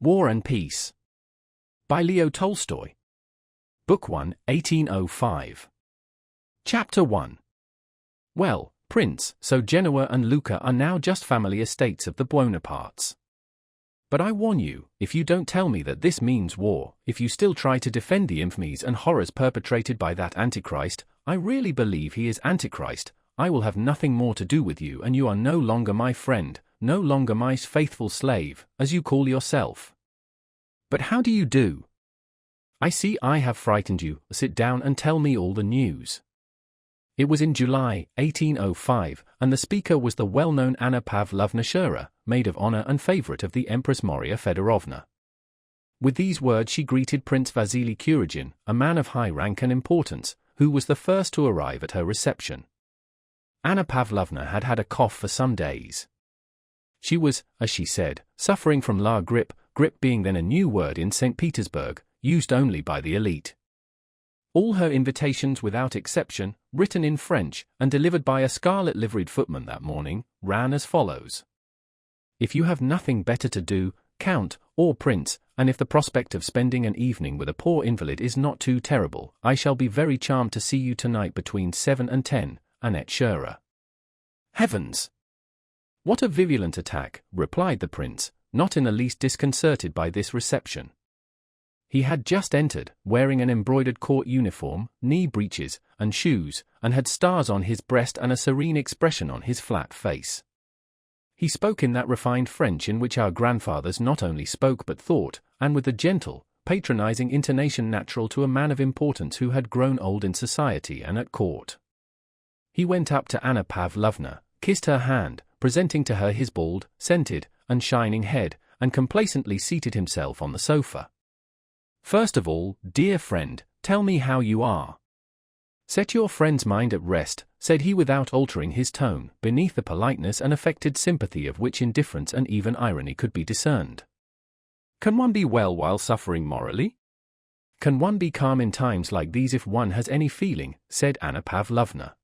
War and Peace. By Leo Tolstoy. Book 1, 1805. Chapter 1. Well, Prince, so Genoa and Lucca are now just family estates of the Buonapartes. But I warn you, if you don't tell me that this means war, if you still try to defend the infamies and horrors perpetrated by that Antichrist, I really believe he is Antichrist, I will have nothing more to do with you, and you are no longer my friend, no longer my faithful slave, as you call yourself. But how do you do? I see I have frightened you. Sit down and tell me all the news. It was in July, 1805, and the speaker was the well-known Anna Pavlovna Scherer, maid of honor and favorite of the Empress Maria Fedorovna. With these words she greeted Prince Vasily Kuragin, a man of high rank and importance, who was the first to arrive at her reception. Anna Pavlovna had had a cough for some days. She was, as she said, suffering from la grippe, grippe being then a new word in St. Petersburg, used only by the elite. All her invitations without exception, written in French, and delivered by a scarlet-liveried footman that morning, ran as follows. If you have nothing better to do, Count, or Prince, and if the prospect of spending an evening with a poor invalid is not too terrible, I shall be very charmed to see you tonight between 7 and 10, Annette Scherer. Heavens! What a virulent attack, replied the prince, not in the least disconcerted by this reception. He had just entered, wearing an embroidered court uniform, knee breeches, and shoes, and had stars on his breast and a serene expression on his flat face. He spoke in that refined French in which our grandfathers not only spoke but thought, and with the gentle, patronizing intonation natural to a man of importance who had grown old in society and at court. He went up to Anna Pavlovna, kissed her hand, presenting to her his bald, scented, and shining head, and complacently seated himself on the sofa. First of all, dear friend, tell me how you are. Set your friend's mind at rest, said he without altering his tone, beneath the politeness and affected sympathy of which indifference and even irony could be discerned. Can one be well while suffering morally? Can one be calm in times like these if one has any feeling, said Anna Pavlovna.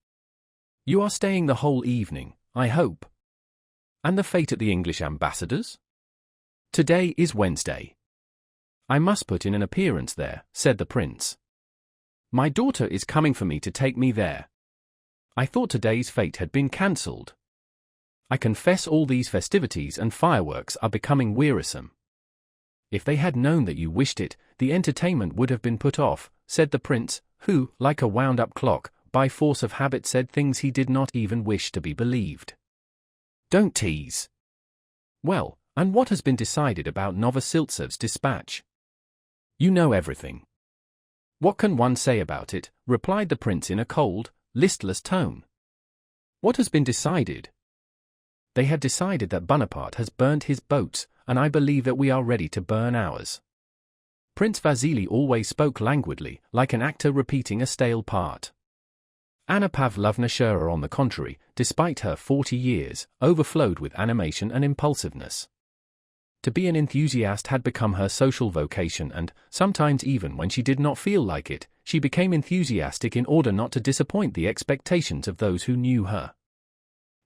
You are staying the whole evening, I hope. And the fate at the English ambassador's? Today is Wednesday. I must put in an appearance there, said the prince. My daughter is coming for me to take me there. I thought today's fete had been cancelled. I confess all these festivities and fireworks are becoming wearisome. If they had known that you wished it, the entertainment would have been put off, said the prince, who, like a wound-up clock, by force of habit said things he did not even wish to be believed. Don't tease. Well, and what has been decided about Novosiltsev's dispatch? You know everything. What can one say about it? Replied the prince in a cold, listless tone. What has been decided? They have decided that Bonaparte has burnt his boats, and I believe that we are ready to burn ours. Prince Vasily always spoke languidly, like an actor repeating a stale part. Anna Pavlovna Scherer, on the contrary, despite her 40 years, overflowed with animation and impulsiveness. To be an enthusiast had become her social vocation and, sometimes even when she did not feel like it, she became enthusiastic in order not to disappoint the expectations of those who knew her.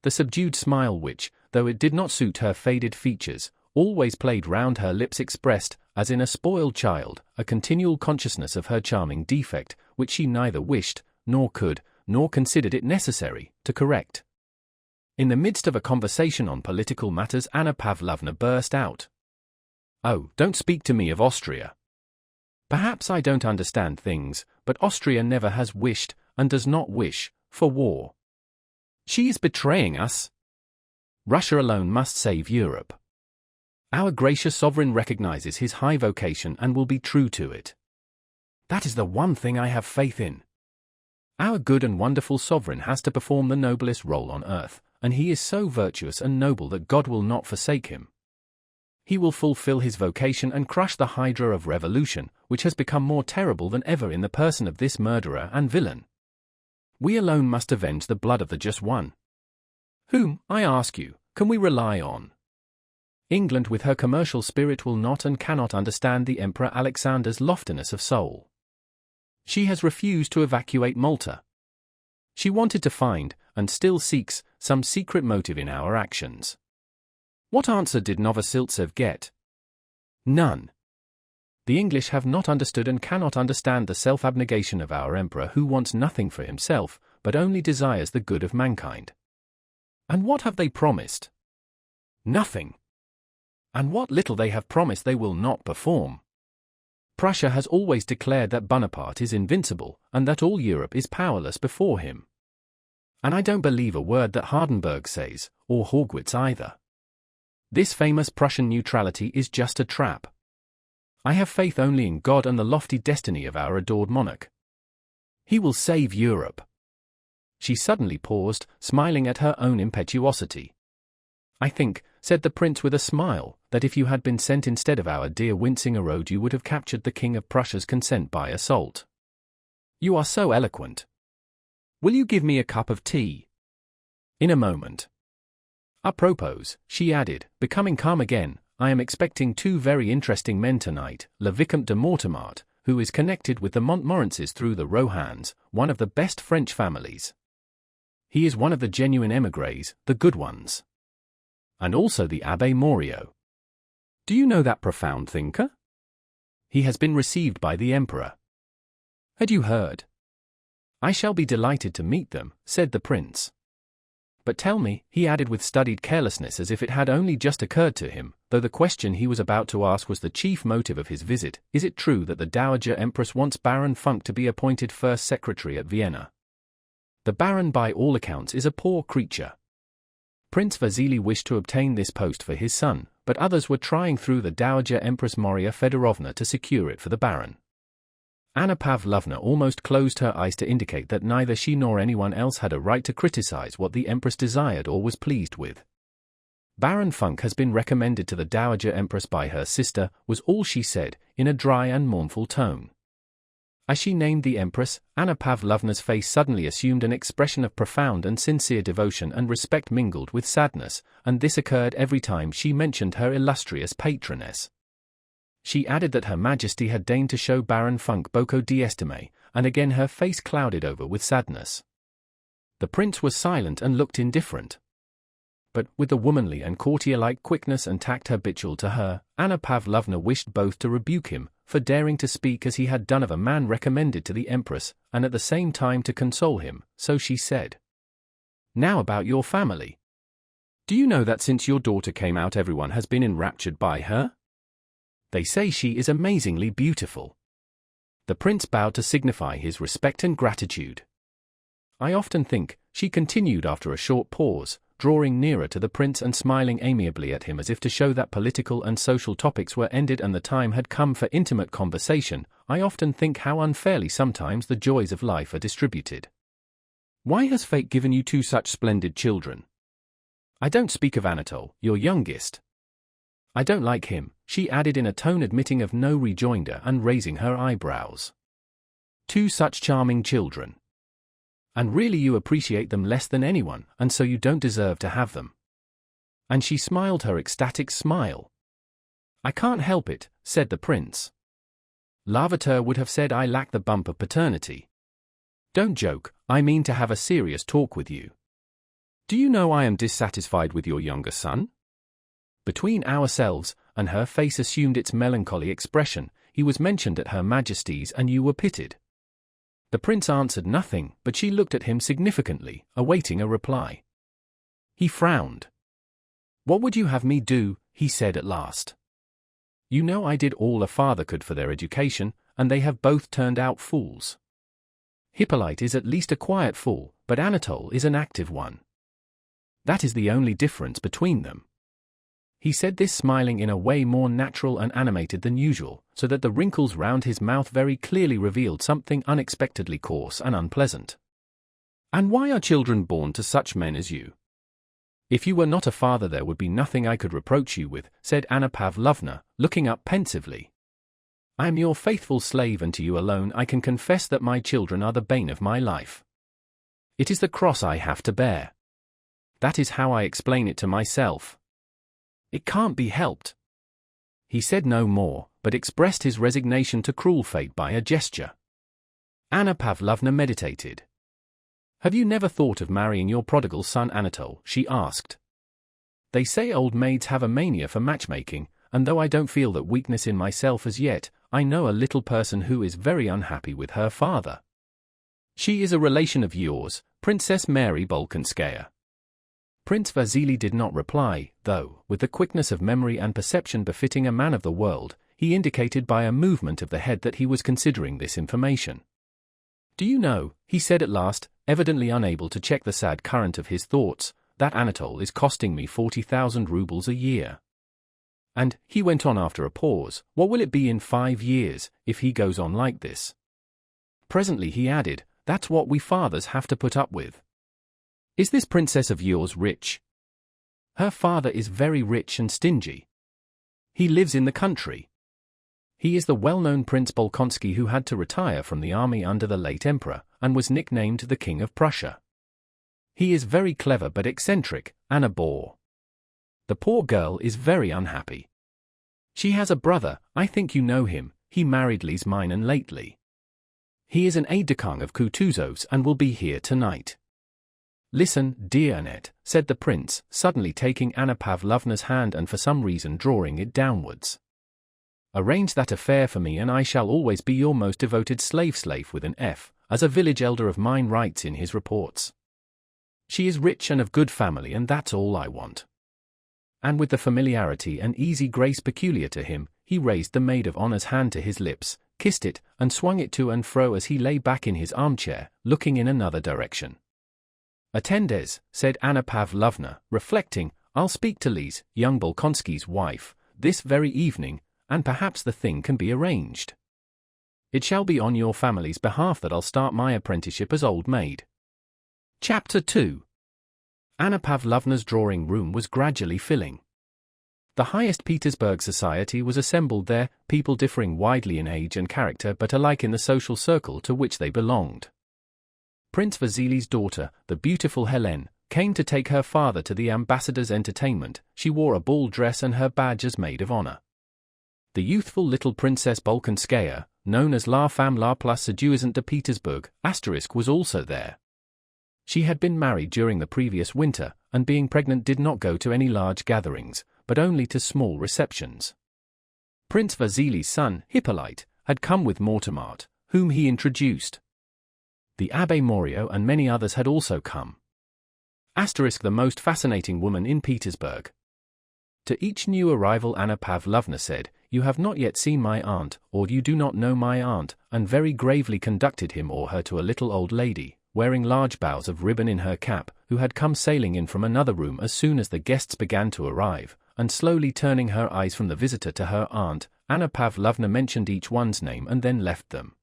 The subdued smile which, though it did not suit her faded features, always played round her lips expressed, as in a spoiled child, a continual consciousness of her charming defect, which she neither wished, nor could, nor considered it necessary, to correct. In the midst of a conversation on political matters Anna Pavlovna burst out. Oh, don't speak to me of Austria. Perhaps I don't understand things, but Austria never has wished, and does not wish, for war. She is betraying us. Russia alone must save Europe. Our gracious sovereign recognizes his high vocation and will be true to it. That is the one thing I have faith in. Our good and wonderful sovereign has to perform the noblest role on earth, and he is so virtuous and noble that God will not forsake him. He will fulfill his vocation and crush the hydra of revolution, which has become more terrible than ever in the person of this murderer and villain. We alone must avenge the blood of the just one. Whom, I ask you, can we rely on? England with her commercial spirit will not and cannot understand the Emperor Alexander's loftiness of soul. She has refused to evacuate Malta. She wanted to find, and still seeks, some secret motive in our actions. What answer did Novosiltsev get? None. The English have not understood and cannot understand the self-abnegation of our emperor, who wants nothing for himself, but only desires the good of mankind. And what have they promised? Nothing. And what little they have promised they will not perform. Prussia has always declared that Bonaparte is invincible, and that all Europe is powerless before him. And I don't believe a word that Hardenberg says, or Haugwitz either. This famous Prussian neutrality is just a trap. I have faith only in God and the lofty destiny of our adored monarch. He will save Europe. She suddenly paused, smiling at her own impetuosity. I think, said the prince with a smile, that if you had been sent instead of our dear Wintzingerode you would have captured the King of Prussia's consent by assault. You are so eloquent. Will you give me a cup of tea? In a moment. Apropos, she added, becoming calm again, I am expecting two very interesting men tonight, Le Vicomte de Mortemart, who is connected with the Montmorencys through the Rohans, one of the best French families. He is one of the genuine émigrés, the good ones. And also the Abbé Morio. Do you know that profound thinker? He has been received by the emperor. Had you heard? I shall be delighted to meet them, said the prince. But tell me, he added with studied carelessness as if it had only just occurred to him, though the question he was about to ask was the chief motive of his visit, is it true that the Dowager Empress wants Baron Funk to be appointed first secretary at Vienna? The Baron by all accounts is a poor creature. Prince Vasily wished to obtain this post for his son, but others were trying through the Dowager Empress Maria Fedorovna to secure it for the Baron. Anna Pavlovna almost closed her eyes to indicate that neither she nor anyone else had a right to criticize what the Empress desired or was pleased with. Baron Funk has been recommended to the Dowager Empress by her sister, was all she said, in a dry and mournful tone. As she named the Empress, Anna Pavlovna's face suddenly assumed an expression of profound and sincere devotion and respect mingled with sadness, and this occurred every time she mentioned her illustrious patroness. She added that Her Majesty had deigned to show Baron Funk beaucoup d'estime, and again her face clouded over with sadness. The prince was silent and looked indifferent. But, with the womanly and courtier-like quickness and tact habitual to her, Anna Pavlovna wished both to rebuke him, for daring to speak as he had done of a man recommended to the Empress, and at the same time to console him, so she said. Now about your family. Do you know that since your daughter came out everyone has been enraptured by her? They say she is amazingly beautiful. The prince bowed to signify his respect and gratitude. I often think, she continued after a short pause, drawing nearer to the prince and smiling amiably at him as if to show that political and social topics were ended and the time had come for intimate conversation, I often think how unfairly sometimes the joys of life are distributed. Why has fate given you two such splendid children? I don't speak of Anatole, your youngest. I don't like him, she added in a tone admitting of no rejoinder and raising her eyebrows. Two such charming children. And really you appreciate them less than anyone, and so you don't deserve to have them. And she smiled her ecstatic smile. I can't help it, said the prince. Lavater would have said I lack the bump of paternity. Don't joke, I mean to have a serious talk with you. Do you know I am dissatisfied with your younger son? Between ourselves, and her face assumed its melancholy expression, he was mentioned at Her Majesty's and you were pitied. The prince answered nothing, but she looked at him significantly, awaiting a reply. He frowned. What would you have me do? He said at last. You know I did all a father could for their education, and they have both turned out fools. Hippolyte is at least a quiet fool, but Anatole is an active one. That is the only difference between them. He said this smiling in a way more natural and animated than usual, so that the wrinkles round his mouth very clearly revealed something unexpectedly coarse and unpleasant. And why are children born to such men as you? If you were not a father there would be nothing I could reproach you with, said Anna Pavlovna, looking up pensively. I am your faithful slave and to you alone I can confess that my children are the bane of my life. It is the cross I have to bear. That is how I explain it to myself. It can't be helped. He said no more, but expressed his resignation to cruel fate by a gesture. Anna Pavlovna meditated. Have you never thought of marrying your prodigal son Anatole? She asked. They say old maids have a mania for matchmaking, and though I don't feel that weakness in myself as yet, I know a little person who is very unhappy with her father. She is a relation of yours, Princess Mary Bolkonskaya. Prince Vasily did not reply, though, with the quickness of memory and perception befitting a man of the world, he indicated by a movement of the head that he was considering this information. Do you know, he said at last, evidently unable to check the sad current of his thoughts, that Anatole is costing me 40,000 rubles a year. And, he went on after a pause, what will it be in 5 years, if he goes on like this? Presently he added, that's what we fathers have to put up with. Is this princess of yours rich? Her father is very rich and stingy. He lives in the country. He is the well-known Prince Bolkonsky who had to retire from the army under the late emperor, and was nicknamed the King of Prussia. He is very clever but eccentric, and a bore. The poor girl is very unhappy. She has a brother, I think you know him, he married Lise Minen lately. He is an aide-de-camp of Kutuzov's and will be here tonight. Listen, dear Annette, said the prince, suddenly taking Anna Pavlovna's hand and for some reason drawing it downwards. Arrange that affair for me and I shall always be your most devoted slave with an F, as a village elder of mine writes in his reports. She is rich and of good family and that's all I want. And with the familiarity and easy grace peculiar to him, he raised the maid of honor's hand to his lips, kissed it, and swung it to and fro as he lay back in his armchair, looking in another direction. Attendes, said Anna Pavlovna, reflecting, I'll speak to Lise, young Bolkonsky's wife, this very evening, and perhaps the thing can be arranged. It shall be on your family's behalf that I'll start my apprenticeship as old maid. Chapter 2. Anna Pavlovna's drawing room was gradually filling. The highest Petersburg society was assembled there, people differing widely in age and character but alike in the social circle to which they belonged. Prince Vasily's daughter, the beautiful Helene, came to take her father to the ambassador's entertainment. She wore a ball dress and her badge as maid of honor. The youthful little Princess Bolkonskaya, known as la femme la plus séduisante de Petersburg, was also there. She had been married during the previous winter, and being pregnant did not go to any large gatherings, but only to small receptions. Prince Vasily's son, Hippolyte, had come with Mortemart, whom he introduced. The Abbé Morio and many others had also come. The most fascinating woman in Petersburg. To each new arrival Anna Pavlovna said, You have not yet seen my aunt, or you do not know my aunt, and very gravely conducted him or her to a little old lady, wearing large bows of ribbon in her cap, who had come sailing in from another room as soon as the guests began to arrive, and slowly turning her eyes from the visitor to her aunt, Anna Pavlovna mentioned each one's name and then left them.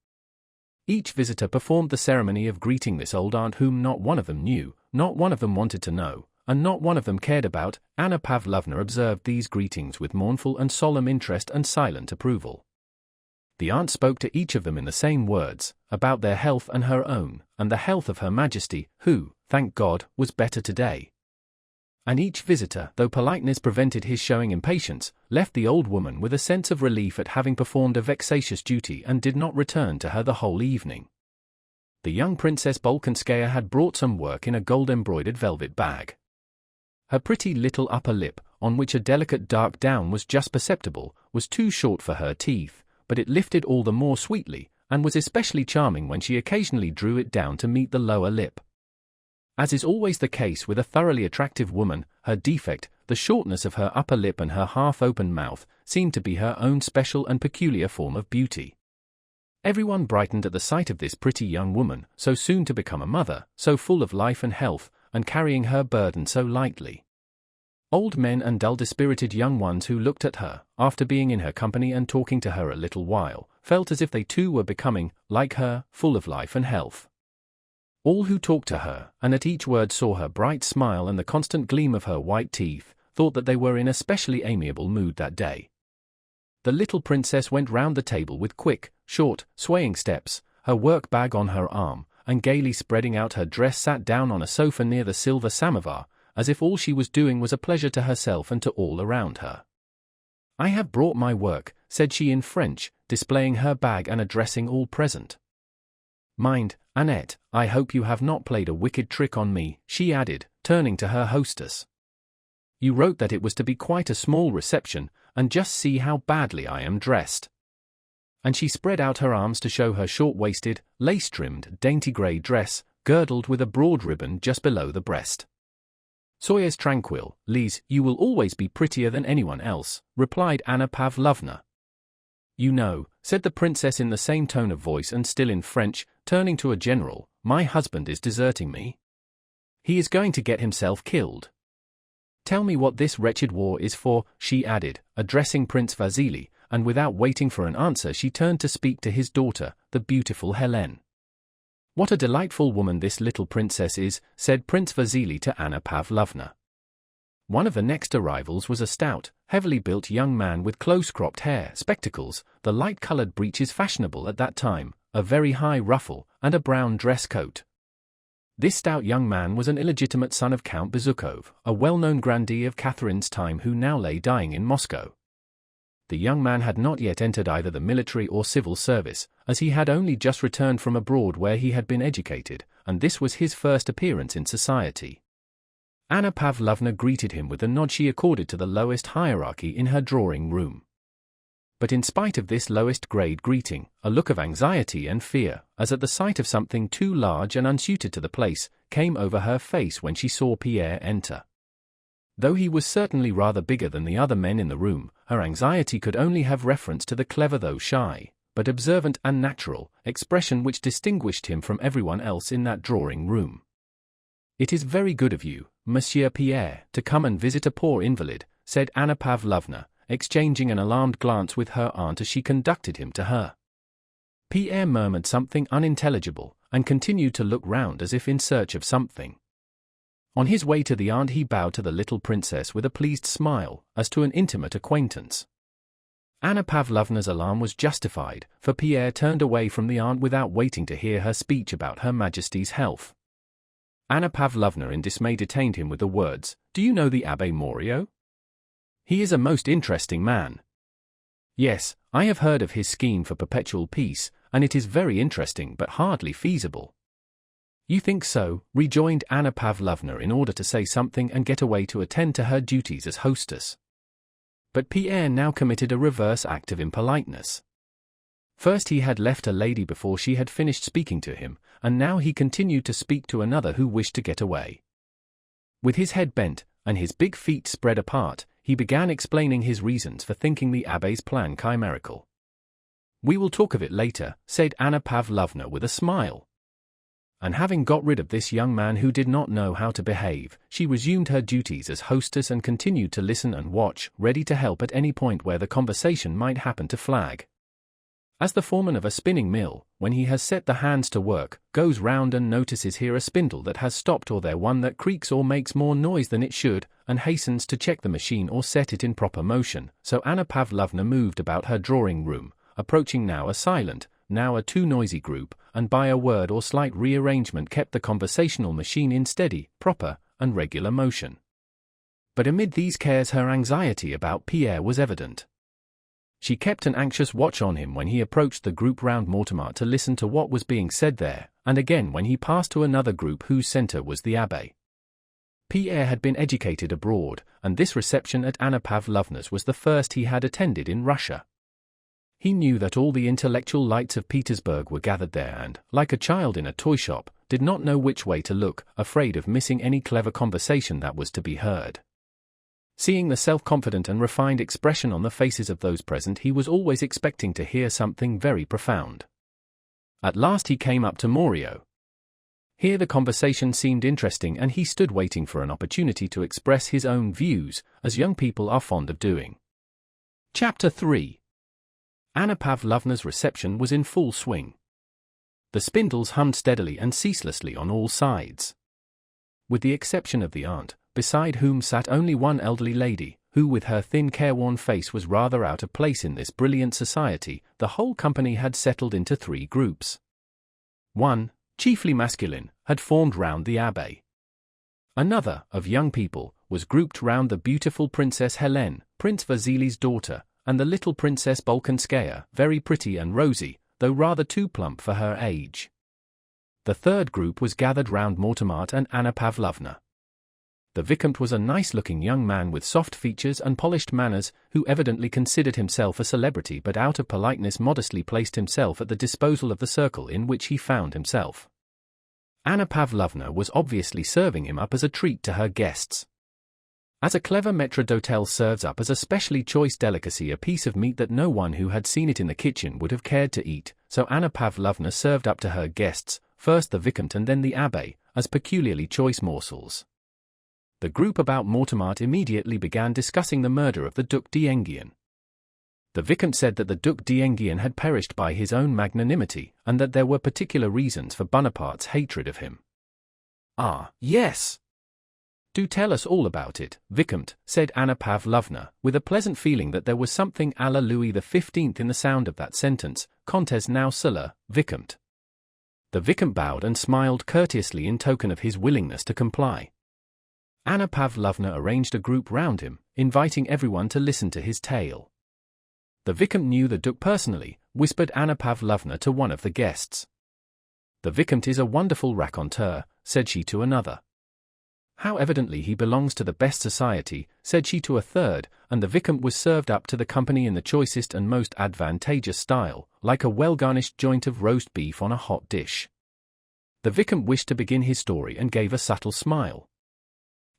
Each visitor performed the ceremony of greeting this old aunt whom not one of them knew, not one of them wanted to know, and not one of them cared about. Anna Pavlovna observed these greetings with mournful and solemn interest and silent approval. The aunt spoke to each of them in the same words, about their health and her own, and the health of Her Majesty, who, thank God, was better today. And each visitor, though politeness prevented his showing impatience, left the old woman with a sense of relief at having performed a vexatious duty and did not return to her the whole evening. The young Princess Bolkonskaya had brought some work in a gold-embroidered velvet bag. Her pretty little upper lip, on which a delicate dark down was just perceptible, was too short for her teeth, but it lifted all the more sweetly, and was especially charming when she occasionally drew it down to meet the lower lip. As is always the case with a thoroughly attractive woman, her defect, the shortness of her upper lip and her half-open mouth, seemed to be her own special and peculiar form of beauty. Everyone brightened at the sight of this pretty young woman, so soon to become a mother, so full of life and health, and carrying her burden so lightly. Old men and dull-dispirited young ones who looked at her, after being in her company and talking to her a little while, felt as if they too were becoming, like her, full of life and health. All who talked to her, and at each word saw her bright smile and the constant gleam of her white teeth, thought that they were in a specially amiable mood that day. The little princess went round the table with quick, short, swaying steps, her work-bag on her arm, and gaily spreading out her dress sat down on a sofa near the silver samovar, as if all she was doing was a pleasure to herself and to all around her. "I have brought my work," said she in French, displaying her bag and addressing all present. "Mind, Annette, I hope you have not played a wicked trick on me," she added, turning to her hostess. "You wrote that it was to be quite a small reception, and just see how badly I am dressed." And she spread out her arms to show her short-waisted, lace-trimmed, dainty grey dress, girdled with a broad ribbon just below the breast. "Soyez tranquille, Lise, you will always be prettier than anyone else," replied Anna Pavlovna. "You know," said the princess in the same tone of voice and still in French, turning to a general, "my husband is deserting me. He is going to get himself killed. Tell me what this wretched war is for," she added, addressing Prince Vasily, and without waiting for an answer she turned to speak to his daughter, the beautiful Helene. "What a delightful woman this little princess is," said Prince Vasily to Anna Pavlovna. One of the next arrivals was a stout, heavily built young man with close-cropped hair, spectacles, the light-colored breeches fashionable at that time, a very high ruffle, and a brown dress coat. This stout young man was an illegitimate son of Count Bezukhov, a well-known grandee of Catherine's time who now lay dying in Moscow. The young man had not yet entered either the military or civil service, as he had only just returned from abroad where he had been educated, and this was his first appearance in society. Anna Pavlovna greeted him with the nod she accorded to the lowest hierarchy in her drawing-room. But in spite of this lowest-grade greeting, a look of anxiety and fear, as at the sight of something too large and unsuited to the place, came over her face when she saw Pierre enter. Though he was certainly rather bigger than the other men in the room, her anxiety could only have reference to the clever though shy, but observant and natural, expression which distinguished him from everyone else in that drawing-room. "It is very good of you, Monsieur Pierre, to come and visit a poor invalid," said Anna Pavlovna, exchanging an alarmed glance with her aunt as she conducted him to her. Pierre murmured something unintelligible, and continued to look round as if in search of something. On his way to the aunt he bowed to the little princess with a pleased smile, as to an intimate acquaintance. Anna Pavlovna's alarm was justified, for Pierre turned away from the aunt without waiting to hear her speech about Her Majesty's health. Anna Pavlovna in dismay detained him with the words, "Do you know the Abbé Morio? He is a most interesting man." "Yes, I have heard of his scheme for perpetual peace, and it is very interesting but hardly feasible." "You think so?" rejoined Anna Pavlovna in order to say something and get away to attend to her duties as hostess. But Pierre now committed a reverse act of impoliteness. First he had left a lady before she had finished speaking to him, and now he continued to speak to another who wished to get away. With his head bent, and his big feet spread apart, he began explaining his reasons for thinking the Abbé's plan chimerical. "We will talk of it later," said Anna Pavlovna with a smile. And having got rid of this young man who did not know how to behave, she resumed her duties as hostess and continued to listen and watch, ready to help at any point where the conversation might happen to flag. As the foreman of a spinning mill, when he has set the hands to work, goes round and notices here a spindle that has stopped or there one that creaks or makes more noise than it should, and hastens to check the machine or set it in proper motion, so Anna Pavlovna moved about her drawing-room, approaching now a silent, now a too noisy group, and by a word or slight rearrangement kept the conversational machine in steady, proper, and regular motion. But amid these cares her anxiety about Pierre was evident. She kept an anxious watch on him when he approached the group round Mortemart to listen to what was being said there, and again when he passed to another group whose centre was the Abbé. Pierre had been educated abroad, and this reception at Anna Pavlovna's was the first he had attended in Russia. He knew that all the intellectual lights of Petersburg were gathered there and, like a child in a toy shop, did not know which way to look, afraid of missing any clever conversation that was to be heard. Seeing the self-confident and refined expression on the faces of those present, he was always expecting to hear something very profound. At last he came up to Morio. Here the conversation seemed interesting and he stood waiting for an opportunity to express his own views, as young people are fond of doing. Chapter 3. Anna Pavlovna's reception was in full swing. The spindles hummed steadily and ceaselessly on all sides. With the exception of the aunt, beside whom sat only one elderly lady, who with her thin careworn face was rather out of place in this brilliant society, the whole company had settled into 3 groups. One, chiefly masculine, had formed round the Abbé. Another, of young people, was grouped round the beautiful Princess Helene, Prince Vasily's daughter, and the little Princess Bolkonskaya, very pretty and rosy, though rather too plump for her age. The third group was gathered round Mortemart and Anna Pavlovna. The Vicomte was a nice-looking young man with soft features and polished manners, who evidently considered himself a celebrity but out of politeness modestly placed himself at the disposal of the circle in which he found himself. Anna Pavlovna was obviously serving him up as a treat to her guests. As a clever maître d'hôtel serves up as a specially choice delicacy a piece of meat that no one who had seen it in the kitchen would have cared to eat, so Anna Pavlovna served up to her guests, first the Vicomte and then the Abbé, as peculiarly choice morsels. The group about Mortemart immediately began discussing the murder of the Duc d'Enghien. The Vicomte said that the Duc d'Enghien had perished by his own magnanimity, and that there were particular reasons for Bonaparte's hatred of him. "Ah, yes! Do tell us all about it, Vicomte," said Anna Pavlovna, with a pleasant feeling that there was something à la Louis XV in the sound of that sentence. "Comtesse now cela, Vicomte." The Vicomte bowed and smiled courteously in token of his willingness to comply. Anna Pavlovna arranged a group round him, inviting everyone to listen to his tale. "The Vicomte knew the Duc personally," whispered Anna Pavlovna to one of the guests. "The Vicomte is a wonderful raconteur," said she to another. "How evidently he belongs to the best society," said she to a third, and the Vicomte was served up to the company in the choicest and most advantageous style, like a well-garnished joint of roast beef on a hot dish. The Vicomte wished to begin his story and gave a subtle smile.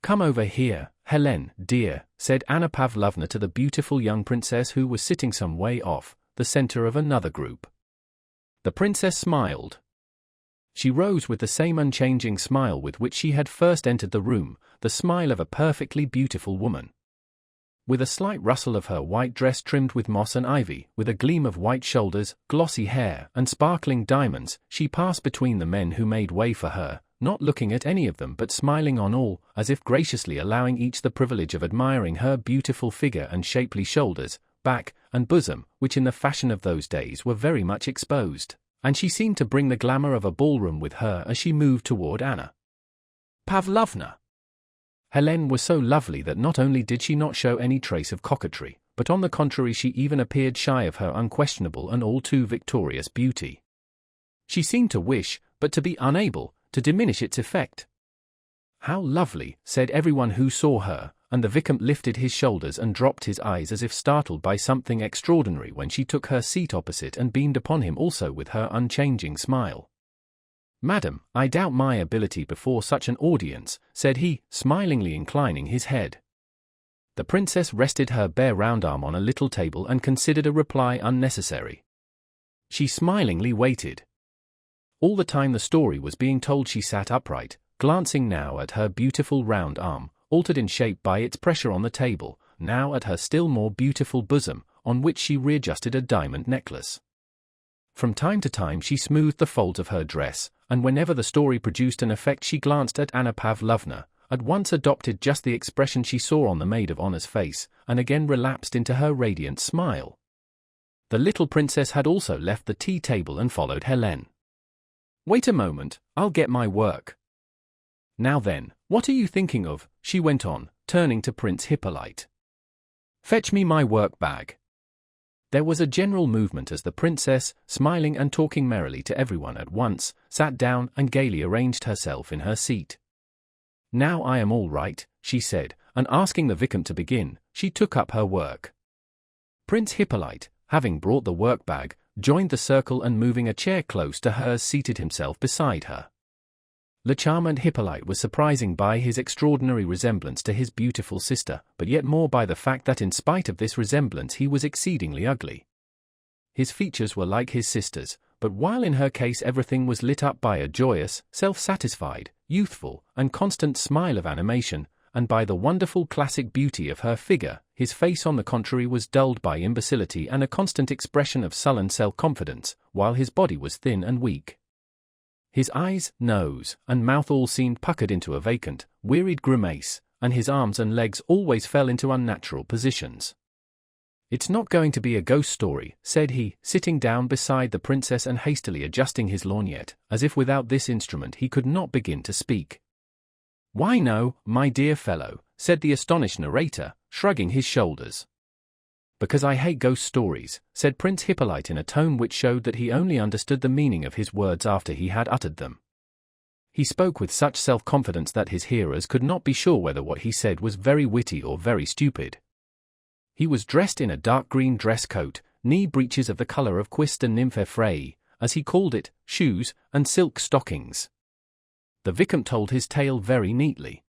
"Come over here, Helene, dear," said Anna Pavlovna to the beautiful young princess who was sitting some way off, the center of another group. The princess smiled. She rose with the same unchanging smile with which she had first entered the room, the smile of a perfectly beautiful woman. With a slight rustle of her white dress trimmed with moss and ivy, with a gleam of white shoulders, glossy hair, and sparkling diamonds, she passed between the men who made way for her, not looking at any of them but smiling on all, as if graciously allowing each the privilege of admiring her beautiful figure and shapely shoulders, back, and bosom, which in the fashion of those days were very much exposed, and she seemed to bring the glamour of a ballroom with her as she moved toward Anna Pavlovna. Helene was so lovely that not only did she not show any trace of coquetry, but on the contrary she even appeared shy of her unquestionable and all too victorious beauty. She seemed to wish, but to be unable, to diminish its effect. "How lovely," said everyone who saw her, and the Vicomte lifted his shoulders and dropped his eyes as if startled by something extraordinary when she took her seat opposite and beamed upon him also with her unchanging smile. "Madam, I doubt my ability before such an audience," said he, smilingly inclining his head. The princess rested her bare round arm on a little table and considered a reply unnecessary. She smilingly waited. All the time the story was being told she sat upright, glancing now at her beautiful round arm, altered in shape by its pressure on the table, now at her still more beautiful bosom, on which she readjusted a diamond necklace. From time to time she smoothed the folds of her dress, and whenever the story produced an effect she glanced at Anna Pavlovna, at once adopted just the expression she saw on the maid of honor's face, and again relapsed into her radiant smile. The little princess had also left the tea table and followed Helene. "Wait a moment, I'll get my work. Now then, what are you thinking of?" she went on, turning to Prince Hippolyte. "Fetch me my work bag." There was a general movement as the princess, smiling and talking merrily to everyone at once, sat down and gaily arranged herself in her seat. "Now I am all right," she said, and asking the Vicomte to begin, she took up her work. Prince Hippolyte, having brought the work bag, joined the circle and moving a chair close to hers seated himself beside her. Le charmant Hippolyte was surprising by his extraordinary resemblance to his beautiful sister, but yet more by the fact that in spite of this resemblance he was exceedingly ugly. His features were like his sister's, but while in her case everything was lit up by a joyous, self-satisfied, youthful, and constant smile of animation, and by the wonderful classic beauty of her figure, his face on the contrary was dulled by imbecility and a constant expression of sullen self-confidence, while his body was thin and weak. His eyes, nose, and mouth all seemed puckered into a vacant, wearied grimace, and his arms and legs always fell into unnatural positions. "It's not going to be a ghost story," said he, sitting down beside the princess and hastily adjusting his lorgnette, as if without this instrument he could not begin to speak. "Why no, my dear fellow," said the astonished narrator, shrugging his shoulders. "Because I hate ghost stories," said Prince Hippolyte in a tone which showed that he only understood the meaning of his words after he had uttered them. He spoke with such self-confidence that his hearers could not be sure whether what he said was very witty or very stupid. He was dressed in a dark green dress coat, knee breeches of the colour of quista nymphae frei, as he called it, shoes, and silk stockings. The Vicomte told his tale very neatly.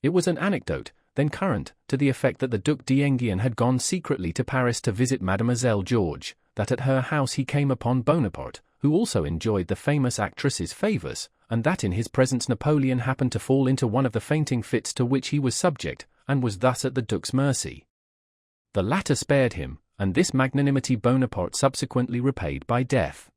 It was an anecdote, then current, to the effect that the Duc d'Enghien had gone secretly to Paris to visit Mademoiselle Georges, that at her house he came upon Bonaparte, who also enjoyed the famous actress's favours, and that in his presence Napoleon happened to fall into one of the fainting fits to which he was subject, and was thus at the Duke's mercy. The latter spared him, and this magnanimity Bonaparte subsequently repaid by death.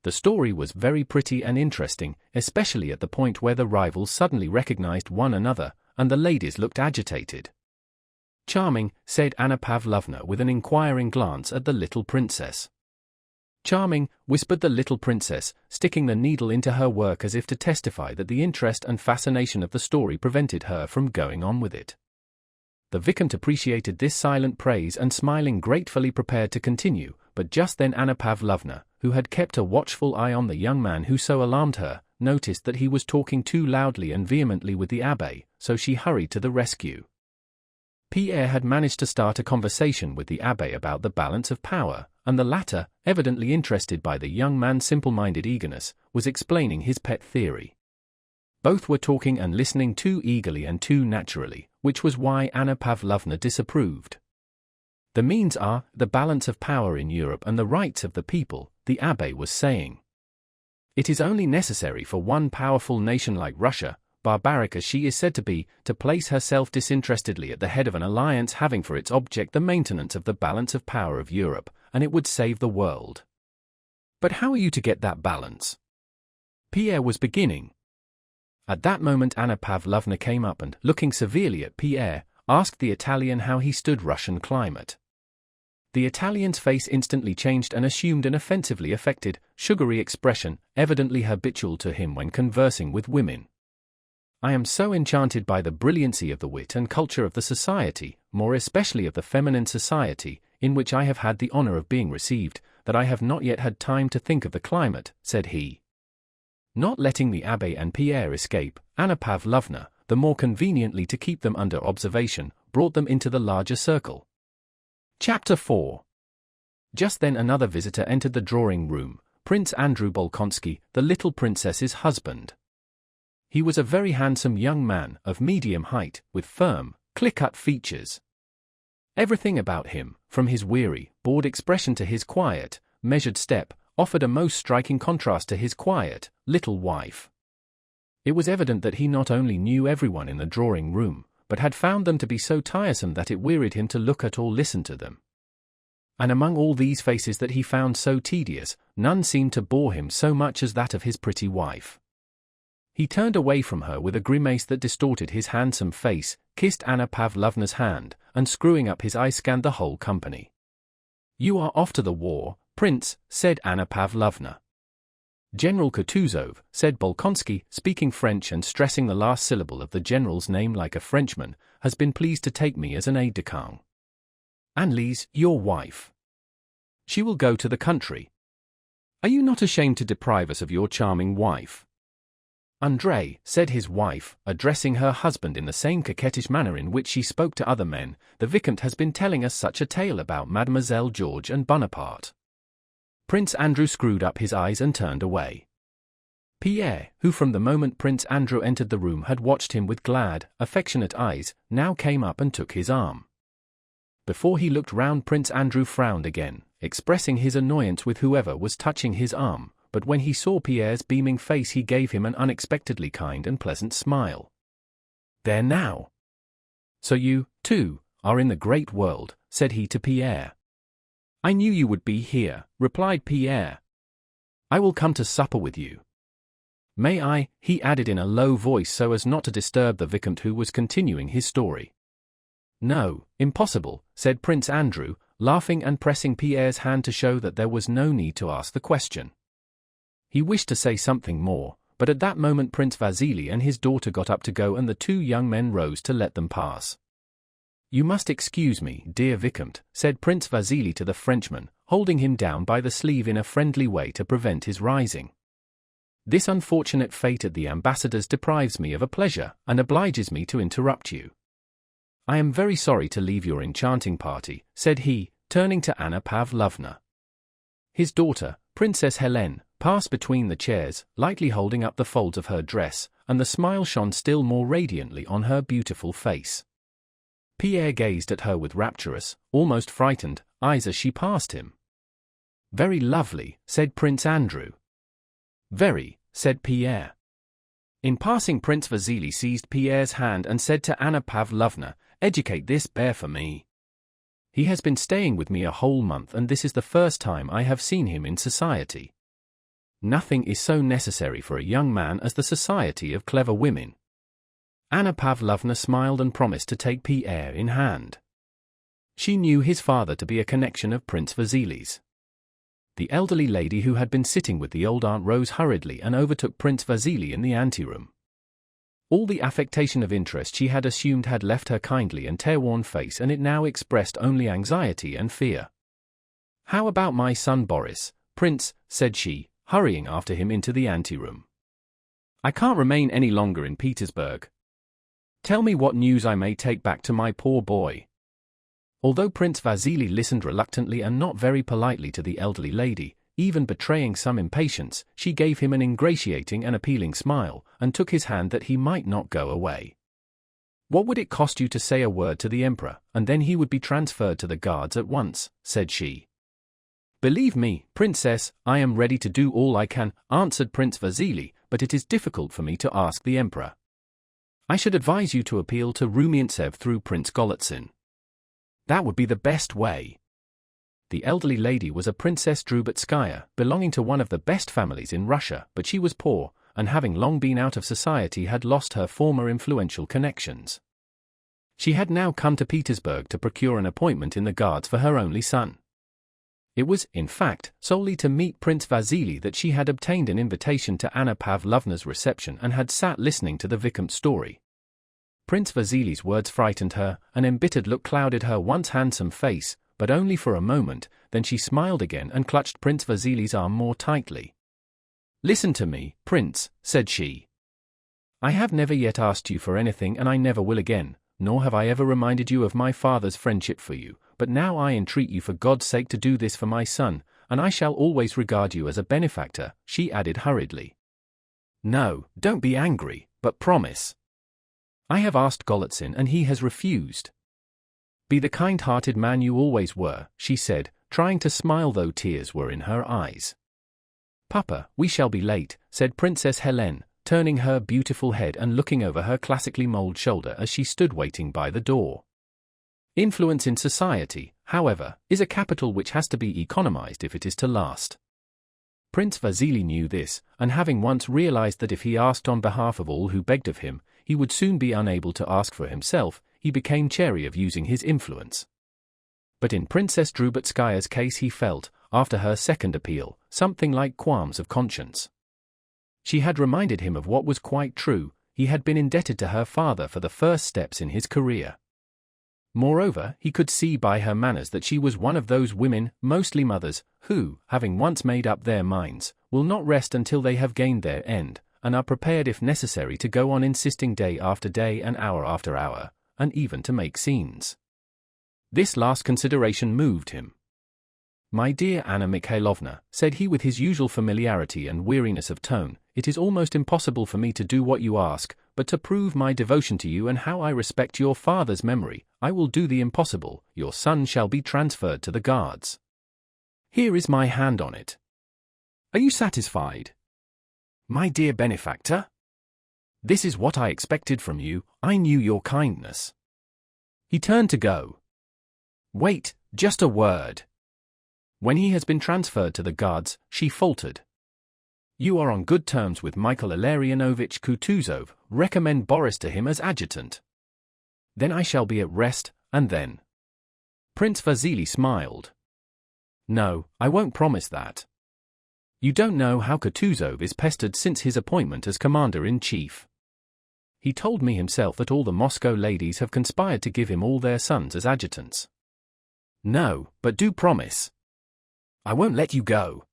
The story was very pretty and interesting, especially at the point where the rivals suddenly recognized one another, and the ladies looked agitated. "Charming," said Anna Pavlovna with an inquiring glance at the little princess. "Charming," whispered the little princess, sticking the needle into her work as if to testify that the interest and fascination of the story prevented her from going on with it. The Vicomte appreciated this silent praise and smiling gratefully prepared to continue, but just then Anna Pavlovna, who had kept a watchful eye on the young man who so alarmed her, noticed that he was talking too loudly and vehemently with the abbé, so she hurried to the rescue. Pierre had managed to start a conversation with the abbé about the balance of power, and the latter, evidently interested by the young man's simple-minded eagerness, was explaining his pet theory. Both were talking and listening too eagerly and too naturally, which was why Anna Pavlovna disapproved. "The means are the balance of power in Europe and the rights of the people," the abbé was saying. "It is only necessary for one powerful nation like Russia, barbaric as she is said to be, to place herself disinterestedly at the head of an alliance having for its object the maintenance of the balance of power of Europe, and it would save the world." "But how are you to get that balance?" Pierre was beginning. At that moment Anna Pavlovna came up and, looking severely at Pierre, asked the Italian how he stood Russian climate. The Italian's face instantly changed and assumed an offensively affected, sugary expression, evidently habitual to him when conversing with women. "I am so enchanted by the brilliancy of the wit and culture of the society, more especially of the feminine society, in which I have had the honor of being received, that I have not yet had time to think of the climate," said he. Not letting the abbé and Pierre escape, Anna Pavlovna, the more conveniently to keep them under observation, brought them into the larger circle. Chapter 4. Just then another visitor entered the drawing-room, Prince Andrew Bolkonsky, the little princess's husband. He was a very handsome young man, of medium height, with firm, clear-cut features. Everything about him, from his weary, bored expression to his quiet, measured step, offered a most striking contrast to his quiet, little wife. It was evident that he not only knew everyone in the drawing-room, but had found them to be so tiresome that it wearied him to look at or listen to them. And among all these faces that he found so tedious, none seemed to bore him so much as that of his pretty wife. He turned away from her with a grimace that distorted his handsome face, kissed Anna Pavlovna's hand, and screwing up his eyes scanned the whole company. "You are off to the war, Prince," said Anna Pavlovna. "General Kutuzov," said Bolkonsky, speaking French and stressing the last syllable of the general's name like a Frenchman, "has been pleased to take me as an aide-de-camp. Anneliese, your wife. She will go to the country. Are you not ashamed to deprive us of your charming wife?" "André," said his wife, addressing her husband in the same coquettish manner in which she spoke to other men, "the Vicomte has been telling us such a tale about Mademoiselle Georges and Bonaparte." Prince Andrew screwed up his eyes and turned away. Pierre, who from the moment Prince Andrew entered the room had watched him with glad, affectionate eyes, now came up and took his arm. Before he looked round, Prince Andrew frowned again, expressing his annoyance with whoever was touching his arm, but when he saw Pierre's beaming face he gave him an unexpectedly kind and pleasant smile. "There now. So you, too, are in the great world," said he to Pierre. "I knew you would be here," replied Pierre. "I will come to supper with you. May I?" he added in a low voice so as not to disturb the Vicomte who was continuing his story. "No, impossible," said Prince Andrew, laughing and pressing Pierre's hand to show that there was no need to ask the question. He wished to say something more, but at that moment Prince Vasily and his daughter got up to go and the two young men rose to let them pass. "You must excuse me, dear Vicomte," said Prince Vasily to the Frenchman, holding him down by the sleeve in a friendly way to prevent his rising. This unfortunate fate at the ambassador's deprives me of a pleasure and obliges me to interrupt you. I am very sorry to leave your enchanting party, said he, turning to Anna Pavlovna. His daughter, Princess Helene, passed between the chairs, lightly holding up the folds of her dress, and the smile shone still more radiantly on her beautiful face. Pierre gazed at her with rapturous, almost frightened, eyes as she passed him. Very lovely, said Prince Andrew. Very, said Pierre. In passing, Prince Vasily seized Pierre's hand and said to Anna Pavlovna, "Educate this bear for me. He has been staying with me a whole month and this is the first time I have seen him in society. Nothing is so necessary for a young man as the society of clever women." Anna Pavlovna smiled and promised to take Pierre in hand. She knew his father to be a connection of Prince Vasily's. The elderly lady who had been sitting with the old aunt rose hurriedly and overtook Prince Vasily in the anteroom. All the affectation of interest she had assumed had left her kindly and careworn face, and it now expressed only anxiety and fear. "How about my son Boris, Prince?" said she, hurrying after him into the anteroom. "I can't remain any longer in Petersburg. Tell me what news I may take back to my poor boy." Although Prince Vasily listened reluctantly and not very politely to the elderly lady, even betraying some impatience, she gave him an ingratiating and appealing smile, and took his hand that he might not go away. "What would it cost you to say a word to the Emperor, and then he would be transferred to the Guards at once?" said she. "Believe me, Princess, I am ready to do all I can," answered Prince Vasily, "but it is difficult for me to ask the Emperor. I should advise you to appeal to Rumiantsev through Prince Golitsyn. That would be the best way." The elderly lady was a Princess Drubetskaya, belonging to one of the best families in Russia, but she was poor, and having long been out of society had lost her former influential connections. She had now come to Petersburg to procure an appointment in the Guards for her only son. It was, in fact, solely to meet Prince Vasily that she had obtained an invitation to Anna Pavlovna's reception and had sat listening to the Vicomte's story. Prince Vasily's words frightened her, an embittered look clouded her once handsome face, but only for a moment, then she smiled again and clutched Prince Vasily's arm more tightly. "Listen to me, Prince," said she. "I have never yet asked you for anything and I never will again, nor have I ever reminded you of my father's friendship for you, but now I entreat you for God's sake to do this for my son, and I shall always regard you as a benefactor," she added hurriedly. "No, don't be angry, but promise. I have asked Golitsyn and he has refused. Be the kind-hearted man you always were," she said, trying to smile though tears were in her eyes. "Papa, we shall be late," said Princess Helene, turning her beautiful head and looking over her classically molded shoulder as she stood waiting by the door. Influence in society, however, is a capital which has to be economized if it is to last. Prince Vasily knew this, and having once realized that if he asked on behalf of all who begged of him, he would soon be unable to ask for himself, he became chary of using his influence. But in Princess Drubetskaya's case he felt, after her second appeal, something like qualms of conscience. She had reminded him of what was quite true: he had been indebted to her father for the first steps in his career. Moreover, he could see by her manners that she was one of those women, mostly mothers, who, having once made up their minds, will not rest until they have gained their end, and are prepared if necessary to go on insisting day after day and hour after hour, and even to make scenes. This last consideration moved him. "My dear Anna Mikhailovna," said he with his usual familiarity and weariness of tone, "it is almost impossible for me to do what you ask, but to prove my devotion to you and how I respect your father's memory, I will do the impossible: your son shall be transferred to the Guards. Here is my hand on it. Are you satisfied? My dear benefactor? This is what I expected from you, I knew your kindness." He turned to go. "Wait, just a word. When he has been transferred to the Guards," she faltered. "You are on good terms with Michael Illarionovich Kutuzov, recommend Boris to him as adjutant. Then I shall be at rest, and then—" Prince Vasily smiled. "No, I won't promise that. You don't know how Kutuzov is pestered since his appointment as commander-in-chief. He told me himself that all the Moscow ladies have conspired to give him all their sons as adjutants. No, but do promise. I won't let you go.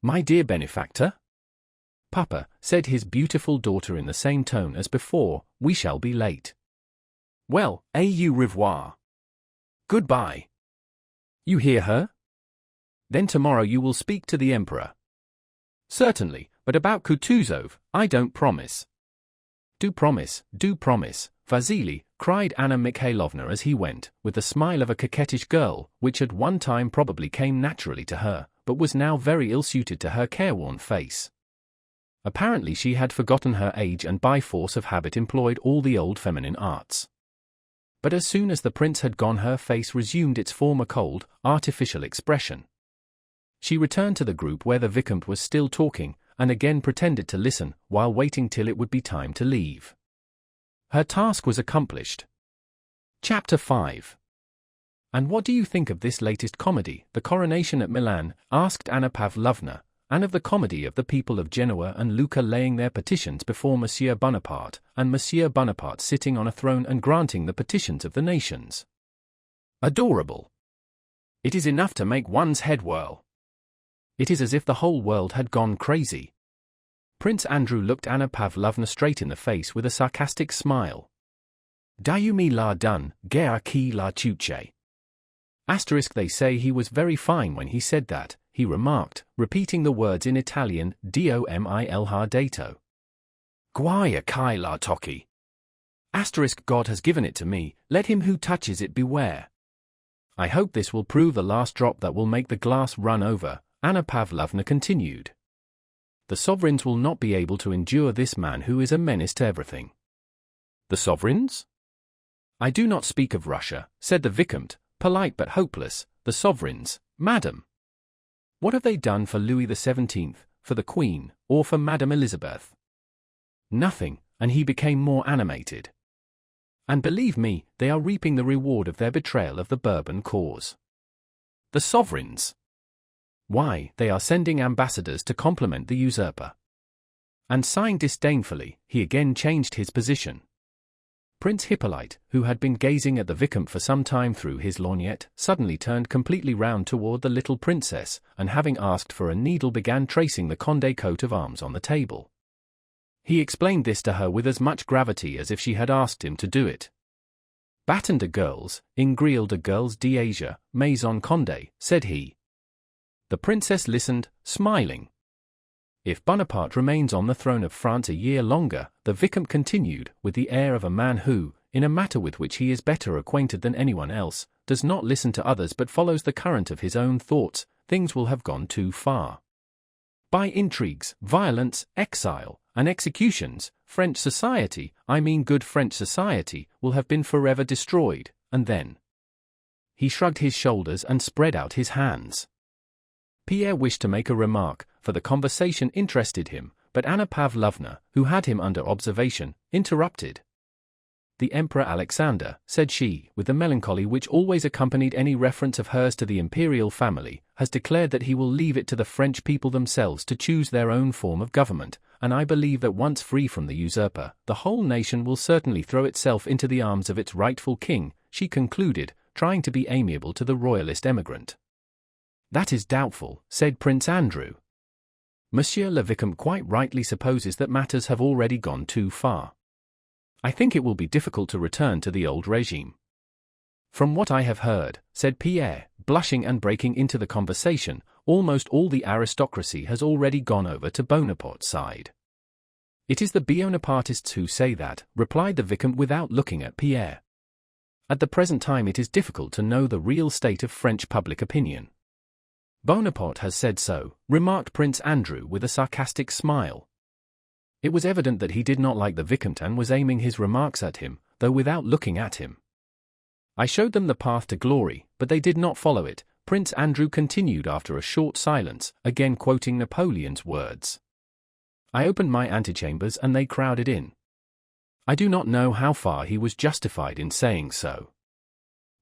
My dear benefactor? Papa," said his beautiful daughter in the same tone as before, "we shall be late." "Well, au revoir. Goodbye. You hear her? Then tomorrow you will speak to the Emperor." "Certainly, but about Kutuzov, I don't promise." Do promise, Vasily," cried Anna Mikhailovna as he went, with the smile of a coquettish girl, which at one time probably came naturally to her, but was now very ill-suited to her careworn face. Apparently she had forgotten her age and by force of habit employed all the old feminine arts. But as soon as the prince had gone her face resumed its former cold, artificial expression. She returned to the group where the Vicomte was still talking, and again pretended to listen, while waiting till it would be time to leave. Her task was accomplished. Chapter 5. "And what do you think of this latest comedy, The Coronation at Milan?" asked Anna Pavlovna, "and of the comedy of the people of Genoa and Lucca laying their petitions before Monsieur Bonaparte, and Monsieur Bonaparte sitting on a throne and granting the petitions of the nations?" "Adorable. It is enough to make one's head whirl. It is as if the whole world had gone crazy." Prince Andrew looked Anna Pavlovna straight in the face with a sarcastic smile. "Dayumi la dun, guerre qui la tuche." They say he was very fine when he said that, he remarked, repeating the words in Italian, domil dato. Guaia kai la tocchi. God has given it to me, let him who touches it beware. I hope this will prove the last drop that will make the glass run over, Anna Pavlovna continued. The sovereigns will not be able to endure this man who is a menace to everything. The sovereigns? I do not speak of Russia, said the Vicomte, polite but hopeless. The sovereigns, madam. What have they done for Louis XVII, for the Queen, or for Madame Elizabeth? Nothing, and he became more animated. And believe me, they are reaping the reward of their betrayal of the Bourbon cause. The sovereigns? Why, they are sending ambassadors to compliment the usurper. And sighing disdainfully, he again changed his position. Prince Hippolyte, who had been gazing at the Vicomte for some time through his lorgnette, suddenly turned completely round toward the little princess, and having asked for a needle began tracing the Condé coat of arms on the table. He explained this to her with as much gravity as if she had asked him to do it. Bâton de girls, in grille de girls d'Asia, Maison Condé, said he. The princess listened, smiling. If Bonaparte remains on the throne of France a year longer, the Vicomte continued, with the air of a man who, in a matter with which he is better acquainted than anyone else, does not listen to others but follows the current of his own thoughts, things will have gone too far. By intrigues, violence, exile, and executions, French society, I mean good French society, will have been forever destroyed, and then. He shrugged his shoulders and spread out his hands. Pierre wished to make a remark, for the conversation interested him, but Anna Pavlovna, who had him under observation, interrupted. The Emperor Alexander, said she, with the melancholy which always accompanied any reference of hers to the imperial family, has declared that he will leave it to the French people themselves to choose their own form of government, and I believe that once free from the usurper, the whole nation will certainly throw itself into the arms of its rightful king, she concluded, trying to be amiable to the royalist emigrant. That is doubtful, said Prince Andrew. Monsieur le Vicomte quite rightly supposes that matters have already gone too far. I think it will be difficult to return to the old regime. From what I have heard, said Pierre, blushing and breaking into the conversation, almost all the aristocracy has already gone over to Bonaparte's side. It is the Bonapartists who say that, replied the Vicomte without looking at Pierre. At the present time it is difficult to know the real state of French public opinion. Bonaparte has said so, remarked Prince Andrew with a sarcastic smile. It was evident that he did not like the Vicomte and was aiming his remarks at him, though without looking at him. I showed them the path to glory, but they did not follow it, Prince Andrew continued after a short silence, again quoting Napoleon's words. I opened my antechambers and they crowded in. I do not know how far he was justified in saying so.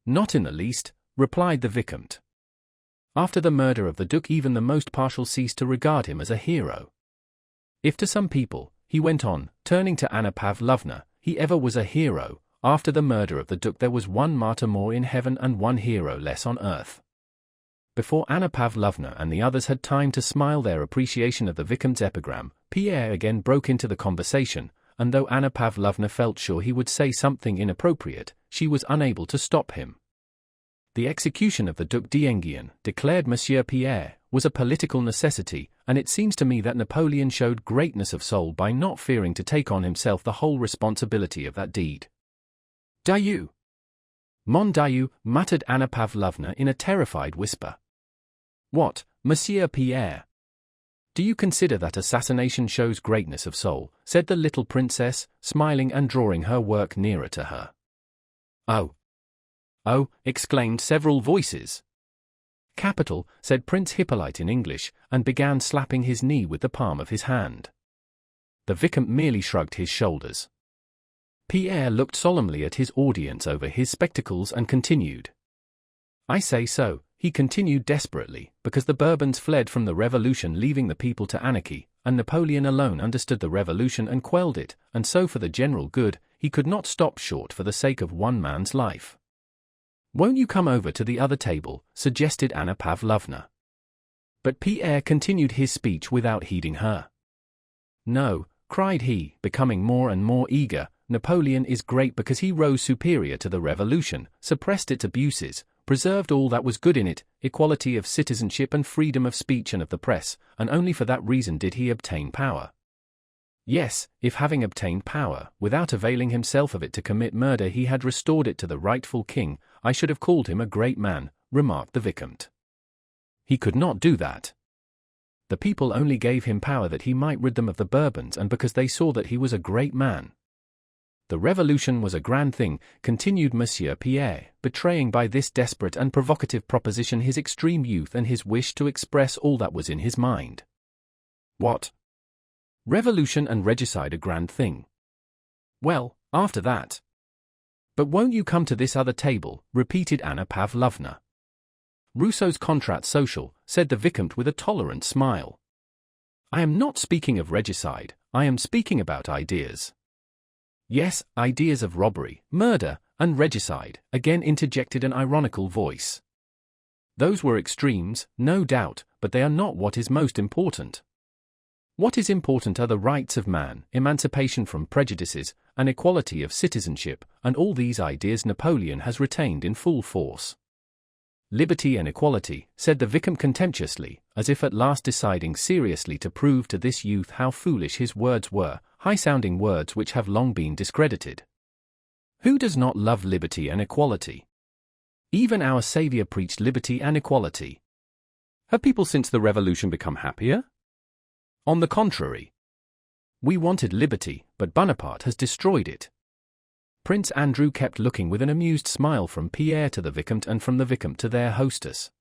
Not in the least, replied the Vicomte. After the murder of the Duke even the most partial ceased to regard him as a hero. If to some people, he went on, turning to Anna Pavlovna, he ever was a hero, after the murder of the Duke there was one martyr more in heaven and one hero less on earth. Before Anna Pavlovna and the others had time to smile their appreciation of the Vicomte's epigram, Pierre again broke into the conversation, and though Anna Pavlovna felt sure he would say something inappropriate, she was unable to stop him. The execution of the Duc d'Enghien, declared Monsieur Pierre, was a political necessity, and it seems to me that Napoleon showed greatness of soul by not fearing to take on himself the whole responsibility of that deed. Dieu! Mon Dieu, muttered Anna Pavlovna in a terrified whisper. What, Monsieur Pierre? Do you consider that assassination shows greatness of soul? Said the little princess, smiling and drawing her work nearer to her. Oh! Oh! Exclaimed several voices. Capital, said Prince Hippolyte in English, and began slapping his knee with the palm of his hand. The Vicomte merely shrugged his shoulders. Pierre looked solemnly at his audience over his spectacles and continued. I say so, he continued desperately, because the Bourbons fled from the revolution, leaving the people to anarchy, and Napoleon alone understood the revolution and quelled it, and so for the general good, he could not stop short for the sake of one man's life. Won't you come over to the other table, suggested Anna Pavlovna. But Pierre continued his speech without heeding her. No, cried he, becoming more and more eager, Napoleon is great because he rose superior to the revolution, suppressed its abuses, preserved all that was good in it, equality of citizenship and freedom of speech and of the press, and only for that reason did he obtain power. Yes, if having obtained power, without availing himself of it to commit murder, he had restored it to the rightful king, I should have called him a great man, remarked the Vicomte. He could not do that. The people only gave him power that he might rid them of the Bourbons, and because they saw that he was a great man. The revolution was a grand thing, continued Monsieur Pierre, betraying by this desperate and provocative proposition his extreme youth and his wish to express all that was in his mind. What? Revolution and regicide a grand thing. Well, after that. But won't you come to this other table, repeated Anna Pavlovna. Rousseau's Contrat Social, said the Vicomte with a tolerant smile. I am not speaking of regicide, I am speaking about ideas. Yes, ideas of robbery, murder, and regicide, again interjected an ironical voice. Those were extremes, no doubt, but they are not what is most important. What is important are the rights of man, emancipation from prejudices, and equality of citizenship, and all these ideas Napoleon has retained in full force. Liberty and equality, said the Vicomte contemptuously, as if at last deciding seriously to prove to this youth how foolish his words were, high-sounding words which have long been discredited. Who does not love liberty and equality? Even our Saviour preached liberty and equality. Have people since the revolution become happier? On the contrary. We wanted liberty, but Bonaparte has destroyed it. Prince Andrew kept looking with an amused smile from Pierre to the Vicomte and from the Vicomte to their hostess.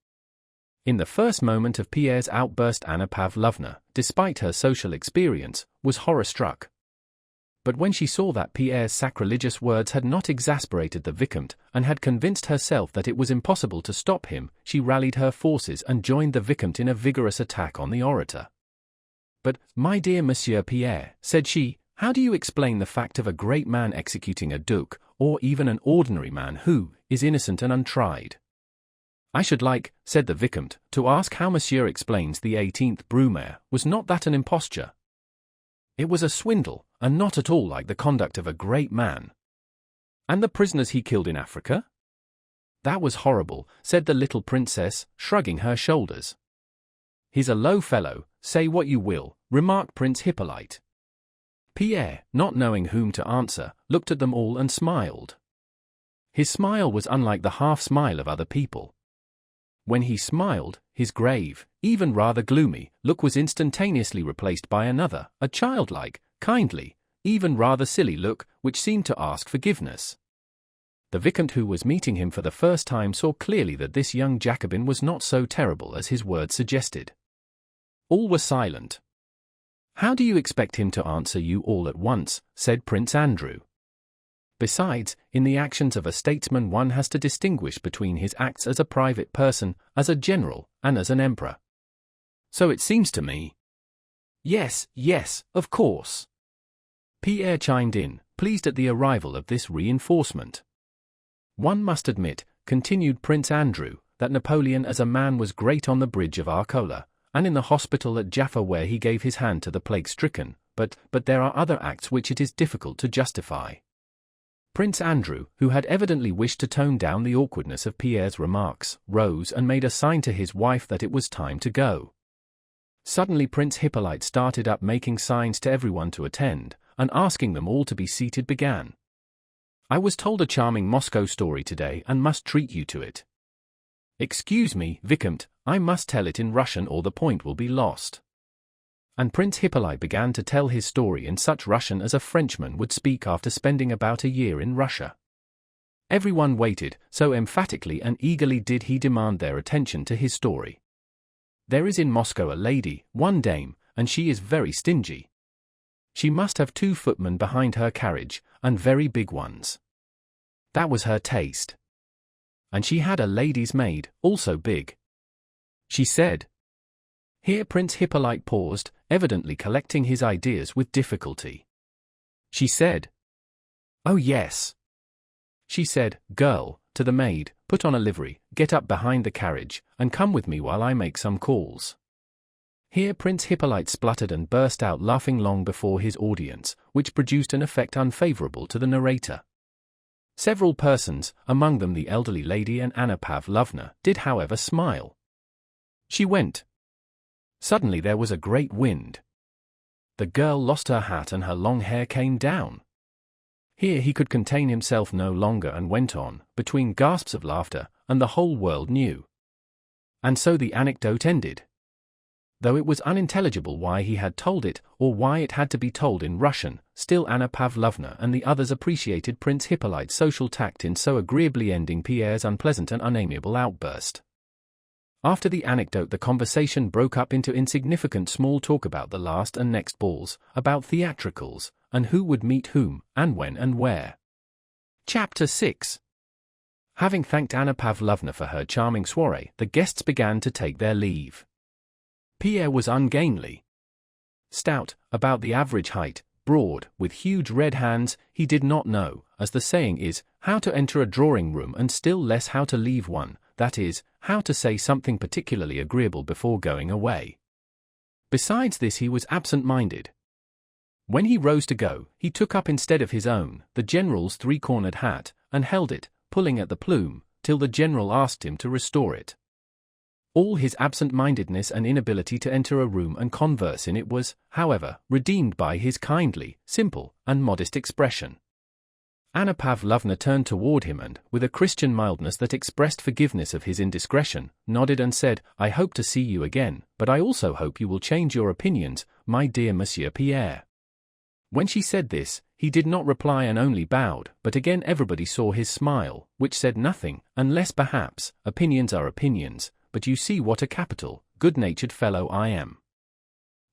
In the first moment of Pierre's outburst, Anna Pavlovna, despite her social experience, was horror-struck. But when she saw that Pierre's sacrilegious words had not exasperated the Vicomte, and had convinced herself that it was impossible to stop him, she rallied her forces and joined the Vicomte in a vigorous attack on the orator. But, my dear Monsieur Pierre, said she, how do you explain the fact of a great man executing a duke, or even an ordinary man who is innocent and untried? I should like, said the Vicomte, to ask how Monsieur explains the 18th Brumaire. Was not that an imposture? It was a swindle, and not at all like the conduct of a great man. And the prisoners he killed in Africa? That was horrible, said the little princess, shrugging her shoulders. He's a low fellow, say what you will, remarked Prince Hippolyte. Pierre, not knowing whom to answer, looked at them all and smiled. His smile was unlike the half-smile of other people. When he smiled, his grave, even rather gloomy, look was instantaneously replaced by another, a childlike, kindly, even rather silly look, which seemed to ask forgiveness. The Vicomte, who was meeting him for the first time, saw clearly that this young Jacobin was not so terrible as his words suggested. All were silent. How do you expect him to answer you all at once? Said Prince Andrew. Besides, in the actions of a statesman one has to distinguish between his acts as a private person, as a general, and as an emperor. So it seems to me. Yes, of course. Pierre chimed in, pleased at the arrival of this reinforcement. One must admit, continued Prince Andrew, that Napoleon as a man was great on the bridge of Arcola, and in the hospital at Jaffa where he gave his hand to the plague-stricken, but there are other acts which it is difficult to justify. Prince Andrew, who had evidently wished to tone down the awkwardness of Pierre's remarks, rose and made a sign to his wife that it was time to go. Suddenly Prince Hippolyte started up, making signs to everyone to attend, and asking them all to be seated began. "I was told a charming Moscow story today and must treat you to it." "Excuse me, Vicomte, I must tell it in Russian or the point will be lost." And Prince Hippolyte began to tell his story in such Russian as a Frenchman would speak after spending about a year in Russia. Everyone waited, so emphatically and eagerly did he demand their attention to his story. "There is in Moscow a lady, one dame, and she is very stingy. She must have 2 footmen behind her carriage, and very big ones. That was her taste. And she had a lady's maid, also big. She said—" Here Prince Hippolyte paused, evidently collecting his ideas with difficulty. "She said, 'Oh yes.' She said, 'Girl,' to the maid, 'put on a livery, get up behind the carriage, and come with me while I make some calls.'" Here Prince Hippolyte spluttered and burst out laughing long before his audience, which produced an effect unfavorable to the narrator. Several persons, among them the elderly lady and Anna Pavlovna, did however smile. She went. Suddenly there was a great wind. The girl lost her hat and her long hair came down. Here he could contain himself no longer and went on, between gasps of laughter, and the whole world knew. And so the anecdote ended. Though it was unintelligible why he had told it, or why it had to be told in Russian, still Anna Pavlovna and the others appreciated Prince Hippolyte's social tact in so agreeably ending Pierre's unpleasant and unamiable outburst. After the anecdote the conversation broke up into insignificant small talk about the last and next balls, about theatricals, and who would meet whom, and when and where. Chapter 6. Having thanked Anna Pavlovna for her charming soirée, the guests began to take their leave. Pierre was ungainly. Stout, about the average height, broad, with huge red hands, he did not know, as the saying is, how to enter a drawing-room and still less how to leave one, that is, how to say something particularly agreeable before going away. Besides this he was absent-minded. When he rose to go, he took up instead of his own, the general's 3-cornered hat, and held it, pulling at the plume, till the general asked him to restore it. All his absent-mindedness and inability to enter a room and converse in it was, however, redeemed by his kindly, simple, and modest expression. Anna Pavlovna turned toward him and, with a Christian mildness that expressed forgiveness of his indiscretion, nodded and said, "I hope to see you again, but I also hope you will change your opinions, my dear Monsieur Pierre." When she said this, he did not reply and only bowed, but again everybody saw his smile, which said nothing, unless perhaps, opinions are opinions, but you see what a capital, good-natured fellow I am.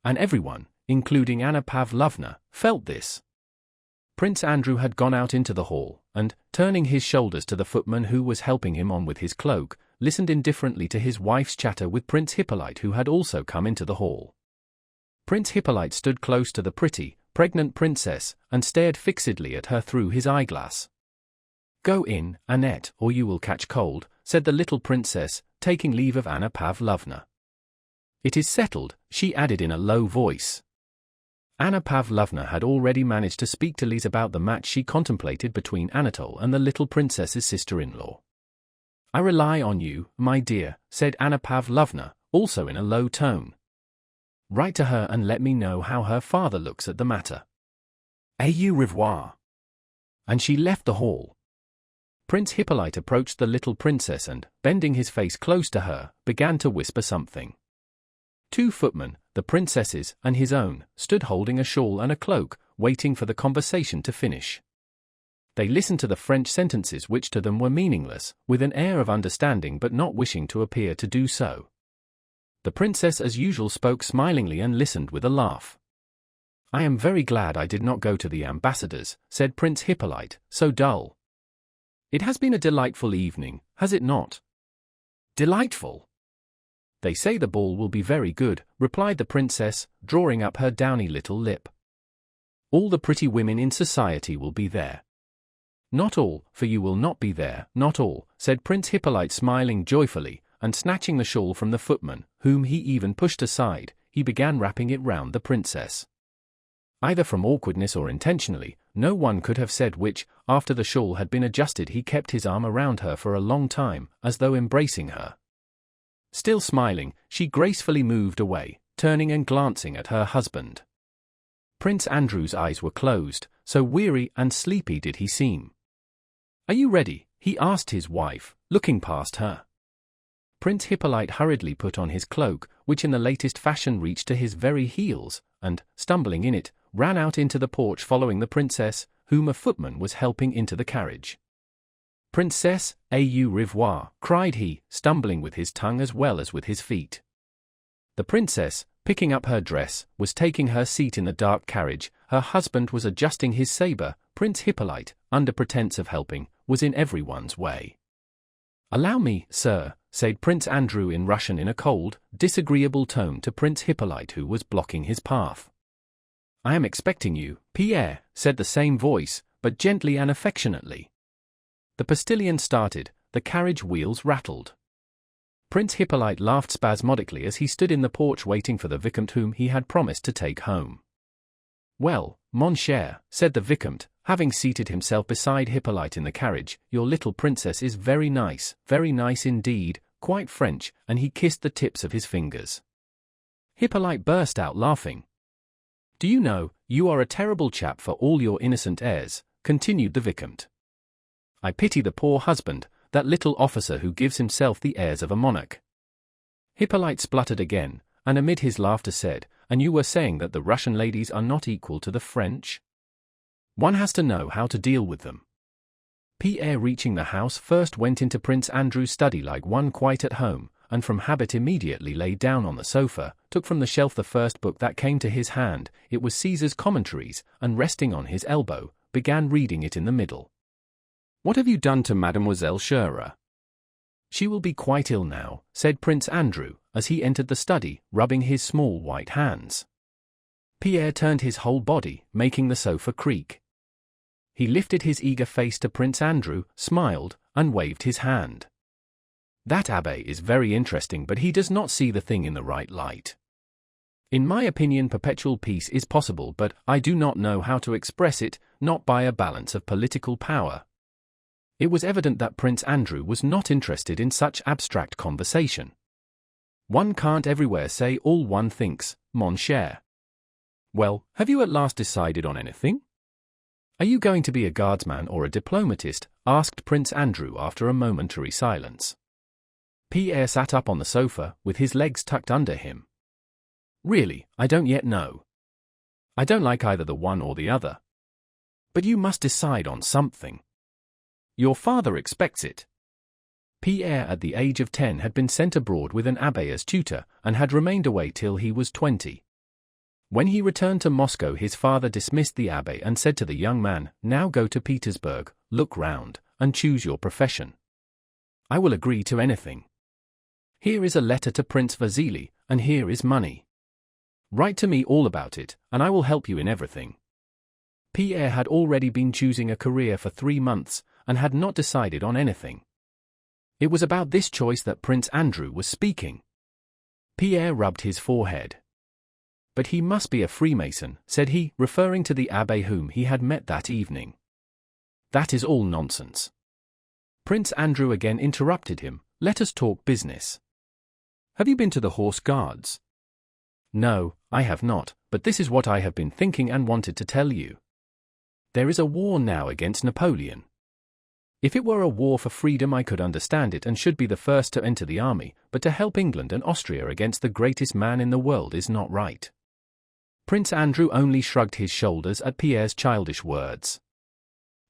And everyone, including Anna Pavlovna, felt this. Prince Andrew had gone out into the hall, and, turning his shoulders to the footman who was helping him on with his cloak, listened indifferently to his wife's chatter with Prince Hippolyte who had also come into the hall. Prince Hippolyte stood close to the pretty, pregnant princess, and stared fixedly at her through his eyeglass. "Go in, Annette, or you will catch cold," said the little princess, taking leave of Anna Pavlovna. "It is settled," she added in a low voice. Anna Pavlovna had already managed to speak to Lise about the match she contemplated between Anatole and the little princess's sister-in-law. "I rely on you, my dear," said Anna Pavlovna, also in a low tone. "Write to her and let me know how her father looks at the matter. Au revoir." And she left the hall. Prince Hippolyte approached the little princess and, bending his face close to her, began to whisper something. 2 footmen, the princess's and his own, stood holding a shawl and a cloak, waiting for the conversation to finish. They listened to the French sentences which to them were meaningless, with an air of understanding but not wishing to appear to do so. The princess as usual spoke smilingly and listened with a laugh. "I am very glad I did not go to the ambassador's," said Prince Hippolyte, "so dull. It has been a delightful evening, has it not?" "Delightful." "They say the ball will be very good," replied the princess, drawing up her downy little lip. "All the pretty women in society will be there." "Not all, for you will not be there, not all," said Prince Hippolyte smiling joyfully, and snatching the shawl from the footman, whom he even pushed aside, he began wrapping it round the princess. Either from awkwardness or intentionally, no one could have said which, after the shawl had been adjusted he kept his arm around her for a long time, as though embracing her. Still smiling, she gracefully moved away, turning and glancing at her husband. Prince Andrew's eyes were closed, so weary and sleepy did he seem. "Are you ready?" he asked his wife, looking past her. Prince Hippolyte hurriedly put on his cloak, which in the latest fashion reached to his very heels, and, stumbling in it, ran out into the porch following the princess, whom a footman was helping into the carriage. "Princess, au revoir," cried he, stumbling with his tongue as well as with his feet. The princess, picking up her dress, was taking her seat in the dark carriage, her husband was adjusting his sabre, Prince Hippolyte, under pretence of helping, was in everyone's way. "Allow me, sir," said Prince Andrew in Russian in a cold, disagreeable tone to Prince Hippolyte who was blocking his path. "I am expecting you, Pierre," said the same voice, but gently and affectionately. The postilion started, the carriage wheels rattled. Prince Hippolyte laughed spasmodically as he stood in the porch waiting for the Vicomte whom he had promised to take home. "Well, mon cher," said the Vicomte, having seated himself beside Hippolyte in the carriage, "your little princess is very nice indeed, quite French," and he kissed the tips of his fingers. Hippolyte burst out laughing. "Do you know, you are a terrible chap for all your innocent airs," continued the Vicomte. "I pity the poor husband, that little officer who gives himself the airs of a monarch." Hippolyte spluttered again, and amid his laughter said, "And you were saying that the Russian ladies are not equal to the French? One has to know how to deal with them." Pierre, reaching the house first, went into Prince Andrew's study like one quite at home, and from habit immediately lay down on the sofa, took from the shelf the first book that came to his hand, it was Caesar's Commentaries, and resting on his elbow, began reading it in the middle. "What have you done to Mademoiselle Scherer?" "She will be quite ill now," said Prince Andrew, as he entered the study, rubbing his small white hands. Pierre turned his whole body, making the sofa creak. He lifted his eager face to Prince Andrew, smiled, and waved his hand. "That abbé is very interesting, but he does not see the thing in the right light. In my opinion, perpetual peace is possible, but I do not know how to express it, not by a balance of political power." It was evident that Prince Andrew was not interested in such abstract conversation. "One can't everywhere say all one thinks, mon cher." "Well, have you at last decided on anything? Are you going to be a guardsman or a diplomatist?" asked Prince Andrew after a momentary silence. Pierre sat up on the sofa, with his legs tucked under him. "Really, I don't yet know. I don't like either the one or the other. But you must decide on something. Your father expects it." Pierre at the age of 10 had been sent abroad with an abbé as tutor, and had remained away till he was 20. When he returned to Moscow his father dismissed the abbé and said to the young man, "Now go to Petersburg, look round, and choose your profession. I will agree to anything. Here is a letter to Prince Vasily, and here is money. Write to me all about it, and I will help you in everything." Pierre had already been choosing a career for 3 months, and had not decided on anything. It was about this choice that Prince Andrew was speaking. Pierre rubbed his forehead. "But he must be a Freemason," said he, referring to the abbé whom he had met that evening. "That is all nonsense." Prince Andrew again interrupted him, "Let us talk business. Have you been to the Horse Guards?" "No, I have not, but this is what I have been thinking and wanted to tell you. There is a war now against Napoleon. If it were a war for freedom I could understand it and should be the first to enter the army, but to help England and Austria against the greatest man in the world is not right." Prince Andrew only shrugged his shoulders at Pierre's childish words.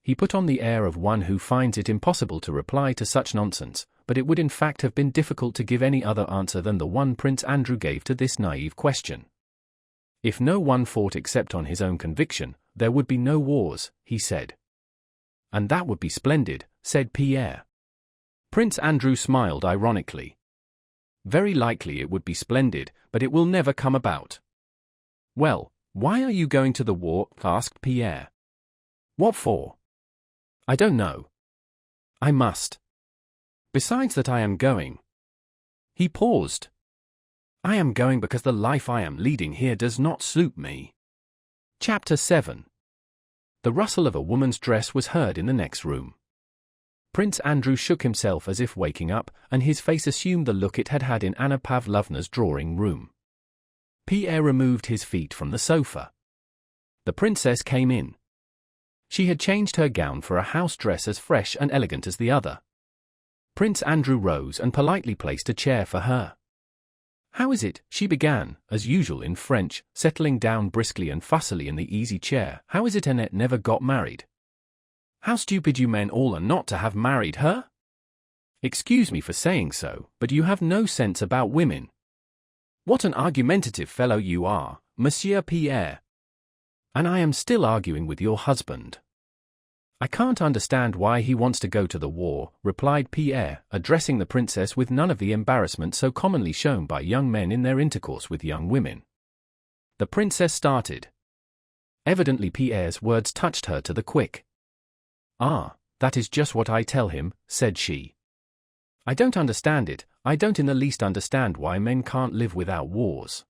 He put on the air of one who finds it impossible to reply to such nonsense, but it would in fact have been difficult to give any other answer than the one Prince Andrew gave to this naive question. If no one fought except on his own conviction, there would be no wars, he said. "And that would be splendid," said Pierre. Prince Andrew smiled ironically. "Very likely it would be splendid, but it will never come about." "Well, why are you going to the war?" asked Pierre. "What for?" "I don't know. I must. Besides that I am going." He paused. I am going because the life I am leading here does not suit me. Chapter 7. The rustle of a woman's dress was heard in the next room. Prince Andrew shook himself as if waking up, and his face assumed the look it had had in Anna Pavlovna's drawing room. Pierre removed his feet from the sofa. The princess came in. She had changed her gown for a house dress as fresh and elegant as the other. Prince Andrew rose and politely placed a chair for her. How is it, she began, as usual in French, settling down briskly and fussily in the easy chair, how is it Annette never got married? How stupid you men all are not to have married her? Excuse me for saying so, but you have no sense about women. What an argumentative fellow you are, Monsieur Pierre. And I am still arguing with your husband. I can't understand why he wants to go to the war, replied Pierre, addressing the princess with none of the embarrassment so commonly shown by young men in their intercourse with young women. The princess started. Evidently Pierre's words touched her to the quick. Ah, that is just what I tell him, said she. I don't understand it, I don't in the least understand why men can't live without wars.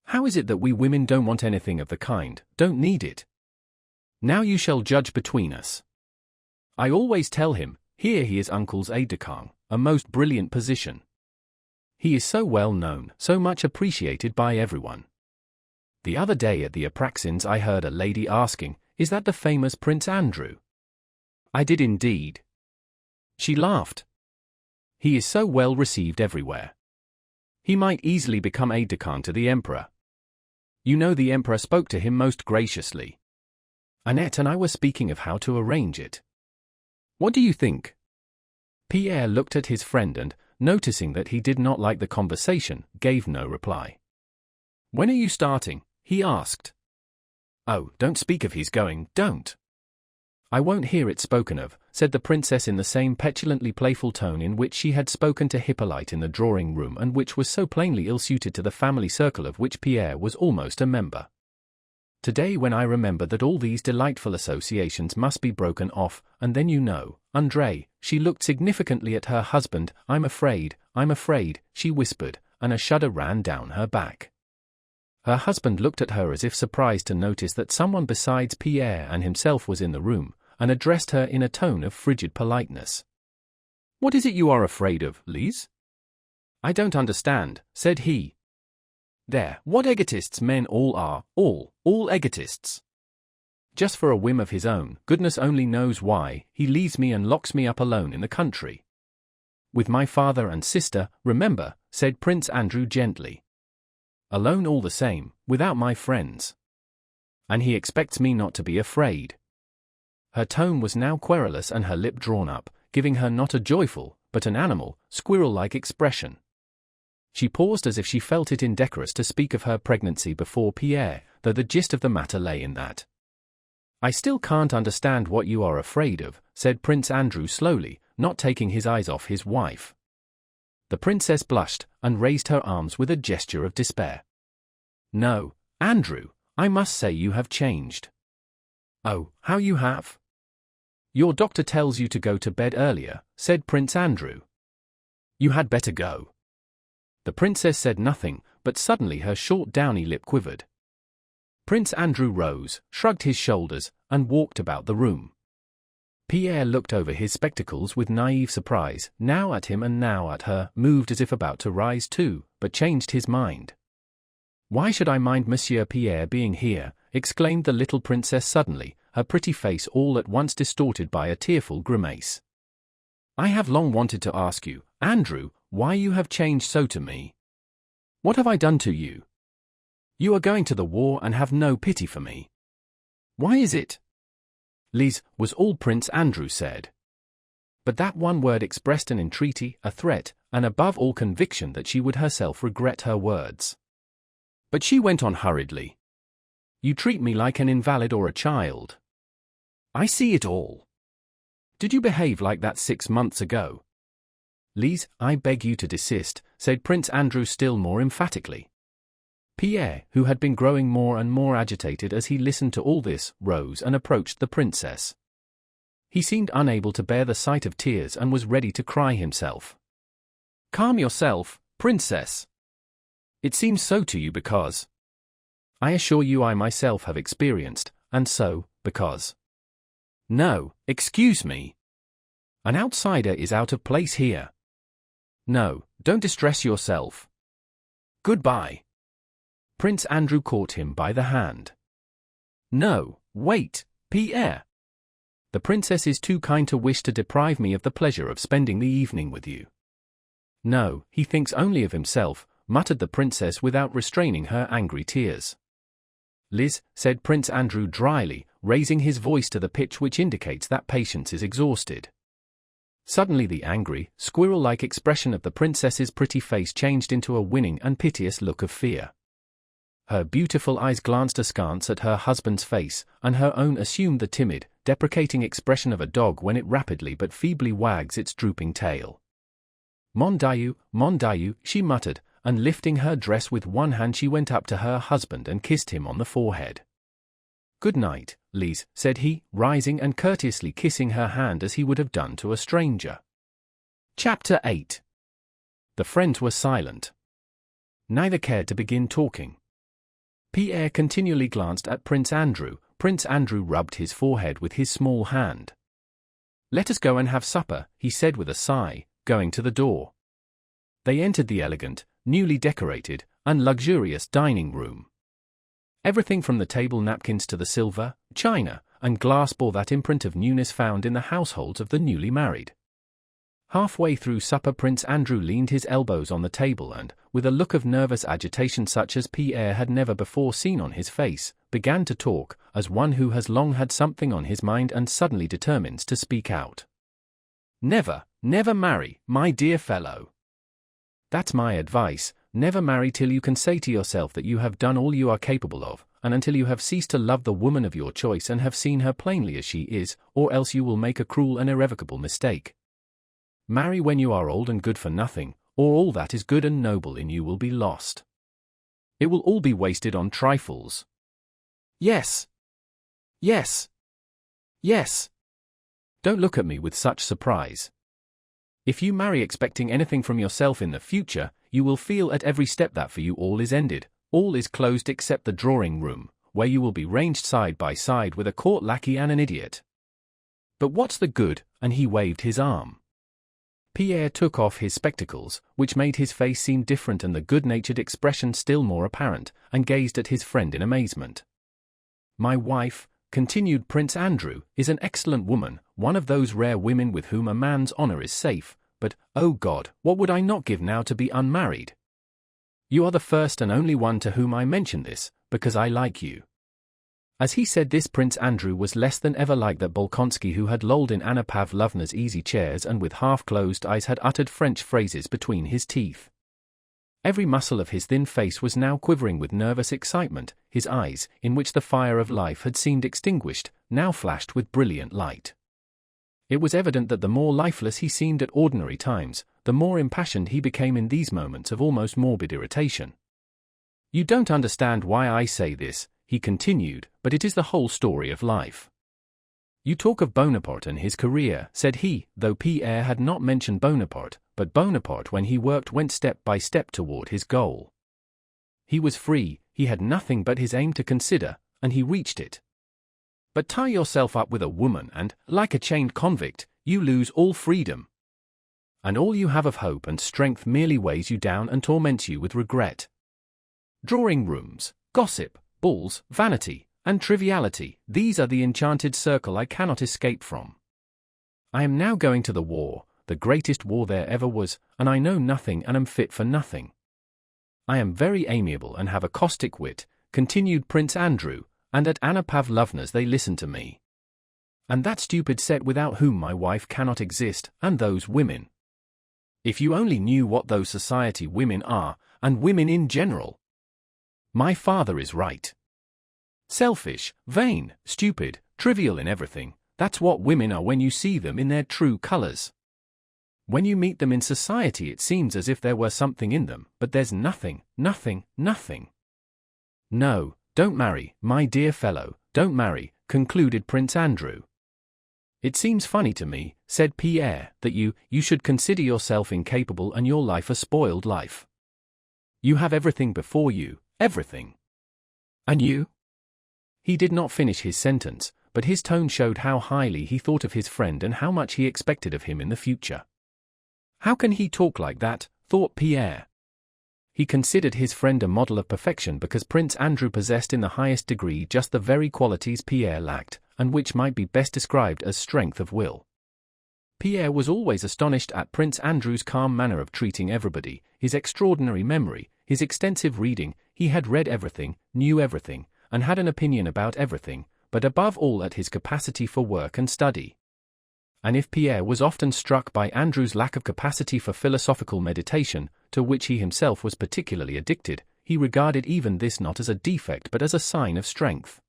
How is it that we women don't want anything of the kind, don't need it? Now you shall judge between us. I always tell him, here he is uncle's aide-de-camp, a most brilliant position. He is so well known, so much appreciated by everyone. The other day at the Apraxins I heard a lady asking, is that the famous Prince Andrew? I did indeed. She laughed. He is so well received everywhere. He might easily become aide-de-camp to the emperor. You know the emperor spoke to him most graciously. Annette and I were speaking of how to arrange it. What do you think? Pierre looked at his friend and, noticing that he did not like the conversation, gave no reply. When are you starting? He asked. Oh, don't speak of his going, don't. I won't hear it spoken of, said the princess in the same petulantly playful tone in which she had spoken to Hippolyte in the drawing room and which was so plainly ill-suited to the family circle of which Pierre was almost a member. Today when I remember that all these delightful associations must be broken off, and then you know, André, she looked significantly at her husband, I'm afraid, she whispered, and a shudder ran down her back. Her husband looked at her as if surprised to notice that someone besides Pierre and himself was in the room, and addressed her in a tone of frigid politeness. What is it you are afraid of, Lise? I don't understand, said he. There, what egotists men all are, all egotists. Just for a whim of his own, goodness only knows why, he leaves me and locks me up alone in the country. With my father and sister, remember, said Prince Andrew gently. Alone all the same, without my friends. And he expects me not to be afraid. Her tone was now querulous and her lip drawn up, giving her not a joyful, but an animal, squirrel-like expression. She paused as if she felt it indecorous to speak of her pregnancy before Pierre, though the gist of the matter lay in that. I still can't understand what you are afraid of, said Prince Andrew slowly, not taking his eyes off his wife. The princess blushed, and raised her arms with a gesture of despair. No, Andrew, I must say you have changed. Oh, how you have? Your doctor tells you to go to bed earlier, said Prince Andrew. You had better go. The princess said nothing, but suddenly her short downy lip quivered. Prince Andrew rose, shrugged his shoulders, and walked about the room. Pierre looked over his spectacles with naive surprise, now at him and now at her, moved as if about to rise too, but changed his mind. Why should I mind Monsieur Pierre being here? Exclaimed the little princess suddenly, her pretty face all at once distorted by a tearful grimace. I have long wanted to ask you, Andrew, why you have changed so to me. What have I done to you? You are going to the war and have no pity for me. Why is it? Lise, was all Prince Andrew said. But that one word expressed an entreaty, a threat, and above all conviction that she would herself regret her words. But she went on hurriedly. You treat me like an invalid or a child. I see it all. Did you behave like that 6 months ago? Lise, I beg you to desist, said Prince Andrew still more emphatically. Pierre, who had been growing more and more agitated as he listened to all this, rose and approached the princess. He seemed unable to bear the sight of tears and was ready to cry himself. Calm yourself, princess. It seems so to you because I assure you I myself have experienced, and so, because. No, excuse me. An outsider is out of place here. No, don't distress yourself. Goodbye. Prince Andrew caught him by the hand. No, wait, Pierre. The princess is too kind to wish to deprive me of the pleasure of spending the evening with you. No, he thinks only of himself, muttered the princess without restraining her angry tears. Liz, said Prince Andrew dryly, raising his voice to the pitch which indicates that patience is exhausted. Suddenly the angry, squirrel-like expression of the princess's pretty face changed into a winning and piteous look of fear. Her beautiful eyes glanced askance at her husband's face, and her own assumed the timid, deprecating expression of a dog when it rapidly but feebly wags its drooping tail. Mon Dieu, she muttered, and lifting her dress with one hand she went up to her husband and kissed him on the forehead. Good night, Lise, said he, rising and courteously kissing her hand as he would have done to a stranger. Chapter 8. The friends were silent. Neither cared to begin talking. Pierre continually glanced at Prince Andrew. Prince Andrew rubbed his forehead with his small hand. Let us go and have supper, he said with a sigh, going to the door. They entered the elegant, newly decorated, and luxurious dining room. Everything from the table napkins to the silver, china, and glass bore that imprint of newness found in the households of the newly married. Halfway through supper Prince Andrew leaned his elbows on the table and, with a look of nervous agitation such as Pierre had never before seen on his face, began to talk, as one who has long had something on his mind and suddenly determines to speak out. Never, never marry, my dear fellow. That's my advice, never marry till you can say to yourself that you have done all you are capable of, and until you have ceased to love the woman of your choice and have seen her plainly as she is, or else you will make a cruel and irrevocable mistake. Marry when you are old and good for nothing, or all that is good and noble in you will be lost. It will all be wasted on trifles. Yes. Yes. Yes. Don't look at me with such surprise. If you marry expecting anything from yourself in the future, you will feel at every step that for you all is ended, all is closed except the drawing room, where you will be ranged side by side with a court lackey and an idiot. But what's the good? And he waved his arm. Pierre took off his spectacles, which made his face seem different and the good-natured expression still more apparent, and gazed at his friend in amazement. My wife, continued Prince Andrew, is an excellent woman, one of those rare women with whom a man's honor is safe, but, oh God, what would I not give now to be unmarried? You are the first and only one to whom I mention this, because I like you. As he said this Prince Andrew was less than ever like that Bolkonsky who had lolled in Anna Pavlovna's easy chairs and with half-closed eyes had uttered French phrases between his teeth. Every muscle of his thin face was now quivering with nervous excitement, his eyes, in which the fire of life had seemed extinguished, now flashed with brilliant light. It was evident that the more lifeless he seemed at ordinary times, the more impassioned he became in these moments of almost morbid irritation. You don't understand why I say this, he continued, but it is the whole story of life. You talk of Bonaparte and his career, said he, though Pierre had not mentioned Bonaparte, but Bonaparte when he worked went step by step toward his goal. He was free, he had nothing but his aim to consider, and he reached it. But tie yourself up with a woman and, like a chained convict, you lose all freedom. And all you have of hope and strength merely weighs you down and torments you with regret. Drawing rooms, gossip, balls, vanity, and triviality, these are the enchanted circle I cannot escape from. I am now going to the war, the greatest war there ever was, and I know nothing and am fit for nothing. I am very amiable and have a caustic wit, continued Prince Andrew, and at Anna Pavlovna's they listen to me. And that stupid set without whom my wife cannot exist, and those women. If you only knew what those society women are, and women in general. My father is right. Selfish, vain, stupid, trivial in everything, that's what women are when you see them in their true colors. When you meet them in society it seems as if there were something in them, but there's nothing, nothing, nothing. No, don't marry, my dear fellow, don't marry, concluded Prince Andrew. "It seems funny to me," said Pierre, "that you should consider yourself incapable and your life a spoiled life. You have everything before you, everything. And you?" He did not finish his sentence, but his tone showed how highly he thought of his friend and how much he expected of him in the future. How can he talk like that, thought Pierre. He considered his friend a model of perfection because Prince Andrew possessed in the highest degree just the very qualities Pierre lacked, and which might be best described as strength of will. Pierre was always astonished at Prince Andrew's calm manner of treating everybody, his extraordinary memory, his extensive reading. He had read everything, knew everything, and had an opinion about everything, but above all at his capacity for work and study. And if Pierre was often struck by Andrew's lack of capacity for philosophical meditation, to which he himself was particularly addicted, he regarded even this not as a defect but as a sign of strength.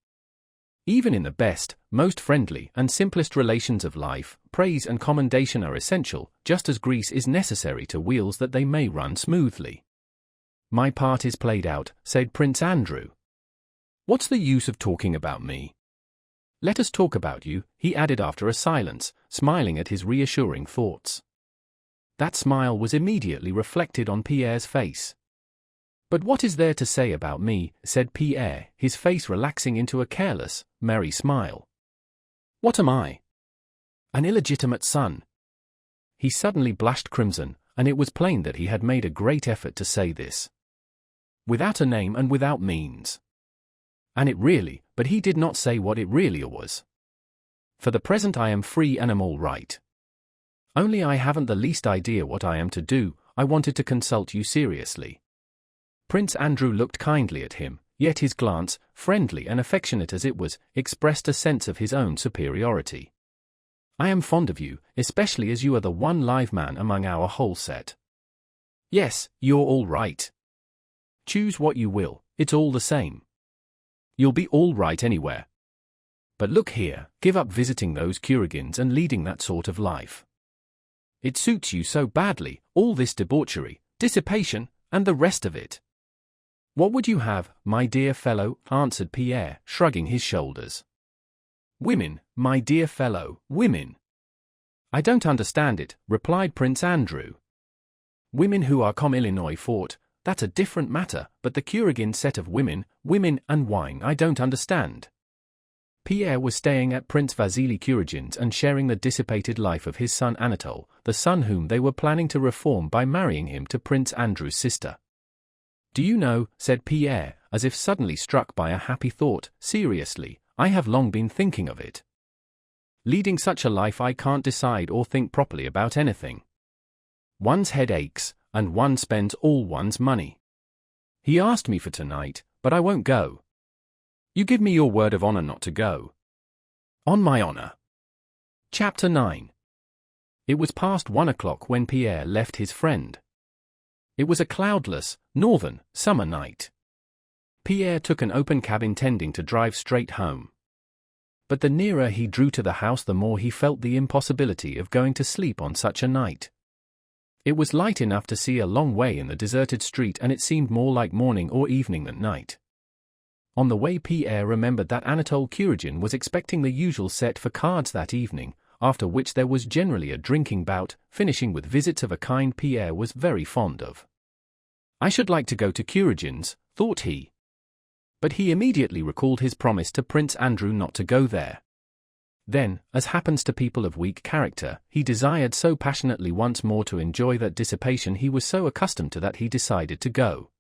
Even in the best, most friendly, and simplest relations of life, praise and commendation are essential, just as grease is necessary to wheels that they may run smoothly. "My part is played out," said Prince Andrew. "What's the use of talking about me? Let us talk about you," he added after a silence, smiling at his reassuring thoughts. That smile was immediately reflected on Pierre's face. "But what is there to say about me?" said Pierre, his face relaxing into a careless, merry smile. "What am I? An illegitimate son?" He suddenly blushed crimson, and it was plain that he had made a great effort to say this. "Without a name and without means. And but he did not say what it really was. For the present I am free and am all right. Only I haven't the least idea what I am to do. I wanted to consult you seriously." Prince Andrew looked kindly at him, yet his glance, friendly and affectionate as it was, expressed a sense of his own superiority. "I am fond of you, especially as you are the one live man among our whole set. Yes, you're all right. Choose what you will, it's all the same. You'll be all right anywhere. But look here, give up visiting those Kuragins and leading that sort of life. It suits you so badly, all this debauchery, dissipation, and the rest of it." "What would you have, my dear fellow?" answered Pierre, shrugging his shoulders. "Women, my dear fellow, women." "I don't understand it," replied Prince Andrew. "Women who are comme Illinois fort, that's a different matter, but the Kuragin set of women and wine I don't understand." Pierre was staying at Prince Vasily Kuragin's and sharing the dissipated life of his son Anatole, the son whom they were planning to reform by marrying him to Prince Andrew's sister. "Do you know," said Pierre, as if suddenly struck by a happy thought, "seriously, I have long been thinking of it. Leading such a life I can't decide or think properly about anything. One's head aches, and one spends all one's money. He asked me for tonight, but I won't go." "You give me your word of honor not to go?" "On my honor." Chapter 9. It was past 1 o'clock when Pierre left his friend. It was a cloudless, northern, summer night. Pierre took an open cab intending to drive straight home. But the nearer he drew to the house the more he felt the impossibility of going to sleep on such a night. It was light enough to see a long way in the deserted street and it seemed more like morning or evening than night. On the way Pierre remembered that Anatole Kuragin was expecting the usual set for cards that evening, after which there was generally a drinking bout, finishing with visits of a kind Pierre was very fond of. "I should like to go to Kuragin's," thought he. But he immediately recalled his promise to Prince Andrew not to go there. Then, as happens to people of weak character, he desired so passionately once more to enjoy that dissipation he was so accustomed to that he decided to go.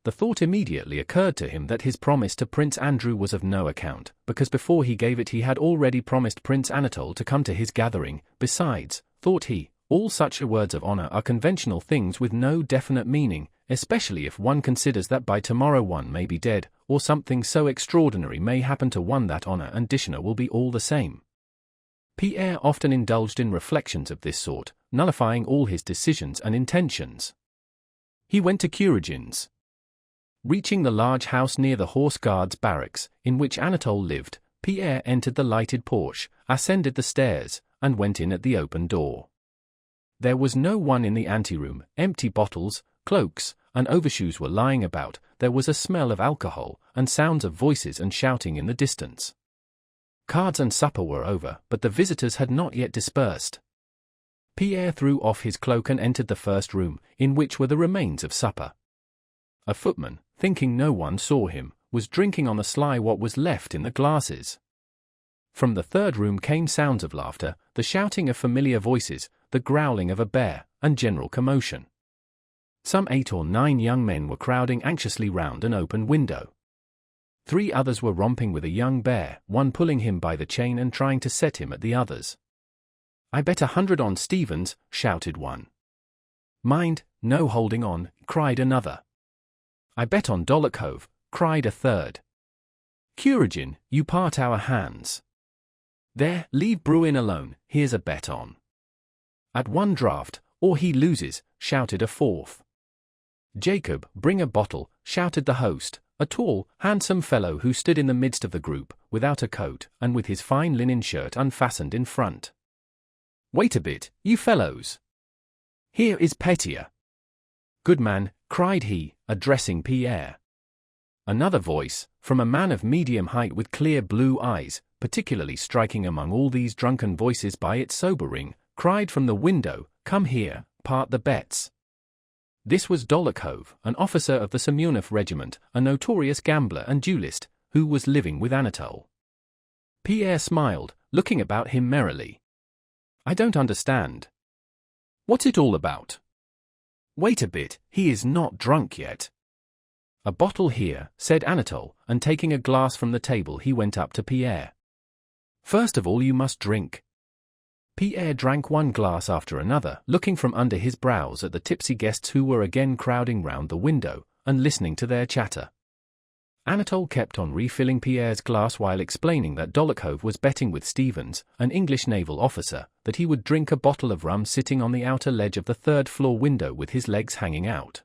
The thought immediately occurred to him that his promise to Prince Andrew was of no account, because before he gave it he had already promised Prince Anatole to come to his gathering. Besides, thought he, all such words of honor are conventional things with no definite meaning, especially if one considers that by tomorrow one may be dead, or something so extraordinary may happen to one that honor and dishonor will be all the same. Pierre often indulged in reflections of this sort, nullifying all his decisions and intentions. He went to Kuragin's. Reaching the large house near the Horse Guards barracks, in which Anatole lived, Pierre entered the lighted porch, ascended the stairs, and went in at the open door. There was no one in the anteroom. Empty bottles, cloaks, and overshoes were lying about. There was a smell of alcohol, and sounds of voices and shouting in the distance. Cards and supper were over, but the visitors had not yet dispersed. Pierre threw off his cloak and entered the first room, in which were the remains of supper. A footman, thinking no one saw him, was drinking on the sly what was left in the glasses. From the third room came sounds of laughter, the shouting of familiar voices, the growling of a bear, and general commotion. Some 8 or 9 young men were crowding anxiously round an open window. 3 others were romping with a young bear, one pulling him by the chain and trying to set him at the others. "I bet 100 on Stevens," shouted one. "Mind, no holding on," cried another. "I bet on Dolokhov," cried a third. "Kuragin, you part our hands." "There, leave Bruin alone, here's a bet on." "At 1 draught, or he loses," shouted a fourth. "Jacob, bring a bottle," shouted the host, a tall, handsome fellow who stood in the midst of the group, without a coat, and with his fine linen shirt unfastened in front. "Wait a bit, you fellows. Here is Petier." "Good man," cried he, addressing Pierre. Another voice, from a man of medium height with clear blue eyes, particularly striking among all these drunken voices by its sober ring, cried from the window, "Come here, part the bets." This was Dolokhov, an officer of the Semyonov regiment, a notorious gambler and duelist, who was living with Anatole. Pierre smiled, looking about him merrily. "I don't understand. What's it all about?" "Wait a bit, he is not drunk yet." "A bottle here," said Anatole, and taking a glass from the table he went up to Pierre. "First of all you must drink." Pierre drank 1 glass after another, looking from under his brows at the tipsy guests who were again crowding round the window, and listening to their chatter. Anatole kept on refilling Pierre's glass while explaining that Dolokhov was betting with Stevens, an English naval officer, that he would drink a bottle of rum sitting on the outer ledge of the 3rd-floor window with his legs hanging out.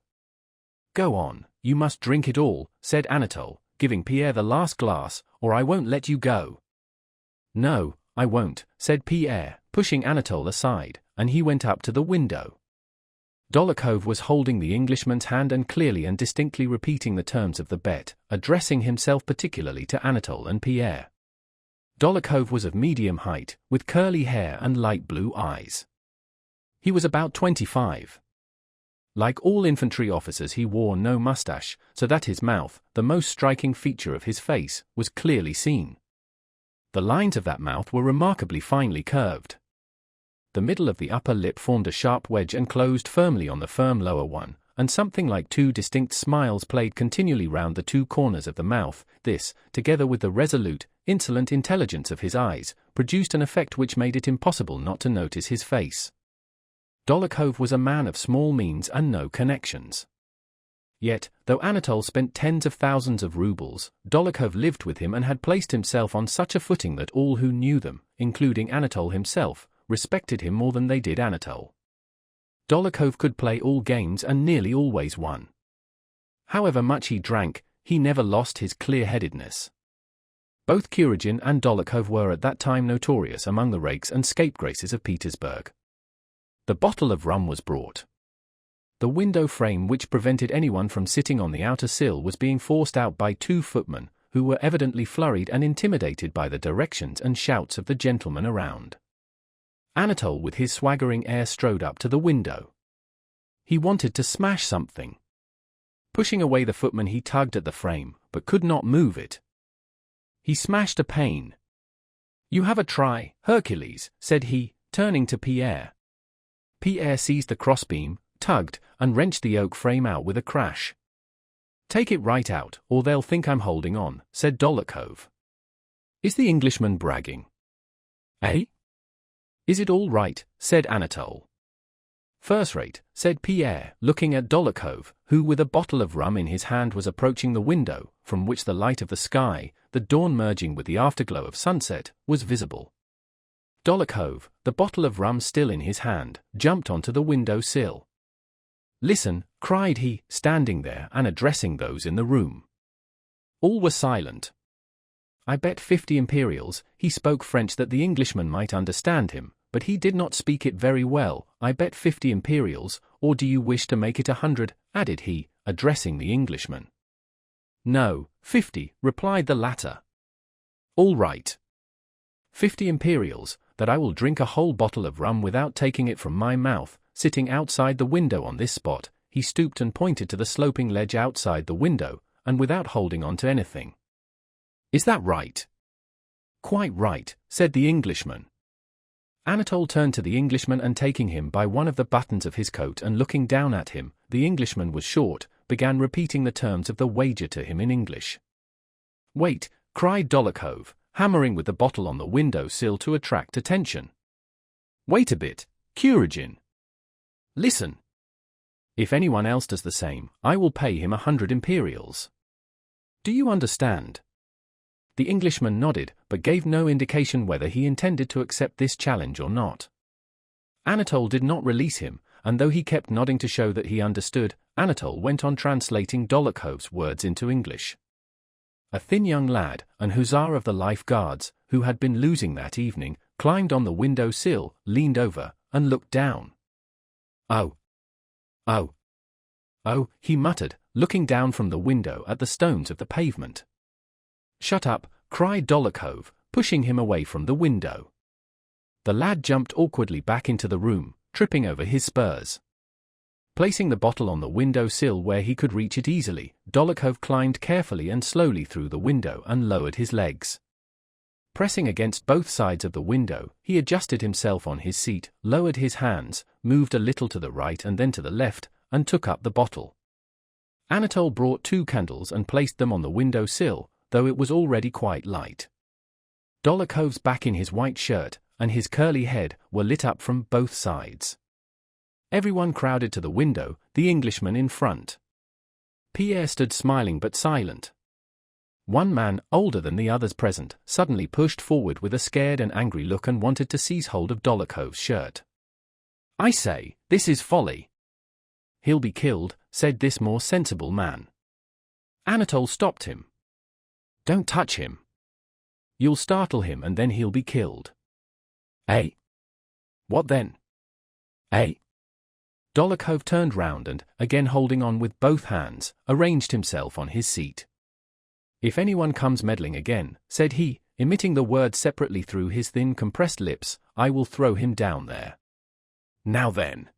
"Go on, you must drink it all," said Anatole, giving Pierre the last glass, "or I won't let you go." "No, I won't," said Pierre, pushing Anatole aside, and he went up to the window. Dolokhov was holding the Englishman's hand and clearly and distinctly repeating the terms of the bet, addressing himself particularly to Anatole and Pierre. Dolokhov was of medium height, with curly hair and light blue eyes. He was about 25. Like all infantry officers, he wore no mustache, so that his mouth, the most striking feature of his face, was clearly seen. The lines of that mouth were remarkably finely curved. The middle of the upper lip formed a sharp wedge and closed firmly on the firm lower one, and something like 2 distinct smiles played continually round the 2 corners of the mouth. This, together with the resolute, insolent intelligence of his eyes, produced an effect which made it impossible not to notice his face. Dolokhov was a man of small means and no connections. Yet, though Anatole spent tens of thousands of rubles, Dolokhov lived with him and had placed himself on such a footing that all who knew them, including Anatole himself, respected him more than they did Anatole. Dolokhov could play all games and nearly always won. However much he drank, he never lost his clear-headedness. Both Kuragin and Dolokhov were at that time notorious among the rakes and scapegraces of Petersburg. The bottle of rum was brought. The window frame which prevented anyone from sitting on the outer sill was being forced out by 2 footmen, who were evidently flurried and intimidated by the directions and shouts of the gentlemen around. Anatole with his swaggering air strode up to the window. He wanted to smash something. Pushing away the footman he tugged at the frame, but could not move it. He smashed a pane. "You have a try, Hercules," said he, turning to Pierre. Pierre seized the crossbeam, tugged, and wrenched the oak frame out with a crash. "Take it right out, or they'll think I'm holding on," said Dolokhov. "Is the Englishman bragging?" "Eh? Is it all right?" said Anatole. "First rate," said Pierre, looking at Dolokhov, who with a bottle of rum in his hand was approaching the window, from which the light of the sky, the dawn merging with the afterglow of sunset, was visible. Dolokhov, the bottle of rum still in his hand, jumped onto the window sill. "Listen," cried he, standing there and addressing those in the room. All were silent. "I bet 50 imperials," he spoke French that the Englishman might understand him, but he did not speak it very well. "I bet 50 imperials, or do you wish to make it 100, added he, addressing the Englishman. "No, 50, replied the latter. "All right. 50 imperials, that I will drink a whole bottle of rum without taking it from my mouth, sitting outside the window on this spot." He stooped and pointed to the sloping ledge outside the window, and without holding on to anything. "Is that right?" "Quite right," said the Englishman. Anatole turned to the Englishman and taking him by one of the buttons of his coat and looking down at him, the Englishman was short, began repeating the terms of the wager to him in English. "Wait," cried Dólokhov, hammering with the bottle on the window sill to attract attention. "Wait a bit, Kuragin. Listen. If anyone else does the same, I will pay him 100 imperials. Do you understand?" The Englishman nodded, but gave no indication whether he intended to accept this challenge or not. Anatole did not release him, and though he kept nodding to show that he understood, Anatole went on translating Dolokhov's words into English. A thin young lad, an hussar of the Life Guards, who had been losing that evening, climbed on the window sill, leaned over, and looked down. "Oh! Oh! Oh!" he muttered, looking down from the window at the stones of the pavement. "Shut up," cried Dólokhov, pushing him away from the window. The lad jumped awkwardly back into the room, tripping over his spurs. Placing the bottle on the window sill where he could reach it easily, Dólokhov climbed carefully and slowly through the window and lowered his legs. Pressing against both sides of the window, he adjusted himself on his seat, lowered his hands, moved a little to the right and then to the left, and took up the bottle. Anatole brought 2 candles and placed them on the window sill, though it was already quite light. Dolokhov's back in his white shirt, and his curly head, were lit up from both sides. Everyone crowded to the window, the Englishman in front. Pierre stood smiling but silent. One man, older than the others present, suddenly pushed forward with a scared and angry look and wanted to seize hold of Dolokhov's shirt. "I say, this is folly." "He'll be killed," said this more sensible man. Anatole stopped him. "Don't touch him. You'll startle him and then he'll be killed." "Eh? What then? Eh?" Dólokhov turned round and, again holding on with both hands, arranged himself on his seat. "If anyone comes meddling again," said he, emitting the words separately through his thin compressed lips, "I will throw him down there. Now then."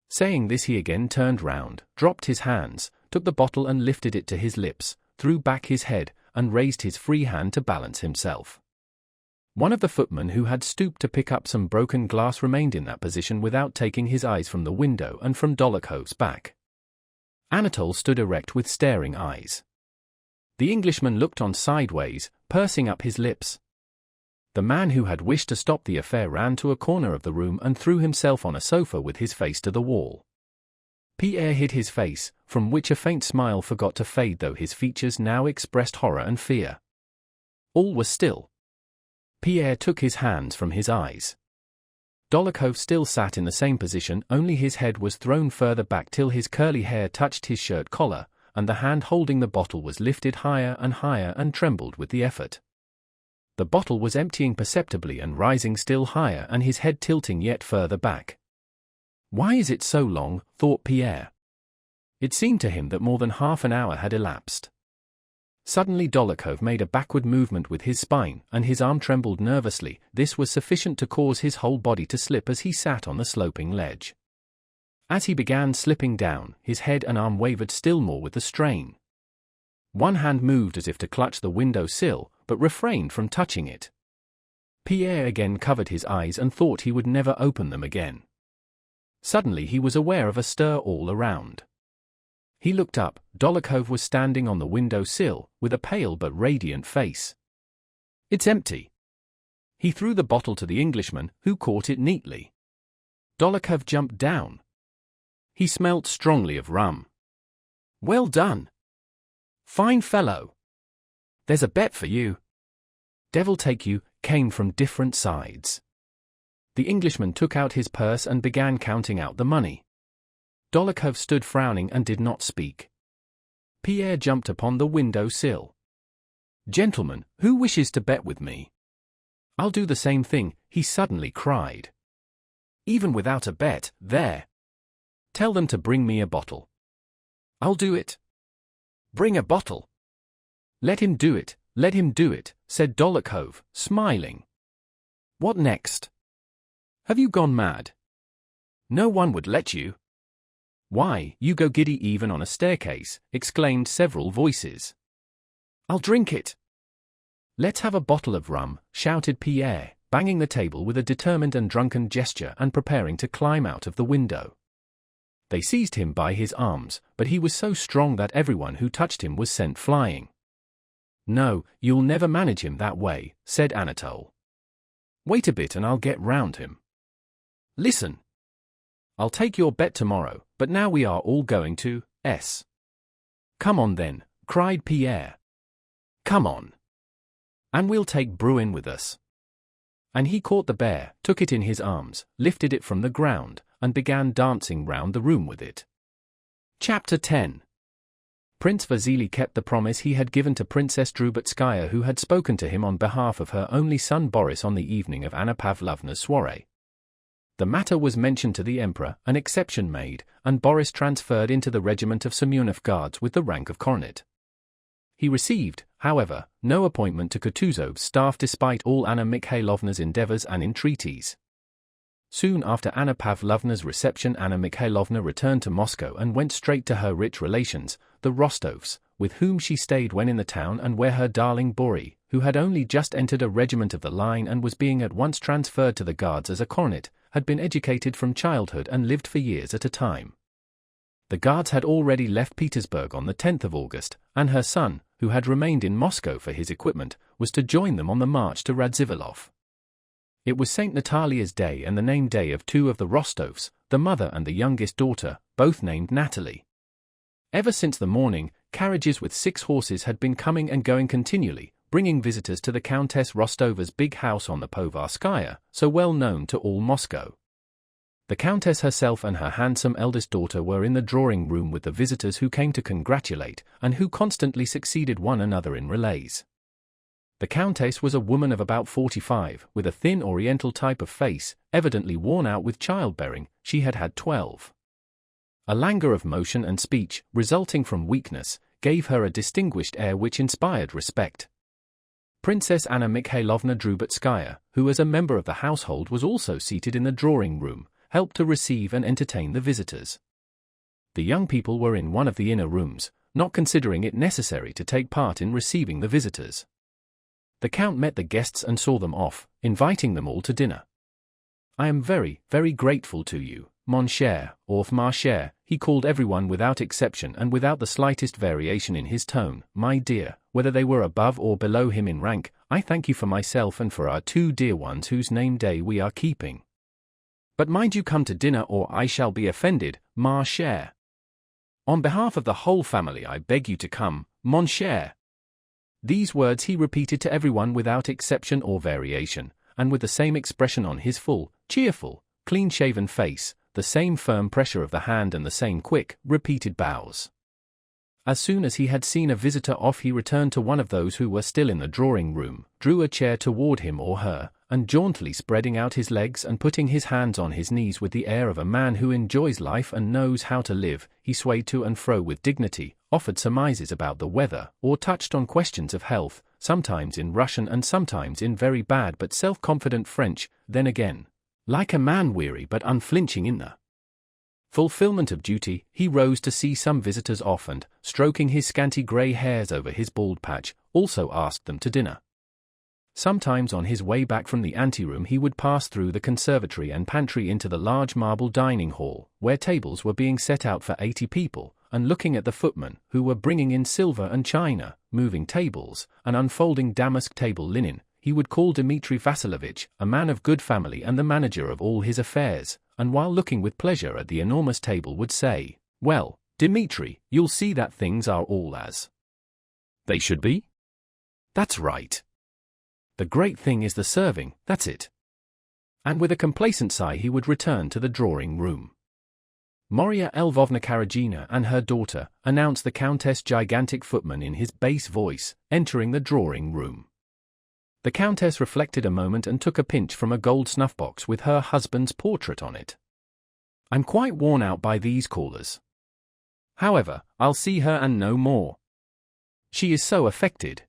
Saying this he again turned round, dropped his hands, took the bottle and lifted it to his lips, threw back his head, and raised his free hand to balance himself. One of the footmen who had stooped to pick up some broken glass remained in that position without taking his eyes from the window and from Dolokhov's back. Anatole stood erect with staring eyes. The Englishman looked on sideways, pursing up his lips. The man who had wished to stop the affair ran to a corner of the room and threw himself on a sofa with his face to the wall. Pierre hid his face, from which a faint smile forgot to fade though his features now expressed horror and fear. All was still. Pierre took his hands from his eyes. Dólokhov still sat in the same position, only his head was thrown further back till his curly hair touched his shirt collar, and the hand holding the bottle was lifted higher and trembled with the effort. The bottle was emptying perceptibly and rising still higher and his head tilting yet further back. "Why is it so long?" thought Pierre. It seemed to him that more than half an hour had elapsed. Suddenly Dólokhov made a backward movement with his spine, and his arm trembled nervously. This was sufficient to cause his whole body to slip as he sat on the sloping ledge. As he began slipping down, his head and arm wavered still more with the strain. One hand moved as if to clutch the window sill, but refrained from touching it. Pierre again covered his eyes and thought he would never open them again. Suddenly he was aware of a stir all around. He looked up. Dólokhov was standing on the window sill, with a pale but radiant face. "It's empty." He threw the bottle to the Englishman, who caught it neatly. Dólokhov jumped down. He smelt strongly of rum. "Well done. Fine fellow. There's a bet for you." "Devil take you," came from different sides. The Englishman took out his purse and began counting out the money. Dólokhov stood frowning and did not speak. Pierre jumped upon the window sill. "Gentlemen, who wishes to bet with me?" "I'll do the same thing," he suddenly cried. "Even without a bet, there. Tell them to bring me a bottle." "I'll do it." "Bring a bottle." "Let him do it, let him do it," said Dólokhov, smiling. What next? Have you gone mad? No one would let you. Why, you go giddy even on a staircase, exclaimed several voices. I'll drink it. Let's have a bottle of rum, shouted Pierre, banging the table with a determined and drunken gesture and preparing to climb out of the window. They seized him by his arms, but he was so strong that everyone who touched him was sent flying. No, you'll never manage him that way, said Anatole. Wait a bit and I'll get round him. Listen. I'll take your bet tomorrow, but now we are all going to S. Come on then, cried Pierre. Come on. And we'll take Bruin with us. And he caught the bear, took it in his arms, lifted it from the ground, and began dancing round the room with it. Chapter 10. Prince Vasily kept the promise he had given to Princess Drubetskaya, who had spoken to him on behalf of her only son Boris on the evening of Anna Pavlovna's soirée. The matter was mentioned to the Emperor, an exception made, and Boris transferred into the regiment of Semyonov Guards with the rank of cornet. He received, however, no appointment to Kutuzov's staff despite all Anna Mikhailovna's endeavors and entreaties. Soon after Anna Pavlovna's reception, Anna Mikhailovna returned to Moscow and went straight to her rich relations, the Rostovs, with whom she stayed when in the town and where her darling Bori, who had only just entered a regiment of the line and was being at once transferred to the Guards as a cornet, had been educated from childhood and lived for years at a time. The Guards had already left Petersburg on the 10th of August, and her son, who had remained in Moscow for his equipment, was to join them on the march to Radzivilov. It was St. Natalia's Day and the name day of two of the Rostovs, the mother and the youngest daughter, both named Natalie. Ever since the morning, carriages with 6 horses had been coming and going continually, bringing visitors to the Countess Rostova's big house on the Povarskaya, so well known to all Moscow. The Countess herself and her handsome eldest daughter were in the drawing room with the visitors who came to congratulate, and who constantly succeeded one another in relays. The Countess was a woman of about 45, with a thin oriental type of face, evidently worn out with childbearing. She had had 12. A languor of motion and speech, resulting from weakness, gave her a distinguished air which inspired respect. Princess Anna Mikhailovna Drubetskaya, who as a member of the household was also seated in the drawing room, helped to receive and entertain the visitors. The young people were in one of the inner rooms, not considering it necessary to take part in receiving the visitors. The Count met the guests and saw them off, inviting them all to dinner. I am very, very grateful to you, mon cher, or ma chère, he called everyone without exception and without the slightest variation in his tone, my dear, whether they were above or below him in rank. I thank you for myself and for our 2 dear ones whose name day we are keeping. But mind you come to dinner or I shall be offended, ma chère. On behalf of the whole family I beg you to come, mon cher. These words he repeated to everyone without exception or variation, and with the same expression on his full, cheerful, clean-shaven face, the same firm pressure of the hand and the same quick, repeated bows. As soon as he had seen a visitor off, he returned to one of those who were still in the drawing room, drew a chair toward him or her, and jauntily spreading out his legs and putting his hands on his knees with the air of a man who enjoys life and knows how to live, he swayed to and fro with dignity, offered surmises about the weather, or touched on questions of health, sometimes in Russian and sometimes in very bad but self-confident French, then again, like a man weary but unflinching in the fulfillment of duty, he rose to see some visitors off and, stroking his scanty grey hairs over his bald patch, also asked them to dinner. Sometimes on his way back from the anteroom he would pass through the conservatory and pantry into the large marble dining hall, where tables were being set out for 80 people, and looking at the footmen, who were bringing in silver and china, moving tables, and unfolding damask table linen, he would call Dmitri Vasilovich, a man of good family and the manager of all his affairs, and while looking with pleasure at the enormous table would say, "Well, Dmitri, you'll see that things are all as they should be? That's right. The great thing is the serving, that's it." And with a complacent sigh he would return to the drawing room. Maria Lvovna Karagina and her daughter, announced the Countess' gigantic footman in his bass voice, entering the drawing room. The Countess reflected a moment and took a pinch from a gold snuff-box with her husband's portrait on it. "I'm quite worn out by these callers. However, I'll see her and no more. She is so affected.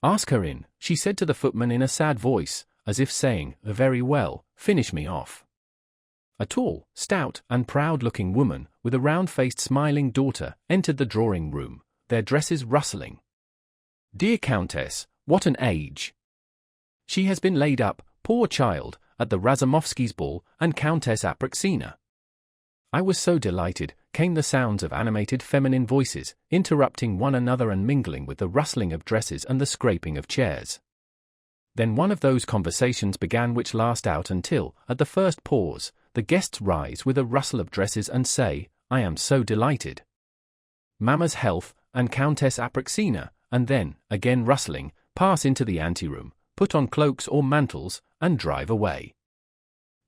Ask her in," she said to the footman in a sad voice, as if saying, "Very well, finish me off." A tall, stout, and proud-looking woman, with a round-faced smiling daughter, entered the drawing-room, their dresses rustling. "Dear Countess, what an age! She has been laid up, poor child, at the Razumovsky's ball, and Countess Apraxina." I was so delighted, came the sounds of animated feminine voices, interrupting one another and mingling with the rustling of dresses and the scraping of chairs. Then one of those conversations began which last out until, at the first pause, the guests rise with a rustle of dresses and say, "I am so delighted. Mamma's health, and Countess Apraxina," and then, again rustling, pass into the anteroom, put on cloaks or mantles, and drive away.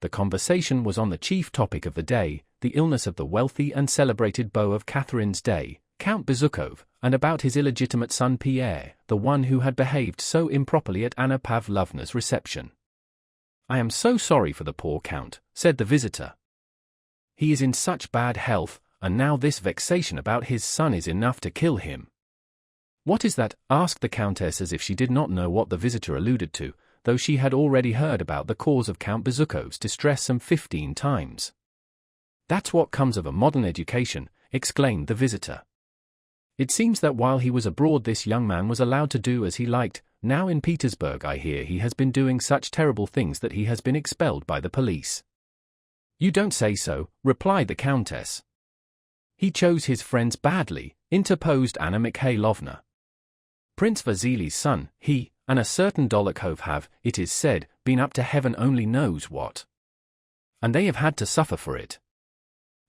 The conversation was on the chief topic of the day, the illness of the wealthy and celebrated beau of Catherine's day, Count Bezukhov, and about his illegitimate son Pierre, the one who had behaved so improperly at Anna Pavlovna's reception. "I am so sorry for the poor Count," said the visitor. "He is in such bad health, and now this vexation about his son is enough to kill him." "What is that?" asked the Countess as if she did not know what the visitor alluded to, though she had already heard about the cause of Count Bezukhov's distress some 15 times. "That's what comes of a modern education," exclaimed the visitor. "It seems that while he was abroad this young man was allowed to do as he liked. Now in Petersburg I hear he has been doing such terrible things that he has been expelled by the police." "You don't say so," replied the Countess. "He chose his friends badly," interposed Anna Mikhailovna. "Prince Vasili's son, he, and a certain Dolokhov have, it is said, been up to heaven only knows what. And they have had to suffer for it.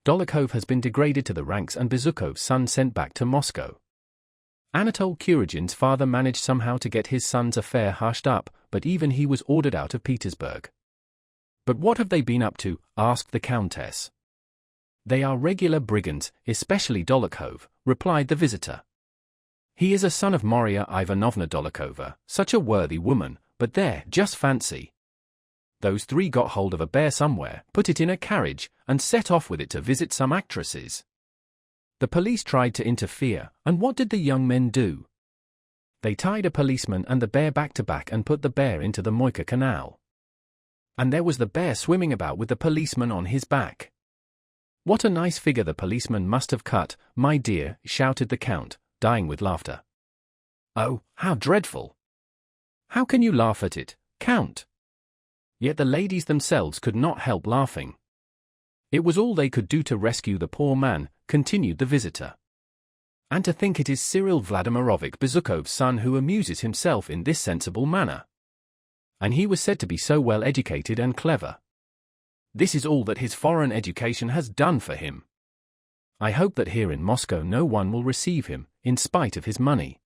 Dolokhov has been degraded to the ranks and Bezukhov's son sent back to Moscow. Anatole Kurygin's father managed somehow to get his son's affair hushed up, but even he was ordered out of Petersburg." "But what have they been up to?" asked the Countess. "They are regular brigands, especially Dolokhov," replied the visitor. "He is a son of Maria Ivanovna Dolokhova, such a worthy woman, but there, just fancy. Those three got hold of a bear somewhere, put it in a carriage, and set off with it to visit some actresses. The police tried to interfere, and what did the young men do? They tied a policeman and the bear back to back and put the bear into the Moika Canal. And there was the bear swimming about with the policeman on his back. What a nice figure the policeman must have cut, my dear," shouted the Count, dying with laughter. "Oh, how dreadful! How can you laugh at it, Count?" Yet the ladies themselves could not help laughing. "It was all they could do to rescue the poor man," continued the visitor. "And to think it is Cyril Vladimirovich Bezukhov's son who amuses himself in this sensible manner. And he was said to be so well educated and clever. This is all that his foreign education has done for him. I hope that here in Moscow no one will receive him, in spite of his money.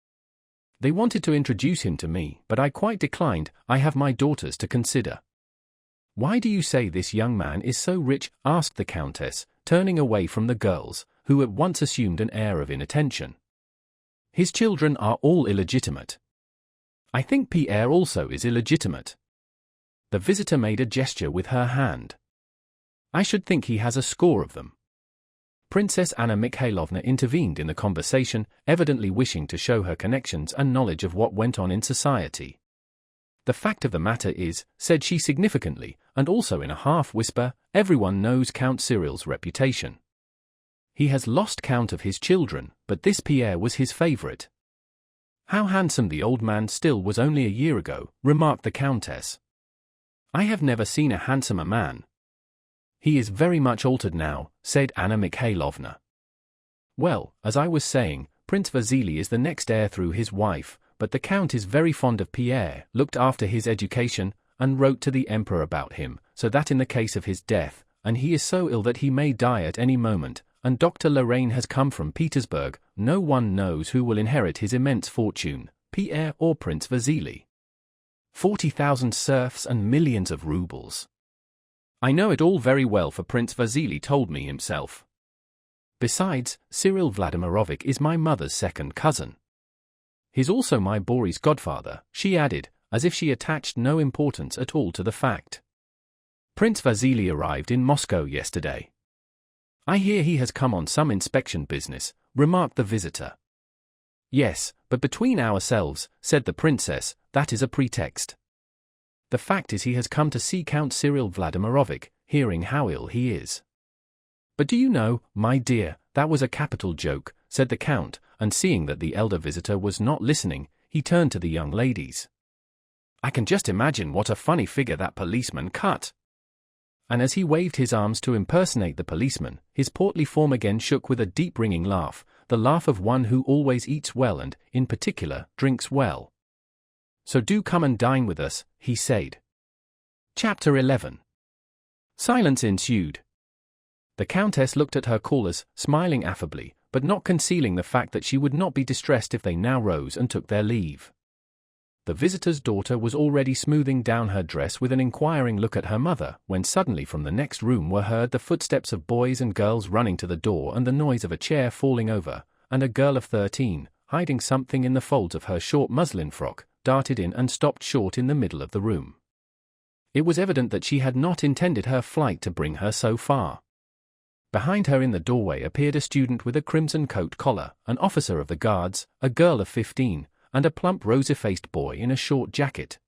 They wanted to introduce him to me, but I quite declined. I have my daughters to consider." "Why do you say this young man is so rich?" asked the Countess, turning away from the girls, who at once assumed an air of inattention. "His children are all illegitimate. I think Pierre also is illegitimate." The visitor made a gesture with her hand. "I should think he has a score of them." Princess Anna Mikhailovna intervened in the conversation, evidently wishing to show her connections and knowledge of what went on in society. "The fact of the matter is," said she significantly, and also in a half-whisper, "everyone knows Count Cyril's reputation. He has lost count of his children, but this Pierre was his favorite." "How handsome the old man still was only a year ago," remarked the Countess. "I have never seen a handsomer man." "He is very much altered now," said Anna Mikhailovna. "Well, as I was saying, Prince Vasily is the next heir through his wife, but the Count is very fond of Pierre, looked after his education, and wrote to the Emperor about him, so that in the case of his death, and he is so ill that he may die at any moment, and Dr. Lorraine has come from Petersburg, no one knows who will inherit his immense fortune, Pierre or Prince Vasily. 40,000 serfs and millions of rubles. I know it all very well, for Prince Vasily told me himself. Besides, Cyril Vladimirovich is my mother's second cousin. He's also my Boris' godfather," she added, as if she attached no importance at all to the fact. "Prince Vasily arrived in Moscow yesterday." "I hear he has come on some inspection business," remarked the visitor. "Yes, but between ourselves," said the princess, "that is a pretext. The fact is he has come to see Count Cyril Vladimirovich, hearing how ill he is." "But do you know, my dear, that was a capital joke," said the Count, and seeing that the elder visitor was not listening, he turned to the young ladies. "I can just imagine what a funny figure that policeman cut." And as he waved his arms to impersonate the policeman, his portly form again shook with a deep ringing laugh, the laugh of one who always eats well and, in particular, drinks well. "So do come and dine with us," he said. Chapter 11. Silence ensued. The Countess looked at her callers, smiling affably, but not concealing the fact that she would not be distressed if they now rose and took their leave. The visitor's daughter was already smoothing down her dress with an inquiring look at her mother, when suddenly from the next room were heard the footsteps of boys and girls running to the door and the noise of a chair falling over, and a girl of 13, hiding something in the folds of her short muslin frock, darted in and stopped short in the middle of the room. It was evident that she had not intended her flight to bring her so far. Behind her in the doorway appeared a student with a crimson coat collar, an officer of the guards, a girl of 15, and a plump rosy-faced boy in a short jacket.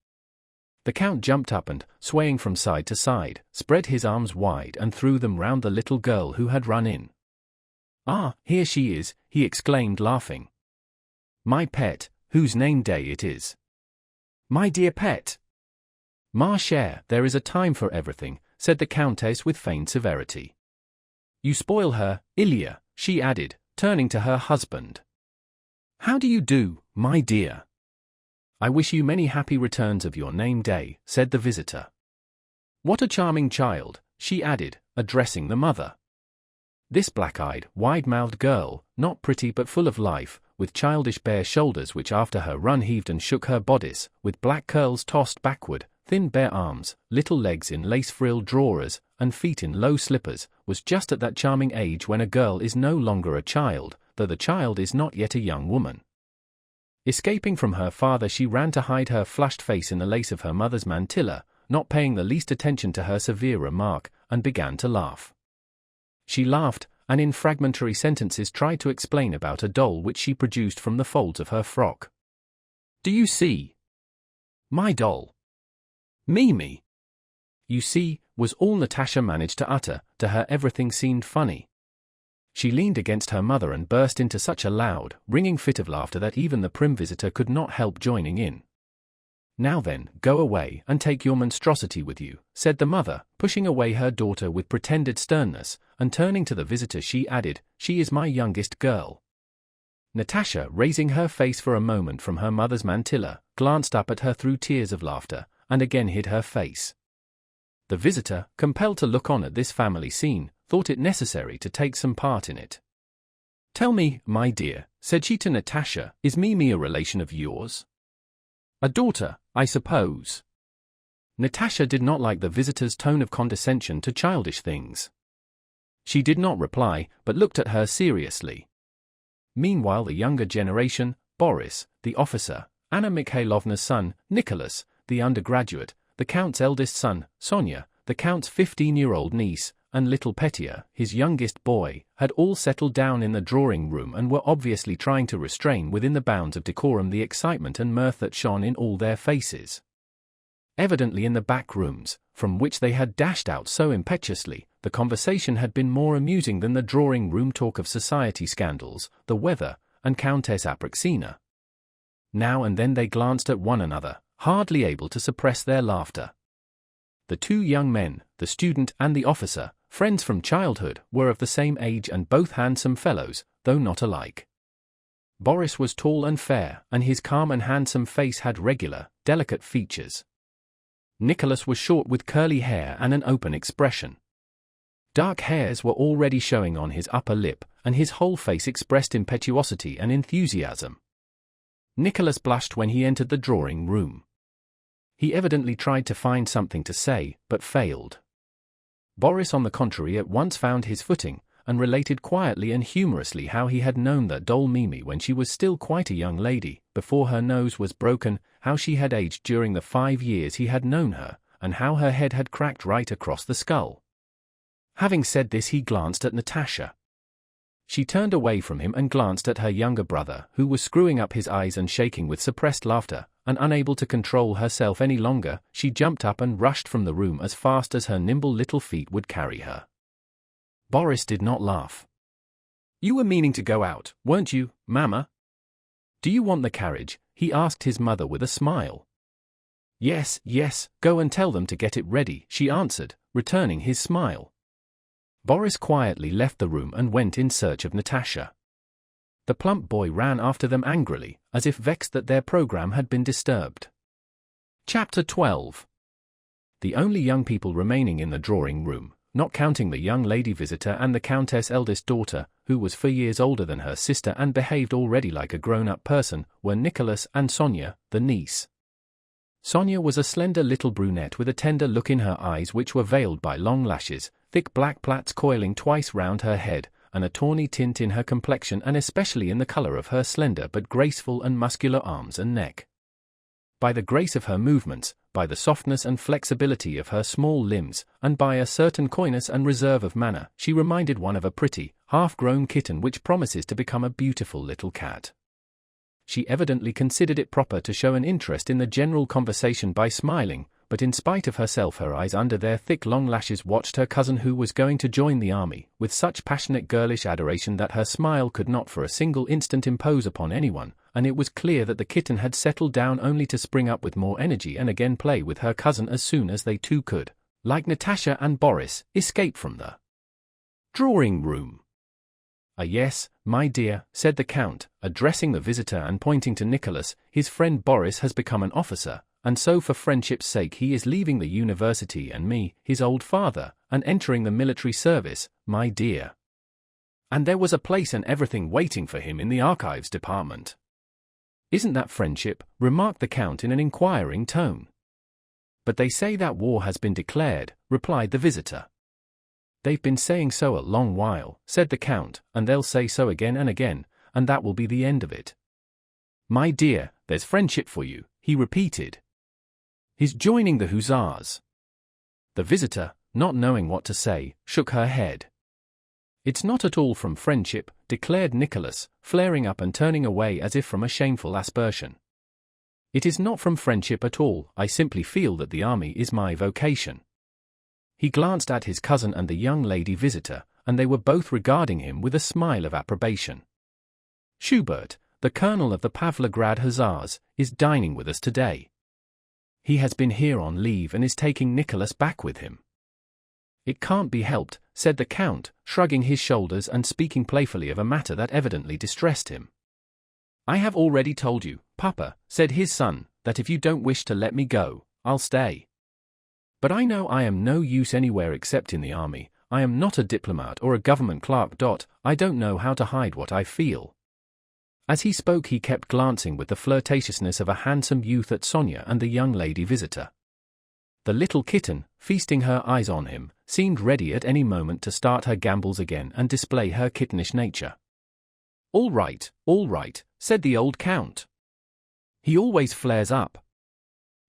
The Count jumped up and, swaying from side to side, spread his arms wide and threw them round the little girl who had run in. "Ah, here she is," he exclaimed laughing. "My pet, whose name day it is." "My dear pet." "Ma chère, there is a time for everything," said the Countess with feigned severity. "You spoil her, Ilya," she added, turning to her husband. "How do you do, my dear?" "I wish you many happy returns of your name day," said the visitor. "What a charming child," she added, addressing the mother. This black-eyed, wide-mouthed girl, not pretty but full of life, with childish bare shoulders which after her run heaved and shook her bodice, with black curls tossed backward, thin bare arms, little legs in lace-frilled drawers, and feet in low slippers, was just at that charming age when a girl is no longer a child, though the child is not yet a young woman. Escaping from her father, she ran to hide her flushed face in the lace of her mother's mantilla, not paying the least attention to her severe remark, and began to laugh. She laughed, and in fragmentary sentences tried to explain about a doll which she produced from the folds of her frock. "Do you see? My doll. Mimi." "You see," was all Natasha managed to utter. To her everything seemed funny. She leaned against her mother and burst into such a loud, ringing fit of laughter that even the prim visitor could not help joining in. "Now then, go away and take your monstrosity with you," said the mother, pushing away her daughter with pretended sternness, and turning to the visitor she added, "She is my youngest girl." Natasha, raising her face for a moment from her mother's mantilla, glanced up at her through tears of laughter, and again hid her face. The visitor, compelled to look on at this family scene, thought it necessary to take some part in it. "Tell me, my dear," said she to Natasha, "is Mimi a relation of yours? A daughter, I suppose?" Natasha did not like the visitor's tone of condescension to childish things. She did not reply, but looked at her seriously. Meanwhile the younger generation, Boris, the officer, Anna Mikhailovna's son, Nicholas, the undergraduate, the Count's eldest son, Sonia, the Count's 15-year-old niece, and little Petya, his youngest boy, had all settled down in the drawing-room and were obviously trying to restrain within the bounds of decorum the excitement and mirth that shone in all their faces. Evidently in the back rooms, from which they had dashed out so impetuously, the conversation had been more amusing than the drawing-room talk of society scandals, the weather, and Countess Apraxina. Now and then they glanced at one another, hardly able to suppress their laughter. The two young men, the student and the officer, friends from childhood, were of the same age and both handsome fellows, though not alike. Boris was tall and fair, and his calm and handsome face had regular, delicate features. Nicholas was short with curly hair and an open expression. Dark hairs were already showing on his upper lip, and his whole face expressed impetuosity and enthusiasm. Nicholas blushed when he entered the drawing-room. He evidently tried to find something to say, but failed. Boris, on the contrary, at once found his footing, and related quietly and humorously how he had known that doll Mimi when she was still quite a young lady, before her nose was broken, how she had aged during the 5 years he had known her, and how her head had cracked right across the skull. Having said this, he glanced at Natasha. She turned away from him and glanced at her younger brother, who was screwing up his eyes and shaking with suppressed laughter, and unable to control herself any longer, she jumped up and rushed from the room as fast as her nimble little feet would carry her. Boris did not laugh. "You were meaning to go out, weren't you, Mama? Do you want the carriage?" he asked his mother with a smile. "Yes, yes, go and tell them to get it ready," she answered, returning his smile. Boris quietly left the room and went in search of Natasha. The plump boy ran after them angrily, as if vexed that their program had been disturbed. Chapter 12. The only young people remaining in the drawing room, not counting the young lady visitor and the Countess' eldest daughter, who was 4 years older than her sister and behaved already like a grown-up person, were Nicholas and Sonia, the niece. Sonia was a slender little brunette with a tender look in her eyes which were veiled by long lashes, thick black plaits coiling twice round her head, and a tawny tint in her complexion and especially in the color of her slender but graceful and muscular arms and neck. By the grace of her movements, by the softness and flexibility of her small limbs, and by a certain coyness and reserve of manner, she reminded one of a pretty, half-grown kitten which promises to become a beautiful little cat. She evidently considered it proper to show an interest in the general conversation by smiling, but in spite of herself her eyes under their thick long lashes watched her cousin who was going to join the army, with such passionate girlish adoration that her smile could not for a single instant impose upon anyone, and it was clear that the kitten had settled down only to spring up with more energy and again play with her cousin as soon as they two could, like Natasha and Boris, escape from the drawing room. Yes, my dear," said the Count, addressing the visitor and pointing to Nicholas, "his friend Boris has become an officer, and so for friendship's sake he is leaving the university and me, his old father, and entering the military service, my dear. And there was a place and everything waiting for him in the archives department." "Isn't that friendship?" remarked the Count in an inquiring tone. "But they say that war has been declared," replied the visitor. "They've been saying so a long while," said the Count, "and they'll say so again and again, and that will be the end of it." "My dear, there's friendship for you," he repeated. "He's joining the Hussars." The visitor, not knowing what to say, shook her head. "It's not at all from friendship," declared Nicholas, flaring up and turning away as if from a shameful aspersion. "It is not from friendship at all, I simply feel that the army is my vocation." He glanced at his cousin and the young lady visitor, and they were both regarding him with a smile of approbation. "Schubert, the colonel of the Pavlograd Hussars, is dining with us today. He has been here on leave and is taking Nicholas back with him." "It can't be helped," said the Count, shrugging his shoulders and speaking playfully of a matter that evidently distressed him. "I have already told you, Papa," said his son, "that if you don't wish to let me go, I'll stay. But I know I am no use anywhere except in the army. I am not a diplomat or a government clerk. I don't know how to hide what I feel." As he spoke he kept glancing with the flirtatiousness of a handsome youth at Sonia and the young lady visitor. The little kitten, feasting her eyes on him, seemed ready at any moment to start her gambols again and display her kittenish nature. All right," said the old Count. "He always flares up.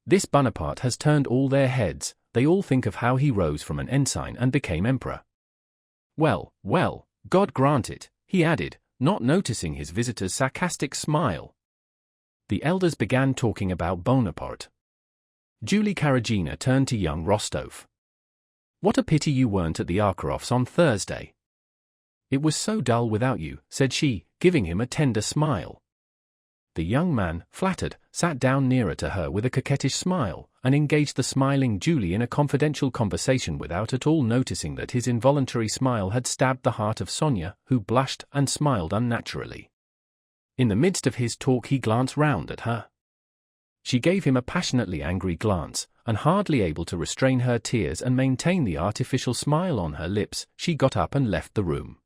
This Bonaparte has turned all their heads. They all think of how he rose from an ensign and became emperor. Well, God grant it," he added, not noticing his visitor's sarcastic smile. The elders began talking about Bonaparte. Julie Karagina turned to young Rostov. "What a pity you weren't at the Arkarovs on Thursday. It was so dull without you," said she, giving him a tender smile. The young man, flattered, sat down nearer to her with a coquettish smile, and engaged the smiling Julie in a confidential conversation without at all noticing that his involuntary smile had stabbed the heart of Sonia, who blushed and smiled unnaturally. In the midst of his talk he glanced round at her. She gave him a passionately angry glance, and hardly able to restrain her tears and maintain the artificial smile on her lips, she got up and left the room.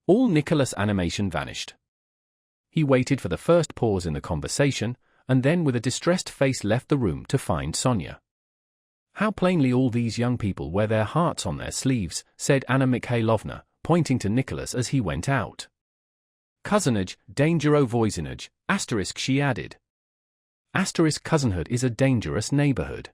All Nicholas' animation vanished. He waited for the first pause in the conversation, and then with a distressed face left the room to find Sonia. "How plainly all these young people wear their hearts on their sleeves," said Anna Mikhailovna, pointing to Nicholas as he went out. "Cousinage, dangero voisinage, asterisk," she added. Asterisk cousinhood is a dangerous neighborhood.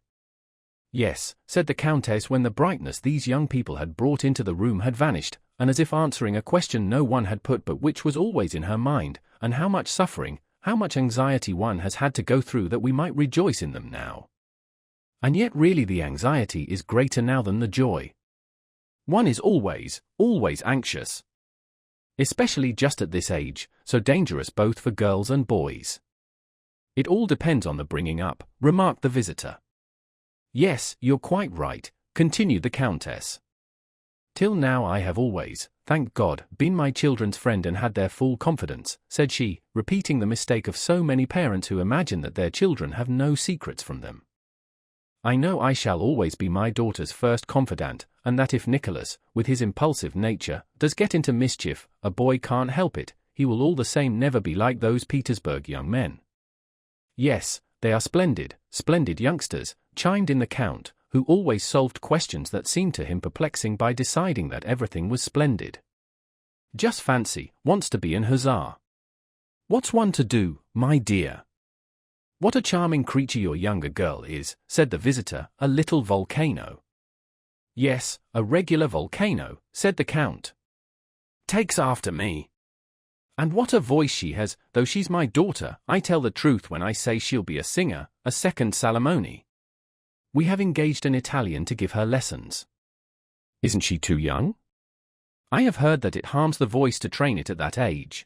"Yes," said the Countess when the brightness these young people had brought into the room had vanished, and as if answering a question no one had put but which was always in her mind, and how much suffering, how much anxiety one has had to go through that we might rejoice in them now. And yet really the anxiety is greater now than the joy. One is always anxious. Especially just at this age, so dangerous both for girls and boys. It all depends on the bringing up, remarked the visitor. Yes, you're quite right, continued the Countess. Till now I have always, thank God, been my children's friend and had their full confidence, said she, repeating the mistake of so many parents who imagine that their children have no secrets from them. I know I shall always be my daughter's first confidant, and that if Nicholas, with his impulsive nature, does get into mischief, a boy can't help it, he will all the same never be like those Petersburg young men. Yes, they are splendid youngsters, chimed in the Count, who always solved questions that seemed to him perplexing by deciding that everything was splendid. Just fancy, wants to be an hussar. What's one to do, my dear? What a charming creature your younger girl is, said the visitor, a little volcano. Yes, a regular volcano, said the Count. Takes after me. And what a voice she has, though she's my daughter, I tell the truth when I say she'll be a singer, a second Salomone. We have engaged an Italian to give her lessons. Isn't she too young? I have heard that it harms the voice to train it at that age.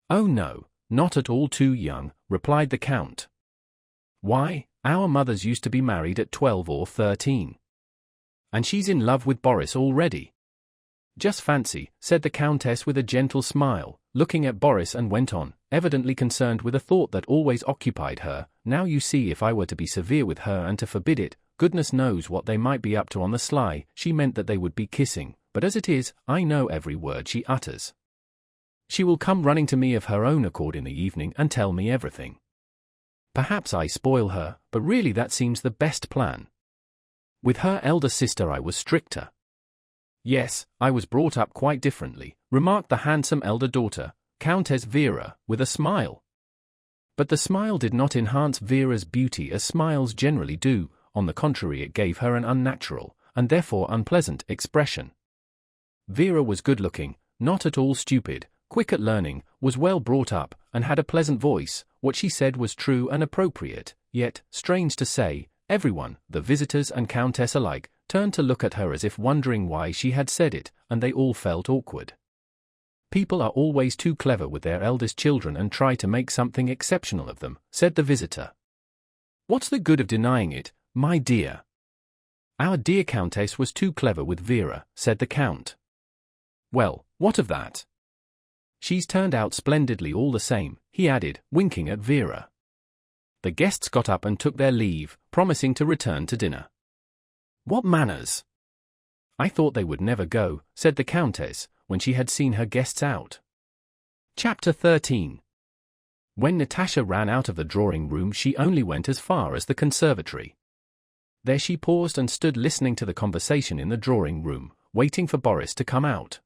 Oh no, not at all too young, replied the Count. Why, our mothers used to be married at 12 or 13. And she's in love with Boris already. Just fancy, said the Countess with a gentle smile, looking at Boris, and went on, evidently concerned with a thought that always occupied her. Now you see, if I were to be severe with her and to forbid it, goodness knows what they might be up to on the sly. She meant that they would be kissing, but as it is, I know every word she utters. She will come running to me of her own accord in the evening and tell me everything. Perhaps I spoil her, but really that seems the best plan. With her elder sister I was stricter. Yes, I was brought up quite differently, remarked the handsome elder daughter, Countess Vera, with a smile. But the smile did not enhance Vera's beauty as smiles generally do, on the contrary it gave her an unnatural, and therefore unpleasant, expression. Vera was good-looking, not at all stupid, quick at learning, was well brought up, and had a pleasant voice. What she said was true and appropriate, yet, strange to say, everyone, the visitors and Countess alike, turned to look at her as if wondering why she had said it, and they all felt awkward. People are always too clever with their eldest children and try to make something exceptional of them, said the visitor. What's the good of denying it, my dear? Our dear Countess was too clever with Vera, said the Count. Well, what of that? She's turned out splendidly all the same, he added, winking at Vera. The guests got up and took their leave, promising to return to dinner. What manners! I thought they would never go, said the Countess, when she had seen her guests out. Chapter 13. When Natasha ran out of the drawing-room she only went as far as the conservatory. There she paused and stood listening to the conversation in the drawing-room, waiting for Boris to come out.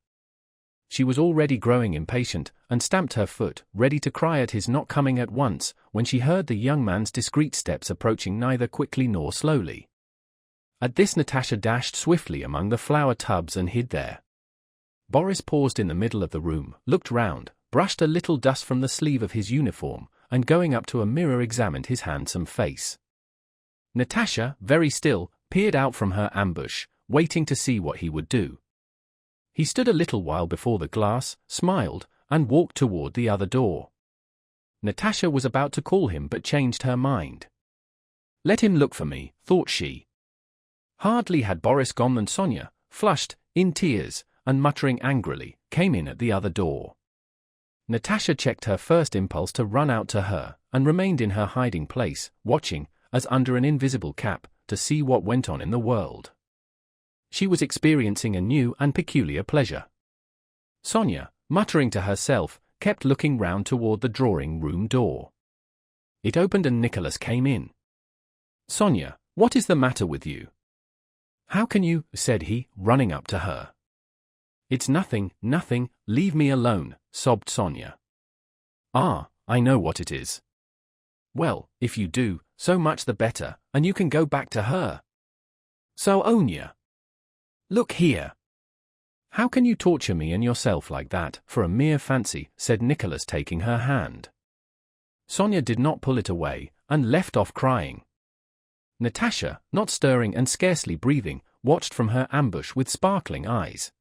She was already growing impatient, and stamped her foot, ready to cry at his not coming at once, when she heard the young man's discreet steps approaching neither quickly nor slowly. At this Natasha dashed swiftly among the flower tubs and hid there. Boris paused in the middle of the room, looked round, brushed a little dust from the sleeve of his uniform, and going up to a mirror examined his handsome face. Natasha, very still, peered out from her ambush, waiting to see what he would do. He stood a little while before the glass, smiled, and walked toward the other door. Natasha was about to call him but changed her mind. Let him look for me, thought she. Hardly had Boris gone than Sonia, flushed, in tears, and muttering angrily, came in at the other door. Natasha checked her first impulse to run out to her, and remained in her hiding place, watching, as under an invisible cap, to see what went on in the world. She was experiencing a new and peculiar pleasure. Sonia, muttering to herself, kept looking round toward the drawing-room door. It opened and Nicholas came in. Sonia, what is the matter with you? How can you, said he, running up to her. It's nothing, nothing, leave me alone, sobbed Sonia. Ah, I know what it is. Well, if you do, so much the better, and you can go back to her. So Sonia. Look here. How can you torture me and yourself like that, for a mere fancy, said Nicholas, taking her hand. Sonia did not pull it away, and left off crying. Natasha, not stirring and scarcely breathing, watched from her ambush with sparkling eyes.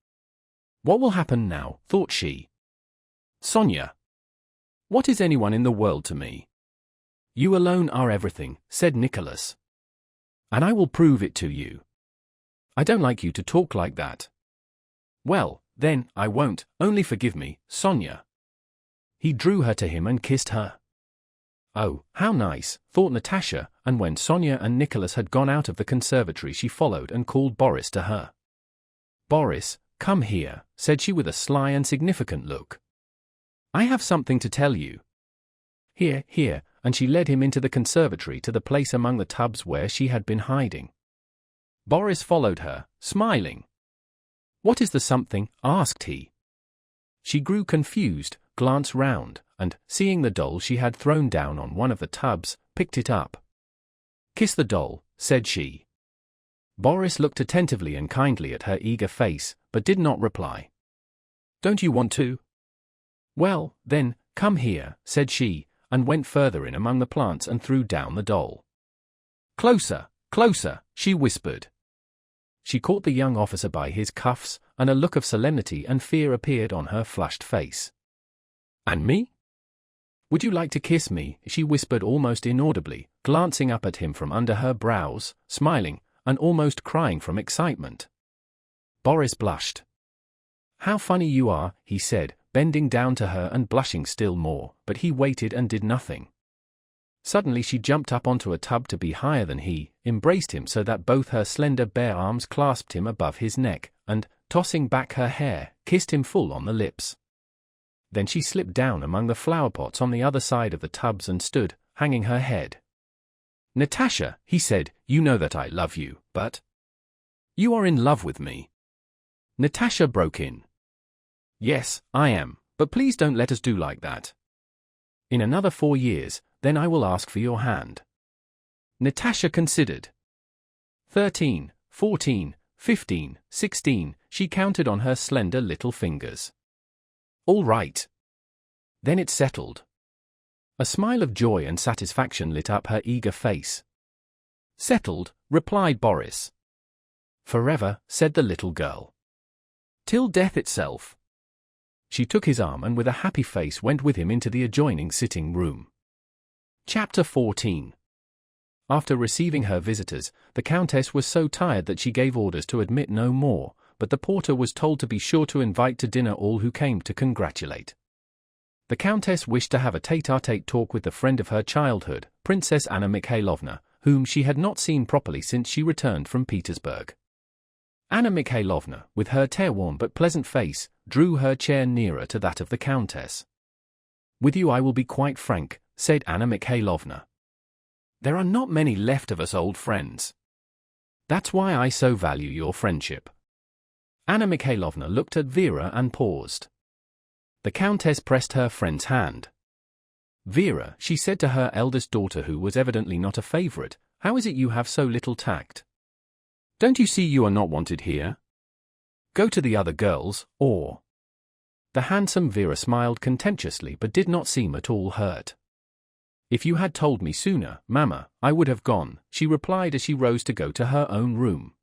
What will happen now, thought she. Sonia. What is anyone in the world to me? You alone are everything, said Nicholas. And I will prove it to you. I don't like you to talk like that. Well, then, I won't, only forgive me, Sonia. He drew her to him and kissed her. Oh, how nice, thought Natasha, and when Sonia and Nicholas had gone out of the conservatory she followed and called Boris to her. Boris, come here, said she with a sly and significant look. I have something to tell you. Here, here, and she led him into the conservatory to the place among the tubs where she had been hiding. Boris followed her, smiling. What is the something? Asked he. She grew confused, glanced round, and, seeing the doll she had thrown down on one of the tubs, picked it up. Kiss the doll, said she. Boris looked attentively and kindly at her eager face, but did not reply. Don't you want to? Well, then, come here, said she, and went further in among the plants and threw down the doll. Closer, closer, she whispered. She caught the young officer by his cuffs, and a look of solemnity and fear appeared on her flushed face. And me? Would you like to kiss me? She whispered almost inaudibly, glancing up at him from under her brows, smiling, and almost crying from excitement. Boris blushed. How funny you are, he said, bending down to her and blushing still more, but he waited and did nothing. Suddenly she jumped up onto a tub to be higher than he, embraced him so that both her slender bare arms clasped him above his neck, and, tossing back her hair, kissed him full on the lips. Then she slipped down among the flower pots on the other side of the tubs and stood, hanging her head. Natasha, he said, you know that I love you, but... You are in love with me. Natasha broke in. Yes, I am, but please don't let us do like that. In another 4 years, then I will ask for your hand. Natasha considered. 13, 14, 15, 16, she counted on her slender little fingers. All right. Then it's settled. A smile of joy and satisfaction lit up her eager face. Settled, replied Boris. Forever, said the little girl. Till death itself. She took his arm and with a happy face went with him into the adjoining sitting room. Chapter 14. After receiving her visitors, the Countess was so tired that she gave orders to admit no more, but the porter was told to be sure to invite to dinner all who came to congratulate. The Countess wished to have a tete-a-tete talk with the friend of her childhood, Princess Anna Mikhailovna, whom she had not seen properly since she returned from Petersburg. Anna Mikhailovna, with her careworn but pleasant face, drew her chair nearer to that of the Countess. With you I will be quite frank, said Anna Mikhailovna. There are not many left of us old friends. That's why I so value your friendship. Anna Mikhailovna looked at Vera and paused. The Countess pressed her friend's hand. Vera, she said to her eldest daughter who was evidently not a favorite, how is it you have so little tact? Don't you see you are not wanted here? Go to the other girls, or... The handsome Vera smiled contemptuously but did not seem at all hurt. If you had told me sooner, Mamma, I would have gone, she replied as she rose to go to her own room.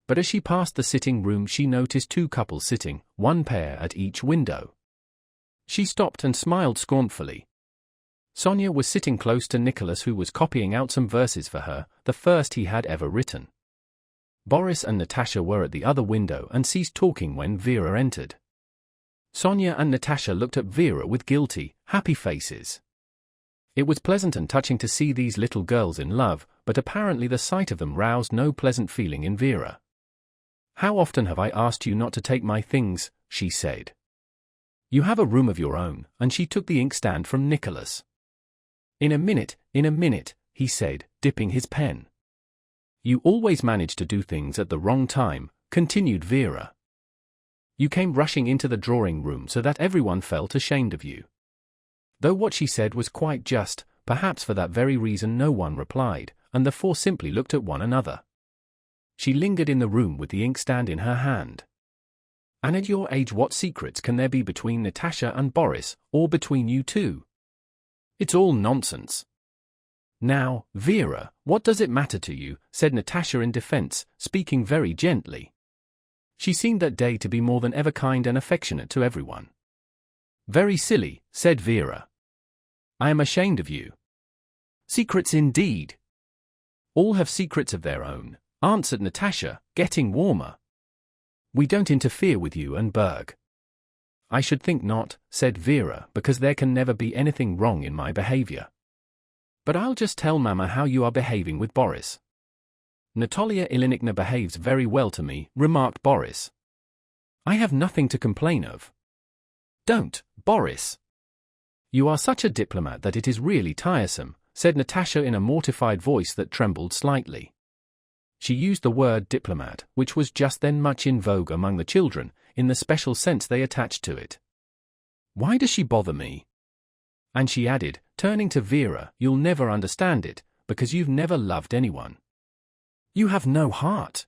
But as she passed the sitting room she noticed 2 couples sitting, one pair at each window. She stopped and smiled scornfully. Sonia was sitting close to Nicholas, who was copying out some verses for her, the first he had ever written. Boris and Natasha were at the other window and ceased talking when Vera entered. Sonia and Natasha looked at Vera with guilty, happy faces. It was pleasant and touching to see these little girls in love, but apparently the sight of them roused no pleasant feeling in Vera. How often have I asked you not to take my things, she said. You have a room of your own, and she took the inkstand from Nicholas. In a minute, he said, dipping his pen. You always manage to do things at the wrong time, continued Vera. You came rushing into the drawing room so that everyone felt ashamed of you. Though what she said was quite just, perhaps for that very reason no one replied, and the 4 simply looked at one another. She lingered in the room with the inkstand in her hand. And at your age, what secrets can there be between Natasha and Boris, or between you two? It's all nonsense. Now, Vera, what does it matter to you? Said Natasha in defense, speaking very gently. She seemed that day to be more than ever kind and affectionate to everyone. Very silly, said Vera. I am ashamed of you. Secrets indeed. All have secrets of their own, answered Natasha, getting warmer. We don't interfere with you and Berg. I should think not, said Vera, because there can never be anything wrong in my behavior. But I'll just tell Mama how you are behaving with Boris. Natalia Ilyinichna behaves very well to me, remarked Boris. I have nothing to complain of. Don't, Boris. You are such a diplomat that it is really tiresome, said Natasha in a mortified voice that trembled slightly. She used the word diplomat, which was just then much in vogue among the children, in the special sense they attached to it. Why does she bother me? And she added, turning to Vera, you'll never understand it, because you've never loved anyone. You have no heart.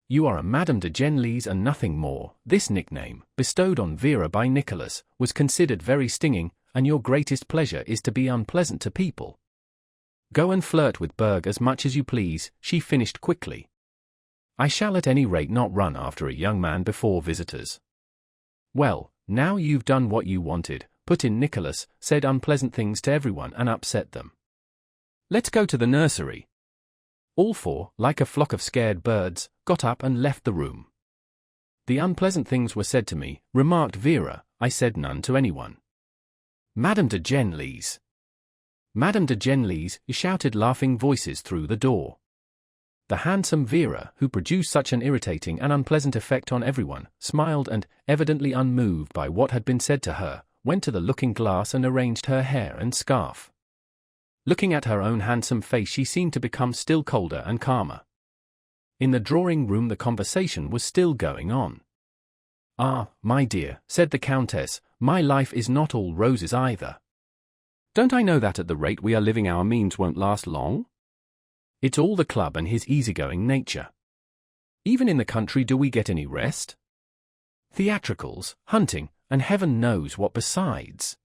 You are a Madame de Genlis and nothing more. This nickname, bestowed on Vera by Nicholas, was considered very stinging, and your greatest pleasure is to be unpleasant to people. Go and flirt with Berg as much as you please, she finished quickly. I shall at any rate not run after a young man before visitors. Well, now you've done what you wanted, put in Nicholas, said unpleasant things to everyone and upset them. Let's go to the nursery. All four, like a flock of scared birds, got up and left the room. The unpleasant things were said to me, remarked Vera. I said none to anyone. Madame de Genlis. Madame de Genlis, shouted laughing voices through the door. The handsome Vera, who produced such an irritating and unpleasant effect on everyone, smiled and, evidently unmoved by what had been said to her, went to the looking-glass and arranged her hair and scarf. Looking at her own handsome face, she seemed to become still colder and calmer. In the drawing-room the conversation was still going on. Ah, my dear, said the Countess, my life is not all roses either. Don't I know that at the rate we are living our means won't last long? It's all the club and his easygoing nature. Even in the country do we get any rest? Theatricals, hunting, and heaven knows what besides.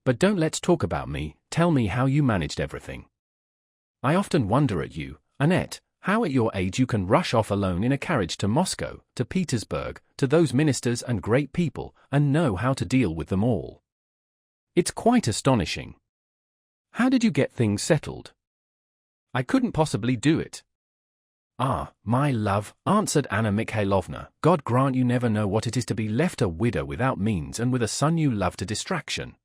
But don't let's talk about me, tell me how you managed everything. I often wonder at you, Annette, how at your age you can rush off alone in a carriage to Moscow, to Petersburg, to those ministers and great people, and know how to deal with them all. It's quite astonishing. How did you get things settled? I couldn't possibly do it. Ah, my love, answered Anna Mikhailovna, God grant you never know what it is to be left a widow without means and with a son you love to distraction.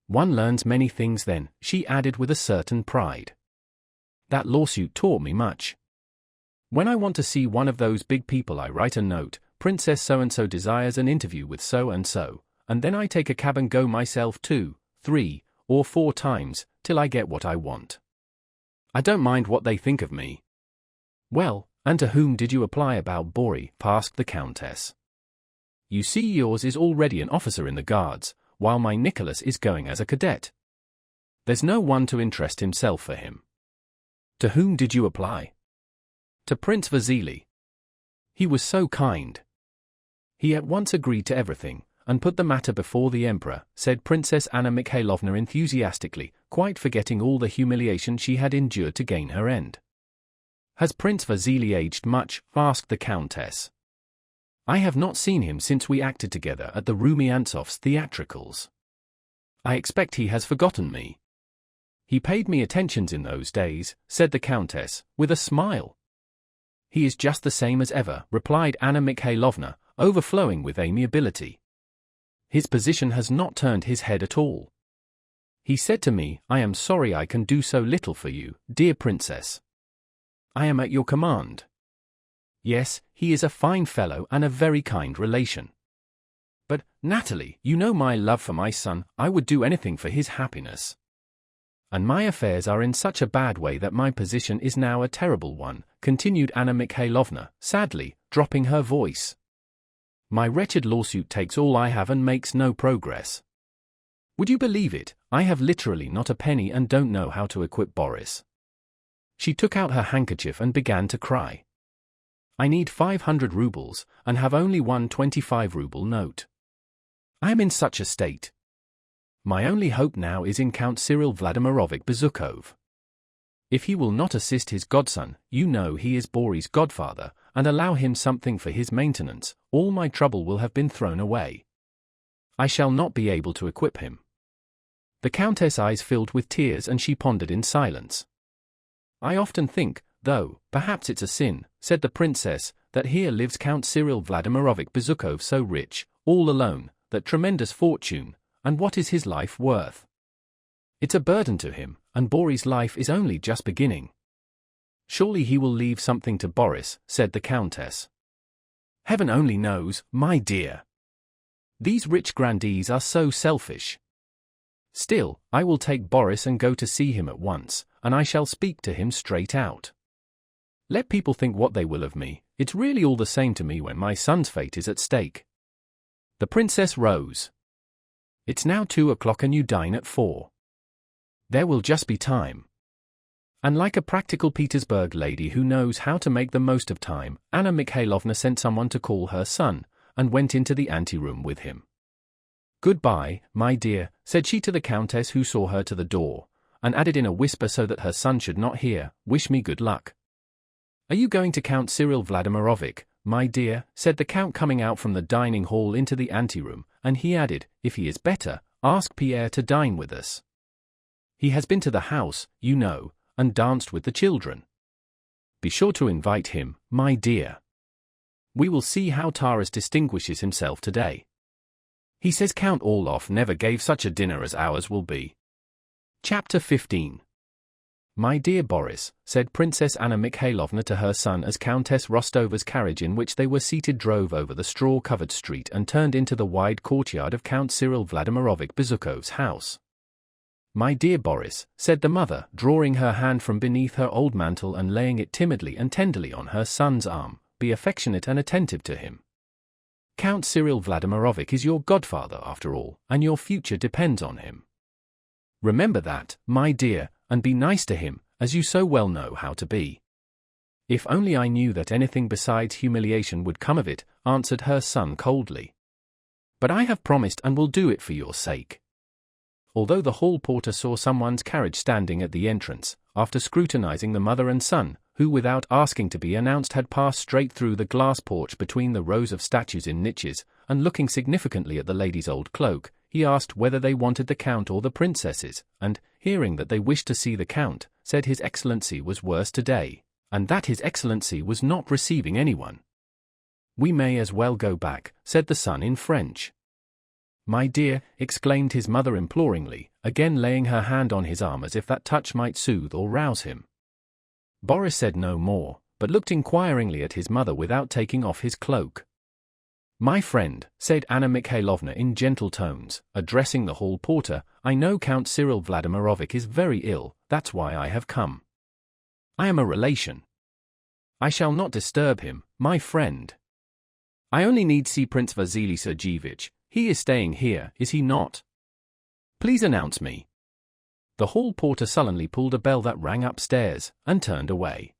One learns many things then, she added with a certain pride. That lawsuit taught me much. When I want to see one of those big people I write a note, Princess so-and-so desires an interview with so-and-so, and then I take a cab and go myself 2, 3, or 4 times, till I get what I want. I don't mind what they think of me. Well, and to whom did you apply about Bori? Asked the Countess. You see, yours is already an officer in the Guards, while my Nicholas is going as a cadet. There's no one to interest himself for him. To whom did you apply? To Prince Vasily. He was so kind. He at once agreed to everything, and put the matter before the Emperor, said Princess Anna Mikhailovna enthusiastically, quite forgetting all the humiliation she had endured to gain her end. Has Prince Vasily aged much? Asked the Countess. I have not seen him since we acted together at the Rumiantsov's theatricals. I expect he has forgotten me. He paid me attentions in those days, said the Countess, with a smile. He is just the same as ever, replied Anna Mikhailovna, overflowing with amiability. His position has not turned his head at all. He said to me, I am sorry I can do so little for you, dear Princess. I am at your command. Yes, he is a fine fellow and a very kind relation. But, Natalie, you know my love for my son, I would do anything for his happiness. And my affairs are in such a bad way that my position is now a terrible one, continued Anna Mikhailovna, sadly, dropping her voice. My wretched lawsuit takes all I have and makes no progress. Would you believe it, I have literally not a penny and don't know how to equip Boris. She took out her handkerchief and began to cry. I need 500 rubles, and have only one 25-ruble note. I am in such a state. My only hope now is in Count Cyril Vladimirovich Bezukov. If he will not assist his godson, you know he is Boris' godfather, and allow him something for his maintenance, all my trouble will have been thrown away. I shall not be able to equip him. The countess' eyes filled with tears and she pondered in silence. I often think, though, perhaps it's a sin, said the princess, that here lives Count Cyril Vladimirovich Bezukov so rich, all alone, that tremendous fortune, and what is his life worth? It's a burden to him, and Boris' life is only just beginning. Surely he will leave something to Boris, said the countess. Heaven only knows, my dear. These rich grandees are so selfish. Still, I will take Boris and go to see him at once, and I shall speak to him straight out. Let people think what they will of me, it's really all the same to me when my son's fate is at stake. The princess rose. It's now 2 o'clock and you dine at 4. There will just be time. And like a practical Petersburg lady who knows how to make the most of time, Anna Mikhailovna sent someone to call her son, and went into the anteroom with him. Goodbye, my dear, said she to the countess who saw her to the door, and added in a whisper so that her son should not hear, wish me good luck. Are you going to Count Cyril Vladimirovich, my dear, said the count coming out from the dining hall into the anteroom, and he added, if he is better, ask Pierre to dine with us. He has been to the house, you know, and danced with the children. Be sure to invite him, my dear. We will see how Taras distinguishes himself today. He says Count Orlov never gave such a dinner as ours will be. Chapter 15. My dear Boris, said Princess Anna Mikhailovna to her son as Countess Rostova's carriage in which they were seated drove over the straw-covered street and turned into the wide courtyard of Count Cyril Vladimirovich Bezukov's house. My dear Boris, said the mother, drawing her hand from beneath her old mantle and laying it timidly and tenderly on her son's arm, be affectionate and attentive to him. Count Cyril Vladimirovich is your godfather after all, and your future depends on him. Remember that, my dear, and be nice to him, as you so well know how to be. If only I knew that anything besides humiliation would come of it, answered her son coldly. But I have promised and will do it for your sake. Although the hall porter saw someone's carriage standing at the entrance, after scrutinizing the mother and son, who without asking to be announced had passed straight through the glass porch between the rows of statues in niches, and looking significantly at the lady's old cloak, he asked whether they wanted the count or the princesses, and, hearing that they wished to see the count, said His Excellency was worse today, and that His Excellency was not receiving anyone. We may as well go back, said the son in French. My dear, exclaimed his mother imploringly, again laying her hand on his arm as if that touch might soothe or rouse him. Boris said no more, but looked inquiringly at his mother without taking off his cloak. My friend, said Anna Mikhailovna in gentle tones, addressing the hall porter, I know Count Cyril Vladimirovich is very ill, that's why I have come. I am a relation. I shall not disturb him, my friend. I only need see Prince Vasily Sergeyevich. He is staying here, is he not? Please announce me. The hall porter sullenly pulled a bell that rang upstairs, and turned away.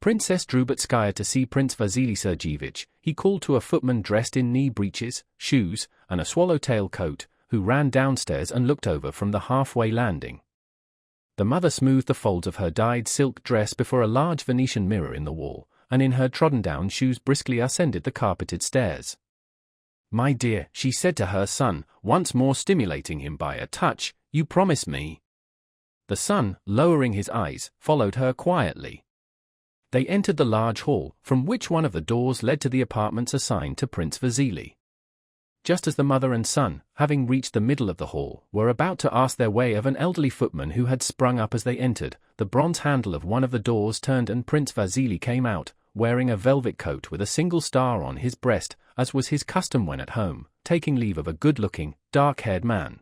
Princess Drubetskaya to see Prince Vasily Sergeyevich, he called to a footman dressed in knee breeches, shoes, and a swallowtail coat, who ran downstairs and looked over from the halfway landing. The mother smoothed the folds of her dyed silk dress before a large Venetian mirror in the wall, and in her trodden-down shoes briskly ascended the carpeted stairs. My dear, she said to her son, once more stimulating him by a touch, you promise me. The son, lowering his eyes, followed her quietly. They entered the large hall, from which one of the doors led to the apartments assigned to Prince Vasily. Just as the mother and son, having reached the middle of the hall, were about to ask their way of an elderly footman who had sprung up as they entered, the bronze handle of one of the doors turned and Prince Vasily came out, wearing a velvet coat with a single star on his breast, as was his custom when at home, taking leave of a good-looking, dark-haired man.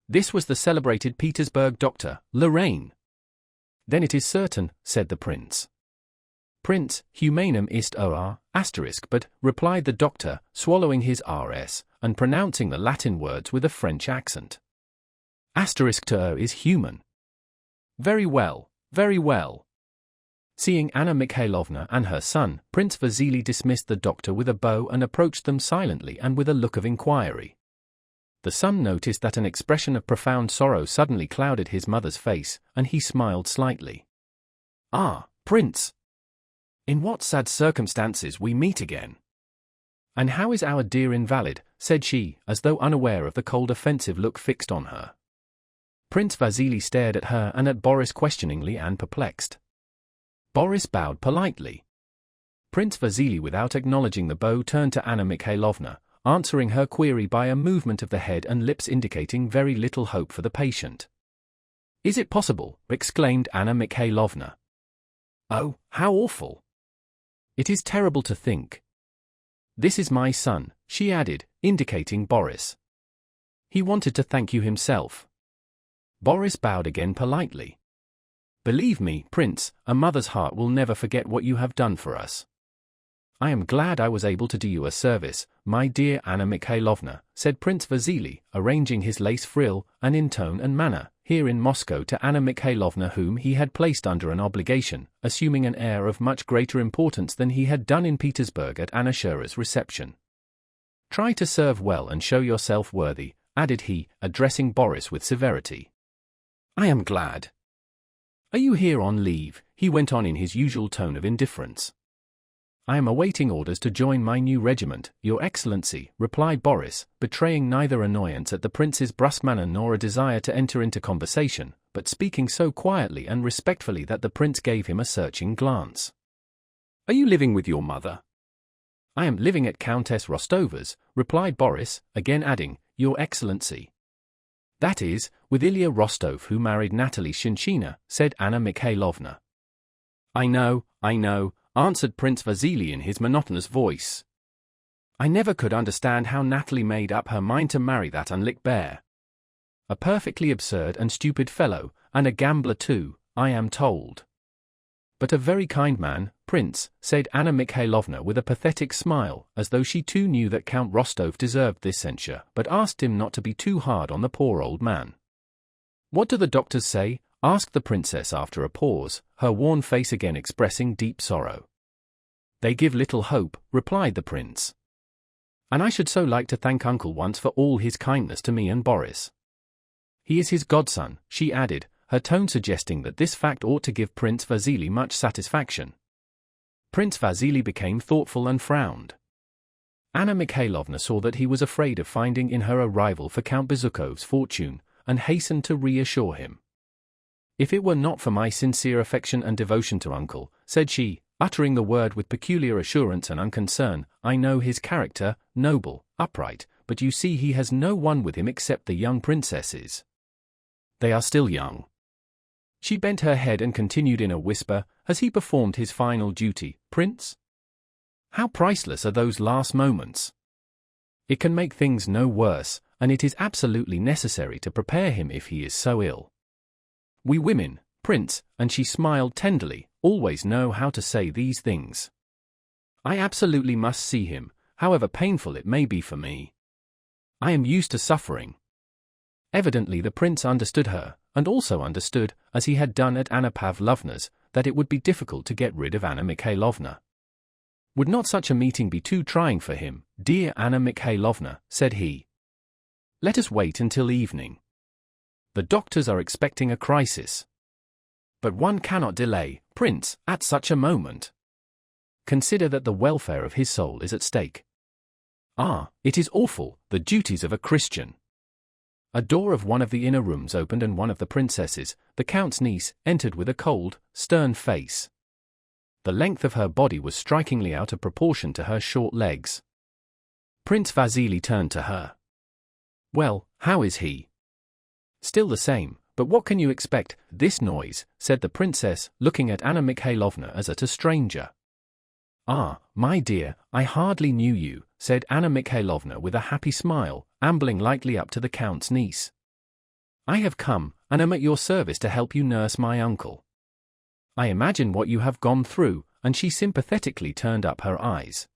This was the celebrated Petersburg doctor, Lorraine. Then it is certain, said the prince. Prince, humanum est or asterisk, but, replied the doctor, swallowing his rs, and pronouncing the Latin words with a French accent. Asterisk to is human. Very well, very well. Seeing Anna Mikhailovna and her son, Prince Vasily dismissed the doctor with a bow and approached them silently and with a look of inquiry. The son noticed that an expression of profound sorrow suddenly clouded his mother's face, and he smiled slightly. "Ah, Prince! In what sad circumstances we meet again! And how is our dear invalid?" said she, as though unaware of the cold offensive look fixed on her. Prince Vasily stared at her and at Boris questioningly and perplexed. Boris bowed politely. Prince Vasily, without acknowledging the bow, turned to Anna Mikhailovna, answering her query by a movement of the head and lips indicating very little hope for the patient. "Is it possible?" exclaimed Anna Mikhailovna. "Oh, how awful! It is terrible to think. This is my son," she added, indicating Boris. "He wanted to thank you himself." Boris bowed again politely. "Believe me, Prince, a mother's heart will never forget what you have done for us." "I am glad I was able to do you a service, my dear Anna Mikhailovna," said Prince Vasily, arranging his lace frill, and in tone and manner, here in Moscow, to Anna Mikhailovna, whom he had placed under an obligation, assuming an air of much greater importance than he had done in Petersburg at Anna Shura's reception. "Try to serve well and show yourself worthy," added he, addressing Boris with severity. "I am glad. Are you here on leave?" he went on in his usual tone of indifference. "I am awaiting orders to join my new regiment, Your Excellency," replied Boris, betraying neither annoyance at the prince's brusque manner nor a desire to enter into conversation, but speaking so quietly and respectfully that the prince gave him a searching glance. "Are you living with your mother?" "I am living at Countess Rostova's," replied Boris, again adding, "Your Excellency." "That is, with Ilya Rostov, who married Natalie Shinshina," said Anna Mikhailovna. I know," answered Prince Vasily in his monotonous voice. "I never could understand how Natalie made up her mind to marry that unlicked bear. A perfectly absurd and stupid fellow, and a gambler too, I am told." "But a very kind man, Prince," said Anna Mikhailovna with a pathetic smile, as though she too knew that Count Rostov deserved this censure, but asked him not to be too hard on the poor old man. "What do the doctors say?" asked the princess after a pause, her worn face again expressing deep sorrow. "They give little hope," replied the prince. "And I should so like to thank Uncle once for all his kindness to me and Boris. He is his godson," she added, her tone suggesting that this fact ought to give Prince Vasily much satisfaction. Prince Vasily became thoughtful and frowned. Anna Mikhailovna saw that he was afraid of finding in her a rival for Count Bezukhov's fortune, and hastened to reassure him. "If it were not for my sincere affection and devotion to Uncle," said she, uttering the word with peculiar assurance and unconcern, "I know his character, noble, upright, but you see he has no one with him except the young princesses. They are still young." She bent her head and continued in a whisper, "Has he performed his final duty, Prince? How priceless are those last moments! It can make things no worse, and it is absolutely necessary to prepare him if he is so ill. We women, Prince," and she smiled tenderly, "always know how to say these things. I absolutely must see him, however painful it may be for me. I am used to suffering." Evidently the prince understood her, and also understood, as he had done at Anna Pavlovna's, that it would be difficult to get rid of Anna Mikhailovna. "Would not such a meeting be too trying for him, dear Anna Mikhailovna?" said he. "Let us wait until evening. The doctors are expecting a crisis. But one cannot delay, Prince, at such a moment. Consider that the welfare of his soul is at stake. Ah, it is awful, the duties of a Christian." A door of one of the inner rooms opened and one of the princesses, the count's niece, entered with a cold, stern face. The length of her body was strikingly out of proportion to her short legs. Prince Vasily turned to her. "Well, how is he?" "Still the same, but what can you expect, this noise," said the princess, looking at Anna Mikhailovna as at a stranger. "Ah, my dear, I hardly knew you," said Anna Mikhailovna with a happy smile, ambling lightly up to the count's niece. "I have come, and am at your service to help you nurse my uncle. I imagine what you have gone through," and she sympathetically turned up her eyes.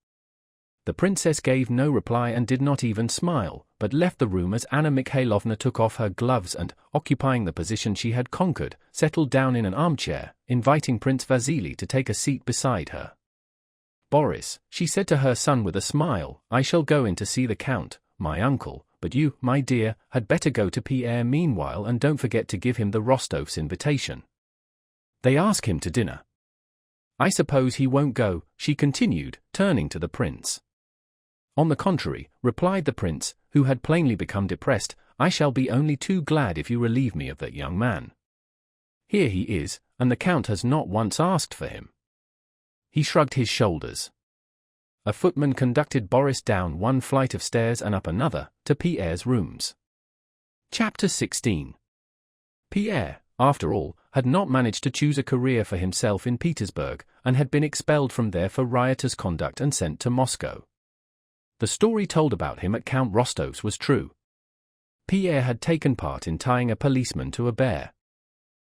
The princess gave no reply and did not even smile, but left the room as Anna Mikhailovna took off her gloves and, occupying the position she had conquered, settled down in an armchair, inviting Prince Vasily to take a seat beside her. "Boris," she said to her son with a smile, "I shall go in to see the Count, my uncle, but you, my dear, had better go to Pierre meanwhile and don't forget to give him the Rostovs' invitation. They ask him to dinner." "I suppose he won't go," she continued, turning to the prince. "On the contrary," replied the prince, who had plainly become depressed, "I shall be only too glad if you relieve me of that young man. Here he is, and the Count has not once asked for him." He shrugged his shoulders. A footman conducted Boris down one flight of stairs and up another, to Pierre's rooms. Chapter 16. Pierre, after all, had not managed to choose a career for himself in Petersburg, and had been expelled from there for riotous conduct and sent to Moscow. The story told about him at Count Rostov's was true. Pierre had taken part in tying a policeman to a bear.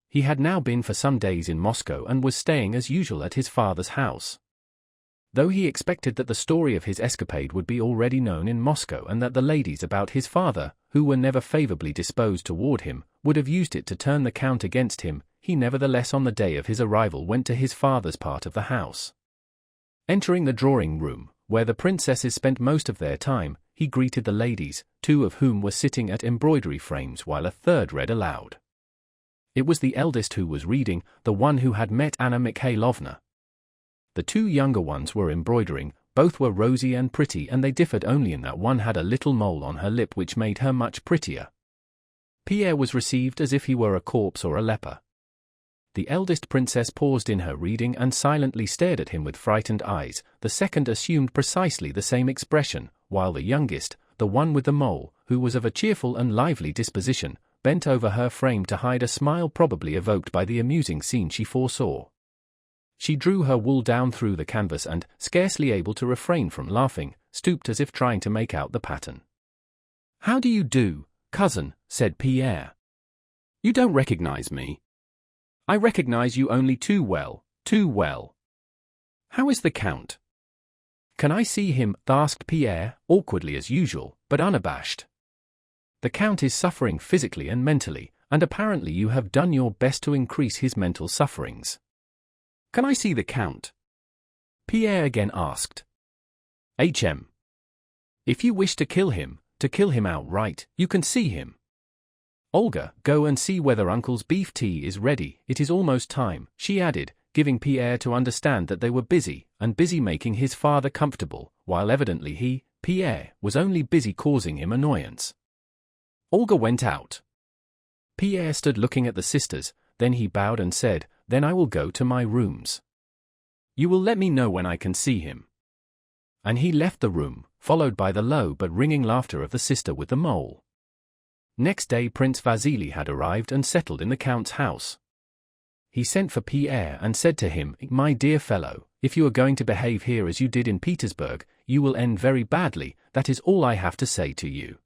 He had now been for some days in Moscow and was staying as usual at his father's house. Though he expected that the story of his escapade would be already known in Moscow and that the ladies about his father, who were never favorably disposed toward him, would have used it to turn the Count against him, he nevertheless on the day of his arrival went to his father's part of the house. Entering the drawing room, where the princesses spent most of their time, he greeted the ladies, two of whom were sitting at embroidery frames while a third read aloud. It was the eldest who was reading, the one who had met Anna Mikhailovna. The two younger ones were embroidering, both were rosy and pretty, and they differed only in that one had a little mole on her lip which made her much prettier. Pierre was received as if he were a corpse or a leper. The eldest princess paused in her reading and silently stared at him with frightened eyes. The second assumed precisely the same expression, while the youngest, the one with the mole, who was of a cheerful and lively disposition, bent over her frame to hide a smile probably evoked by the amusing scene she foresaw. She drew her wool down through the canvas and, scarcely able to refrain from laughing, stooped as if trying to make out the pattern. "How do you do, cousin?" said Pierre. "You don't recognize me?" "I recognize you only too well, too well." "How is the Count?" "Can I see him?" asked Pierre, awkwardly as usual, but unabashed. "The Count is suffering physically and mentally, and apparently you have done your best to increase his mental sufferings." "Can I see the Count?" Pierre again asked. "Hm. If you wish to kill him outright, you can see him. Olga, go and see whether Uncle's beef tea is ready, it is almost time," she added, giving Pierre to understand that they were busy making his father comfortable, while evidently he, Pierre, was only busy causing him annoyance. Olga went out. Pierre stood looking at the sisters, then he bowed and said, "Then I will go to my rooms. You will let me know when I can see him." And he left the room, followed by the low but ringing laughter of the sister with the mole. Next day Prince Vasily had arrived and settled in the Count's house. He sent for Pierre and said to him, "My dear fellow, if you are going to behave here as you did in Petersburg, you will end very badly, that is all I have to say to you.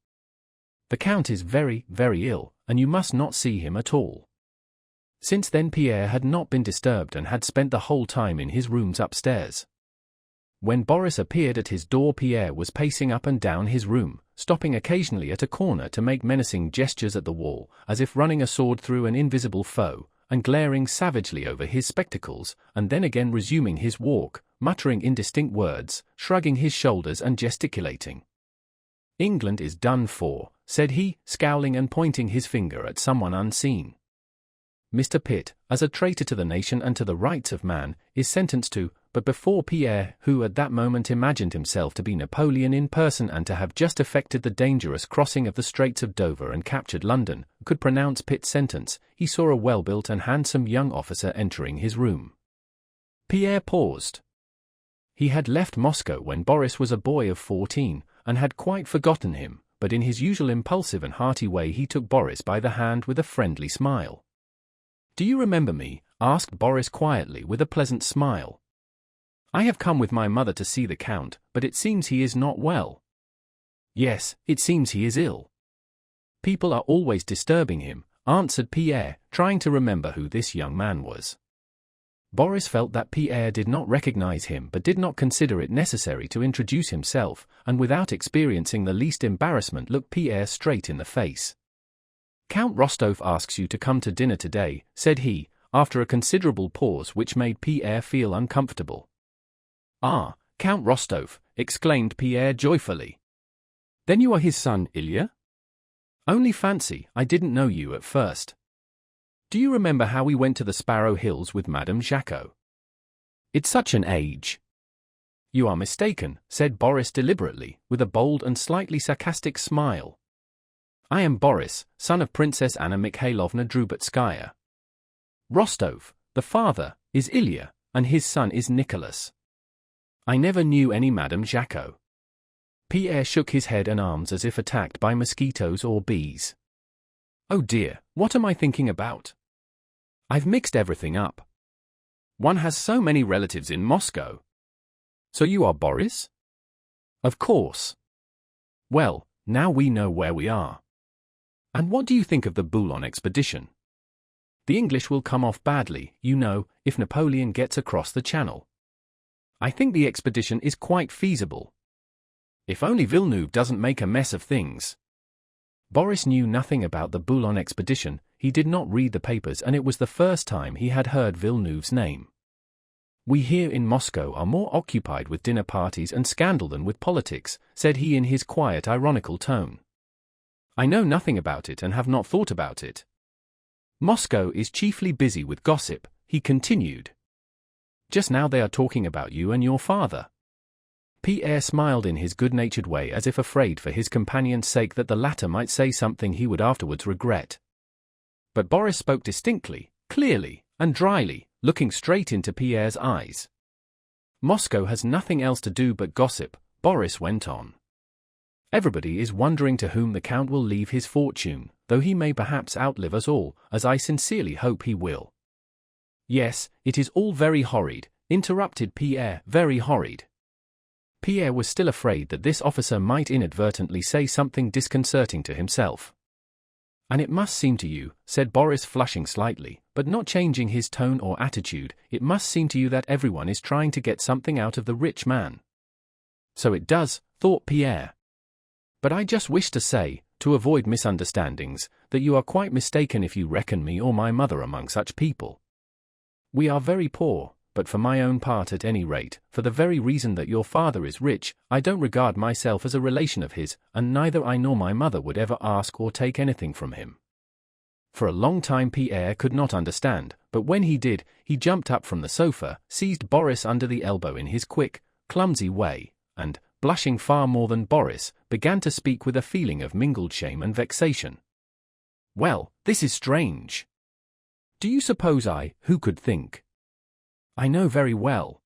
The Count is very, very ill, and you must not see him at all." Since then Pierre had not been disturbed and had spent the whole time in his rooms upstairs. When Boris appeared at his door, Pierre was pacing up and down his room, stopping occasionally at a corner to make menacing gestures at the wall, as if running a sword through an invisible foe, and glaring savagely over his spectacles, and then again resuming his walk, muttering indistinct words, shrugging his shoulders and gesticulating. "England is done for," said he, scowling and pointing his finger at someone unseen. "Mr. Pitt, as a traitor to the nation and to the rights of man, is sentenced to," but before Pierre, who at that moment imagined himself to be Napoleon in person and to have just effected the dangerous crossing of the Straits of Dover and captured London, could pronounce Pitt's sentence, he saw a well-built and handsome young officer entering his room. Pierre paused. He had left Moscow when Boris was a boy of 14, and had quite forgotten him, but in his usual impulsive and hearty way he took Boris by the hand with a friendly smile. "Do you remember me?" asked Boris quietly with a pleasant smile. "I have come with my mother to see the Count, but it seems he is not well." "Yes, it seems he is ill. People are always disturbing him," answered Pierre, trying to remember who this young man was. Boris felt that Pierre did not recognize him but did not consider it necessary to introduce himself, and without experiencing the least embarrassment looked Pierre straight in the face. "Count Rostov asks you to come to dinner today," said he, after a considerable pause which made Pierre feel uncomfortable. "Ah, Count Rostov," exclaimed Pierre joyfully. "Then you are his son, Ilya? Only fancy, I didn't know you at first. Do you remember how we went to the Sparrow Hills with Madame Jacquot? It's such an age." "You are mistaken," said Boris deliberately, with a bold and slightly sarcastic smile. "I am Boris, son of Princess Anna Mikhailovna Drubetskaya. Rostov, the father, is Ilya, and his son is Nicholas. I never knew any Madame Jacquot." Pierre shook his head and arms as if attacked by mosquitoes or bees. "Oh dear, what am I thinking about? I've mixed everything up. One has so many relatives in Moscow. So you are Boris?" "Of course." "Well, now we know where we are. And what do you think of the Boulogne expedition? The English will come off badly, you know, if Napoleon gets across the Channel. I think the expedition is quite feasible. If only Villeneuve doesn't make a mess of things." Boris knew nothing about the Boulogne expedition, he did not read the papers, and it was the first time he had heard Villeneuve's name. "We here in Moscow are more occupied with dinner parties and scandal than with politics," said he in his quiet, ironical tone. "I know nothing about it and have not thought about it. Moscow is chiefly busy with gossip," he continued. "Just now they are talking about you and your father." Pierre smiled in his good-natured way as if afraid for his companion's sake that the latter might say something he would afterwards regret. But Boris spoke distinctly, clearly, and dryly, looking straight into Pierre's eyes. "Moscow has nothing else to do but gossip," Boris went on. "Everybody is wondering to whom the Count will leave his fortune, though he may perhaps outlive us all, as I sincerely hope he will." "Yes, it is all very horrid," interrupted Pierre, "very horrid." Pierre was still afraid that this officer might inadvertently say something disconcerting to himself. "And it must seem to you," said Boris, flushing slightly, but not changing his tone or attitude, "it must seem to you that everyone is trying to get something out of the rich man." "So it does," thought Pierre. "But I just wish to say, to avoid misunderstandings, that you are quite mistaken if you reckon me or my mother among such people. We are very poor, but for my own part at any rate, for the very reason that your father is rich, I don't regard myself as a relation of his, and neither I nor my mother would ever ask or take anything from him." For a long time Pierre could not understand, but when he did, he jumped up from the sofa, seized Boris under the elbow in his quick, clumsy way, and, blushing far more than Boris, began to speak with a feeling of mingled shame and vexation. "Well, this is strange. Do you suppose who could think? I know very well."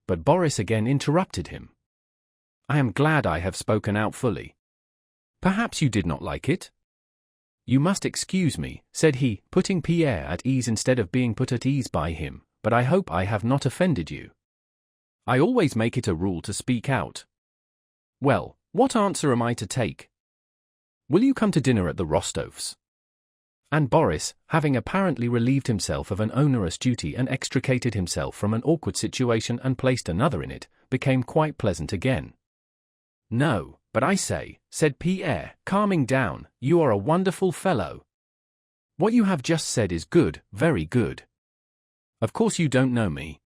But Boris again interrupted him. "I am glad I have spoken out fully. Perhaps you did not like it? You must excuse me," said he, putting Pierre at ease instead of being put at ease by him, "but I hope I have not offended you. I always make it a rule to speak out. Well, what answer am I to take? Will you come to dinner at the Rostovs?" And Boris, having apparently relieved himself of an onerous duty and extricated himself from an awkward situation and placed another in it, became quite pleasant again. "No, but I say," said Pierre, calming down, "you are a wonderful fellow. What you have just said is good, very good. Of course you don't know me.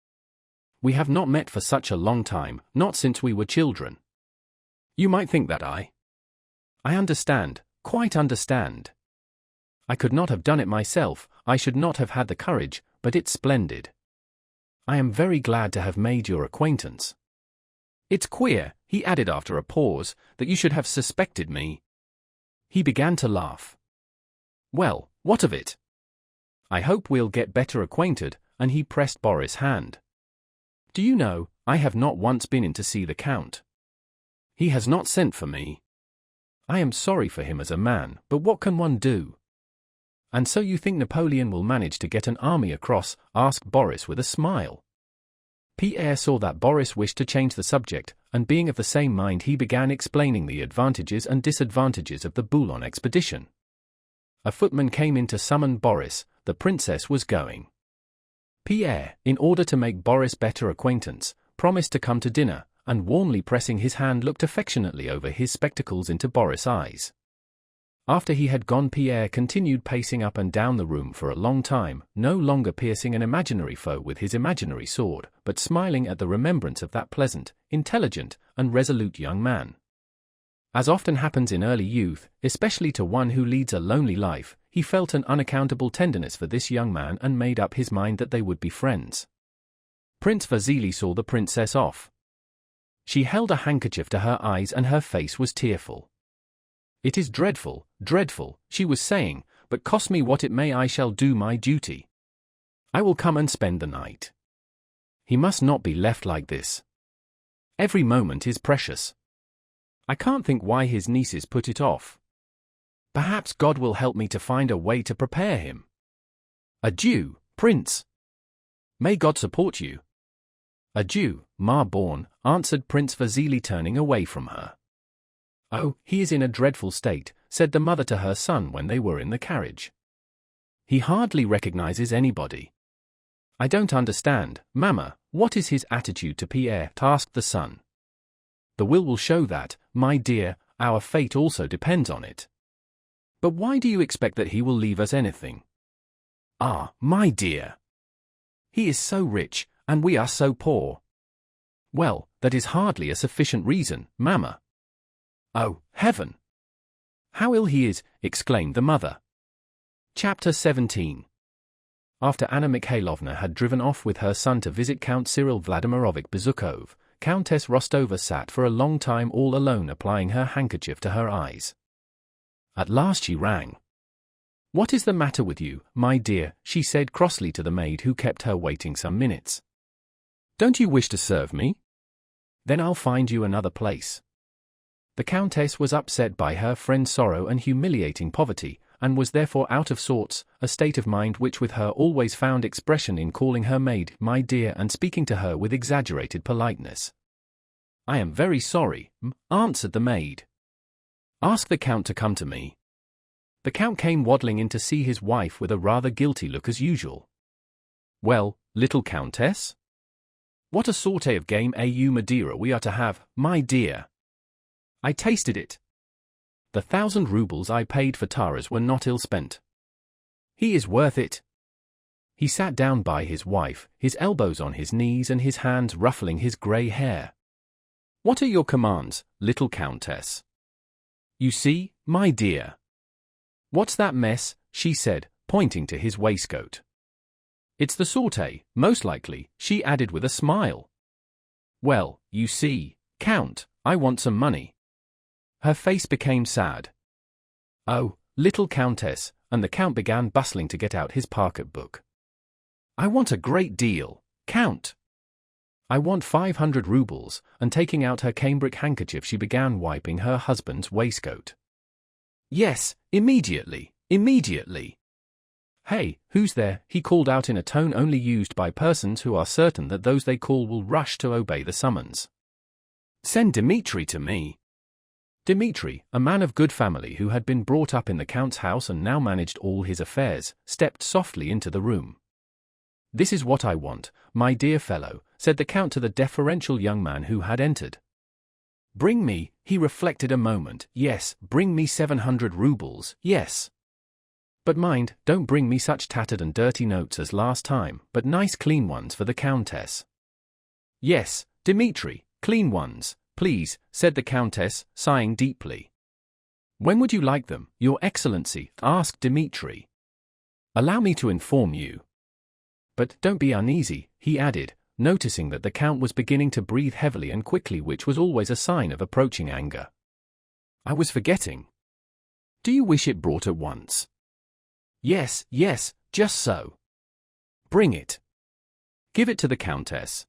We have not met for such a long time, not since we were children. You might think that I understand, quite understand. I could not have done it myself, I should not have had the courage, but it's splendid. I am very glad to have made your acquaintance. It's queer," he added after a pause, "that you should have suspected me." He began to laugh. "Well, what of it? I hope we'll get better acquainted," and he pressed Boris' hand. "Do you know, I have not once been in to see the Count. He has not sent for me. I am sorry for him as a man, but what can one do?" "And so you think Napoleon will manage to get an army across?" asked Boris with a smile. Pierre saw that Boris wished to change the subject, and being of the same mind he began explaining the advantages and disadvantages of the Boulogne expedition. A footman came in to summon Boris, the princess was going. Pierre, in order to make Boris better acquaintance, promised to come to dinner, and warmly pressing his hand looked affectionately over his spectacles into Boris' eyes. After he had gone, Pierre continued pacing up and down the room for a long time, no longer piercing an imaginary foe with his imaginary sword, but smiling at the remembrance of that pleasant, intelligent, and resolute young man. As often happens in early youth, especially to one who leads a lonely life, he felt an unaccountable tenderness for this young man and made up his mind that they would be friends. Prince Vasily saw the princess off. She held a handkerchief to her eyes and her face was tearful. "It is dreadful, dreadful," she was saying, "but cost me what it may, I shall do my duty. I will come and spend the night. He must not be left like this. Every moment is precious. I can't think why his nieces put it off. Perhaps God will help me to find a way to prepare him. Adieu, Prince. May God support you." "Adieu, ma bonne," answered Prince Vasily, turning away from her. "Oh, he is in a dreadful state," said the mother to her son when they were in the carriage. "He hardly recognizes anybody." "I don't understand, Mamma, what is his attitude to Pierre?" asked the son. "The will show that, my dear, our fate also depends on it." "But why do you expect that he will leave us anything?" "Ah, my dear. He is so rich, and we are so poor." "Well, that is hardly a sufficient reason, Mamma." "Oh, heaven! How ill he is!" exclaimed the mother. Chapter 17. After Anna Mikhailovna had driven off with her son to visit Count Cyril Vladimirovich Bezukov, Countess Rostova sat for a long time all alone, applying her handkerchief to her eyes. At last she rang. "What is the matter with you, my dear?" she said crossly to the maid who kept her waiting some minutes. "Don't you wish to serve me? Then I'll find you another place." The Countess was upset by her friend's sorrow and humiliating poverty, and was therefore out of sorts, a state of mind which with her always found expression in calling her maid "my dear" and speaking to her with exaggerated politeness. "I am very sorry," answered the maid. "Ask the Count to come to me." The Count came waddling in to see his wife with a rather guilty look as usual. "Well, little Countess? What a sauté of game au Madeira we are to have, my dear. I tasted it. The 1,000 rubles I paid for Taras were not ill spent. He is worth it." He sat down by his wife, his elbows on his knees and his hands ruffling his grey hair. "What are your commands, little Countess?" "You see, my dear." "What's that mess?" she said, pointing to his waistcoat. "It's the sauté, most likely," she added with a smile. "Well, you see, Count, I want some money." Her face became sad. "Oh, little Countess," and the Count began bustling to get out his pocket-book. "I want a great deal, Count. I want 500 rubles," and taking out her cambric handkerchief she began wiping her husband's waistcoat. "Yes, immediately, immediately." "Hey, who's there?" he called out in a tone only used by persons who are certain that those they call will rush to obey the summons. "Send Dmitri to me." Dmitri, a man of good family who had been brought up in the Count's house and now managed all his affairs, stepped softly into the room. "This is what I want, my dear fellow," said the Count to the deferential young man who had entered. "Bring me," he reflected a moment, "yes, bring me 700 rubles, yes. But mind, don't bring me such tattered and dirty notes as last time, but nice clean ones for the Countess." "Yes, Dmitri, clean ones, please," said the Countess, sighing deeply. "When would you like them, Your Excellency?" asked Dmitri. "Allow me to inform you. But don't be uneasy," he added, noticing that the Count was beginning to breathe heavily and quickly, which was always a sign of approaching anger. "I was forgetting. Do you wish it brought at once?" "Yes, yes, just so." "Bring it. Give it to the Countess."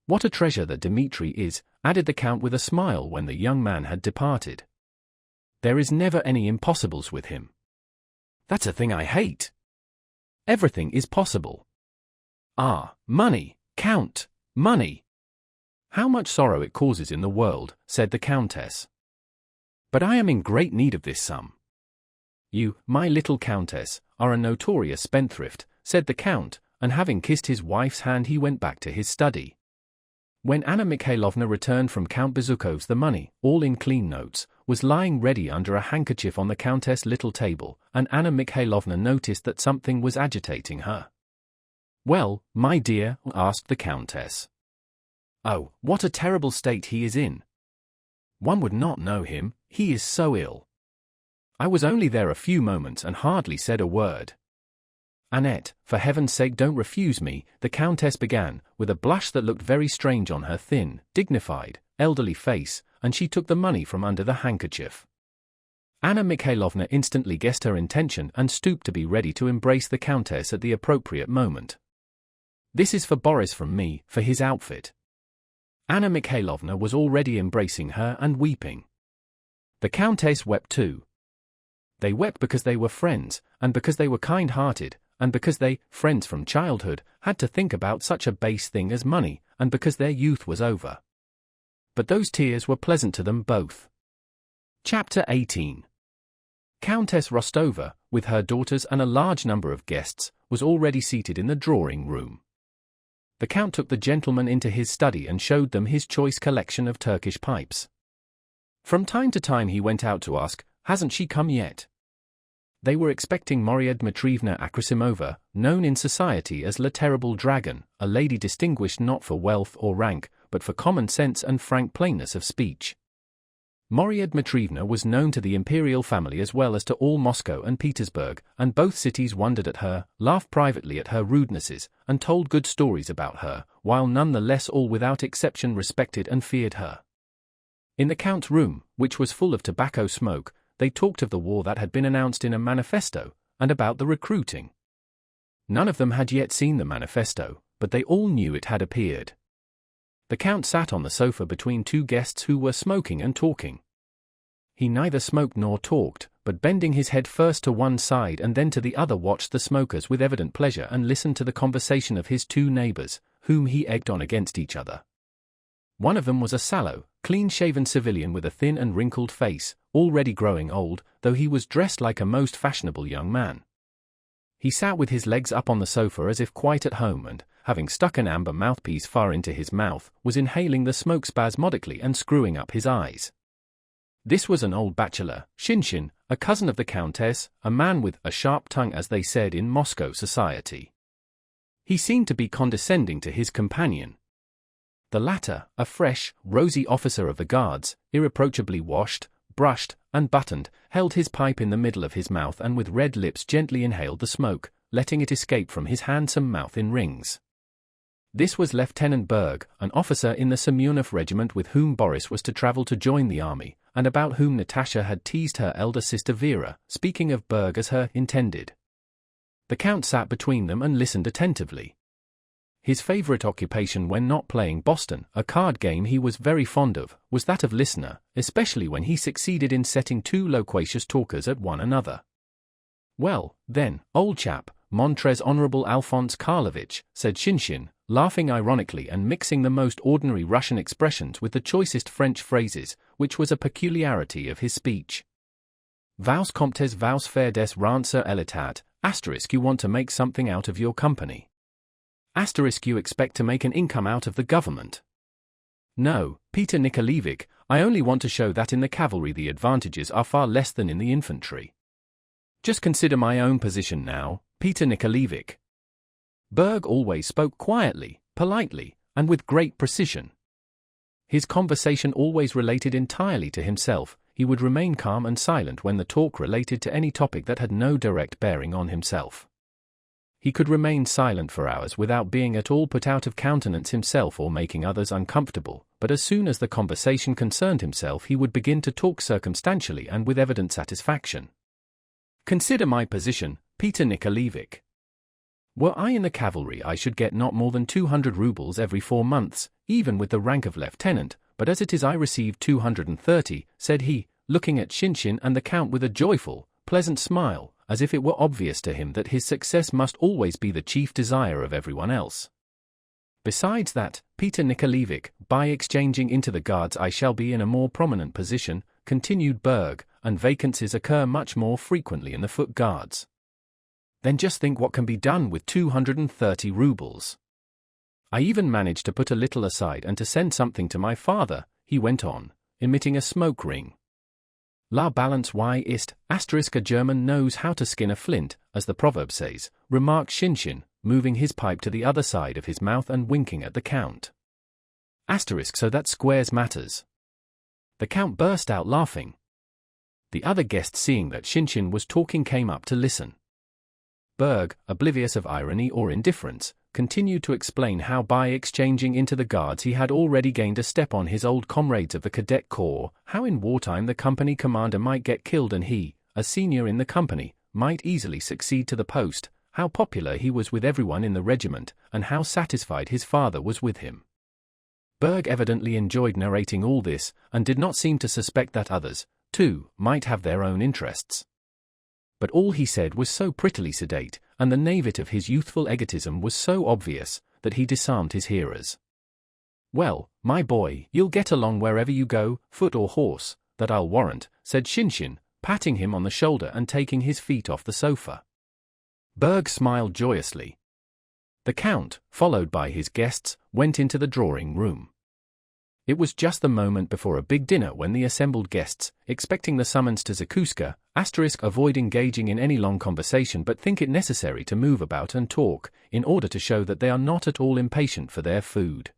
"What a treasure that Dmitri is," added the Count with a smile when the young man had departed. "There is never any impossibles with him. That's a thing I hate. Everything is possible. Ah, money, Count, money. How much sorrow it causes in the world," said the Countess. "But I am in great need of this sum." "You, my little Countess, are a notorious spendthrift," said the Count, and having kissed his wife's hand he went back to his study. When Anna Mikhailovna returned from Count Bezukhov's, the money, all in clean notes, was lying ready under a handkerchief on the Countess' little table, and Anna Mikhailovna noticed that something was agitating her. "Well, my dear?" asked the Countess. "Oh, what a terrible state he is in. One would not know him, he is so ill. I was only there a few moments and hardly said a word." "Annette, for heaven's sake don't refuse me," the Countess began, with a blush that looked very strange on her thin, dignified, elderly face, and she took the money from under the handkerchief. Anna Mikhailovna instantly guessed her intention and stooped to be ready to embrace the Countess at the appropriate moment. "This is for Boris from me, for his outfit." Anna Mikhailovna was already embracing her and weeping. The Countess wept too. They wept because they were friends, and because they were kind-hearted, and because they, friends from childhood, had to think about such a base thing as money, and because their youth was over. But those tears were pleasant to them both. Chapter 18. Countess Rostova, with her daughters and a large number of guests, was already seated in the drawing-room. The Count took the gentlemen into his study and showed them his choice collection of Turkish pipes. From time to time he went out to ask, "Hasn't she come yet?" They were expecting Maria Dmitrievna Akrasimova, known in society as La Terrible Dragon, a lady distinguished not for wealth or rank, but for common sense and frank plainness of speech. Maria Dmitrievna was known to the imperial family as well as to all Moscow and Petersburg, and both cities wondered at her, laughed privately at her rudenesses, and told good stories about her, while none the less all without exception respected and feared her. In the Count's room, which was full of tobacco smoke, they talked of the war that had been announced in a manifesto, and about the recruiting. None of them had yet seen the manifesto, but they all knew it had appeared. The Count sat on the sofa between two guests who were smoking and talking. He neither smoked nor talked, but bending his head first to one side and then to the other watched the smokers with evident pleasure and listened to the conversation of his two neighbors, whom he egged on against each other. One of them was a sallow, clean-shaven civilian with a thin and wrinkled face, already growing old, though he was dressed like a most fashionable young man. He sat with his legs up on the sofa as if quite at home and, having stuck an amber mouthpiece far into his mouth, was inhaling the smoke spasmodically and screwing up his eyes. This was an old bachelor, Shinshin, a cousin of the Countess, a man with a sharp tongue as they said in Moscow society. He seemed to be condescending to his companion. The latter, a fresh, rosy officer of the Guards, irreproachably washed, brushed, and buttoned, held his pipe in the middle of his mouth and with red lips gently inhaled the smoke, letting it escape from his handsome mouth in rings. This was Lieutenant Berg, an officer in the Semyonov regiment with whom Boris was to travel to join the army, and about whom Natasha had teased her elder sister Vera, speaking of Berg as her intended. The Count sat between them and listened attentively. His favorite occupation when not playing Boston, a card game he was very fond of, was that of listener, especially when he succeeded in setting two loquacious talkers at one another. "Well, then, old chap, Montrez Honorable Alphonse Karlovich," said Shinshin, laughing ironically and mixing the most ordinary Russian expressions with the choicest French phrases, which was a peculiarity of his speech. "Vous comptez vous faire des rancer elitat, * you want to make something out of your company. * you expect to make an income out of the government. No, Peter Nikolaevich, I only want to show that in the cavalry the advantages are far less than in the infantry. Just consider my own position now, Peter Nikolaevich." Berg always spoke quietly, politely, and with great precision. His conversation always related entirely to himself. He would remain calm and silent when the talk related to any topic that had no direct bearing on himself. He could remain silent for hours without being at all put out of countenance himself or making others uncomfortable, but as soon as the conversation concerned himself he would begin to talk circumstantially and with evident satisfaction. "Consider my position, Peter Nikolaevich. Were I in the cavalry I should get not more than 200 rubles every 4 months, even with the rank of lieutenant, but as it is I receive 230, said he, looking at Shinshin and the Count with a joyful, pleasant smile, as if it were obvious to him that his success must always be the chief desire of everyone else. "Besides that, Peter Nikolaevich, by exchanging into the Guards I shall be in a more prominent position," continued Berg, "and vacancies occur much more frequently in the Foot Guards. Then just think what can be done with 230 rubles. I even managed to put a little aside and to send something to my father, he went on, emitting a smoke ring. La balance y ist, asterisk a German knows how to skin a flint, as the proverb says, remarked Shinshin, moving his pipe to the other side of his mouth and winking at the Count. Asterisk so that squares matters. The Count burst out laughing. The other guests, seeing that Shinshin was talking, came up to listen. Berg, oblivious of irony or indifference, continued to explain how by exchanging into the guards he had already gained a step on his old comrades of the cadet corps, how in wartime the company commander might get killed and he, a senior in the company, might easily succeed to the post, how popular he was with everyone in the regiment, and how satisfied his father was with him. Berg evidently enjoyed narrating all this, and did not seem to suspect that others, too, might have their own interests. But all he said was so prettily sedate, and the naivete of his youthful egotism was so obvious, that he disarmed his hearers. Well, my boy, you'll get along wherever you go, foot or horse, that I'll warrant, said Shinshin, patting him on the shoulder and taking his feet off the sofa. Berg smiled joyously. The Count, followed by his guests, went into the drawing room. It was just the moment before a big dinner when the assembled guests, expecting the summons to Zakuska, avoid engaging in any long conversation but think it necessary to move about and talk, in order to show that they are not at all impatient for their food.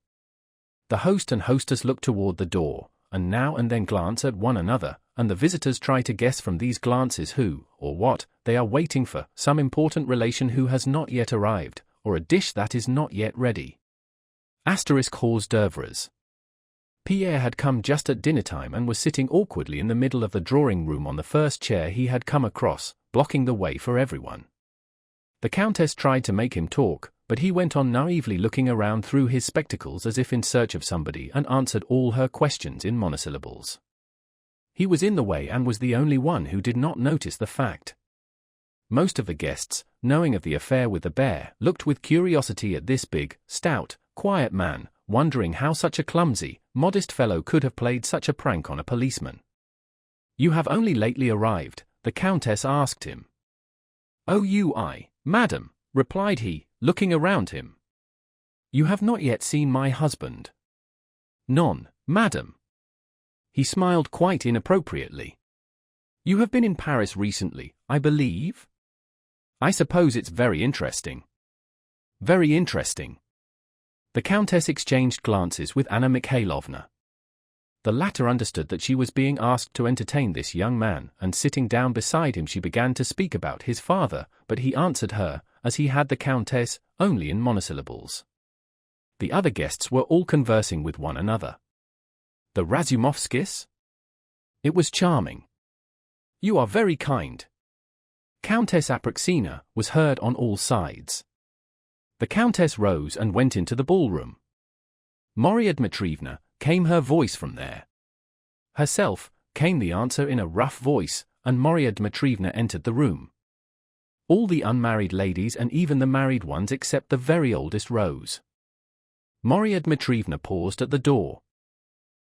The host and hostess look toward the door, and now and then glance at one another, and the visitors try to guess from these glances who, or what, they are waiting for, some important relation who has not yet arrived, or a dish that is not yet ready. Hors d'oeuvres. Pierre had come just at dinner time and was sitting awkwardly in the middle of the drawing room on the first chair he had come across, blocking the way for everyone. The Countess tried to make him talk, but he went on naively looking around through his spectacles as if in search of somebody and answered all her questions in monosyllables. He was in the way and was the only one who did not notice the fact. Most of the guests, knowing of the affair with the bear, looked with curiosity at this big, stout, quiet man, wondering how such a clumsy, modest fellow could have played such a prank on a policeman. "You have only lately arrived?" the Countess asked him. "Oh, madam," replied he, looking around him. "You have not yet seen my husband?" "Non, madam." He smiled quite inappropriately. "You have been in Paris recently, I believe? I suppose it's very interesting." "Very interesting." The Countess exchanged glances with Anna Mikhailovna. The latter understood that she was being asked to entertain this young man, and sitting down beside him she began to speak about his father, but he answered her, as he had the Countess, only in monosyllables. The other guests were all conversing with one another. "The Razumovskis?" "It was charming." "You are very kind." "Countess Apraxina," was heard on all sides. The Countess rose and went into the ballroom. "Maria Dmitrievna," came her voice from there. "Herself," came the answer in a rough voice, and Maria Dmitrievna entered the room. All the unmarried ladies and even the married ones except the very oldest rose. Maria Dmitrievna paused at the door.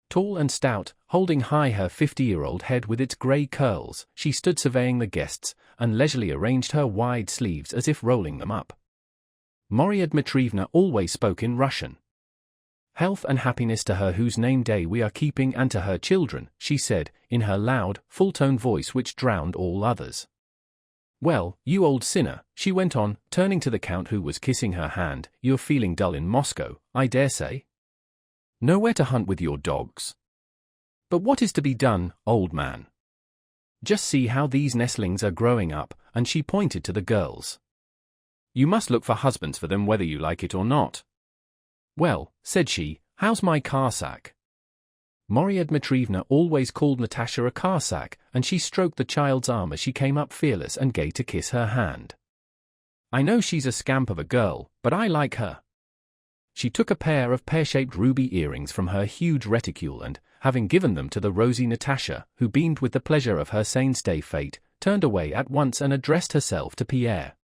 Tall and stout, holding high her 50-year-old head with its grey curls, she stood surveying the guests, and leisurely arranged her wide sleeves as if rolling them up. Maria Dmitrievna always spoke in Russian. "Health and happiness to her whose name day we are keeping and to her children," she said, in her loud, full-toned voice which drowned all others. "Well, you old sinner," she went on, turning to the Count who was kissing her hand, "you're feeling dull in Moscow, I dare say? Nowhere to hunt with your dogs? But what is to be done, old man? Just see how these nestlings are growing up," and she pointed to the girls. "You must look for husbands for them whether you like it or not." "Well," said she, "how's my car-sack?" Maria Dmitrievna always called Natasha a car-sack, and she stroked the child's arm as she came up fearless and gay to kiss her hand. "I know she's a scamp of a girl, but I like her." She took a pair of pear-shaped ruby earrings from her huge reticule and, having given them to the rosy Natasha, who beamed with the pleasure of her saint's-day fate, turned away at once and addressed herself to Pierre.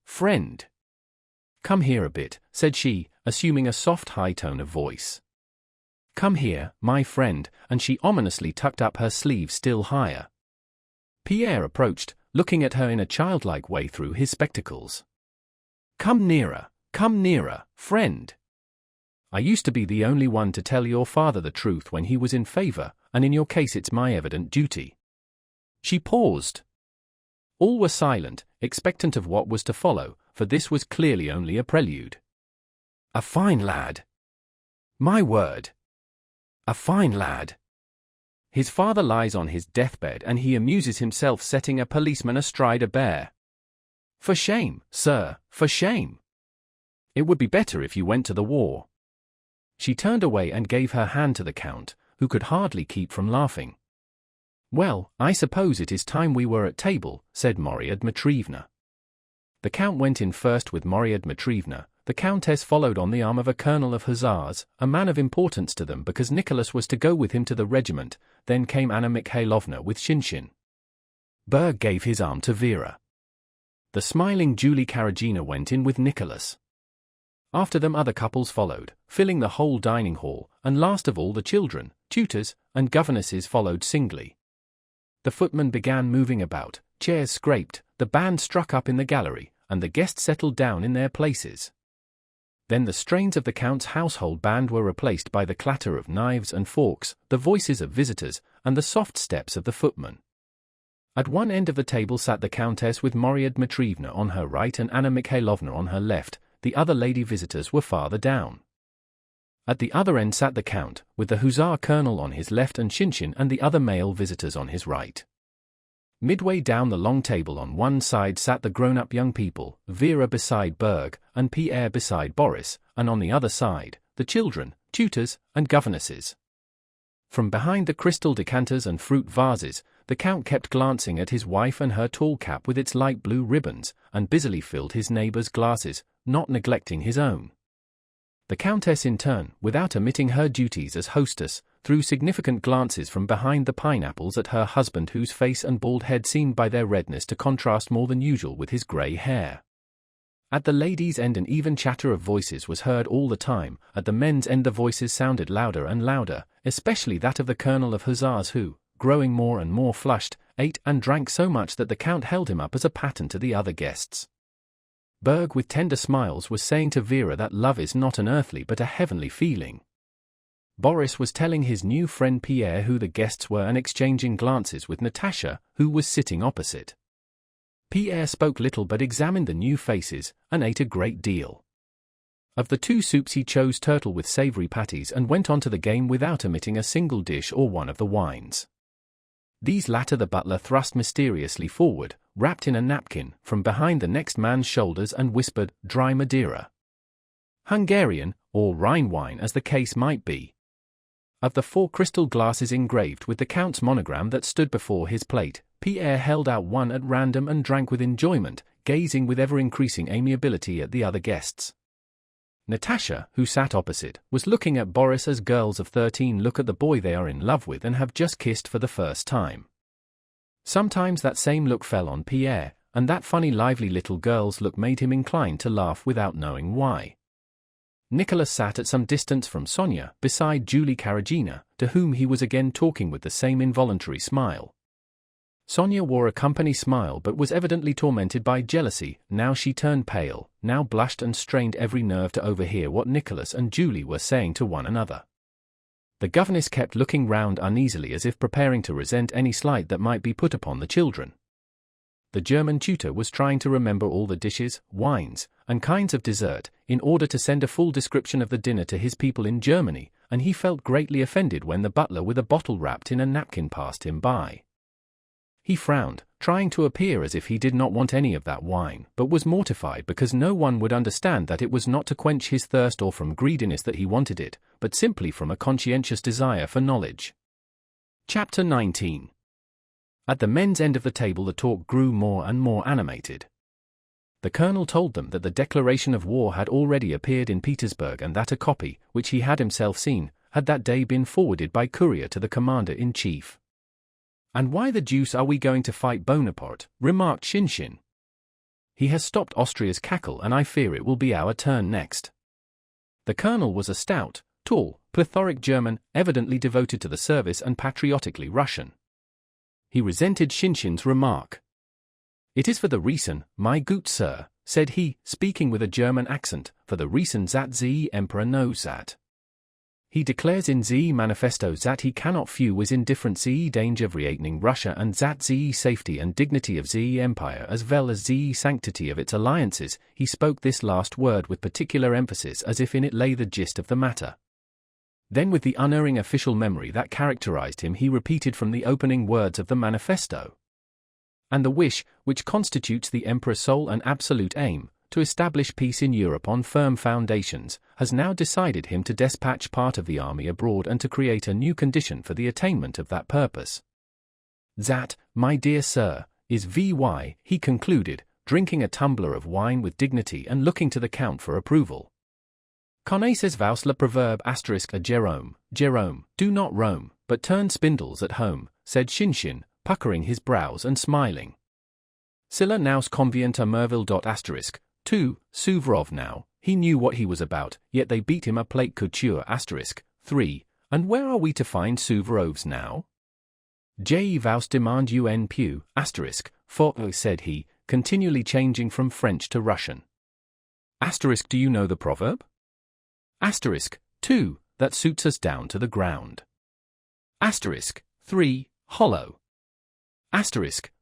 Friend. Come here a bit," said she, assuming a soft high tone of voice. "Come here, my friend," and she ominously tucked up her sleeve still higher. Pierre approached, looking at her in a childlike way through his spectacles. Come nearer, friend. I used to be the only one to tell your father the truth when he was in favor, and in your case it's my evident duty. She paused. All were silent, expectant of what was to follow, for this was clearly only a prelude. A fine lad. My word. A fine lad. His father lies on his deathbed and he amuses himself setting a policeman astride a bear. For shame, sir, for shame. It would be better if you went to the war. She turned away and gave her hand to the Count, who could hardly keep from laughing. Well, I suppose it is time we were at table, said Marya Dmitrievna. The Count went in first with Marya Dmitrievna. The Countess followed on the arm of a colonel of hussars, a man of importance to them because Nicholas was to go with him to the regiment. Then came Anna Mikhailovna with Shinshin. Berg gave his arm to Vera. The smiling Julie Karagina went in with Nicholas. After them other couples followed, filling the whole dining hall, and last of all the children, tutors, and governesses followed singly. The footmen began moving about, chairs scraped, the band struck up in the gallery, and the guests settled down in their places. Then the strains of the Count's household band were replaced by the clatter of knives and forks, the voices of visitors, and the soft steps of the footmen. At one end of the table sat the Countess with Marya Dmitrievna on her right and Anna Mikhailovna on her left. The other lady visitors were farther down. At the other end sat the Count, with the hussar colonel on his left and Shinshin and the other male visitors on his right. Midway down the long table on one side sat the grown-up young people, Vera beside Berg, and Pierre beside Boris, and on the other side, the children, tutors, and governesses. From behind the crystal decanters and fruit vases, the Count kept glancing at his wife and her tall cap with its light blue ribbons, and busily filled his neighbors' glasses, not neglecting his own. The Countess in turn, without omitting her duties as hostess, threw significant glances from behind the pineapples at her husband whose face and bald head seemed by their redness to contrast more than usual with his grey hair. At the ladies' end an even chatter of voices was heard all the time. At the men's end the voices sounded louder and louder, especially that of the colonel of hussars who, growing more and more flushed, ate and drank so much that the Count held him up as a pattern to the other guests. Berg with tender smiles was saying to Vera that love is not an earthly but a heavenly feeling. Boris was telling his new friend Pierre who the guests were and exchanging glances with Natasha, who was sitting opposite. Pierre spoke little but examined the new faces, and ate a great deal. Of the two soups he chose turtle with savory patties and went on to the game without omitting a single dish or one of the wines. These latter the butler thrust mysteriously forward, wrapped in a napkin, from behind the next man's shoulders and whispered, "Dry Madeira." Hungarian, or Rhine wine as the case might be. Of the 4 crystal glasses engraved with the Count's monogram that stood before his plate, Pierre held out one at random and drank with enjoyment, gazing with ever-increasing amiability at the other guests. Natasha, who sat opposite, was looking at Boris as girls of 13 look at the boy they are in love with and have just kissed for the first time. Sometimes that same look fell on Pierre, and that funny lively little girl's look made him inclined to laugh without knowing why. Nicholas sat at some distance from Sonia, beside Julie Karagina, to whom he was again talking with the same involuntary smile. Sonia wore a company smile but was evidently tormented by jealousy. Now she turned pale, now blushed and strained every nerve to overhear what Nicholas and Julie were saying to one another. The governess kept looking round uneasily as if preparing to resent any slight that might be put upon the children. The German tutor was trying to remember all the dishes, wines, and kinds of dessert, in order to send a full description of the dinner to his people in Germany, and he felt greatly offended when the butler with a bottle wrapped in a napkin passed him by. He frowned, trying to appear as if he did not want any of that wine, but was mortified because no one would understand that it was not to quench his thirst or from greediness that he wanted it, but simply from a conscientious desire for knowledge. Chapter 19. At the men's end of the table the talk grew more and more animated. The colonel told them that the declaration of war had already appeared in Petersburg and that a copy, which he had himself seen, had that day been forwarded by courier to the commander-in-chief. "And why the deuce are we going to fight Bonaparte?" remarked Shinshin. "He has stopped Austria's cackle and I fear it will be our turn next." The colonel was a stout, tall, plethoric German, evidently devoted to the service and patriotically Russian. He resented Shinshin's remark. "It is for the reason, my good sir," said he, speaking with a German accent, "for the reason that the Emperor knows that. He declares in the manifesto that he cannot view with indifference the danger threatening Russia and that the safety and dignity of the empire as well as the sanctity of its alliances." He spoke this last word with particular emphasis as if in it lay the gist of the matter. Then with the unerring official memory that characterized him he repeated from the opening words of the manifesto. "And the wish, which constitutes the emperor's sole and absolute aim, to establish peace in Europe on firm foundations, has now decided him to dispatch part of the army abroad and to create a new condition for the attainment of that purpose. That, my dear sir, is why," he concluded, drinking a tumbler of wine with dignity and looking to the Count for approval. "Connaissez vous le proverbe *a Jerome, Jerome, do not roam, but turn spindles at home," said Shinshin, puckering his brows and smiling. "Cela nous convient à merveille. *2 Suvorov now, he knew what he was about, yet they beat him à plate couture. *3 And where are we to find Suvorovs now? Je vous demande un peu, for, said he, continually changing from French to Russian. Do you know the proverb? 2 That suits us down to the ground. 3 Hollow.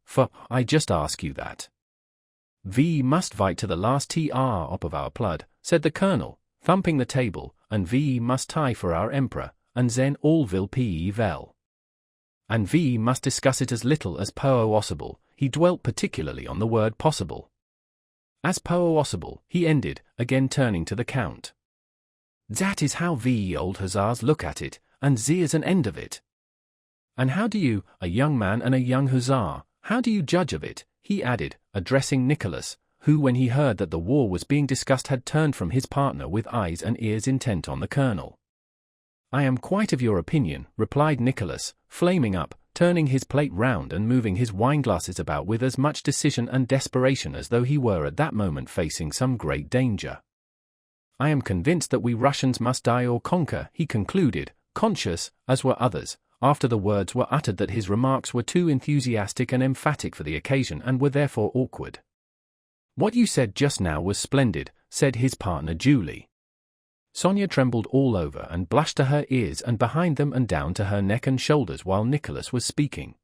For, I just ask you that. We must fight to the last tr up of our blood, said the colonel, thumping the table, and we must tie for our emperor, and then all will be well. And we must discuss it as little as possible. He dwelt particularly on the word possible. As possible, he ended, again turning to the Count. That is how we old hussars look at it, and there's an end of it. And how do you, a young man and a young hussar, how do you judge of it? He added, addressing Nicholas, who when he heard that the war was being discussed had turned from his partner with eyes and ears intent on the colonel. I am quite of your opinion, replied Nicholas, flaming up, turning his plate round and moving his wineglasses about with as much decision and desperation as though he were at that moment facing some great danger. I am convinced that we Russians must die or conquer, he concluded, conscious, as were others, after the words were uttered, that his remarks were too enthusiastic and emphatic for the occasion and were therefore awkward. What you said just now was splendid, said his partner Julie. Sonia trembled all over and blushed to her ears and behind them and down to her neck and shoulders while Nicholas was speaking.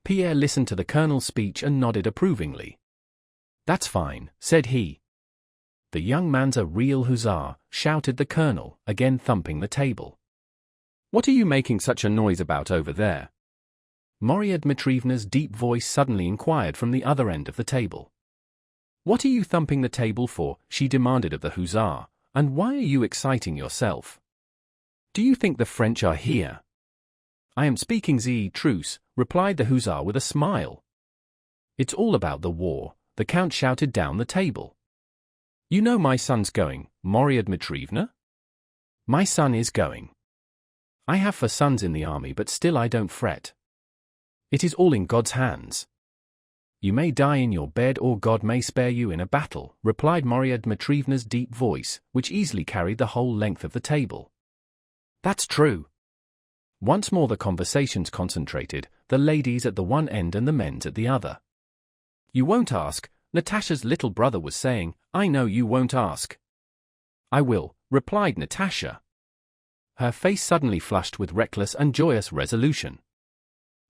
Pierre listened to the colonel's speech and nodded approvingly. That's fine, said he. The young man's a real hussar, shouted the colonel, again thumping the table. What are you making such a noise about over there? Marya Dmitrievna's deep voice suddenly inquired from the other end of the table. What are you thumping the table for? She demanded of the hussar, and why are you exciting yourself? Do you think the French are here? I am speaking the truce, replied the hussar with a smile. It's all about the war, the Count shouted down the table. You know my son's going, Marya Dmitrievna? My son is going. I have 4 sons in the army, but still I don't fret. It is all in God's hands. You may die in your bed or God may spare you in a battle, replied Marya Dmitrievna's deep voice, which easily carried the whole length of the table. That's true. Once more the conversations concentrated, the ladies at the one end and the men's at the other. You won't ask, Natasha's little brother was saying. I know you won't ask. I will, replied Natasha. Her face suddenly flushed with reckless and joyous resolution.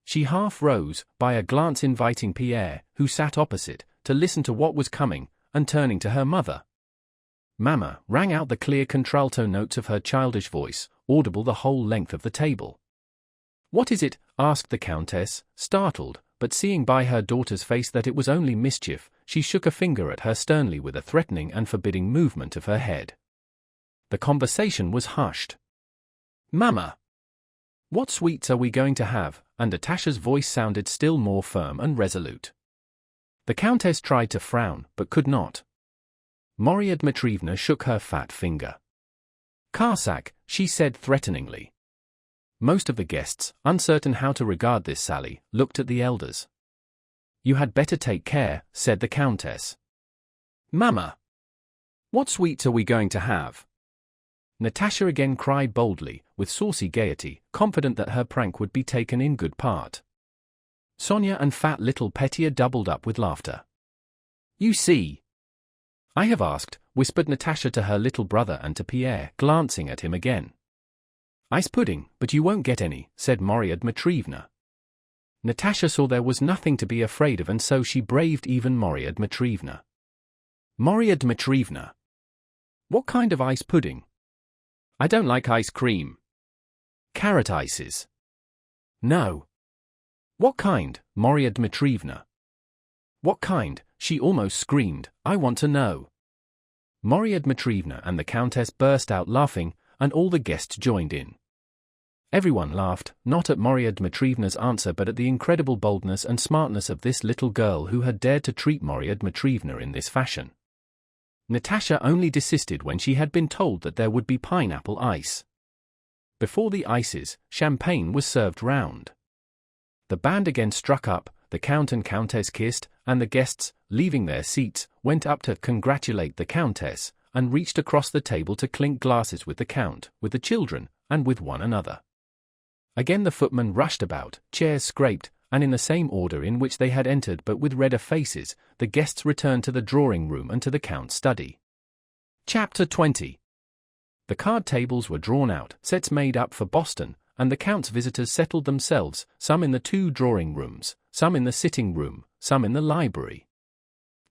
She half rose, by a glance inviting Pierre, who sat opposite, to listen to what was coming, and turning to her mother. Mama, rang out the clear contralto notes of her childish voice, audible the whole length of the table. What is it? Asked the Countess, startled, but seeing by her daughter's face that it was only mischief, she shook a finger at her sternly with a threatening and forbidding movement of her head. The conversation was hushed. Mama! What sweets are we going to have? And Natasha's voice sounded still more firm and resolute. The Countess tried to frown, but could not. Marya Dmitrievna shook her fat finger. Karsak, she said threateningly. Most of the guests, uncertain how to regard this sally, looked at the elders. You had better take care, said the Countess. Mama! What sweets are we going to have? Natasha again cried boldly, with saucy gaiety, confident that her prank would be taken in good part. Sonia and fat little Petya doubled up with laughter. You see, I have asked, whispered Natasha to her little brother and to Pierre, glancing at him again. Ice pudding, but you won't get any, said Marya Dmitrievna. Natasha saw there was nothing to be afraid of, and so she braved even Marya Dmitrievna. Marya Dmitrievna. What kind of ice pudding? I don't like ice cream. Carrot ices. No. What kind, Marya Dmitrievna? What kind? She almost screamed. I want to know. Marya Dmitrievna and the Countess burst out laughing, and all the guests joined in. Everyone laughed, not at Marya Dmitrievna's answer but at the incredible boldness and smartness of this little girl who had dared to treat Marya Dmitrievna in this fashion. Natasha only desisted when she had been told that there would be pineapple ice. Before the ices, champagne was served round. The band again struck up, the Count and Countess kissed, and the guests, leaving their seats, went up to congratulate the Countess, and reached across the table to clink glasses with the Count, with the children, and with one another. Again the footmen rushed about, chairs scraped, and in the same order in which they had entered but with redder faces, the guests returned to the drawing-room and to the Count's study. Chapter 20. The card tables were drawn out, sets made up for Boston, and the Count's visitors settled themselves, some in the 2 drawing-rooms, some in the sitting-room, some in the library.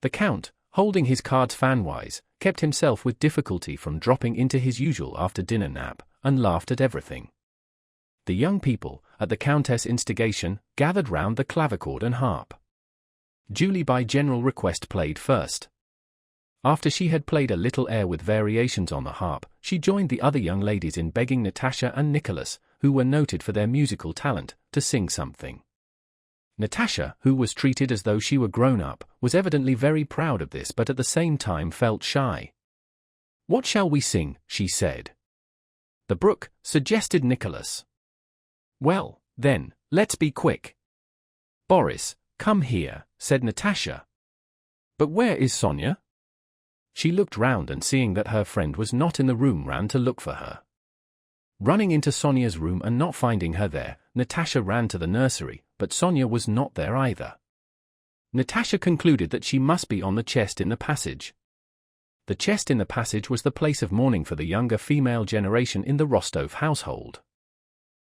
The Count, holding his cards fanwise, kept himself with difficulty from dropping into his usual after-dinner nap, and laughed at everything. The young people, at the Countess' instigation, gathered round the clavichord and harp. Julie by general request played first. After she had played a little air with variations on the harp, she joined the other young ladies in begging Natasha and Nicholas, who were noted for their musical talent, to sing something. Natasha, who was treated as though she were grown up, was evidently very proud of this but at the same time felt shy. What shall we sing? She said. The brook, suggested Nicholas. Well, then, let's be quick. Boris, come here, said Natasha. But where is Sonia? She looked round and seeing that her friend was not in the room ran to look for her. Running into Sonia's room and not finding her there, Natasha ran to the nursery, but Sonia was not there either. Natasha concluded that she must be on the chest in the passage. The chest in the passage was the place of mourning for the younger female generation in the Rostov household.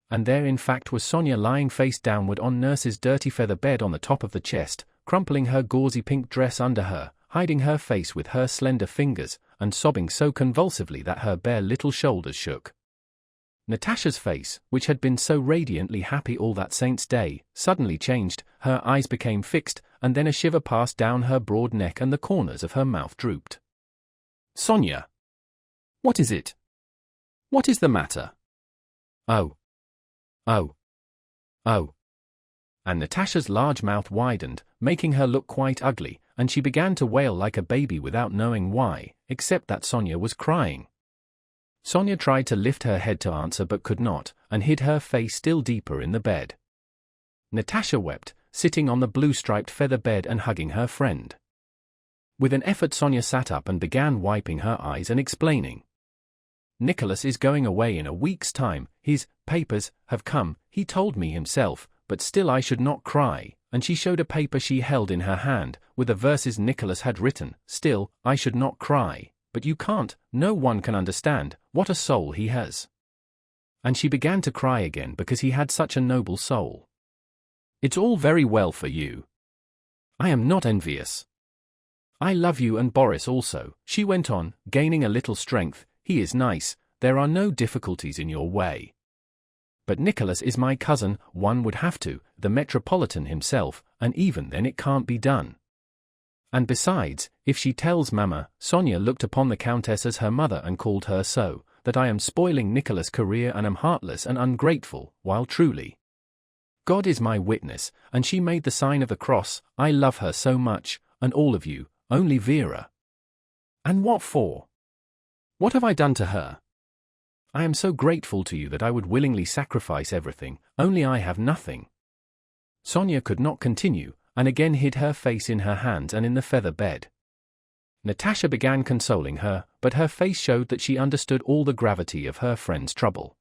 And there in fact was Sonia lying face downward on nurse's dirty feather bed on the top of the chest, crumpling her gauzy pink dress under her, hiding her face with her slender fingers, and sobbing so convulsively that her bare little shoulders shook. Natasha's face, which had been so radiantly happy all that saint's day, suddenly changed, her eyes became fixed, and then a shiver passed down her broad neck and the corners of her mouth drooped. Sonia! What is it? What is the matter? Oh! Oh! Oh! And Natasha's large mouth widened, making her look quite ugly, and she began to wail like a baby without knowing why, except that Sonia was crying. Sonia tried to lift her head to answer but could not, and hid her face still deeper in the bed. Natasha wept, sitting on the blue-striped feather bed and hugging her friend. With an effort Sonia sat up and began wiping her eyes and explaining. Nicholas is going away in a week's time, his papers have come, he told me himself, but still I should not cry, and she showed a paper she held in her hand, with the verses Nicholas had written, still, I should not cry, but you can't, no one can understand, what a soul he has. And she began to cry again because he had such a noble soul. It's all very well for you. I am not envious. I love you and Boris also, she went on, gaining a little strength, he is nice, there are no difficulties in your way. But Nicholas is my cousin, one would have to, the Metropolitan himself, and even then it can't be done. And besides, if she tells Mama, Sonia looked upon the Countess as her mother and called her so, that I am spoiling Nicholas' career and am heartless and ungrateful, while truly. God is my witness, and she made the sign of the cross, I love her so much, and all of you, only Vera. And what for? What have I done to her? I am so grateful to you that I would willingly sacrifice everything, only I have nothing. Sonia could not continue, and again hid her face in her hands and in the feather bed. Natasha began consoling her, but her face showed that she understood all the gravity of her friend's trouble.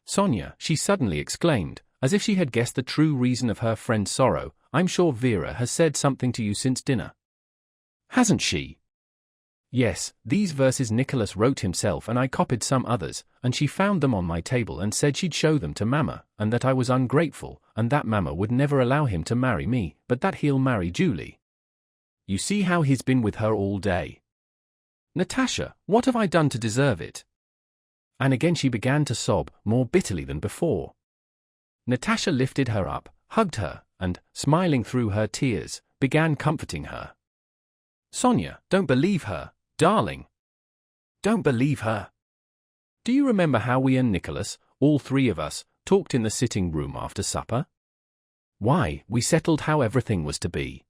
Sonia, she suddenly exclaimed, as if she had guessed the true reason of her friend's sorrow. "I'm sure Vera has said something to you since dinner. Hasn't she?" "Yes, these verses Nicholas wrote himself and I copied some others, and she found them on my table and said she'd show them to Mama, and that I was ungrateful, and that Mama would never allow him to marry me, but that he'll marry Julie. You see how he's been with her all day. Natasha, what have I done to deserve it?" And again she began to sob, more bitterly than before. Natasha lifted her up, hugged her, and, smiling through her tears, began comforting her. "Sonia, don't believe her, darling. Don't believe her. Do you remember how we and Nicholas, all three of us, talked in the sitting room after supper? Why, we settled how everything was to be.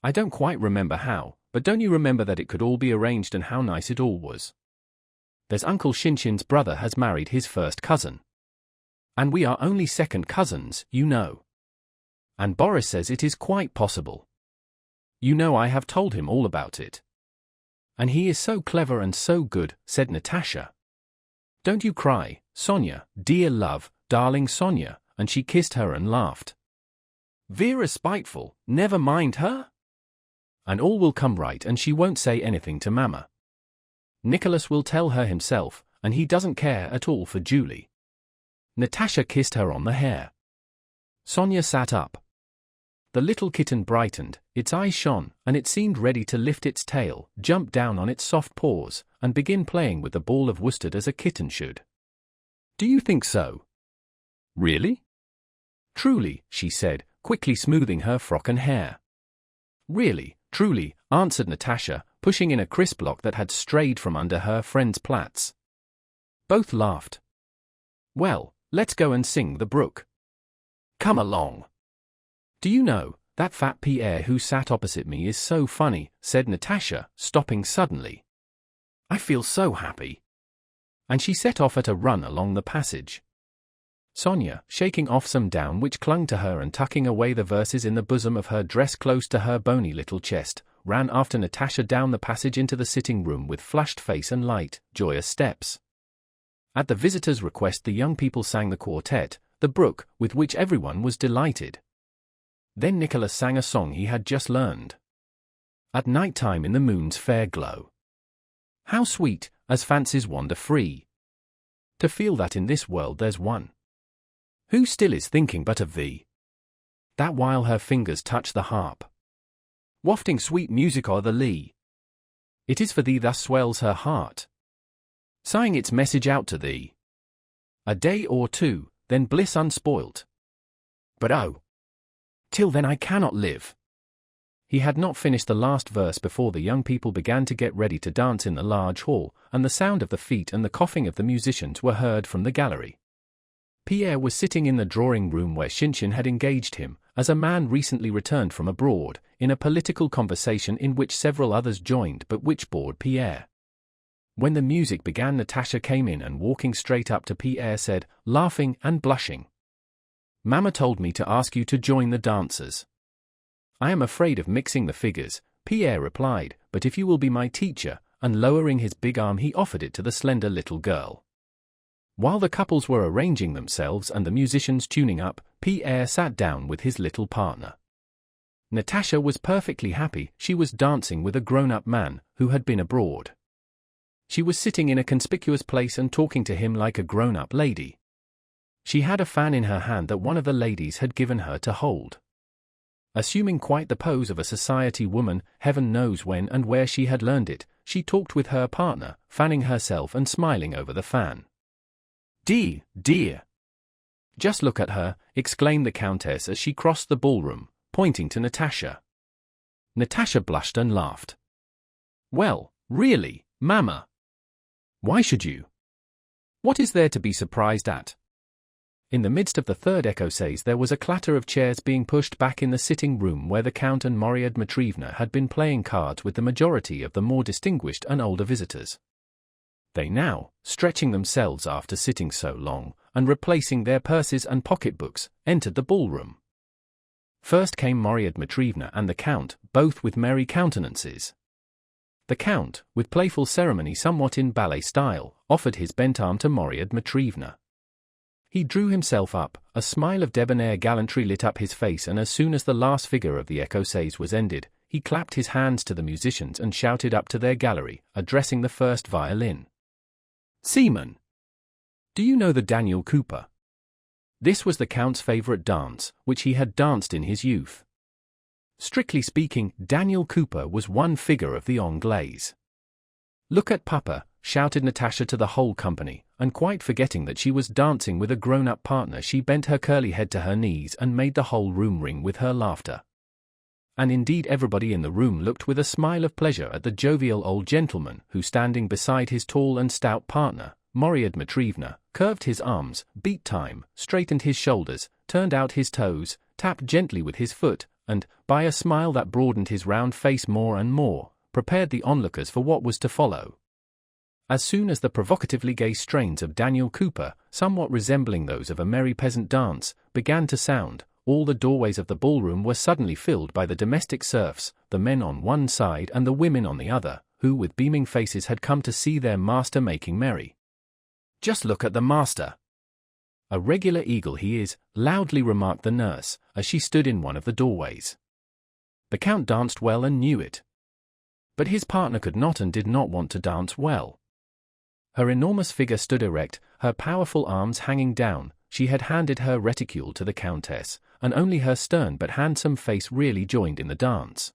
I don't quite remember how, but don't you remember that it could all be arranged and how nice it all was? There's Uncle Shinshin's brother has married his first cousin. And we are only second cousins, you know. And Boris says it is quite possible. You know I have told him all about it. And he is so clever and so good," said Natasha. "Don't you cry, Sonia, dear love, darling Sonia," and she kissed her and laughed. "Vera's spiteful, never mind her. And all will come right and she won't say anything to Mama. Nicholas will tell her himself, and he doesn't care at all for Julie." Natasha kissed her on the hair. Sonia sat up. The little kitten brightened, its eyes shone, and it seemed ready to lift its tail, jump down on its soft paws, and begin playing with the ball of worsted as a kitten should. "Do you think so?" "Really?" "Truly," she said, quickly smoothing her frock and hair. "Really, truly," answered Natasha, pushing in a crisp lock that had strayed from under her friend's plaits. Both laughed. "Well, let's go and sing the brook. Come along." "Do you know, that fat Pierre who sat opposite me is so funny," said Natasha, stopping suddenly. "I feel so happy." And she set off at a run along the passage. Sonia, shaking off some down which clung to her and tucking away the verses in the bosom of her dress close to her bony little chest, ran after Natasha down the passage into the sitting room with flushed face and light, joyous steps. At the visitor's request the young people sang the quartet, The Brook, with which everyone was delighted. Then Nicholas sang a song he had just learned. At night time in the moon's fair glow. How sweet, as fancies wander free, to feel that in this world there's one who still is thinking but of thee. That while her fingers touch the harp, wafting sweet music o'er the lea, it is for thee thus swells her heart, sighing its message out to thee. A day or two, then bliss unspoilt. But oh, till then I cannot live. He had not finished the last verse before the young people began to get ready to dance in the large hall, and the sound of the feet and the coughing of the musicians were heard from the gallery. Pierre was sitting in the drawing room where Shinshin had engaged him, as a man recently returned from abroad, in a political conversation in which several others joined but which bored Pierre. When the music began, Natasha came in and walking straight up to Pierre said, laughing and blushing, "Mama told me to ask you to join the dancers." "I am afraid of mixing the figures," Pierre replied, "but if you will be my teacher," and lowering his big arm he offered it to the slender little girl. While the couples were arranging themselves and the musicians tuning up, Pierre sat down with his little partner. Natasha was perfectly happy. She was dancing with a grown-up man who had been abroad. She was sitting in a conspicuous place and talking to him like a grown-up lady. She had a fan in her hand that one of the ladies had given her to hold. Assuming quite the pose of a society woman, heaven knows when and where she had learned it, she talked with her partner, fanning herself and smiling over the fan. "Dear, dear! Just look at her," exclaimed the Countess as she crossed the ballroom, pointing to Natasha. Natasha blushed and laughed. "Well, really, Mama. Why should you? What is there to be surprised at?" In the midst of the third exposé there was a clatter of chairs being pushed back in the sitting room where the Count and Maria Dmitrievna had been playing cards with the majority of the more distinguished and older visitors. They now, stretching themselves after sitting so long, and replacing their purses and pocketbooks, entered the ballroom. First came Maria Dmitrievna and the Count, both with merry countenances. The Count, with playful ceremony somewhat in ballet style, offered his bent arm to Maria Dmitrievna. He drew himself up, a smile of debonair gallantry lit up his face, and as soon as the last figure of the écossais was ended, he clapped his hands to the musicians and shouted up to their gallery, addressing the first violin. "Seaman, do you know the Daniel Cooper?" This was the Count's favourite dance, which he had danced in his youth. Strictly speaking, Daniel Cooper was one figure of the Anglaise. "Look at Papa," shouted Natasha to the whole company, and quite forgetting that she was dancing with a grown-up partner, she bent her curly head to her knees and made the whole room ring with her laughter. And indeed everybody in the room looked with a smile of pleasure at the jovial old gentleman who, standing beside his tall and stout partner, Marya Dmitrievna, curved his arms, beat time, straightened his shoulders, turned out his toes, tapped gently with his foot, and, by a smile that broadened his round face more and more, prepared the onlookers for what was to follow. As soon as the provocatively gay strains of Daniel Cooper, somewhat resembling those of a merry peasant dance, began to sound, all the doorways of the ballroom were suddenly filled by the domestic serfs, the men on one side and the women on the other, who with beaming faces had come to see their master making merry. "Just look at the master. A regular eagle he is," loudly remarked the nurse, as she stood in one of the doorways. The Count danced well and knew it. But his partner could not and did not want to dance well. Her enormous figure stood erect, her powerful arms hanging down. She had handed her reticule to the Countess, and only her stern but handsome face really joined in the dance.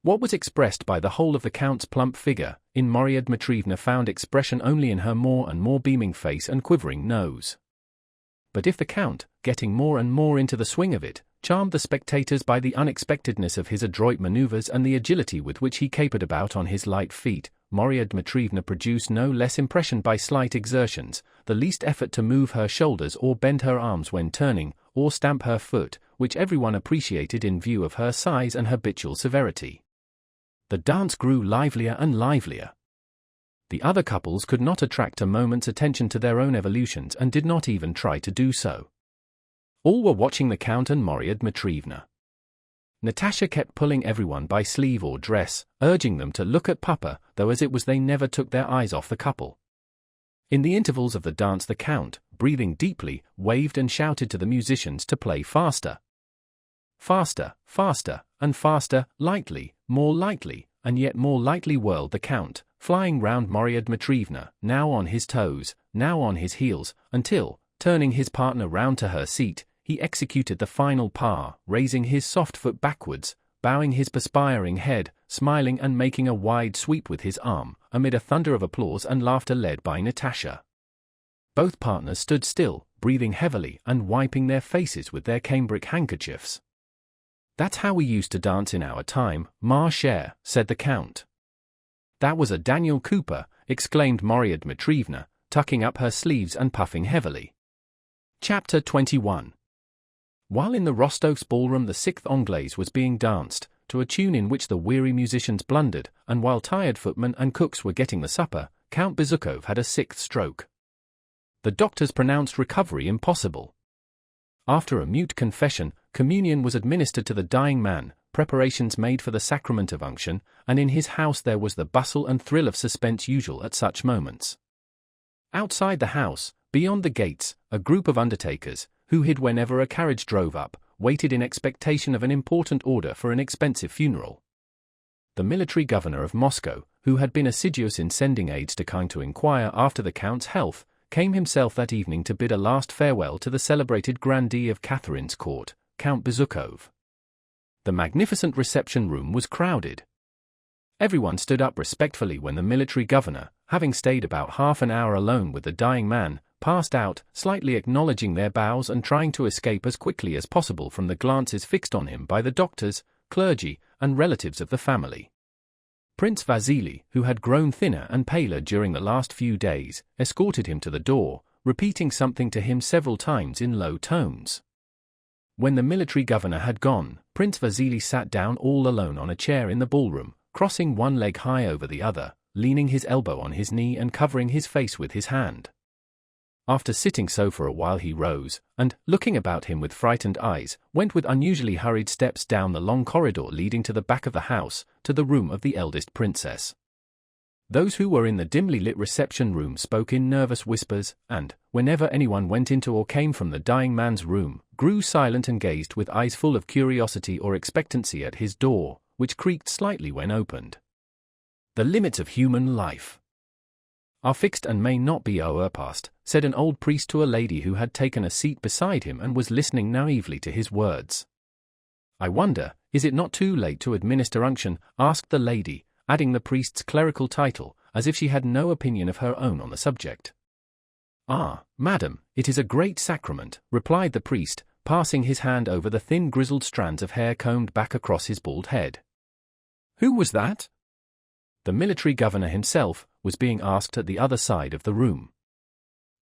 What was expressed by the whole of the Count's plump figure, in Marya Dmitrievna found expression only in her more and more beaming face and quivering nose. But if the Count, getting more and more into the swing of it, charmed the spectators by the unexpectedness of his adroit maneuvers and the agility with which he capered about on his light feet, Marya Dmitrievna produced no less impression by slight exertions, the least effort to move her shoulders or bend her arms when turning, or stamp her foot, which everyone appreciated in view of her size and habitual severity. The dance grew livelier and livelier. The other couples could not attract a moment's attention to their own evolutions and did not even try to do so. All were watching the Count and Marya Dmitrievna. Natasha kept pulling everyone by sleeve or dress, urging them to look at Papa, though as it was they never took their eyes off the couple. In the intervals of the dance the Count, breathing deeply, waved and shouted to the musicians to play faster. Faster, faster, and faster, lightly, and yet more lightly whirled the Count, flying round Marya Dmitrievna, now on his toes, now on his heels, until, turning his partner round to her seat, he executed the final pas, raising his soft foot backwards, bowing his perspiring head, smiling and making a wide sweep with his arm, amid a thunder of applause and laughter led by Natasha. Both partners stood still, breathing heavily and wiping their faces with their cambric handkerchiefs. "That's how we used to dance in our time, ma chère," said the Count. "That was a Daniel Cooper," exclaimed Marya Dmitrievna, tucking up her sleeves and puffing heavily. Chapter 21. While in the Rostovs' ballroom the sixth Anglaise was being danced, to a tune in which the weary musicians blundered, and while tired footmen and cooks were getting the supper, Count Bezukov had a sixth stroke. The doctors pronounced recovery impossible. After a mute confession, communion was administered to the dying man, preparations made for the sacrament of unction, and in his house there was the bustle and thrill of suspense usual at such moments. Outside the house, beyond the gates, a group of undertakers, who hid whenever a carriage drove up, waited in expectation of an important order for an expensive funeral. The military governor of Moscow, who had been assiduous in sending aides to Kind to inquire after the Count's health, came himself that evening to bid a last farewell to the celebrated grandee of Catherine's court, Count Bezukov. The magnificent reception room was crowded. Everyone stood up respectfully when the military governor, having stayed about half an hour alone with the dying man, passed out, slightly acknowledging their bows and trying to escape as quickly as possible from the glances fixed on him by the doctors, clergy, and relatives of the family. Prince Vasily, who had grown thinner and paler during the last few days, escorted him to the door, repeating something to him several times in low tones. When the military governor had gone, Prince Vasily sat down all alone on a chair in the ballroom, crossing one leg high over the other, leaning his elbow on his knee and covering his face with his hand. After sitting so for a while he rose, and, looking about him with frightened eyes, went with unusually hurried steps down the long corridor leading to the back of the house, to the room of the eldest princess. Those who were in the dimly lit reception room spoke in nervous whispers, and, whenever anyone went into or came from the dying man's room, grew silent and gazed with eyes full of curiosity or expectancy at his door, which creaked slightly when opened. The limits of human life are fixed and may not be overpassed, said an old priest to a lady who had taken a seat beside him and was listening naively to his words. I wonder, is it not too late to administer unction? Asked the lady, adding the priest's clerical title, as if she had no opinion of her own on the subject. Ah, madam, it is a great sacrament, replied the priest, passing his hand over the thin grizzled strands of hair combed back across his bald head. Who was that? The military governor himself was being asked at the other side of the room.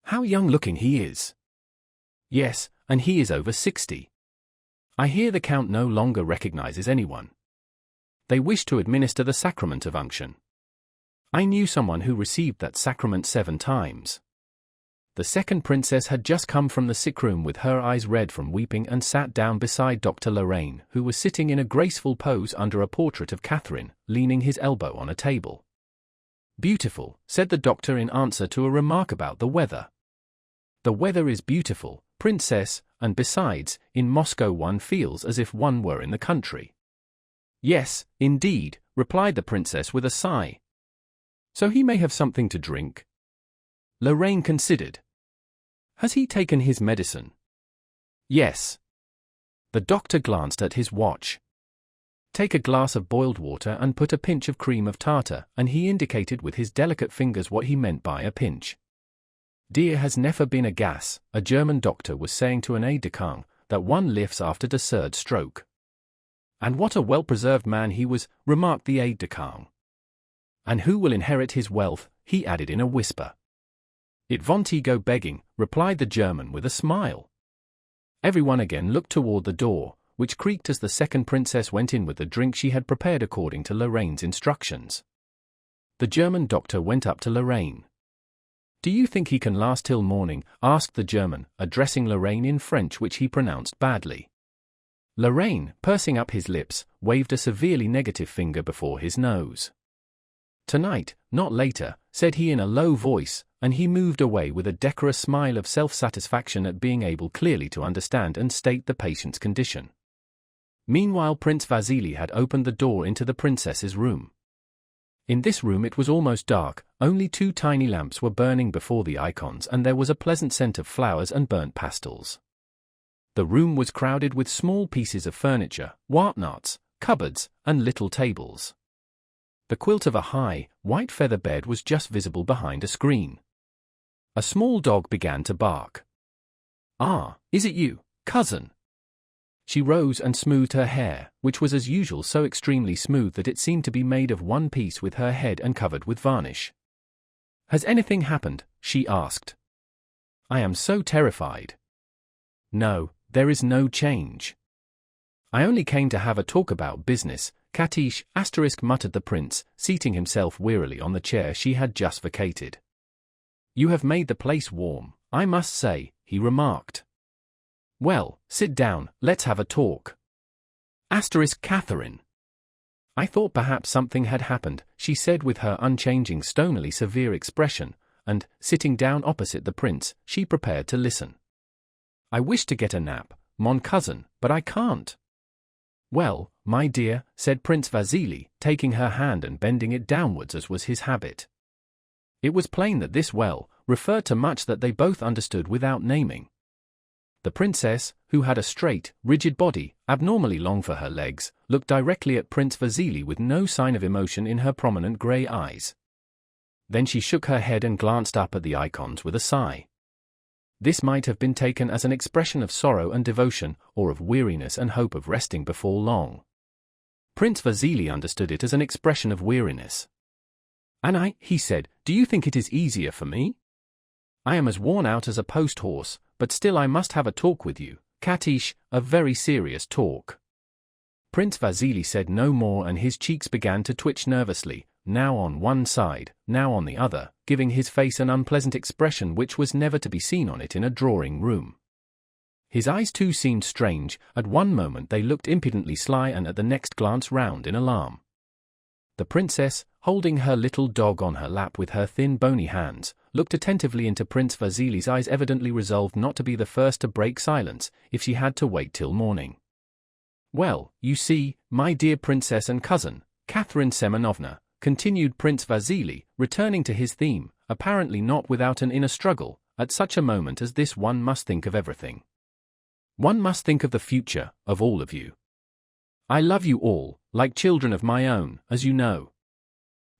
How young-looking he is. Yes, and he is over 60. I hear the count no longer recognizes anyone. They wish to administer the sacrament of unction. I knew someone who received that sacrament 7 times. The second princess had just come from the sick room with her eyes red from weeping and sat down beside Dr. Lorraine, who was sitting in a graceful pose under a portrait of Catherine, leaning his elbow on a table. Beautiful, said the doctor in answer to a remark about the weather. The weather is beautiful, princess, and besides, in Moscow one feels as if one were in the country. Yes, indeed, replied the princess with a sigh. So he may have something to drink? Lorraine considered. Has he taken his medicine? Yes. The doctor glanced at his watch. Take a glass of boiled water and put a pinch of cream of tartar, and he indicated with his delicate fingers what he meant by a pinch. Dear has never been a gas, a German doctor was saying to an aide-de-camp, that one lifts after the third stroke. And what a well-preserved man he was, remarked the aide-de-camp. And who will inherit his wealth, he added in a whisper. It won't go begging, replied the German with a smile. Everyone again looked toward the door, which creaked as the second princess went in with the drink she had prepared according to Lorraine's instructions. The German doctor went up to Lorraine. Do you think he can last till morning? Asked the German, addressing Lorraine in French which he pronounced badly. Lorraine, pursing up his lips, waved a severely negative finger before his nose. Tonight, not later, said he in a low voice, and he moved away with a decorous smile of self-satisfaction at being able clearly to understand and state the patient's condition. Meanwhile Prince Vasily had opened the door into the princess's room. In this room it was almost dark, only 2 tiny lamps were burning before the icons and there was a pleasant scent of flowers and burnt pastels. The room was crowded with small pieces of furniture, whatnots, cupboards, and little tables. The quilt of a high, white feather bed was just visible behind a screen. A small dog began to bark. Ah, is it you, cousin? She rose and smoothed her hair, which was as usual so extremely smooth that it seemed to be made of one piece with her head and covered with varnish. Has anything happened? She asked. I am so terrified. No, there is no change. I only came to have a talk about business, Katish, muttered the prince, seating himself wearily on the chair she had just vacated. You have made the place warm, I must say, he remarked. Well, sit down, let's have a talk. Catherine. I thought perhaps something had happened, she said with her unchanging stonily severe expression, and, sitting down opposite the prince, she prepared to listen. I wish to get a nap, mon cousin, but I can't. Well, my dear, said Prince Vasily, taking her hand and bending it downwards as was his habit. It was plain that this well referred to much that they both understood without naming. The princess, who had a straight, rigid body, abnormally long for her legs, looked directly at Prince Vasily with no sign of emotion in her prominent grey eyes. Then she shook her head and glanced up at the icons with a sigh. This might have been taken as an expression of sorrow and devotion, or of weariness and hope of resting before long. Prince Vasily understood it as an expression of weariness. And he said, do you think it is easier for me? I am as worn out as a post horse, but still I must have a talk with you, Katish, a very serious talk. Prince Vasily said no more and his cheeks began to twitch nervously, now on one side, now on the other, giving his face an unpleasant expression which was never to be seen on it in a drawing-room. His eyes too seemed strange, at one moment they looked impudently sly and at the next glance round in alarm. The princess, holding her little dog on her lap with her thin bony hands, looked attentively into Prince Vasili's eyes, evidently resolved not to be the first to break silence if she had to wait till morning. "Well, you see, my dear princess and cousin, Catherine Semenovna," continued Prince Vasili, returning to his theme, apparently not without an inner struggle, "at such a moment as this one must think of everything. One must think of the future, of all of you. I love you all, like children of my own, as you know."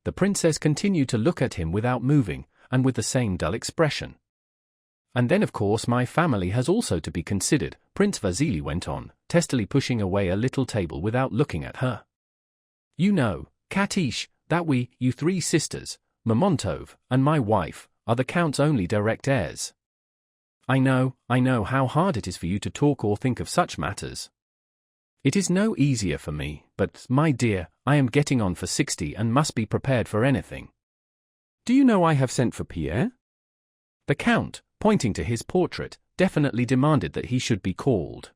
The princess continued to look at him without moving, and with the same dull expression. "And then of course my family has also to be considered," Prince Vasili went on, testily pushing away a little table without looking at her. "You know, Katish, that we, you three sisters, Mamontov, and my wife, are the Count's only direct heirs. I know how hard it is for you to talk or think of such matters. It is no easier for me, but, my dear, I am getting on for 60 and must be prepared for anything. Do you know I have sent for Pierre?" The Count, pointing to his portrait, definitely demanded that he should be called.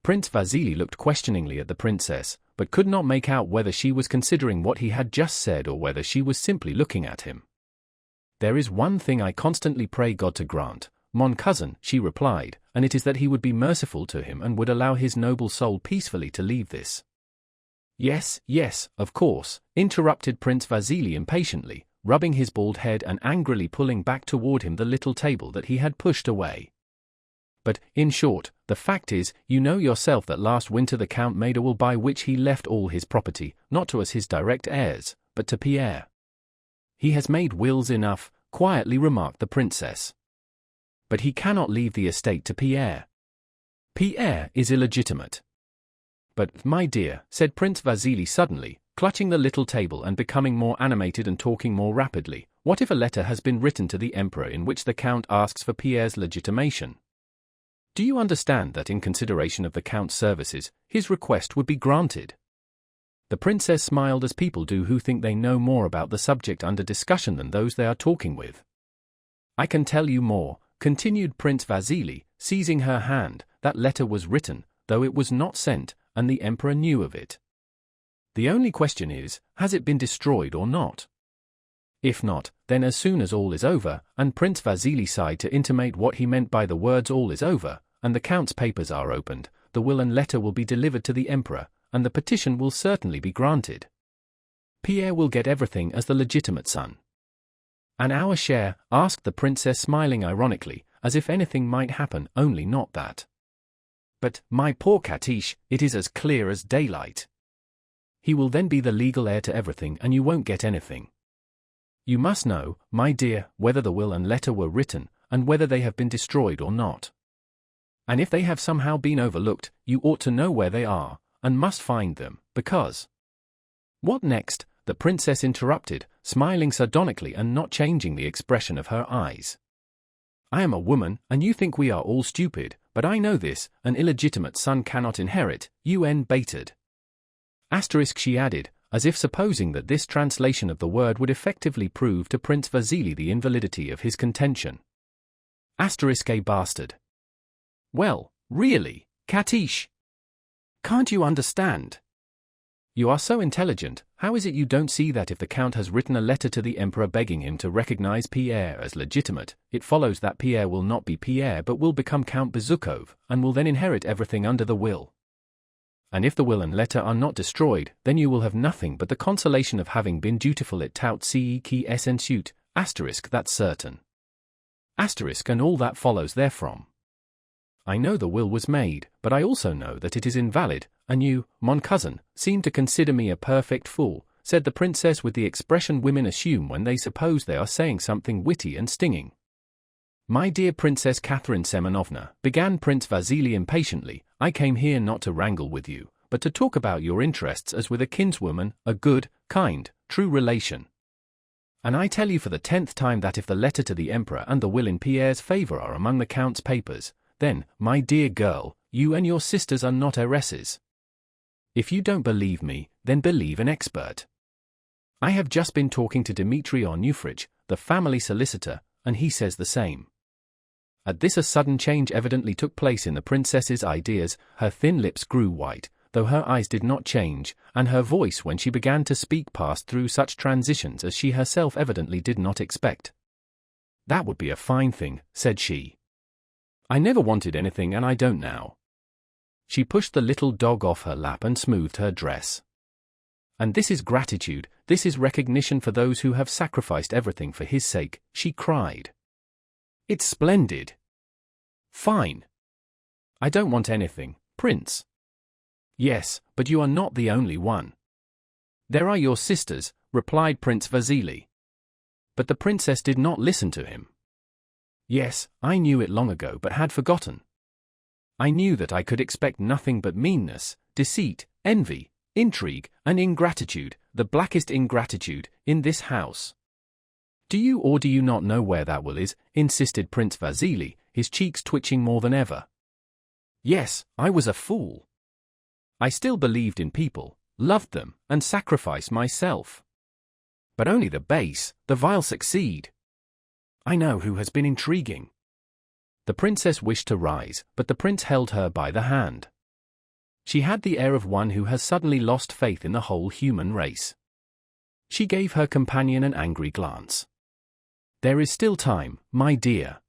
Prince Vasili looked questioningly at the princess, but could not make out whether she was considering what he had just said or whether she was simply looking at him. "There is one thing I constantly pray God to grant, mon cousin," she replied, "and it is that he would be merciful to him and would allow his noble soul peacefully to leave this." Yes, of course," interrupted Prince Vasili impatiently, rubbing his bald head and angrily pulling back toward him the little table that he had pushed away. "But, in short, the fact is, you know yourself that last winter the Count made a will by which he left all his property, not to us his direct heirs, but to Pierre." "He has made wills enough," quietly remarked the princess. "But he cannot leave the estate to Pierre. Pierre is illegitimate." "But, my dear," said Prince Vasili suddenly, clutching the little table and becoming more animated and talking more rapidly, "what if a letter has been written to the Emperor in which the Count asks for Pierre's legitimation? Do you understand that in consideration of the Count's services, his request would be granted?" The princess smiled as people do who think they know more about the subject under discussion than those they are talking with. "I can tell you more," continued Prince Vasili, seizing her hand, "that letter was written, though it was not sent, and the Emperor knew of it. The only question is, has it been destroyed or not? If not, then as soon as all is over," and Prince Vasili sighed to intimate what he meant by the words "all is over," "and the Count's papers are opened, the will and letter will be delivered to the Emperor, and the petition will certainly be granted. Pierre will get everything as the legitimate son." "And our share?" asked the princess, smiling ironically, as if anything might happen, only not that. "But, my poor Katish, it is as clear as daylight. He will then be the legal heir to everything and you won't get anything. You must know, my dear, whether the will and letter were written, and whether they have been destroyed or not. And if they have somehow been overlooked, you ought to know where they are, and must find them, because—" "What next?" the princess interrupted, smiling sardonically and not changing the expression of her eyes. "I am a woman, and you think we are all stupid, but I know this, an illegitimate son cannot inherit, un baited. Asterisk," she added, as if supposing that this translation of the word would effectively prove to Prince Vasili the invalidity of his contention. Asterisk a bastard. "Well, really, Katish, can't you understand? You are so intelligent, how is it you don't see that if the Count has written a letter to the Emperor begging him to recognize Pierre as legitimate, it follows that Pierre will not be Pierre but will become Count Bezukhov, and will then inherit everything under the will? And if the will and letter are not destroyed, then you will have nothing but the consolation of having been dutiful et tout ce qui est ensuite, asterisk that's certain. Asterisk and all that follows therefrom. I know the will was made, but I also know that it is invalid, and you, mon cousin, seem to consider me a perfect fool," said the princess with the expression women assume when they suppose they are saying something witty and stinging. "My dear Princess Catherine Semenovna," began Prince Vasili impatiently, "I came here not to wrangle with you, but to talk about your interests as with a kinswoman, a good, kind, true relation. And I tell you for the 10th time that if the letter to the Emperor and the will in Pierre's favor are among the Count's papers, then, my dear girl, you and your sisters are not heiresses. If you don't believe me, then believe an expert. I have just been talking to Dmitri Onufrich, the family solicitor, and he says the same." At this a sudden change evidently took place in the princess's ideas, her thin lips grew white, though her eyes did not change, and her voice when she began to speak passed through such transitions as she herself evidently did not expect. "That would be a fine thing," said she. "I never wanted anything and I don't now." She pushed the little dog off her lap and smoothed her dress. "And this is gratitude, this is recognition for those who have sacrificed everything for his sake," she cried. "It's splendid." "Fine. I don't want anything, Prince." "Yes, but you are not the only one." "There are your sisters," replied Prince Vasily. But the princess did not listen to him. "Yes, I knew it long ago but had forgotten. I knew that I could expect nothing but meanness, deceit, envy, intrigue, and ingratitude, the blackest ingratitude, in this house." "Do you or do you not know where that will is?" insisted Prince Vasily, his cheeks twitching more than ever. "Yes, I was a fool. I still believed in people, loved them, and sacrificed myself. But only the base, the vile succeed. I know who has been intriguing." The princess wished to rise, but the prince held her by the hand. She had the air of one who has suddenly lost faith in the whole human race. She gave her companion an angry glance. "There is still time, my dear.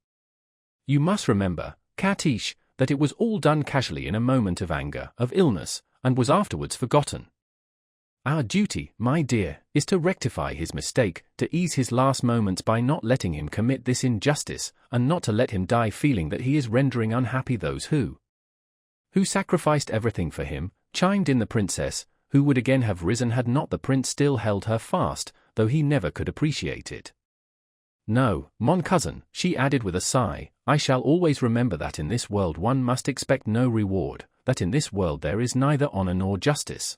You must remember, Katish, that it was all done casually in a moment of anger, of illness, and was afterwards forgotten. Our duty, my dear, is to rectify his mistake, to ease his last moments by not letting him commit this injustice, and not to let him die feeling that he is rendering unhappy those who sacrificed everything for him," chimed in the princess, who would again have risen had not the prince still held her fast, though he never could appreciate it. "No, mon cousin," she added with a sigh, "I shall always remember that in this world one must expect no reward, that in this world there is neither honor nor justice.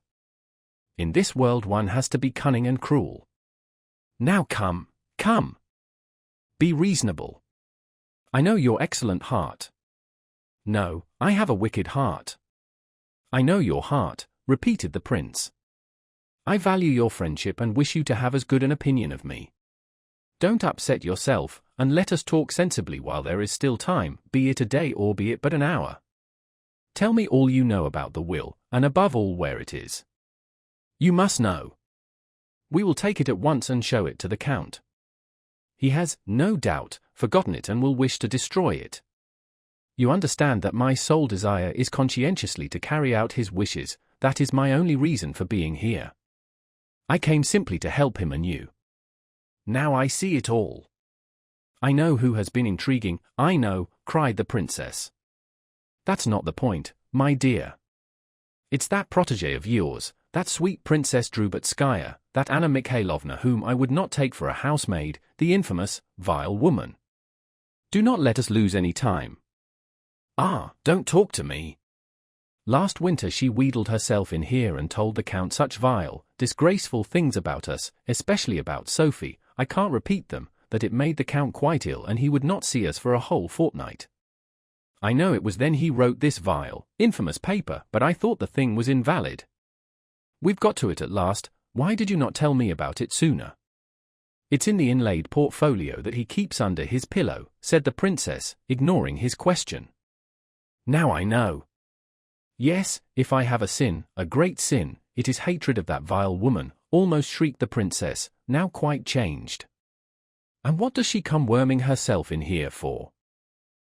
In this world one has to be cunning and cruel. Now come, come. Be reasonable. I know your excellent heart." "No, I have a wicked heart." "I know your heart," repeated the prince. "I value your friendship and wish you to have as good an opinion of me. Don't upset yourself, and let us talk sensibly while there is still time, be it a day or be it but an hour. Tell me all you know about the will, and above all where it is. You must know. We will take it at once and show it to the count. He has, no doubt, forgotten it and will wish to destroy it. You understand that my sole desire is conscientiously to carry out his wishes, that is my only reason for being here. I came simply to help him and you. Now I see it all. I know who has been intriguing, I know," cried the princess. "That's not the point, my dear. It's that protégé of yours, that sweet Princess Drubetskaya, that Anna Mikhailovna whom I would not take for a housemaid, the infamous, vile woman. Do not let us lose any time." "Ah, don't talk to me. Last winter she wheedled herself in here and told the count such vile, disgraceful things about us, especially about Sophie, I can't repeat them, that it made the count quite ill and he would not see us for a whole fortnight. I know it was then he wrote this vile, infamous paper, but I thought the thing was invalid. We've got to it at last, why did you not tell me about it sooner?" "It's in the inlaid portfolio that he keeps under his pillow," said the princess, ignoring his question. "Now I know. Yes, if I have a sin, a great sin, it is hatred of that vile woman," almost shrieked the princess, now quite changed. "And what does she come worming herself in here for?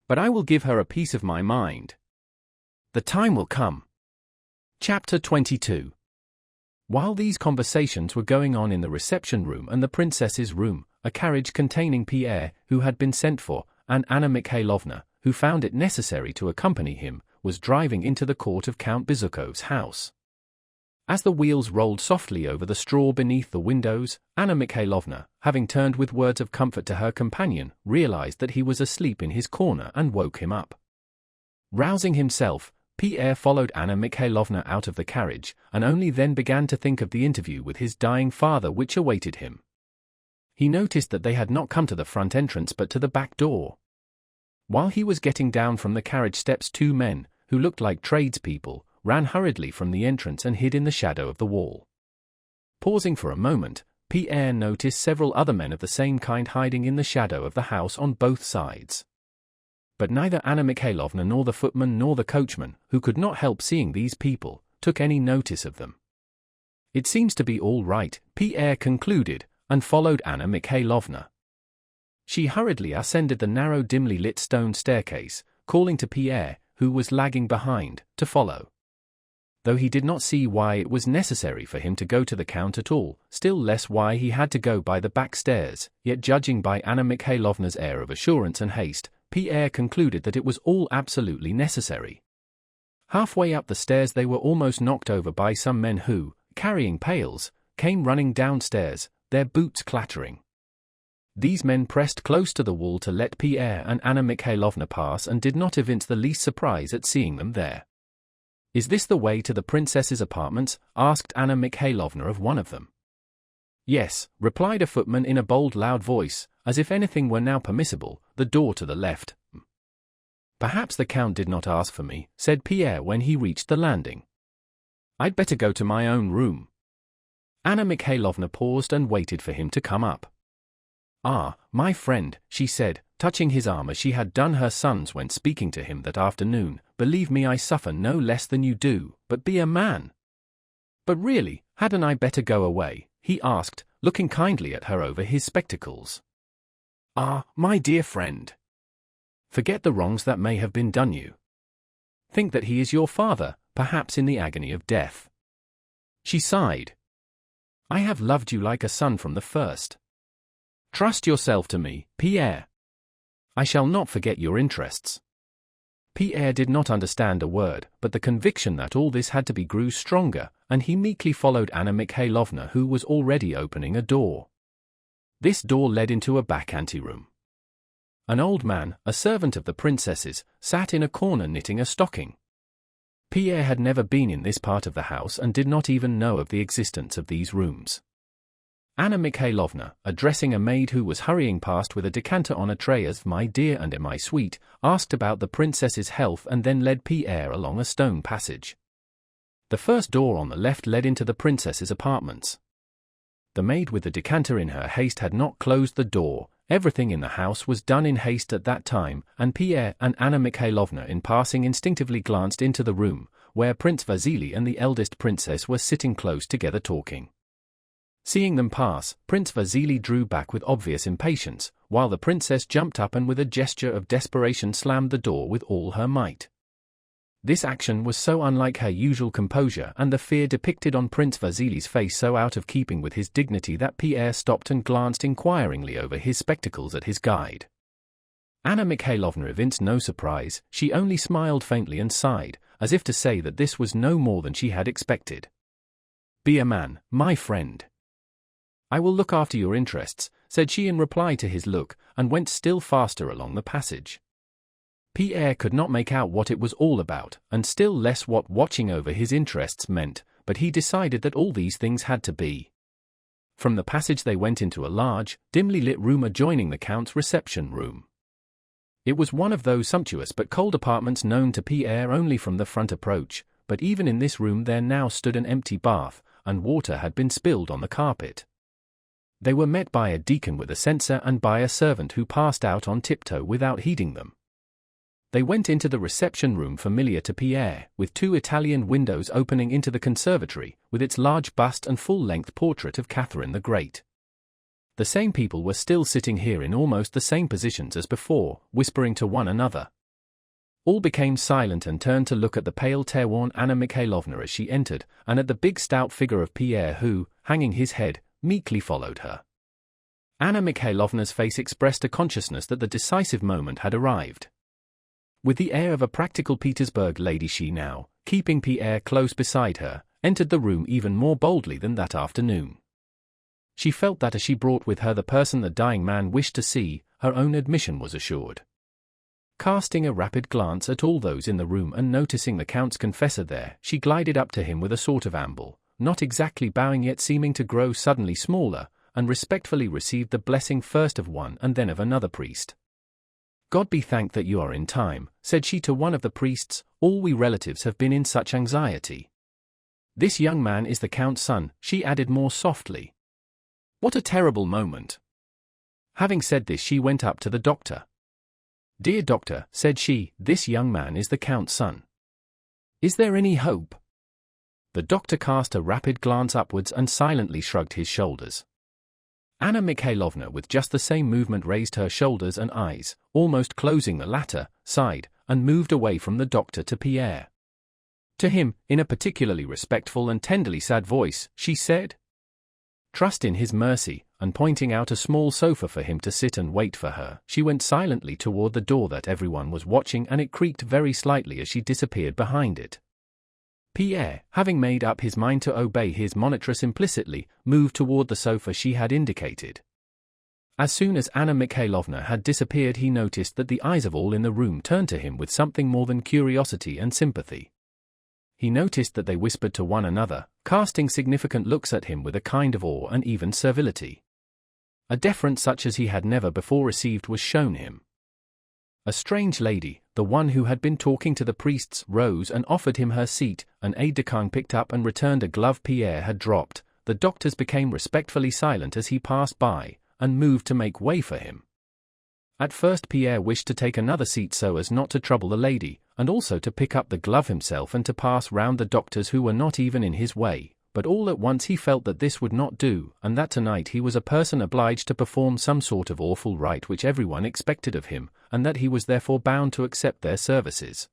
But I will give her a piece of my mind. The time will come." Chapter 22. While these conversations were going on in the reception room and the princess's room, a carriage containing Pierre, who had been sent for, and Anna Mikhailovna, who found it necessary to accompany him, was driving into the court of Count Bezukhov's house. As the wheels rolled softly over the straw beneath the windows, Anna Mikhailovna, having turned with words of comfort to her companion, realized that he was asleep in his corner and woke him up. Rousing himself, Pierre followed Anna Mikhailovna out of the carriage, and only then began to think of the interview with his dying father which awaited him. He noticed that they had not come to the front entrance but to the back door. While he was getting down from the carriage steps, two men, who looked like tradespeople, ran hurriedly from the entrance and hid in the shadow of the wall. Pausing for a moment, Pierre noticed several other men of the same kind hiding in the shadow of the house on both sides. But neither Anna Mikhailovna nor the footman nor the coachman, who could not help seeing these people, took any notice of them. "It seems to be all right," Pierre concluded, and followed Anna Mikhailovna. She hurriedly ascended the narrow dimly lit stone staircase, calling to Pierre, who was lagging behind, to follow. Though he did not see why it was necessary for him to go to the Count at all, still less why he had to go by the back stairs, yet judging by Anna Mikhailovna's air of assurance and haste, Pierre concluded that it was all absolutely necessary. Halfway up the stairs they were almost knocked over by some men who, carrying pails, came running downstairs, their boots clattering. These men pressed close to the wall to let Pierre and Anna Mikhailovna pass and did not evince the least surprise at seeing them there. "Is this the way to the princess's apartments?" asked Anna Mikhailovna of one of them. "Yes," replied a footman in a bold loud voice, as if anything were now permissible, "the door to the left." "Perhaps the Count did not ask for me," said Pierre when he reached the landing. "I'd better go to my own room." Anna Mikhailovna paused and waited for him to come up. "Ah, my friend," she said, touching his arm as she had done her son's when speaking to him that afternoon, "believe me, I suffer no less than you do, but be a man." "But really, hadn't I better go away?" he asked, looking kindly at her over his spectacles. "Ah, my dear friend. Forget the wrongs that may have been done you. Think that he is your father, perhaps in the agony of death." She sighed. "I have loved you like a son from the first. Trust yourself to me, Pierre. I shall not forget your interests." Pierre did not understand a word, but the conviction that all this had to be grew stronger, and he meekly followed Anna Mikhailovna, who was already opening a door. This door led into a back anteroom. An old man, a servant of the princess's, sat in a corner knitting a stocking. Pierre had never been in this part of the house and did not even know of the existence of these rooms. Anna Mikhailovna, addressing a maid who was hurrying past with a decanter on a tray as "my dear" and "my sweet," asked about the princess's health and then led Pierre along a stone passage. The first door on the left led into the princess's apartments. The maid with the decanter in her haste had not closed the door. Everything in the house was done in haste at that time, and Pierre and Anna Mikhailovna in passing instinctively glanced into the room, where Prince Vasily and the eldest princess were sitting close together talking. Seeing them pass, Prince Vasily drew back with obvious impatience, while the princess jumped up and with a gesture of desperation slammed the door with all her might. This action was so unlike her usual composure and the fear depicted on Prince Vasily's face so out of keeping with his dignity that Pierre stopped and glanced inquiringly over his spectacles at his guide. Anna Mikhailovna evinced no surprise, she only smiled faintly and sighed, as if to say that this was no more than she had expected. "Be a man, my friend. I will look after your interests," said she in reply to his look, and went still faster along the passage. Pierre could not make out what it was all about, and still less what watching over his interests meant, but he decided that all these things had to be. From the passage they went into a large, dimly lit room adjoining the Count's reception room. It was one of those sumptuous but cold apartments known to Pierre only from the front approach, but even in this room there now stood an empty bath, and water had been spilled on the carpet. They were met by a deacon with a censer and by a servant who passed out on tiptoe without heeding them. They went into the reception room familiar to Pierre, with two Italian windows opening into the conservatory, with its large bust and full-length portrait of Catherine the Great. The same people were still sitting here in almost the same positions as before, whispering to one another. All became silent and turned to look at the pale careworn Anna Mikhailovna as she entered, and at the big stout figure of Pierre who, hanging his head, meekly followed her. Anna Mikhailovna's face expressed a consciousness that the decisive moment had arrived. With the air of a practical Petersburg lady she now, keeping Pierre close beside her, entered the room even more boldly than that afternoon. She felt that as she brought with her the person the dying man wished to see, her own admission was assured. Casting a rapid glance at all those in the room and noticing the Count's confessor there, she glided up to him with a sort of amble, not exactly bowing yet seeming to grow suddenly smaller, and respectfully received the blessing first of one and then of another priest. "God be thanked that you are in time," said she to one of the priests, "all we relatives have been in such anxiety. This young man is the Count's son," she added more softly. "What a terrible moment." Having said this she went up to the doctor. "Dear doctor," said she, "this young man is the Count's son. Is there any hope?" The doctor cast a rapid glance upwards and silently shrugged his shoulders. Anna Mikhailovna, with just the same movement, raised her shoulders and eyes, almost closing the latter, sighed, and moved away from the doctor to Pierre. To him, in a particularly respectful and tenderly sad voice, she said, "Trust in his mercy," and pointing out a small sofa for him to sit and wait for her, she went silently toward the door that everyone was watching, and it creaked very slightly as she disappeared behind it. Pierre, having made up his mind to obey his monitress implicitly, moved toward the sofa she had indicated. As soon as Anna Mikhailovna had disappeared, he noticed that the eyes of all in the room turned to him with something more than curiosity and sympathy. He noticed that they whispered to one another, casting significant looks at him with a kind of awe and even servility. A deference such as he had never before received was shown him. A strange lady, the one who had been talking to the priests, rose and offered him her seat. An aide-de-camp picked up and returned a glove Pierre had dropped. The doctors became respectfully silent as he passed by, and moved to make way for him. At first Pierre wished to take another seat so as not to trouble the lady, and also to pick up the glove himself and to pass round the doctors who were not even in his way, but all at once he felt that this would not do, and that tonight he was a person obliged to perform some sort of awful rite which everyone expected of him, and that he was therefore bound to accept their services.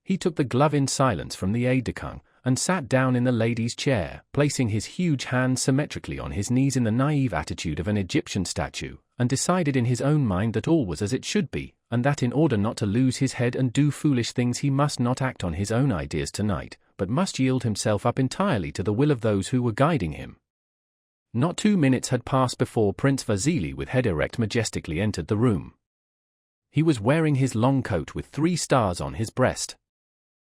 He took the glove in silence from the aide-de-camp, and sat down in the lady's chair, placing his huge hands symmetrically on his knees in the naive attitude of an Egyptian statue, and decided in his own mind that all was as it should be, and that in order not to lose his head and do foolish things he must not act on his own ideas tonight, but must yield himself up entirely to the will of those who were guiding him. Not 2 minutes had passed before Prince Vasily, with head erect, majestically entered the room. He was wearing his long coat with 3 stars on his breast.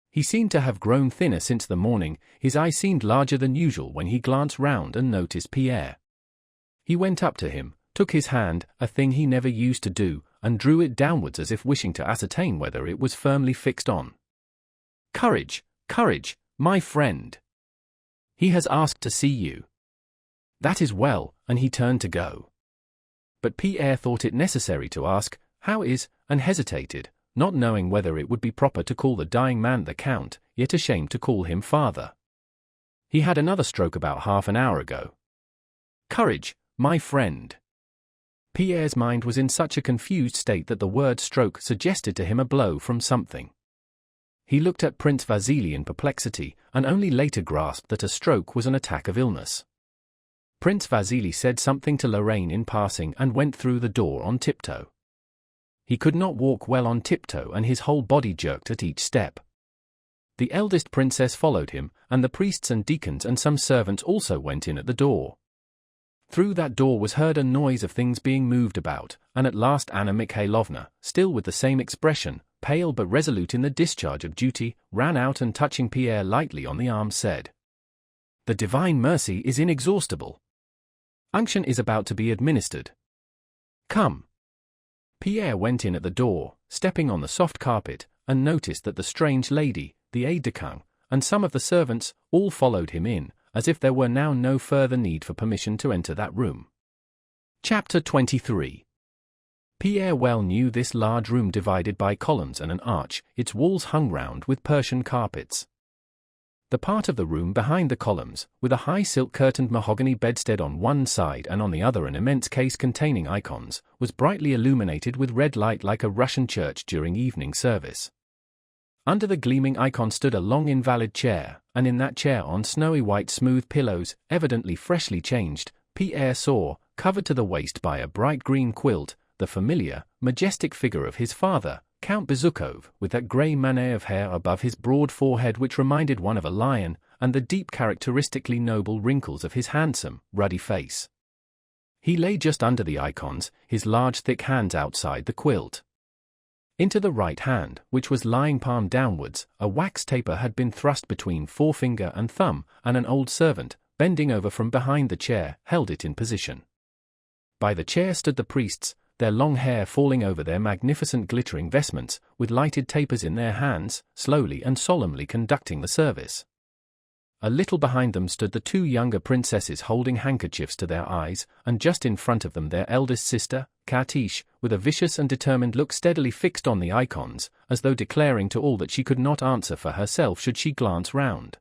He seemed to have grown thinner since the morning. His eyes seemed larger than usual when he glanced round and noticed Pierre. He went up to him, took his hand, a thing he never used to do, and drew it downwards as if wishing to ascertain whether it was firmly fixed on. "Courage, courage, my friend. He has asked to see you. That is well," and he turned to go. But Pierre thought it necessary to ask, "How is," and hesitated, not knowing whether it would be proper to call the dying man the Count, yet ashamed to call him father. He had another stroke about half an hour ago. "Courage, my friend." Pierre's mind was in such a confused state that the word stroke suggested to him a blow from something. He looked at Prince Vasily in perplexity, and only later grasped that a stroke was an attack of illness. Prince Vasily said something to Lorraine in passing and went through the door on tiptoe. He could not walk well on tiptoe, and his whole body jerked at each step. The eldest princess followed him, and the priests and deacons and some servants also went in at the door. Through that door was heard a noise of things being moved about, and at last Anna Mikhailovna, still with the same expression, pale but resolute in the discharge of duty, ran out and touching Pierre lightly on the arm said, "The divine mercy is inexhaustible. Unction is about to be administered. Come." Pierre went in at the door, stepping on the soft carpet, and noticed that the strange lady, the aide-de-camp, and some of the servants, all followed him in, as if there were now no further need for permission to enter that room. Chapter 23. Pierre well knew this large room divided by columns and an arch, its walls hung round with Persian carpets. The part of the room behind the columns, with a high silk-curtained mahogany bedstead on one side and on the other an immense case containing icons, was brightly illuminated with red light like a Russian church during evening service. Under the gleaming icon stood a long invalid chair, and in that chair, on snowy white smooth pillows, evidently freshly changed, Pierre saw, covered to the waist by a bright green quilt, the familiar, majestic figure of his father, Count Bezukov, with that grey manet of hair above his broad forehead which reminded one of a lion, and the deep characteristically noble wrinkles of his handsome, ruddy face. He lay just under the icons, his large thick hands outside the quilt. Into the right hand, which was lying palm downwards, a wax taper had been thrust between forefinger and thumb, and an old servant, bending over from behind the chair, held it in position. By the chair stood the priests, their long hair falling over their magnificent glittering vestments, with lighted tapers in their hands, slowly and solemnly conducting the service. A little behind them stood the 2 younger princesses holding handkerchiefs to their eyes, and just in front of them their eldest sister, Katish, with a vicious and determined look steadily fixed on the icons, as though declaring to all that she could not answer for herself should she glance round.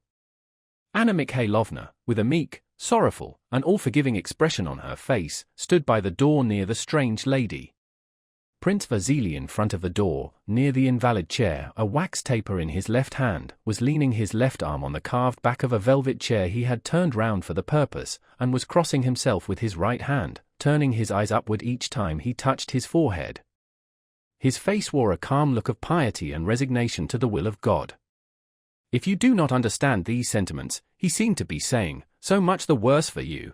Anna Mikhailovna, with a meek, sorrowful, and all-forgiving expression on her face, stood by the door near the strange lady. Prince Vasily, in front of the door, near the invalid chair, a wax taper in his left hand, was leaning his left arm on the carved back of a velvet chair he had turned round for the purpose, and was crossing himself with his right hand, turning his eyes upward each time he touched his forehead. His face wore a calm look of piety and resignation to the will of God. If you do not understand these sentiments, he seemed to be saying, so much the worse for you.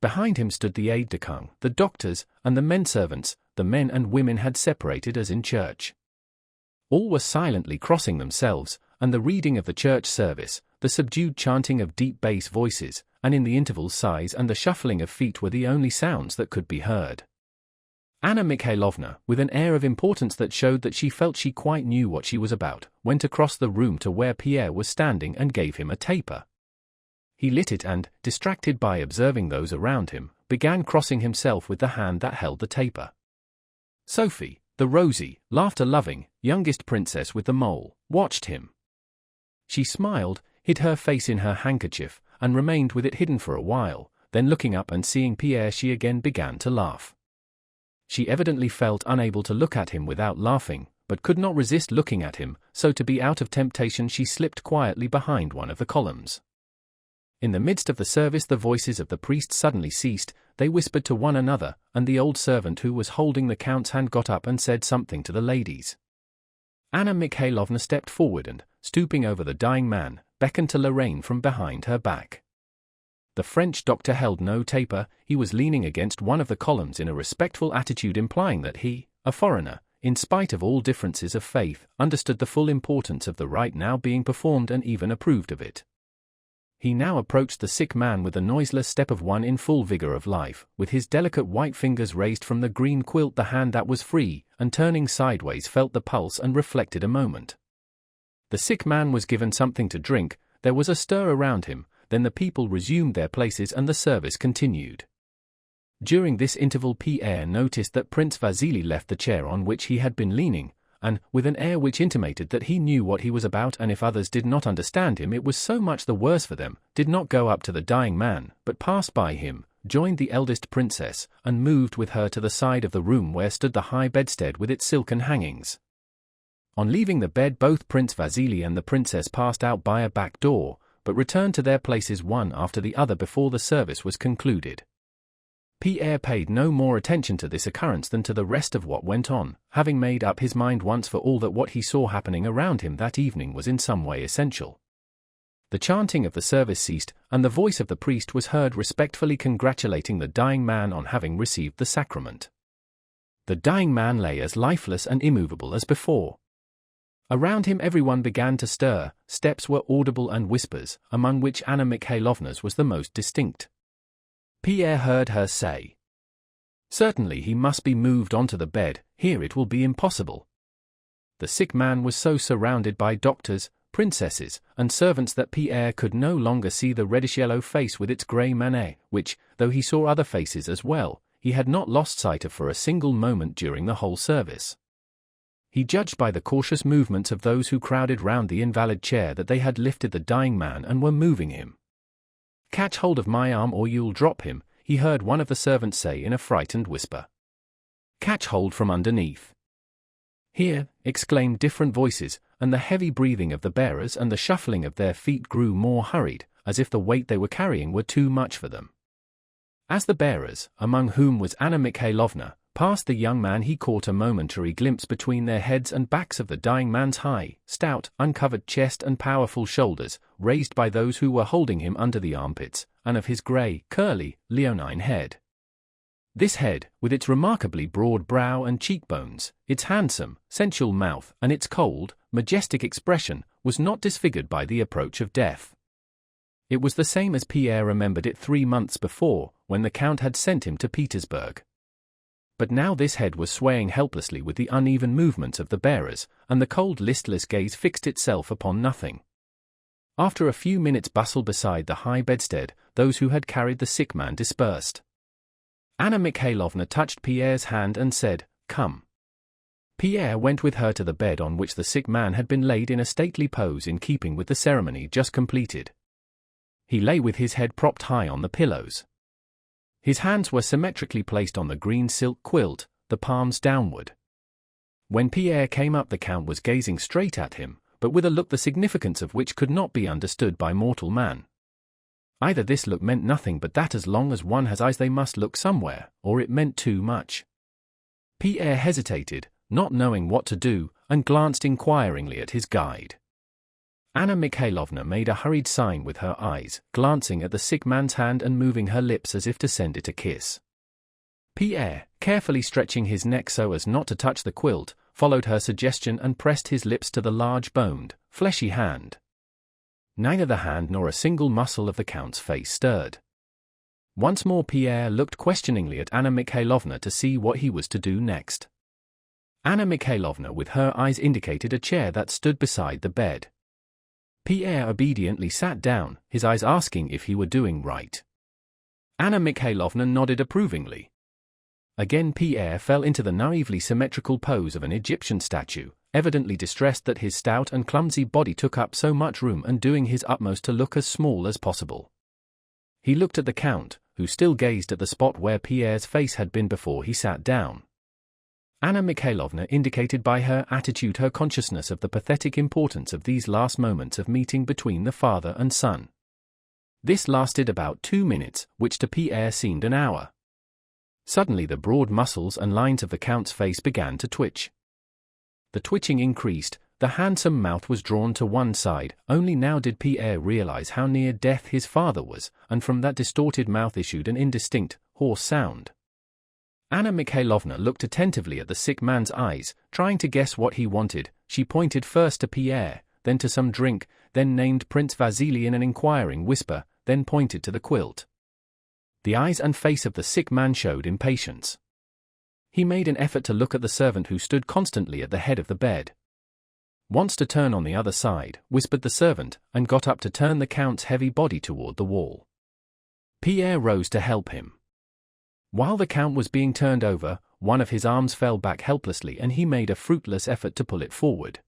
Behind him stood the aide-de-camp, the doctors, and the men-servants. The men and women had separated as in church. All were silently crossing themselves, and the reading of the church service, the subdued chanting of deep bass voices, and in the intervals sighs and the shuffling of feet were the only sounds that could be heard. Anna Mikhailovna, with an air of importance that showed that she felt she quite knew what she was about, went across the room to where Pierre was standing and gave him a taper. He lit it and, distracted by observing those around him, began crossing himself with the hand that held the taper. Sophie, the rosy, laughter-loving, youngest princess with the mole, watched him. She smiled, hid her face in her handkerchief, and remained with it hidden for a while, then looking up and seeing Pierre she again began to laugh. She evidently felt unable to look at him without laughing, but could not resist looking at him, so to be out of temptation she slipped quietly behind one of the columns. In the midst of the service the voices of the priests suddenly ceased, they whispered to one another, and the old servant who was holding the count's hand got up and said something to the ladies. Anna Mikhailovna stepped forward and, stooping over the dying man, beckoned to Lorraine from behind her back. The French doctor held no taper, he was leaning against one of the columns in a respectful attitude implying that he, a foreigner, in spite of all differences of faith, understood the full importance of the rite now being performed and even approved of it. He now approached the sick man with the noiseless step of one in full vigor of life, with his delicate white fingers raised from the green quilt the hand that was free, and turning sideways felt the pulse and reflected a moment. The sick man was given something to drink, there was a stir around him, then the people resumed their places and the service continued. During this interval Pierre noticed that Prince Vasily left the chair on which he had been leaning, and, with an air which intimated that he knew what he was about and if others did not understand him it was so much the worse for them, did not go up to the dying man, but passed by him, joined the eldest princess, and moved with her to the side of the room where stood the high bedstead with its silken hangings. On leaving the bed both Prince Vasily and the princess passed out by a back door, but returned to their places one after the other before the service was concluded. Pierre paid no more attention to this occurrence than to the rest of what went on, having made up his mind once for all that what he saw happening around him that evening was in some way essential. The chanting of the service ceased, and the voice of the priest was heard respectfully congratulating the dying man on having received the sacrament. The dying man lay as lifeless and immovable as before. Around him everyone began to stir, steps were audible and whispers, among which Anna Mikhailovna's was the most distinct. Pierre heard her say, "Certainly he must be moved onto the bed, here it will be impossible." The sick man was so surrounded by doctors, princesses, and servants that Pierre could no longer see the reddish-yellow face with its grey manet, which, though he saw other faces as well, he had not lost sight of for a single moment during the whole service. He judged by the cautious movements of those who crowded round the invalid chair that they had lifted the dying man and were moving him. "Catch hold of my arm or you'll drop him," he heard one of the servants say in a frightened whisper. "Catch hold from underneath." "Here," exclaimed different voices, and the heavy breathing of the bearers and the shuffling of their feet grew more hurried, as if the weight they were carrying were too much for them. As the bearers, among whom was Anna Mikhailovna, passed the young man he caught a momentary glimpse between their heads and backs of the dying man's high, stout, uncovered chest and powerful shoulders, raised by those who were holding him under the armpits, and of his grey, curly, leonine head. This head, with its remarkably broad brow and cheekbones, its handsome, sensual mouth, and its cold, majestic expression, was not disfigured by the approach of death. It was the same as Pierre remembered it 3 months before, when the Count had sent him to Petersburg. But now this head was swaying helplessly with the uneven movements of the bearers, and the cold listless gaze fixed itself upon nothing. After a few minutes' bustle beside the high bedstead, those who had carried the sick man dispersed. Anna Mikhailovna touched Pierre's hand and said, "Come." Pierre went with her to the bed on which the sick man had been laid in a stately pose in keeping with the ceremony just completed. He lay with his head propped high on the pillows. His hands were symmetrically placed on the green silk quilt, the palms downward. When Pierre came up, the Count was gazing straight at him, but with a look the significance of which could not be understood by mortal man. Either this look meant nothing but that as long as one has eyes they must look somewhere, or it meant too much. Pierre hesitated, not knowing what to do, and glanced inquiringly at his guide. Anna Mikhailovna made a hurried sign with her eyes, glancing at the sick man's hand and moving her lips as if to send it a kiss. Pierre, carefully stretching his neck so as not to touch the quilt, followed her suggestion and pressed his lips to the large boned, fleshy hand. Neither the hand nor a single muscle of the Count's face stirred. Once more Pierre looked questioningly at Anna Mikhailovna to see what he was to do next. Anna Mikhailovna with her eyes indicated a chair that stood beside the bed. Pierre obediently sat down, his eyes asking if he were doing right. Anna Mikhailovna nodded approvingly. Again Pierre fell into the naively symmetrical pose of an Egyptian statue, evidently distressed that his stout and clumsy body took up so much room and doing his utmost to look as small as possible. He looked at the Count, who still gazed at the spot where Pierre's face had been before he sat down. Anna Mikhailovna indicated by her attitude her consciousness of the pathetic importance of these last moments of meeting between the father and son. This lasted about 2 minutes, which to Pierre seemed an hour. Suddenly the broad muscles and lines of the Count's face began to twitch. The twitching increased, the handsome mouth was drawn to one side. Only now did Pierre realize how near death his father was, and from that distorted mouth issued an indistinct, hoarse sound. Anna Mikhailovna looked attentively at the sick man's eyes, trying to guess what he wanted. She pointed first to Pierre, then to some drink, then named Prince Vasily in an inquiring whisper, then pointed to the quilt. The eyes and face of the sick man showed impatience. He made an effort to look at the servant who stood constantly at the head of the bed. "Wants to turn on the other side," whispered the servant, and got up to turn the Count's heavy body toward the wall. Pierre rose to help him. While the Count was being turned over, one of his arms fell back helplessly and he made a fruitless effort to pull it forward.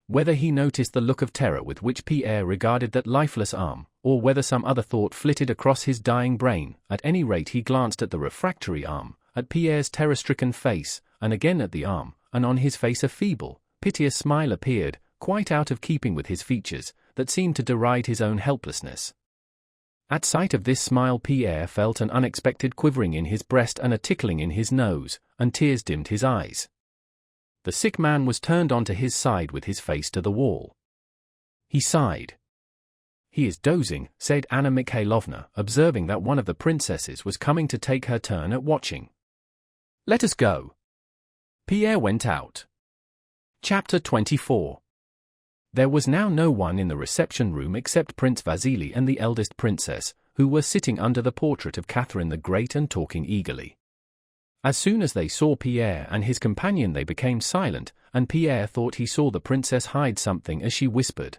Whether he noticed the look of terror with which Pierre regarded that lifeless arm, or whether some other thought flitted across his dying brain, at any rate he glanced at the refractory arm, at Pierre's terror-stricken face, and again at the arm, and on his face a feeble, piteous smile appeared, quite out of keeping with his features, that seemed to deride his own helplessness. At sight of this smile Pierre felt an unexpected quivering in his breast and a tickling in his nose, and tears dimmed his eyes. The sick man was turned onto his side with his face to the wall. He sighed. "He is dozing," said Anna Mikhailovna, observing that one of the princesses was coming to take her turn at watching. "Let us go." Pierre went out. Chapter 24. There was now no one in the reception room except Prince Vasily and the eldest princess, who were sitting under the portrait of Catherine the Great and talking eagerly. As soon as they saw Pierre and his companion they became silent, and Pierre thought he saw the princess hide something as she whispered,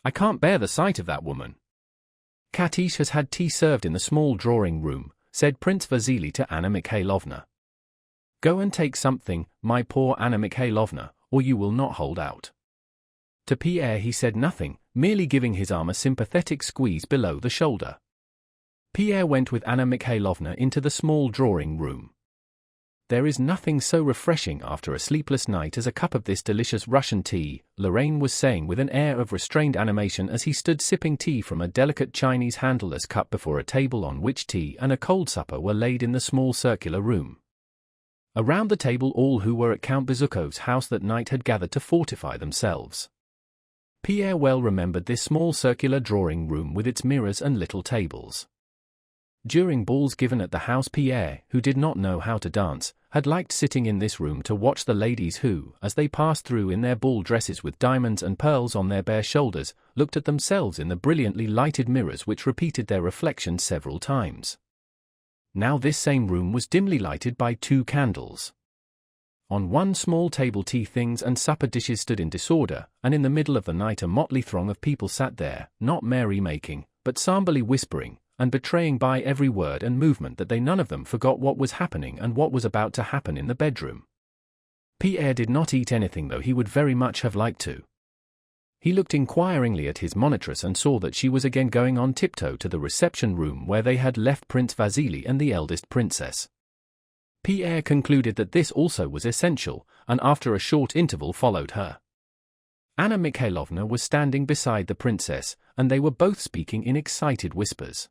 "I can't bear the sight of that woman." "Katish has had tea served in the small drawing room," said Prince Vasily to Anna Mikhailovna. "Go and take something, my poor Anna Mikhailovna, or you will not hold out." To Pierre he said nothing, merely giving his arm a sympathetic squeeze below the shoulder. Pierre went with Anna Mikhailovna into the small drawing room. "There is nothing so refreshing after a sleepless night as a cup of this delicious Russian tea," Lorraine was saying with an air of restrained animation as he stood sipping tea from a delicate Chinese handleless cup before a table on which tea and a cold supper were laid in the small circular room. Around the table all who were at Count Bezukov's house that night had gathered to fortify themselves. Pierre well remembered this small circular drawing room with its mirrors and little tables. During balls given at the house Pierre, who did not know how to dance, had liked sitting in this room to watch the ladies who, as they passed through in their ball dresses with diamonds and pearls on their bare shoulders, looked at themselves in the brilliantly lighted mirrors which repeated their reflections several times. Now this same room was dimly lighted by 2 candles. On one small table tea things and supper dishes stood in disorder, and in the middle of the night a motley throng of people sat there, not merry-making, but somberly whispering, and betraying by every word and movement that they none of them forgot what was happening and what was about to happen in the bedroom. Pierre did not eat anything though he would very much have liked to. He looked inquiringly at his monitress and saw that she was again going on tiptoe to the reception room where they had left Prince Vasily and the eldest princess. Pierre concluded that this also was essential, and after a short interval followed her. Anna Mikhailovna was standing beside the princess, and they were both speaking in excited whispers.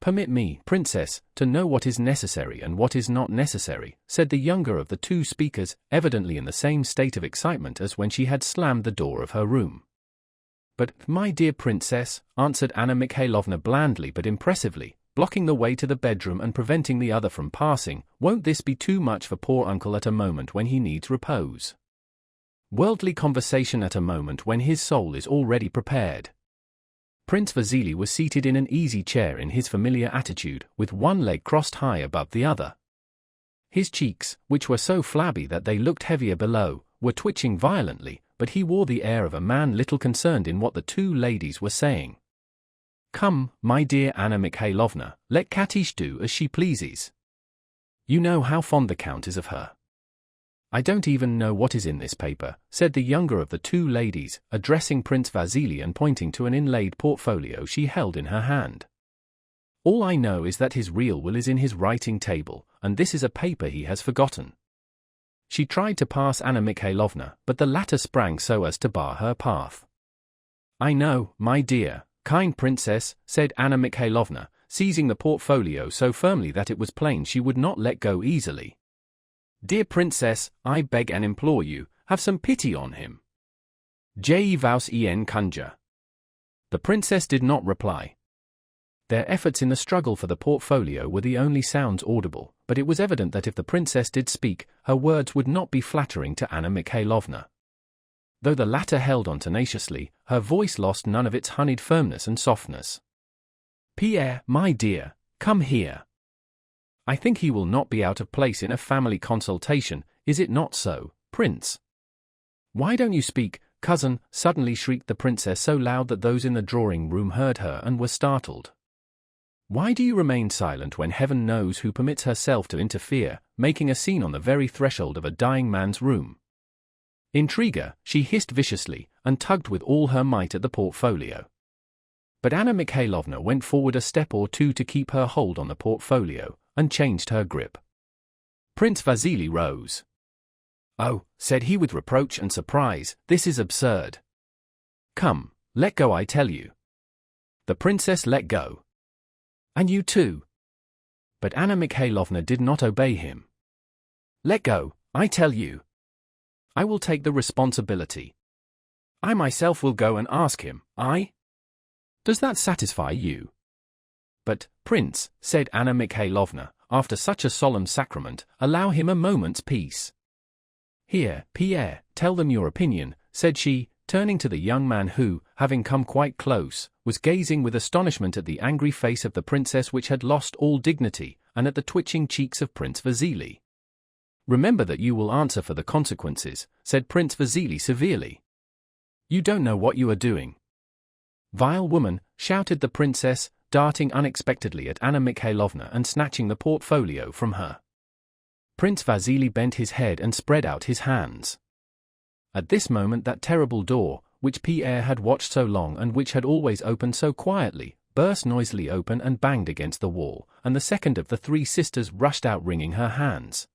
"Permit me, princess, to know what is necessary and what is not necessary," said the younger of the two speakers, evidently in the same state of excitement as when she had slammed the door of her room. "But, my dear princess," answered Anna Mikhailovna blandly but impressively, blocking the way to the bedroom and preventing the other from passing, "won't this be too much for poor uncle at a moment when he needs repose? Worldly conversation at a moment when his soul is already prepared." Prince Vasily was seated in an easy chair in his familiar attitude, with one leg crossed high above the other. His cheeks, which were so flabby that they looked heavier below, were twitching violently, but he wore the air of a man little concerned in what the two ladies were saying. "Come, my dear Anna Mikhailovna, let Katish do as she pleases. You know how fond the Count is of her." "I don't even know what is in this paper," said the younger of the two ladies, addressing Prince Vasily and pointing to an inlaid portfolio she held in her hand. "All I know is that his real will is in his writing table, and this is a paper he has forgotten." She tried to pass Anna Mikhailovna, but the latter sprang so as to bar her path. "I know, my dear, kind princess," said Anna Mikhailovna, seizing the portfolio so firmly that it was plain she would not let go easily. "Dear princess, I beg and implore you, have some pity on him. Je vous en conjure." The princess did not reply. Their efforts in the struggle for the portfolio were the only sounds audible, but it was evident that if the princess did speak, her words would not be flattering to Anna Mikhailovna. Though the latter held on tenaciously, her voice lost none of its honeyed firmness and softness. "Pierre, my dear, come here. I think he will not be out of place in a family consultation, is it not so, Prince?" "Why don't you speak, cousin?" suddenly shrieked the princess so loud that those in the drawing-room heard her and were startled. "Why do you remain silent when heaven knows who permits herself to interfere, making a scene on the very threshold of a dying man's room?" "Intriguer," she hissed viciously, and tugged with all her might at the portfolio. But Anna Mikhailovna went forward a step or two to keep her hold on the portfolio, and changed her grip. Prince Vasily rose. "Oh," said he with reproach and surprise, "this is absurd. Come, let go, I tell you." The princess let go. "And you too." But Anna Mikhailovna did not obey him. "Let go, I tell you. I will take the responsibility. I myself will go and ask him, Does that satisfy you?" "But, Prince," said Anna Mikhailovna, "after such a solemn sacrament, allow him a moment's peace." "Here, Pierre, tell them your opinion," said she, turning to the young man who, having come quite close, was gazing with astonishment at the angry face of the princess which had lost all dignity, and at the twitching cheeks of Prince Vasily. "Remember that you will answer for the consequences," said Prince Vasily severely. "You don't know what you are doing." "Vile woman," shouted the princess, darting unexpectedly at Anna Mikhailovna and snatching the portfolio from her. Prince Vasily bent his head and spread out his hands. At this moment that terrible door, which Pierre had watched so long and which had always opened so quietly, burst noisily open and banged against the wall, and the second of the three sisters rushed out wringing her hands.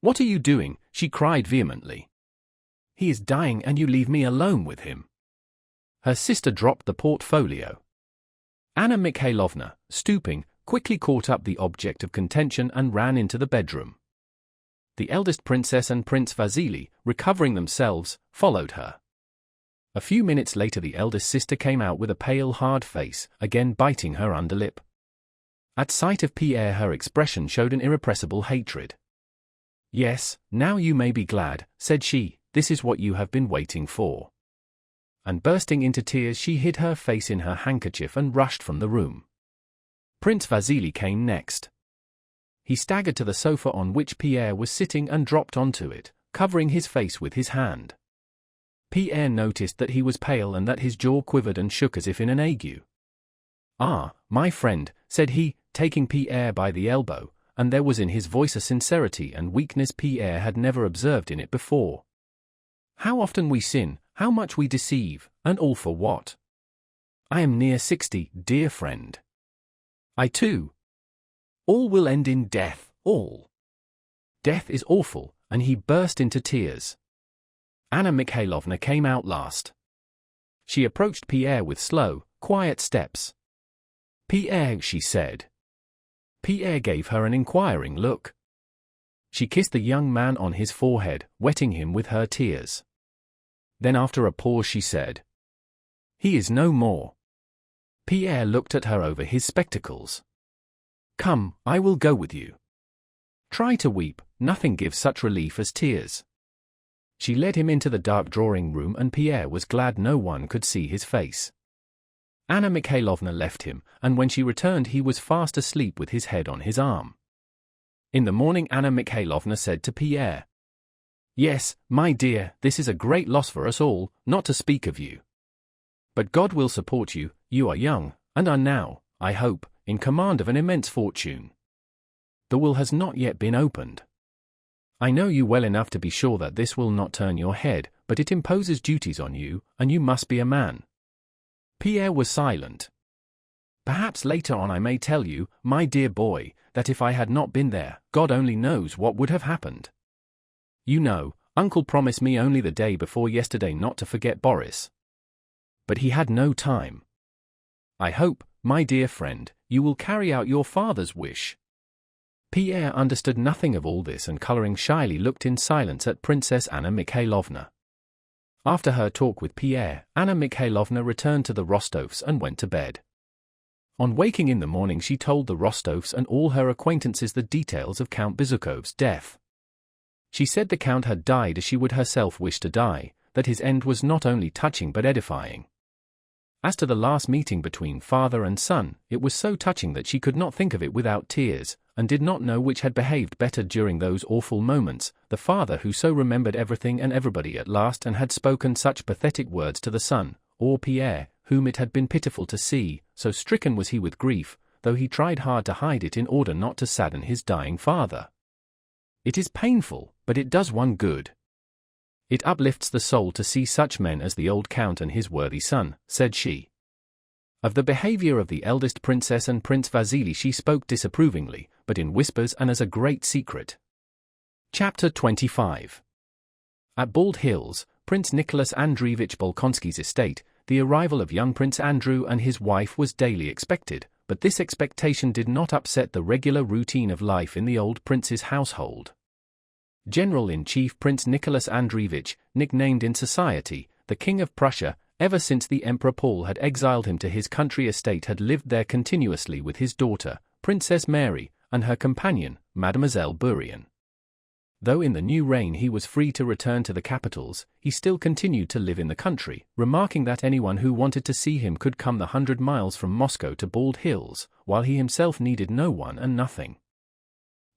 "What are you doing?" she cried vehemently. "He is dying and you leave me alone with him." Her sister dropped the portfolio. Anna Mikhailovna, stooping, quickly caught up the object of contention and ran into the bedroom. The eldest princess and Prince Vasily, recovering themselves, followed her. A few minutes later the eldest sister came out with a pale, hard face, again biting her underlip. At sight of Pierre her expression showed an irrepressible hatred. "Yes, now you may be glad," said she, "this is what you have been waiting for." And bursting into tears she hid her face in her handkerchief and rushed from the room. Prince Vasily came next. He staggered to the sofa on which Pierre was sitting and dropped onto it, covering his face with his hand. Pierre noticed that he was pale and that his jaw quivered and shook as if in an ague. "Ah, my friend," said he, taking Pierre by the elbow, and there was in his voice a sincerity and weakness Pierre had never observed in it before. "How often we sin, how much we deceive, and all for what? I am near 60, dear friend. I too. All will end in death, all. Death is awful, and he burst into tears. Anna Mikhailovna came out last. She approached Pierre with slow, quiet steps. Pierre, she said. Pierre gave her an inquiring look. She kissed the young man on his forehead, wetting him with her tears. Then after a pause she said, "He is no more." Pierre looked at her over his spectacles. "Come, I will go with you. Try to weep, nothing gives such relief as tears." She led him into the dark drawing room and Pierre was glad no one could see his face. Anna Mikhailovna left him, and when she returned he was fast asleep with his head on his arm. In the morning Anna Mikhailovna said to Pierre, "Yes, my dear, this is a great loss for us all, not to speak of you. But God will support you, you are young, and are now, I hope, in command of an immense fortune. The will has not yet been opened. I know you well enough to be sure that this will not turn your head, but it imposes duties on you, and you must be a man." Pierre was silent. "Perhaps later on I may tell you, my dear boy, that if I had not been there, God only knows what would have happened. You know, Uncle promised me only the day before yesterday not to forget Boris. But he had no time. I hope, my dear friend, you will carry out your father's wish." Pierre understood nothing of all this and colouring shyly looked in silence at Princess Anna Mikhailovna. After her talk with Pierre, Anna Mikhailovna returned to the Rostovs and went to bed. On waking in the morning she told the Rostovs and all her acquaintances the details of Count Bezukhov's death. She said the Count had died as she would herself wish to die, that his end was not only touching but edifying. As to the last meeting between father and son, it was so touching that she could not think of it without tears, and did not know which had behaved better during those awful moments, the father who so remembered everything and everybody at last and had spoken such pathetic words to the son, or Pierre, whom it had been pitiful to see, so stricken was he with grief, though he tried hard to hide it in order not to sadden his dying father. It is painful, but it does one good. It uplifts the soul to see such men as the old Count and his worthy son, said she. Of the behavior of the eldest princess and Prince Vasily she spoke disapprovingly, but in whispers and as a great secret. Chapter 25. At Bald Hills, Prince Nicholas Andreevich Bolkonsky's estate, the arrival of young Prince Andrew and his wife was daily expected, but this expectation did not upset the regular routine of life in the old prince's household. General-in-Chief Prince Nicholas Andreevich, nicknamed in society, the King of Prussia, ever since the Emperor Paul had exiled him to his country estate had lived there continuously with his daughter, Princess Mary, and her companion, Mademoiselle Bourienne. Though in the new reign he was free to return to the capitals, he still continued to live in the country, remarking that anyone who wanted to see him could come the 100 miles from Moscow to Bald Hills, while he himself needed no one and nothing.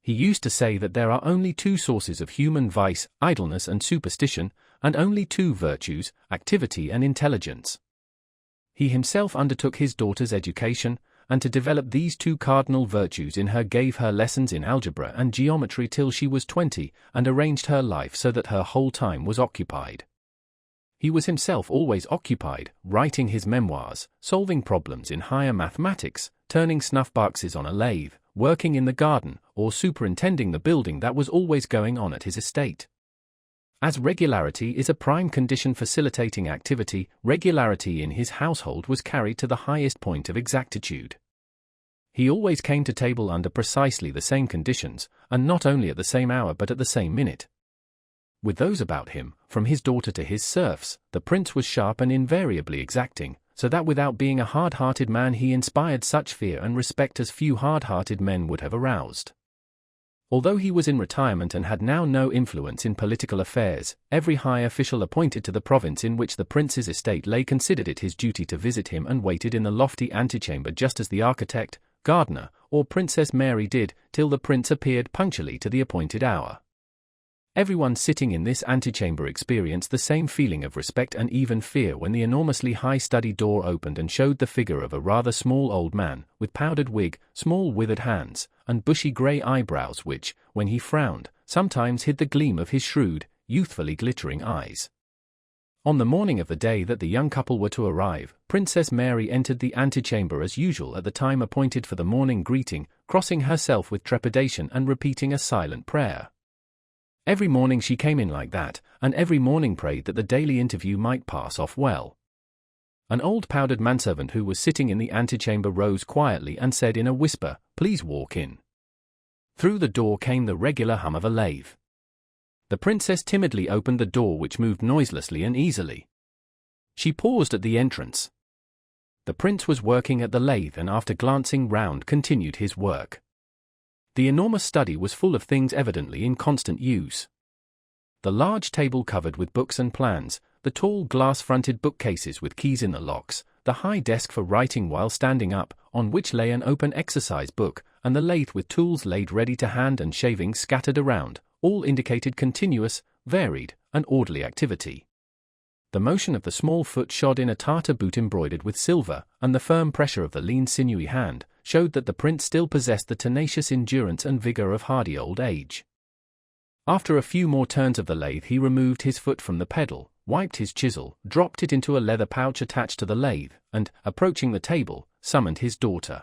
He used to say that there are only two sources of human vice, idleness and superstition, and only two virtues, activity and intelligence. He himself undertook his daughter's education, and to develop these two cardinal virtues in her gave her lessons in algebra and geometry till she was 20, and arranged her life so that her whole time was occupied. He was himself always occupied, writing his memoirs, solving problems in higher mathematics, turning snuff-boxes on a lathe, working in the garden, or superintending the building that was always going on at his estate. As regularity is a prime condition facilitating activity, regularity in his household was carried to the highest point of exactitude. He always came to table under precisely the same conditions, and not only at the same hour but at the same minute. With those about him, from his daughter to his serfs, the prince was sharp and invariably exacting, so that without being a hard-hearted man he inspired such fear and respect as few hard-hearted men would have aroused. Although he was in retirement and had now no influence in political affairs, every high official appointed to the province in which the prince's estate lay considered it his duty to visit him and waited in the lofty antechamber just as the architect, gardener, or Princess Mary did, till the prince appeared punctually to the appointed hour. Everyone sitting in this antechamber experienced the same feeling of respect and even fear when the enormously high study door opened and showed the figure of a rather small old man, with powdered wig, small withered hands, and bushy grey eyebrows which, when he frowned, sometimes hid the gleam of his shrewd, youthfully glittering eyes. On the morning of the day that the young couple were to arrive, Princess Mary entered the antechamber as usual at the time appointed for the morning greeting, crossing herself with trepidation and repeating a silent prayer. Every morning she came in like that, and every morning prayed that the daily interview might pass off well. An old powdered manservant who was sitting in the antechamber rose quietly and said in a whisper, "Please walk in." Through the door came the regular hum of a lathe. The princess timidly opened the door, which moved noiselessly and easily. She paused at the entrance. The prince was working at the lathe and after glancing round continued his work. The enormous study was full of things evidently in constant use. The large table covered with books and plans, the tall glass-fronted bookcases with keys in the locks, the high desk for writing while standing up, on which lay an open exercise book, and the lathe with tools laid ready to hand and shavings scattered around, all indicated continuous, varied, and orderly activity. The motion of the small foot shod in a Tartar boot embroidered with silver, and the firm pressure of the lean sinewy hand, showed that the prince still possessed the tenacious endurance and vigor of hardy old age. After a few more turns of the lathe he removed his foot from the pedal, wiped his chisel, dropped it into a leather pouch attached to the lathe, and, approaching the table, summoned his daughter.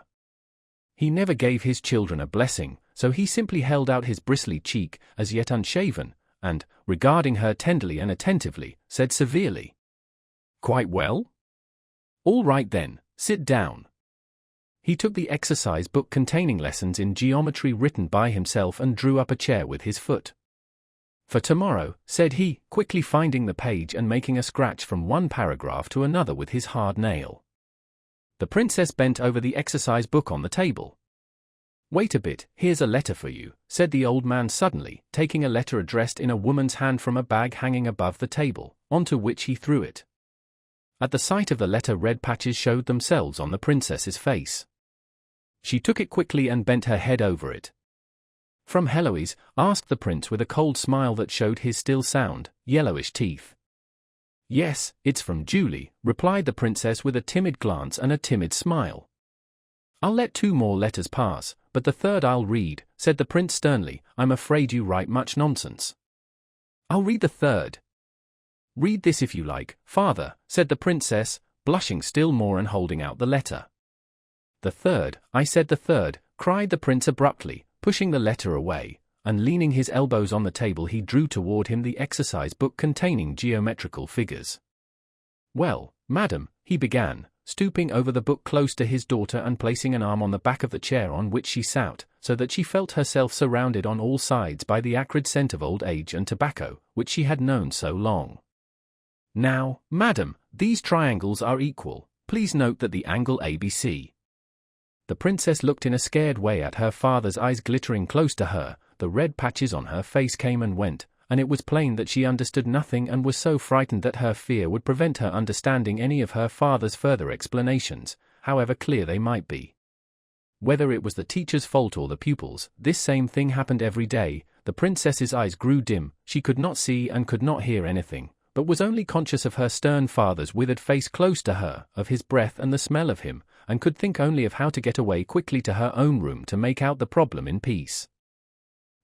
He never gave his children a blessing, so he simply held out his bristly cheek, as yet unshaven, and, regarding her tenderly and attentively, said severely, "Quite well? All right then, sit down." He took the exercise book containing lessons in geometry written by himself and drew up a chair with his foot. "For tomorrow," said he, quickly finding the page and making a scratch from one paragraph to another with his hard nail. The princess bent over the exercise book on the table. "Wait a bit, here's a letter for you," said the old man suddenly, taking a letter addressed in a woman's hand from a bag hanging above the table, onto which he threw it. At the sight of the letter red patches showed themselves on the princess's face. She took it quickly and bent her head over it. "From Heloise?" asked the prince with a cold smile that showed his still sound, yellowish teeth. "Yes, it's from Julie," replied the princess with a timid glance and a timid smile. "I'll let 2 more letters pass, but the third I'll read," said the prince sternly. "I'm afraid you write much nonsense." "I'll read the third." "Read this if you like, father," said the princess, blushing still more and holding out the letter. "The third, I said the third," cried the prince abruptly, pushing the letter away, and leaning his elbows on the table he drew toward him the exercise book containing geometrical figures. "Well, madam," he began, stooping over the book close to his daughter and placing an arm on the back of the chair on which she sat, so that she felt herself surrounded on all sides by the acrid scent of old age and tobacco, which she had known so long. "Now, madam, these triangles are equal. Please note that the angle ABC." The princess looked in a scared way at her father's eyes glittering close to her, the red patches on her face came and went, and it was plain that she understood nothing and was so frightened that her fear would prevent her understanding any of her father's further explanations, however clear they might be. Whether it was the teacher's fault or the pupil's, this same thing happened every day. The princess's eyes grew dim, she could not see and could not hear anything, but was only conscious of her stern father's withered face close to her, of his breath and the smell of him, and could think only of how to get away quickly to her own room to make out the problem in peace.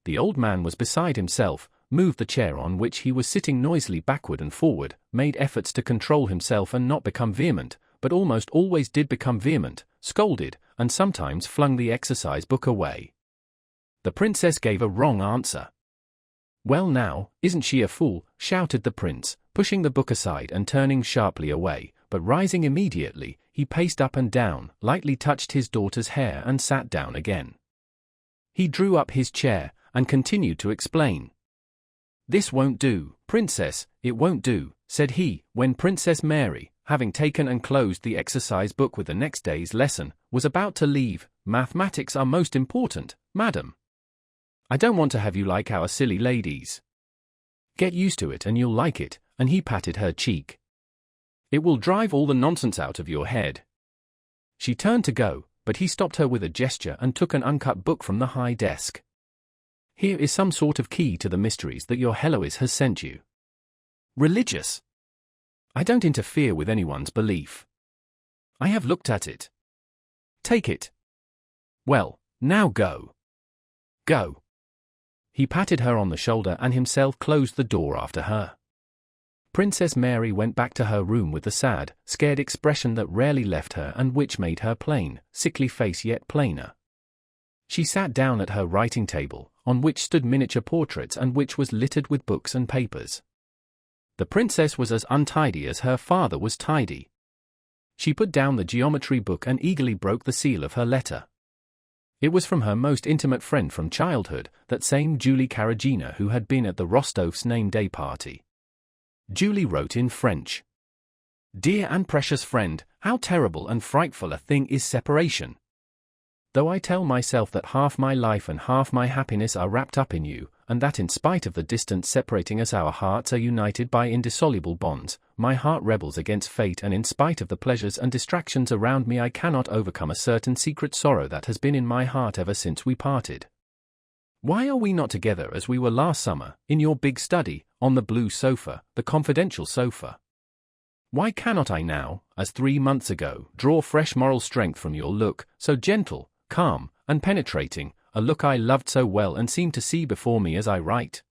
The old man was beside himself, moved the chair on which he was sitting noisily backward and forward, made efforts to control himself and not become vehement, but almost always did become vehement, scolded, and sometimes flung the exercise book away. The princess gave a wrong answer. "Well now, isn't she a fool?" shouted the prince, pushing the book aside and turning sharply away, but rising immediately, he paced up and down, lightly touched his daughter's hair and sat down again. He drew up his chair, and continued to explain. "This won't do, princess, it won't do," said he, when Princess Mary, having taken and closed the exercise book with the next day's lesson, was about to leave. "Mathematics are most important, madam. I don't want to have you like our silly ladies. Get used to it and you'll like it," and he patted her cheek. "It will drive all the nonsense out of your head." She turned to go, but he stopped her with a gesture and took an uncut book from the high desk. "Here is some sort of key to the mysteries that your Heloise has sent you. Religious. I don't interfere with anyone's belief. I have looked at it. Take it. Well, now go. Go." He patted her on the shoulder and himself closed the door after her. Princess Mary went back to her room with the sad, scared expression that rarely left her and which made her plain, sickly face yet plainer. She sat down at her writing table, on which stood miniature portraits and which was littered with books and papers. The princess was as untidy as her father was tidy. She put down the geometry book and eagerly broke the seal of her letter. It was from her most intimate friend from childhood, that same Julie Karagina who had been at the Rostovs' name day party. Julie wrote in French. Dear and precious friend, how terrible and frightful a thing is separation. Though I tell myself that half my life and half my happiness are wrapped up in you, and that in spite of the distance separating us our hearts are united by indissoluble bonds, my heart rebels against fate, and in spite of the pleasures and distractions around me I cannot overcome a certain secret sorrow that has been in my heart ever since we parted. Why are we not together as we were last summer, in your big study, on the blue sofa, the confidential sofa? Why cannot I now, as 3 months ago, draw fresh moral strength from your look, so gentle, calm, and penetrating, a look I loved so well and seem to see before me as I write?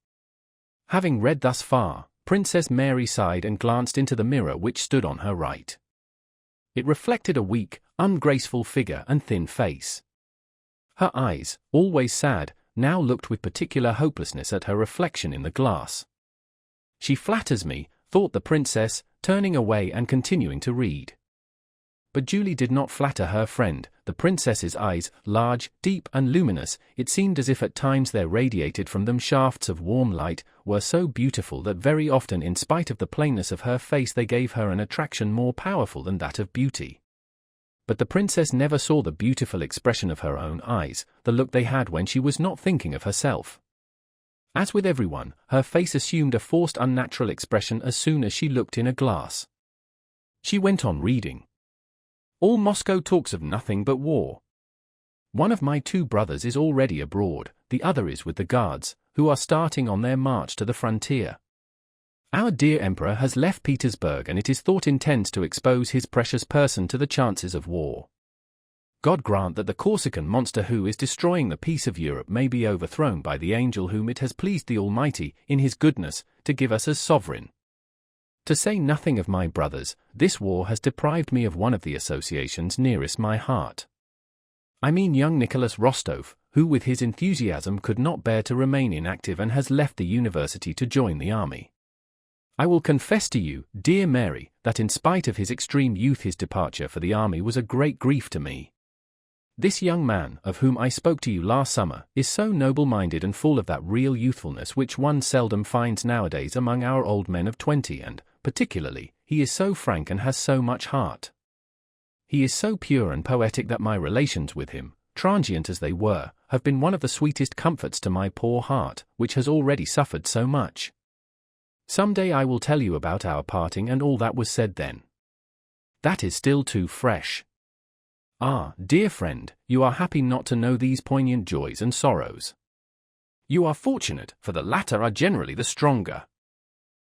Having read thus far, Princess Mary sighed and glanced into the mirror which stood on her right. It reflected a weak, ungraceful figure and thin face. Her eyes, always sad, now looked with particular hopelessness at her reflection in the glass. She flatters me, thought the princess, turning away and continuing to read. But Julie did not flatter her friend. The princess's eyes, large, deep and luminous, it seemed as if at times there radiated from them shafts of warm light, were so beautiful that very often in spite of the plainness of her face they gave her an attraction more powerful than that of beauty. But the princess never saw the beautiful expression of her own eyes, the look they had when she was not thinking of herself. As with everyone, her face assumed a forced unnatural expression as soon as she looked in a glass. She went on reading. All Moscow talks of nothing but war. One of my 2 brothers is already abroad, the other is with the Guards, who are starting on their march to the frontier. Our dear Emperor has left Petersburg and it is thought intends to expose his precious person to the chances of war. God grant that the Corsican monster who is destroying the peace of Europe may be overthrown by the angel whom it has pleased the Almighty, in his goodness, to give us as sovereign. To say nothing of my brothers, this war has deprived me of one of the associations nearest my heart. I mean young Nicholas Rostov, who with his enthusiasm could not bear to remain inactive and has left the university to join the army. I will confess to you, dear Mary, that in spite of his extreme youth his departure for the army was a great grief to me. This young man, of whom I spoke to you last summer, is so noble-minded and full of that real youthfulness which one seldom finds nowadays among our old men of 20 and, particularly, he is so frank and has so much heart. He is so pure and poetic that my relations with him, transient as they were, have been one of the sweetest comforts to my poor heart, which has already suffered so much. Some day I will tell you about our parting and all that was said then. That is still too fresh. Ah, dear friend, you are happy not to know these poignant joys and sorrows. You are fortunate, for the latter are generally the stronger.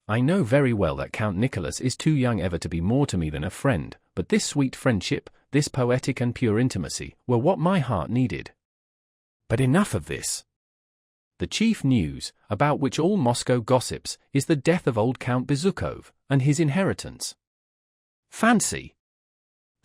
I know very well that Count Nicholas is too young ever to be more to me than a friend, but this sweet friendship, this poetic and pure intimacy, were what my heart needed. But enough of this. The chief news, about which all Moscow gossips, is the death of old Count Bezukov, and his inheritance. Fancy!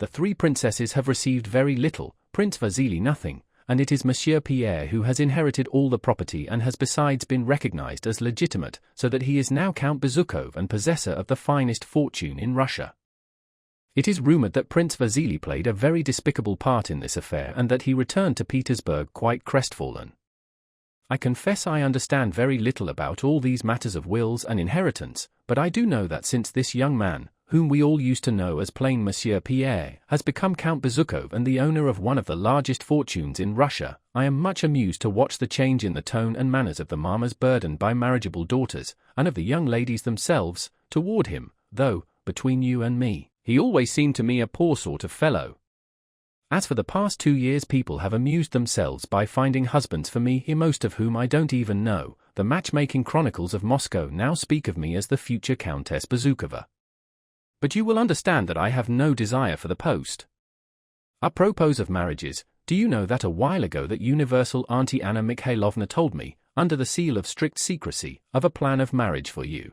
The 3 princesses have received very little, Prince Vasily nothing, and it is Monsieur Pierre who has inherited all the property and has besides been recognized as legitimate, so that he is now Count Bezukov and possessor of the finest fortune in Russia. It is rumored that Prince Vasily played a very despicable part in this affair and that he returned to Petersburg quite crestfallen. I confess I understand very little about all these matters of wills and inheritance, but I do know that since this young man, whom we all used to know as plain Monsieur Pierre, has become Count Bezukov and the owner of one of the largest fortunes in Russia, I am much amused to watch the change in the tone and manners of the mammas burdened by marriageable daughters, and of the young ladies themselves, toward him, though, between you and me, he always seemed to me a poor sort of fellow. As for the past 2 years people have amused themselves by finding husbands for me, most of whom I don't even know. The matchmaking chronicles of Moscow now speak of me as the future Countess Bezukova. But you will understand that I have no desire for the post. Apropos of marriages, do you know that a while ago that universal Auntie Anna Mikhailovna told me, under the seal of strict secrecy, of a plan of marriage for you?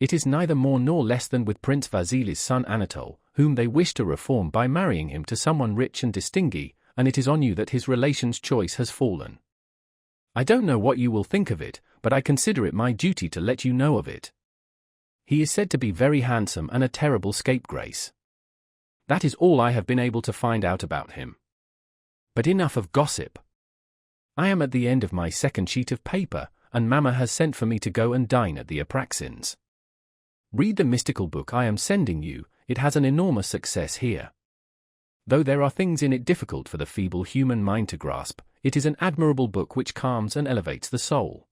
It is neither more nor less than with Prince Vasili's son Anatole, whom they wish to reform by marrying him to someone rich and distinguished, and it is on you that his relation's choice has fallen. I don't know what you will think of it, but I consider it my duty to let you know of it. He is said to be very handsome and a terrible scapegrace. That is all I have been able to find out about him. But enough of gossip. I am at the end of my second sheet of paper, and Mamma has sent for me to go and dine at the Apraxins. Read the mystical book I am sending you, it has an enormous success here. Though there are things in it difficult for the feeble human mind to grasp, it is an admirable book which calms and elevates the soul.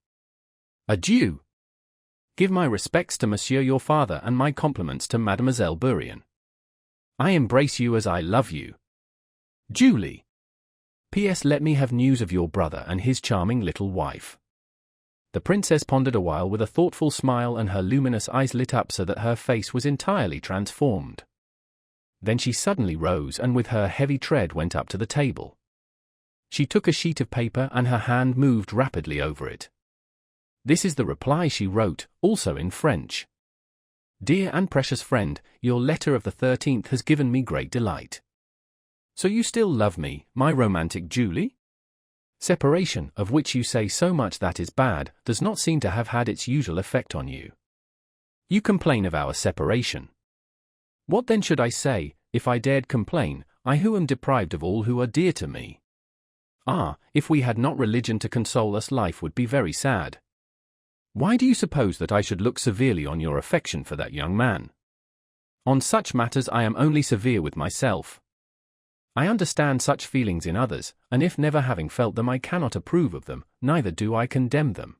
Adieu. Give my respects to Monsieur your father and my compliments to Mademoiselle Bourrienne. I embrace you as I love you. Julie. P.S. Let me have news of your brother and his charming little wife. The princess pondered a while with a thoughtful smile, and her luminous eyes lit up so that her face was entirely transformed. Then she suddenly rose and with her heavy tread went up to the table. She took a sheet of paper and her hand moved rapidly over it. This is the reply she wrote, also in French. Dear and precious friend, your letter of the 13th has given me great delight. So you still love me, my romantic Julie? Separation, of which you say so much that is bad, does not seem to have had its usual effect on you. You complain of our separation. What then should I say, if I dared complain, I who am deprived of all who are dear to me? Ah, if we had not religion to console us, life would be very sad. Why do you suppose that I should look severely on your affection for that young man? On such matters I am only severe with myself. I understand such feelings in others, and if never having felt them I cannot approve of them, neither do I condemn them.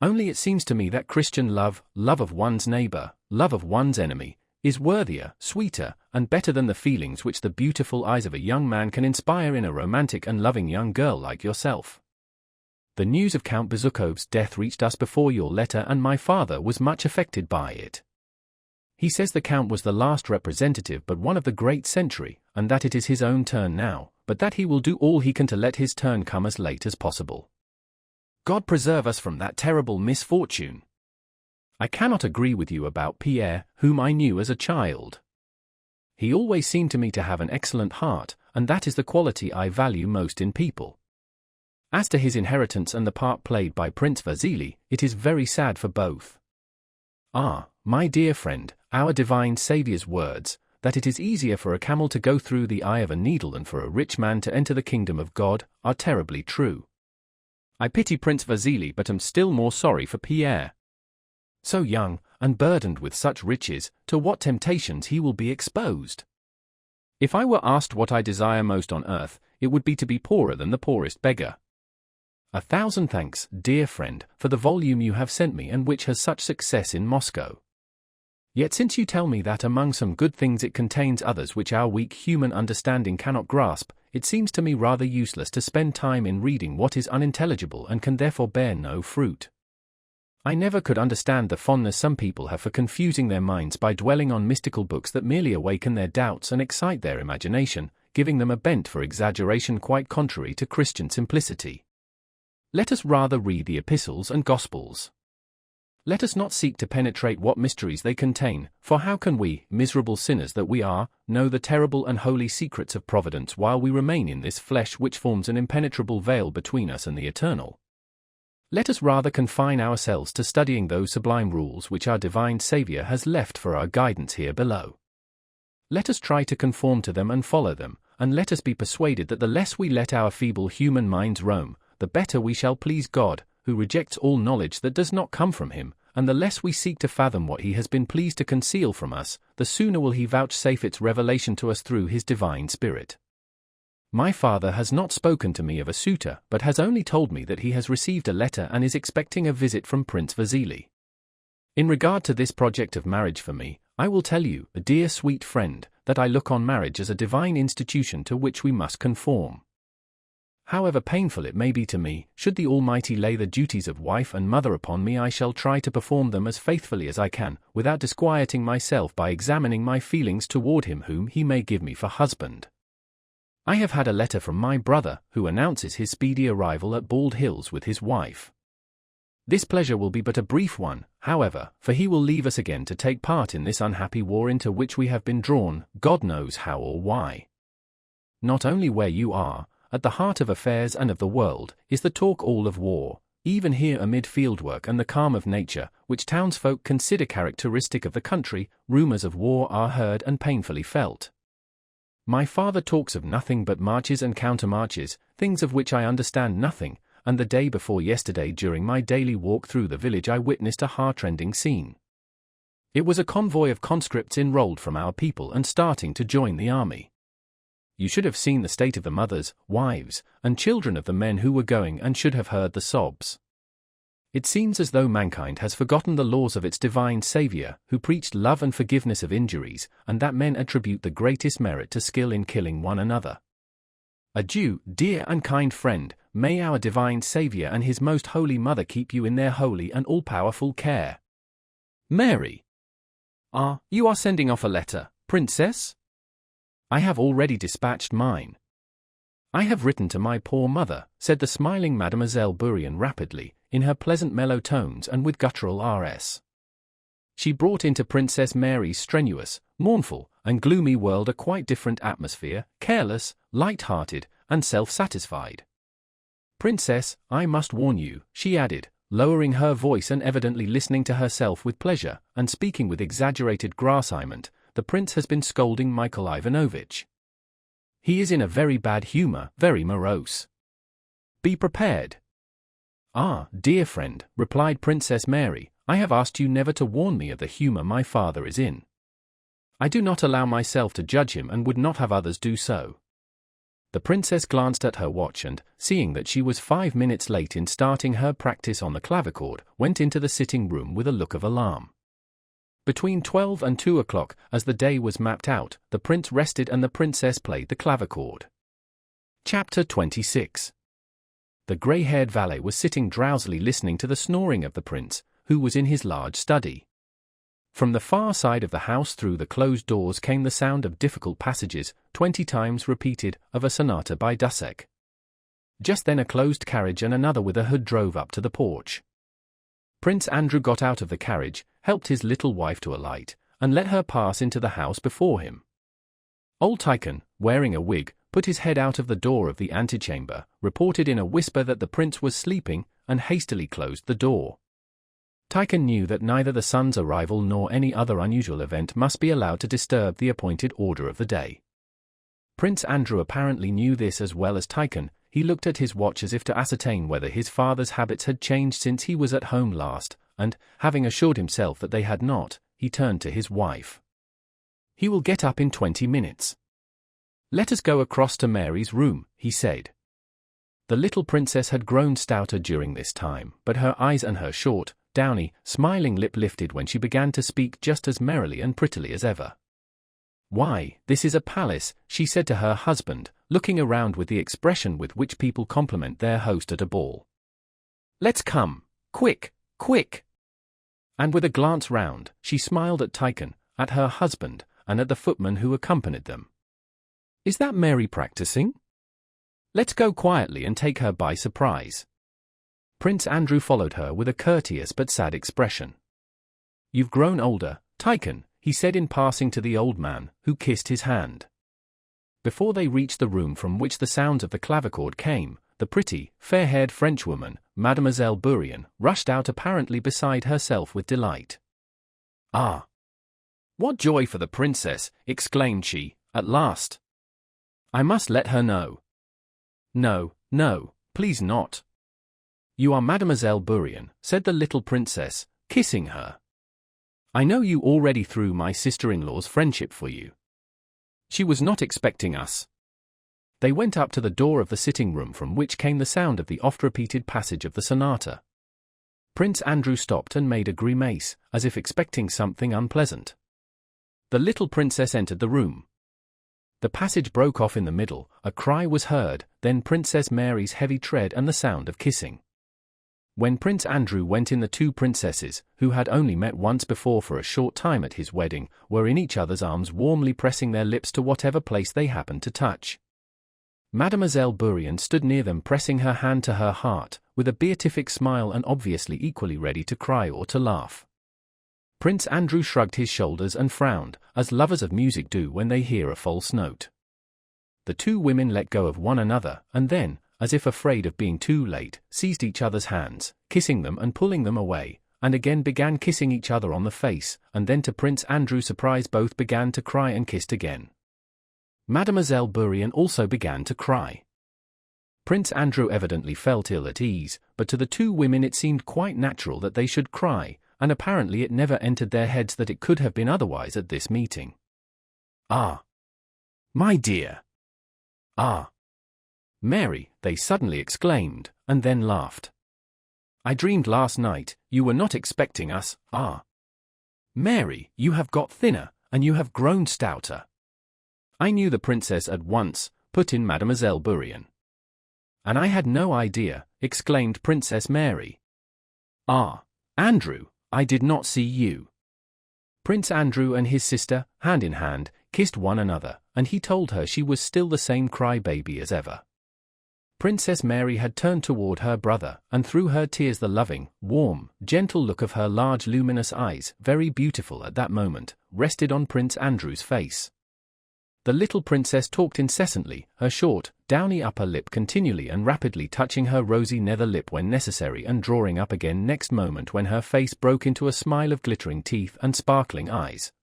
Only it seems to me that Christian love, love of one's neighbor, love of one's enemy, is worthier, sweeter, and better than the feelings which the beautiful eyes of a young man can inspire in a romantic and loving young girl like yourself. The news of Count Bezukhov's death reached us before your letter, and my father was much affected by it. He says the Count was the last representative but one of the great century, and that it is his own turn now, but that he will do all he can to let his turn come as late as possible. God preserve us from that terrible misfortune. I cannot agree with you about Pierre, whom I knew as a child. He always seemed to me to have an excellent heart, and that is the quality I value most in people. As to his inheritance and the part played by Prince Vasili, it is very sad for both. Ah, my dear friend, our divine Saviour's words, that it is easier for a camel to go through the eye of a needle than for a rich man to enter the kingdom of God, are terribly true. I pity Prince Vasili but am still more sorry for Pierre. So young, and burdened with such riches, to what temptations he will be exposed. If I were asked what I desire most on earth, it would be to be poorer than the poorest beggar. 1,000 thanks, dear friend, for the volume you have sent me and which has such success in Moscow. Yet since you tell me that among some good things it contains others which our weak human understanding cannot grasp, it seems to me rather useless to spend time in reading what is unintelligible and can therefore bear no fruit. I never could understand the fondness some people have for confusing their minds by dwelling on mystical books that merely awaken their doubts and excite their imagination, giving them a bent for exaggeration quite contrary to Christian simplicity. Let us rather read the epistles and gospels. Let us not seek to penetrate what mysteries they contain, for how can we, miserable sinners that we are, know the terrible and holy secrets of providence while we remain in this flesh which forms an impenetrable veil between us and the eternal? Let us rather confine ourselves to studying those sublime rules which our divine Saviour has left for our guidance here below. Let us try to conform to them and follow them, and let us be persuaded that the less we let our feeble human minds roam, the better we shall please God, who rejects all knowledge that does not come from him, and the less we seek to fathom what he has been pleased to conceal from us, the sooner will he vouchsafe its revelation to us through his divine Spirit. My father has not spoken to me of a suitor, but has only told me that he has received a letter and is expecting a visit from Prince Vasili. In regard to this project of marriage for me, I will tell you, a dear sweet friend, that I look on marriage as a divine institution to which we must conform. However painful it may be to me, should the Almighty lay the duties of wife and mother upon me, I shall try to perform them as faithfully as I can, without disquieting myself by examining my feelings toward him whom he may give me for husband. I have had a letter from my brother, who announces his speedy arrival at Bald Hills with his wife. This pleasure will be but a brief one, however, for he will leave us again to take part in this unhappy war into which we have been drawn, God knows how or why. Not only where you are, at the heart of affairs and of the world, is the talk all of war, even here amid fieldwork and the calm of nature, which townsfolk consider characteristic of the country, rumors of war are heard and painfully felt. My father talks of nothing but marches and countermarches, things of which I understand nothing, and the day before yesterday during my daily walk through the village I witnessed a heart-rending scene. It was a convoy of conscripts enrolled from our people and starting to join the army. You should have seen the state of the mothers, wives, and children of the men who were going and should have heard the sobs. It seems as though mankind has forgotten the laws of its divine Saviour, who preached love and forgiveness of injuries, and that men attribute the greatest merit to skill in killing one another. Adieu, dear and kind friend, may our divine Saviour and his most holy mother keep you in their holy and all-powerful care. Mary. Ah, you are sending off a letter, Princess? I have already dispatched mine. I have written to my poor mother, said the smiling Mademoiselle Bourrienne rapidly, in her pleasant mellow tones and with guttural rs. She brought into Princess Mary's strenuous, mournful, and gloomy world a quite different atmosphere, careless, light-hearted, and self-satisfied. Princess, I must warn you, she added, lowering her voice and evidently listening to herself with pleasure, and speaking with exaggerated grassiment, the prince has been scolding Michael Ivanovitch. He is in a very bad humor, very morose. Be prepared. Ah, dear friend, replied Princess Mary, I have asked you never to warn me of the humor my father is in. I do not allow myself to judge him and would not have others do so. The princess glanced at her watch and, seeing that she was 5 minutes late in starting her practice on the clavichord, went into the sitting room with a look of alarm. Between 12 and 2 o'clock, as the day was mapped out, the prince rested and the princess played the clavichord. Chapter 26. The grey-haired valet was sitting drowsily listening to the snoring of the prince, who was in his large study. From the far side of the house through the closed doors came the sound of difficult passages, 20 times repeated, of a sonata by Dussek. Just then a closed carriage and another with a hood drove up to the porch. Prince Andrew got out of the carriage, helped his little wife to alight, and let her pass into the house before him. Old Tikhon, wearing a wig, put his head out of the door of the antechamber, reported in a whisper that the prince was sleeping, and hastily closed the door. Tikhon knew that neither the son's arrival nor any other unusual event must be allowed to disturb the appointed order of the day. Prince Andrew apparently knew this as well as Tikhon. He looked at his watch as if to ascertain whether his father's habits had changed since he was at home last, and, having assured himself that they had not, he turned to his wife. He will get up in 20 minutes. Let us go across to Mary's room, he said. The little princess had grown stouter during this time, but her eyes and her short, downy, smiling lip lifted when she began to speak just as merrily and prettily as ever. Why, this is a palace, she said to her husband, looking around with the expression with which people compliment their host at a ball. Let's come, quick, quick. And with a glance round, she smiled at Tikhon, at her husband, and at the footman who accompanied them. Is that Mary practicing? Let's go quietly and take her by surprise. Prince Andrew followed her with a courteous but sad expression. You've grown older, Tikhon, he said in passing to the old man, who kissed his hand. Before they reached the room from which the sounds of the clavichord came, the pretty, fair-haired Frenchwoman, Mademoiselle Bourrienne, rushed out apparently beside herself with delight. Ah! What joy for the princess, exclaimed she, at last. I must let her know. No, no, please not. You are Mademoiselle Bourrienne, said the little princess, kissing her. I know you already through my sister-in-law's friendship for you. She was not expecting us. They went up to the door of the sitting-room from which came the sound of the oft-repeated passage of the sonata. Prince Andrew stopped and made a grimace, as if expecting something unpleasant. The little princess entered the room. The passage broke off in the middle, a cry was heard, then Princess Mary's heavy tread and the sound of kissing. When Prince Andrew went in, the two princesses, who had only met once before for a short time at his wedding, were in each other's arms warmly pressing their lips to whatever place they happened to touch. Mademoiselle Bourrienne stood near them pressing her hand to her heart, with a beatific smile and obviously equally ready to cry or to laugh. Prince Andrew shrugged his shoulders and frowned, as lovers of music do when they hear a false note. The two women let go of one another, and then, as if afraid of being too late, seized each other's hands, kissing them and pulling them away, and again began kissing each other on the face, and then to Prince Andrew's surprise both began to cry and kissed again. Mademoiselle Bourrienne also began to cry. Prince Andrew evidently felt ill at ease, but to the two women it seemed quite natural that they should cry, and apparently it never entered their heads that it could have been otherwise at this meeting. "Ah! My dear! Ah! Mary," they suddenly exclaimed, and then laughed. "I dreamed last night, you were not expecting us, ah! Mary, you have got thinner, and you have grown stouter." "I knew the princess at once," put in Mademoiselle Bourrienne. "And I had no idea," exclaimed Princess Mary. "Ah, Andrew, I did not see you." Prince Andrew and his sister, hand in hand, kissed one another, and he told her she was still the same cry-baby as ever. Princess Mary had turned toward her brother, and through her tears the loving, warm, gentle look of her large luminous eyes, very beautiful at that moment, rested on Prince Andrew's face. The little princess talked incessantly, her short, downy upper lip continually and rapidly touching her rosy nether lip when necessary and drawing up again next moment when her face broke into a smile of glittering teeth and sparkling eyes.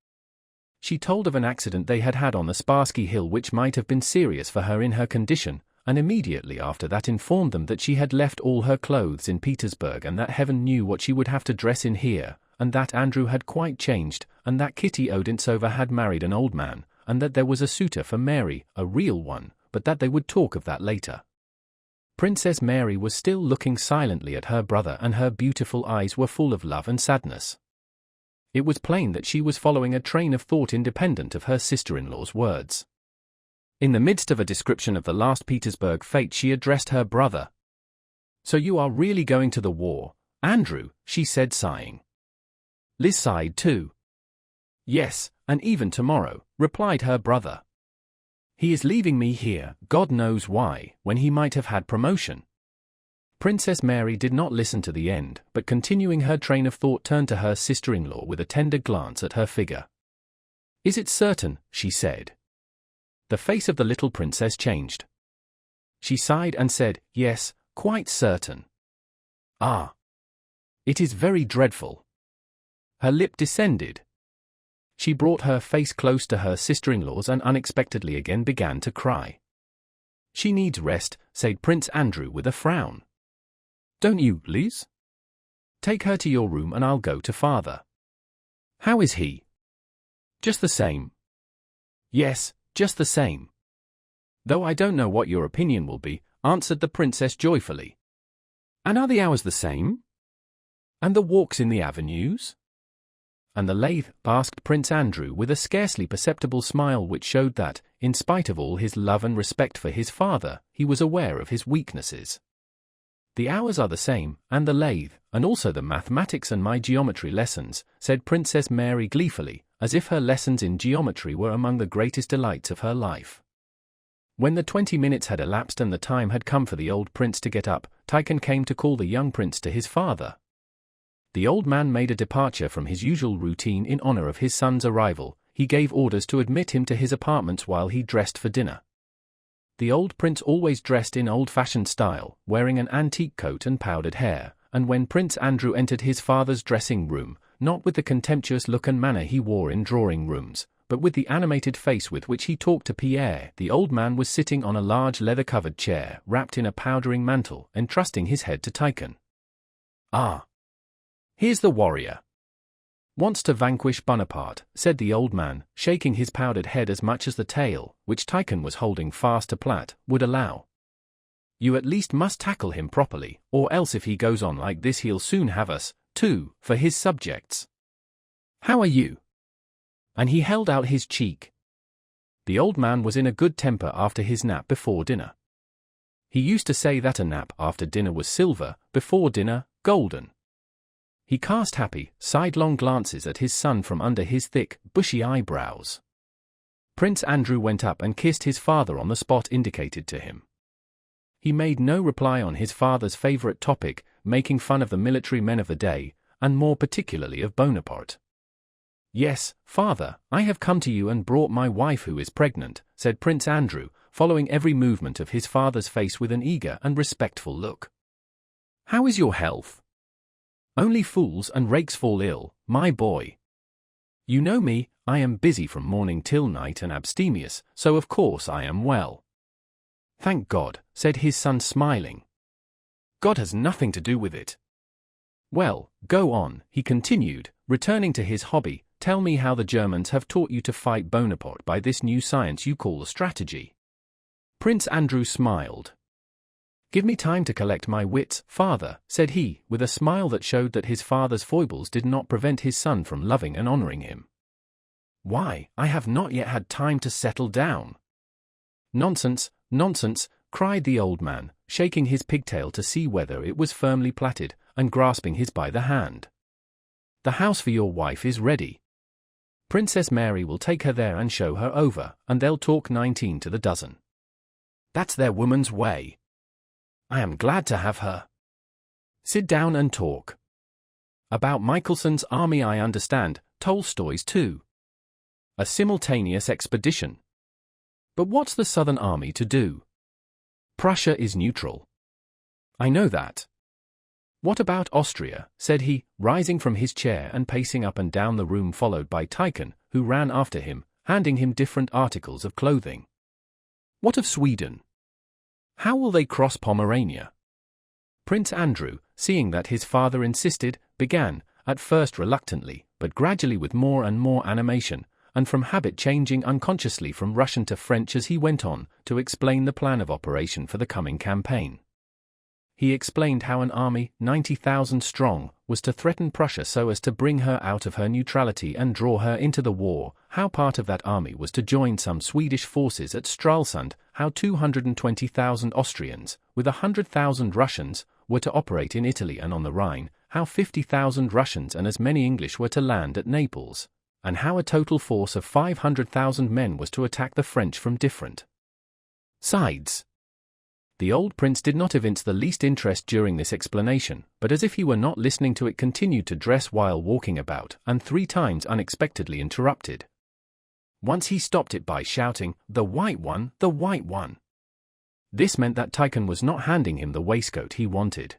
She told of an accident they had had on the Sparsky Hill which might have been serious for her in her condition, and immediately after that informed them that she had left all her clothes in Petersburg and that heaven knew what she would have to dress in here, and that Andrew had quite changed, and that Kitty Odintsova had married an old man, and that there was a suitor for Mary, a real one, but that they would talk of that later. Princess Mary was still looking silently at her brother and her beautiful eyes were full of love and sadness. It was plain that she was following a train of thought independent of her sister-in-law's words. In the midst of a description of the last Petersburg fete she addressed her brother. "So you are really going to the war, Andrew," she said sighing. Liz sighed too. "Yes, and even tomorrow," replied her brother. "He is leaving me here, God knows why, when he might have had promotion." Princess Mary did not listen to the end, but continuing her train of thought turned to her sister-in-law with a tender glance at her figure. "Is it certain?" she said. The face of the little princess changed. She sighed and said, "Yes, quite certain." "Ah! It is very dreadful." Her lip descended. She brought her face close to her sister-in-law's and unexpectedly again began to cry. "She needs rest," said Prince Andrew with a frown. "Don't you, Liz? Take her to your room and I'll go to father." "How is he?" "Just the same." "Yes, just the same. Though I don't know what your opinion will be," answered the princess joyfully. "And are the hours the same? And the walks in the avenues?" "And the lathe?" asked Prince Andrew with a scarcely perceptible smile which showed that, in spite of all his love and respect for his father, he was aware of his weaknesses. "The hours are the same, and the lathe, and also the mathematics and my geometry lessons," said Princess Mary gleefully, as if her lessons in geometry were among the greatest delights of her life. When the 20 minutes had elapsed and the time had come for the old prince to get up, Tikhon came to call the young prince to his father. The old man made a departure from his usual routine in honor of his son's arrival. He gave orders to admit him to his apartments while he dressed for dinner. The old prince always dressed in old-fashioned style, wearing an antique coat and powdered hair, and when Prince Andrew entered his father's dressing room, not with the contemptuous look and manner he wore in drawing rooms, but with the animated face with which he talked to Pierre, the old man was sitting on a large leather-covered chair, wrapped in a powdering mantle, entrusting his head to Tikhon. "Ah! Here's the warrior. Wants to vanquish Bonaparte," said the old man, shaking his powdered head as much as the tail, which Tikhon was holding fast to plait, would allow. "You at least must tackle him properly, or else if he goes on like this he'll soon have us, too, for his subjects. How are you?" And he held out his cheek. The old man was in a good temper after his nap before dinner. He used to say that a nap after dinner was silver, before dinner, golden. He cast happy, sidelong glances at his son from under his thick, bushy eyebrows. Prince Andrew went up and kissed his father on the spot indicated to him. He made no reply on his father's favorite topic, making fun of the military men of the day, and more particularly of Bonaparte. "Yes, father, I have come to you and brought my wife who is pregnant," said Prince Andrew, following every movement of his father's face with an eager and respectful look. "How is your health?" "Only fools and rakes fall ill, my boy. You know me, I am busy from morning till night and abstemious, so of course I am well." "Thank God," said his son smiling. "God has nothing to do with it." "Well, go on," he continued, returning to his hobby. "Tell me how the Germans have taught you to fight Bonaparte by this new science you call strategy." Prince Andrew smiled. "Give me time to collect my wits, father," said he, with a smile that showed that his father's foibles did not prevent his son from loving and honoring him. "Why, I have not yet had time to settle down." "Nonsense, nonsense," cried the old man, shaking his pigtail to see whether it was firmly plaited, and grasping his by the hand. "The house for your wife is ready. Princess Mary will take her there and show her over, and they'll talk 19 to the dozen. That's their woman's way. I am glad to have her. Sit down and talk. About Michelson's army I understand, Tolstoy's too. A simultaneous expedition. But what's the Southern Army to do? Prussia is neutral. I know that. What about Austria?" said he, rising from his chair and pacing up and down the room, followed by Tikhon, who ran after him, handing him different articles of clothing. "What of Sweden? How will they cross Pomerania?" Prince Andrew, seeing that his father insisted, began, at first reluctantly, but gradually with more and more animation, and from habit changing unconsciously from Russian to French as he went on, to explain the plan of operation for the coming campaign. He explained how an army, 90,000 strong, was to threaten Prussia so as to bring her out of her neutrality and draw her into the war, how part of that army was to join some Swedish forces at Stralsund, how 220,000 Austrians, with 100,000 Russians, were to operate in Italy and on the Rhine, how 50,000 Russians and as many English were to land at Naples, and how a total force of 500,000 men was to attack the French from different sides. The old prince did not evince the least interest during this explanation, but as if he were not listening to it continued to dress while walking about, and 3 times unexpectedly interrupted. Once he stopped it by shouting, "The white one, the white one!" This meant that Tikhon was not handing him the waistcoat he wanted.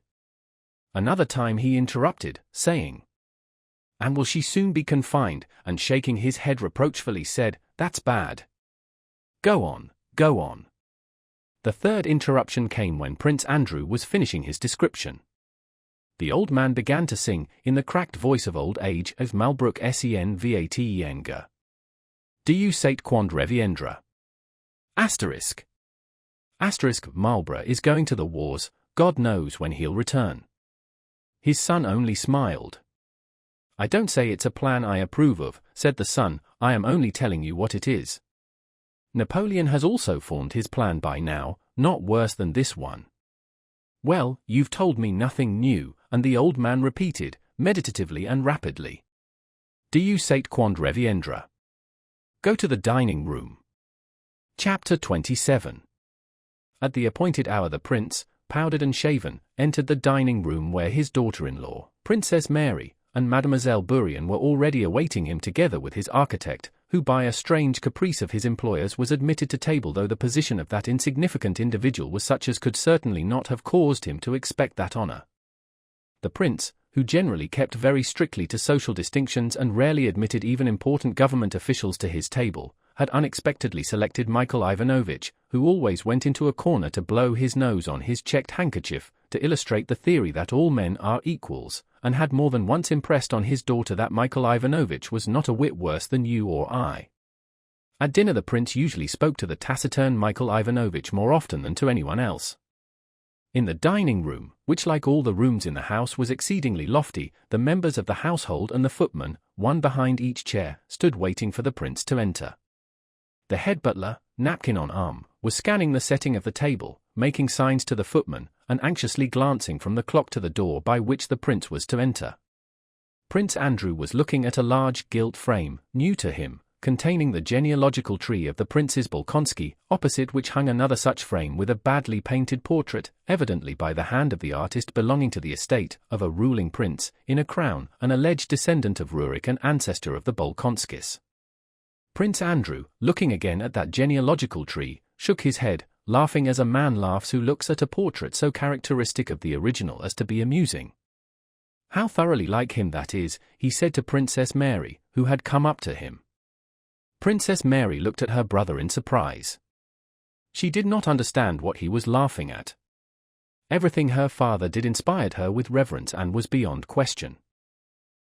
Another time he interrupted, saying, "And will she soon be confined?" and shaking his head reproachfully said, "That's bad. Go on, go on." The third interruption came when Prince Andrew was finishing his description. The old man began to sing, in the cracked voice of old age, as Malbrook senvatenga. "Do you sate quand reviendra?" Asterisk. Marlborough is going to the wars, God knows when he'll return. His son only smiled. "I don't say it's a plan I approve of," said the son, "I am only telling you what it is. Napoleon has also formed his plan by now, not worse than this one." "Well, you've told me nothing new," and the old man repeated, meditatively and rapidly. "Do you sate quand reviendra? Go to the dining room." Chapter 27. At the appointed hour the prince, powdered and shaven, entered the dining room where his daughter-in-law, Princess Mary, and Mademoiselle Bourrienne were already awaiting him together with his architect, who by a strange caprice of his employers was admitted to table, though the position of that insignificant individual was such as could certainly not have caused him to expect that honor. The prince, who generally kept very strictly to social distinctions and rarely admitted even important government officials to his table, had unexpectedly selected Michael Ivanovich, who always went into a corner to blow his nose on his checked handkerchief, to illustrate the theory that all men are equals, and had more than once impressed on his daughter that Michael Ivanovich was not a whit worse than you or I. At dinner the prince usually spoke to the taciturn Michael Ivanovich more often than to anyone else. In the dining room, which like all the rooms in the house was exceedingly lofty, the members of the household and the footman, one behind each chair, stood waiting for the prince to enter. The head butler, napkin on arm, was scanning the setting of the table, making signs to the footman, and anxiously glancing from the clock to the door by which the prince was to enter. Prince Andrew was looking at a large gilt frame, new to him, containing the genealogical tree of the Princes Bolkonsky, opposite which hung another such frame with a badly painted portrait, evidently by the hand of the artist belonging to the estate, of a ruling prince, in a crown, an alleged descendant of Rurik and ancestor of the Bolkonskys. Prince Andrew, looking again at that genealogical tree, shook his head, laughing as a man laughs who looks at a portrait so characteristic of the original as to be amusing. "How thoroughly like him that is," he said to Princess Mary, who had come up to him. Princess Mary looked at her brother in surprise. She did not understand what he was laughing at. Everything her father did inspired her with reverence and was beyond question.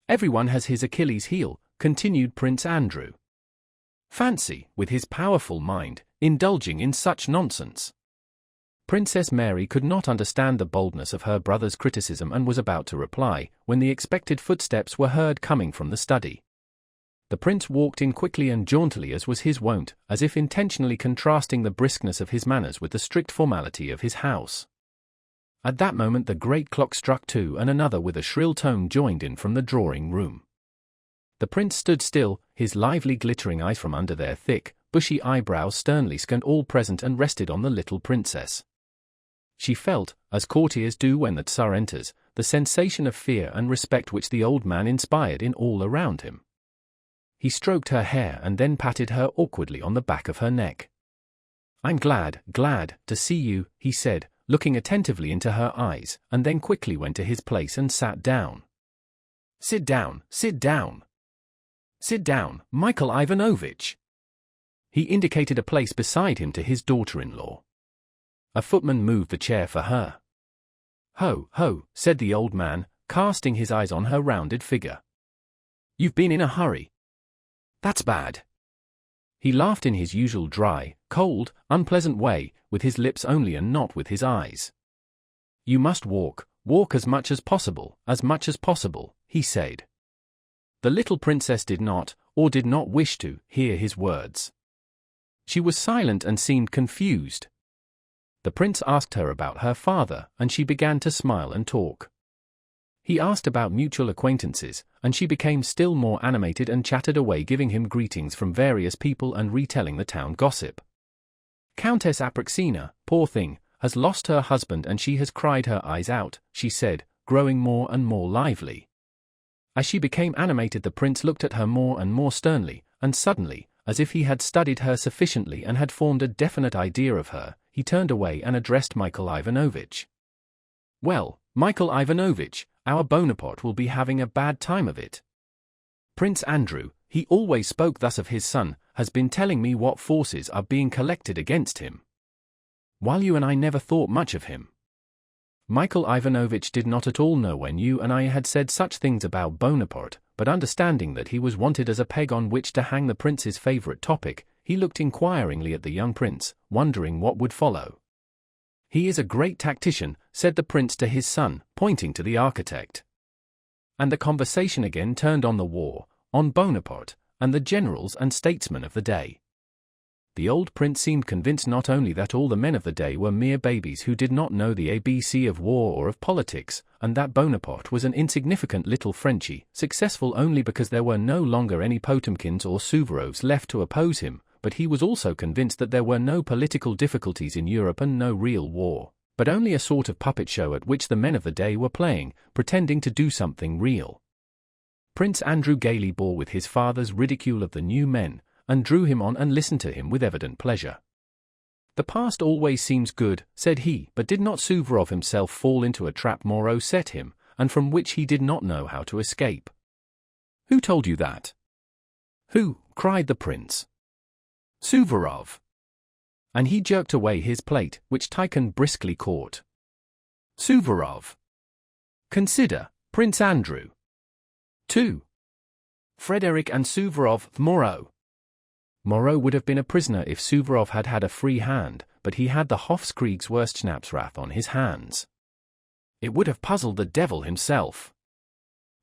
"Everyone has his Achilles heel," continued Prince Andrew. "Fancy, with his powerful mind, indulging in such nonsense." Princess Mary could not understand the boldness of her brother's criticism and was about to reply, when the expected footsteps were heard coming from the study. The prince walked in quickly and jauntily as was his wont, as if intentionally contrasting the briskness of his manners with the strict formality of his house. At that moment the great clock struck 2 and another with a shrill tone joined in from the drawing-room. The prince stood still, his lively glittering eyes from under their thick, bushy eyebrows sternly scanned all present and rested on the little princess. She felt, as courtiers do when the Tsar enters, the sensation of fear and respect which the old man inspired in all around him. He stroked her hair and then patted her awkwardly on the back of her neck. "I'm glad to see you," he said, looking attentively into her eyes, and then quickly went to his place and sat down. Sit down, Michael Ivanovich." He indicated a place beside him to his daughter-in-law. A footman moved the chair for her. Ho, said the old man, casting his eyes on her rounded figure. "You've been in a hurry. That's bad." He laughed in his usual dry, cold, unpleasant way, with his lips only and not with his eyes. "You must walk as much as possible, he said. The little princess did not wish to, hear his words. She was silent and seemed confused. The prince asked her about her father, and she began to smile and talk. He asked about mutual acquaintances, and she became still more animated and chattered away, giving him greetings from various people and retelling the town gossip. "Countess Apraxina, poor thing, has lost her husband and she has cried her eyes out," she said, growing more and more lively. As she became animated, the prince looked at her more and more sternly, and suddenly, as if he had studied her sufficiently and had formed a definite idea of her, he turned away and addressed Michael Ivanovich. "Well, Michael Ivanovich, our Bonaparte will be having a bad time of it. Prince Andrew, he always spoke thus of his son, has been telling me what forces are being collected against him. While you and I never thought much of him. Michael Ivanovich did not at all know when you and I had said such things about Bonaparte, but understanding that he was wanted as a peg on which to hang the prince's favorite topic, he looked inquiringly at the young prince, wondering what would follow. He is a great tactician," said the prince to his son, pointing to the architect. And the conversation again turned on the war, on Bonaparte, and the generals and statesmen of the day. The old prince seemed convinced not only that all the men of the day were mere babies who did not know the ABC of war or of politics, and that Bonaparte was an insignificant little Frenchie, successful only because there were no longer any Potemkins or Suvorovs left to oppose him, but he was also convinced that there were no political difficulties in Europe and no real war, but only a sort of puppet show at which the men of the day were playing, pretending to do something real. Prince Andrew gaily bore with his father's ridicule of the new men, and drew him on and listened to him with evident pleasure. "The past always seems good," said he, "but did not Suvorov himself fall into a trap Moreau set him, and from which he did not know how to escape?" "Who told you that?" "Who?" cried the prince. "Suvorov." And he jerked away his plate, which Tikhon briskly caught. "Suvorov. Consider, Prince Andrew. 2. Frederick and Suvorov, Moreau." Moreau would have been a prisoner if Suvorov had had a free hand, but he had the Hofkriegswurstschnapsrath on his hands. It would have puzzled the devil himself.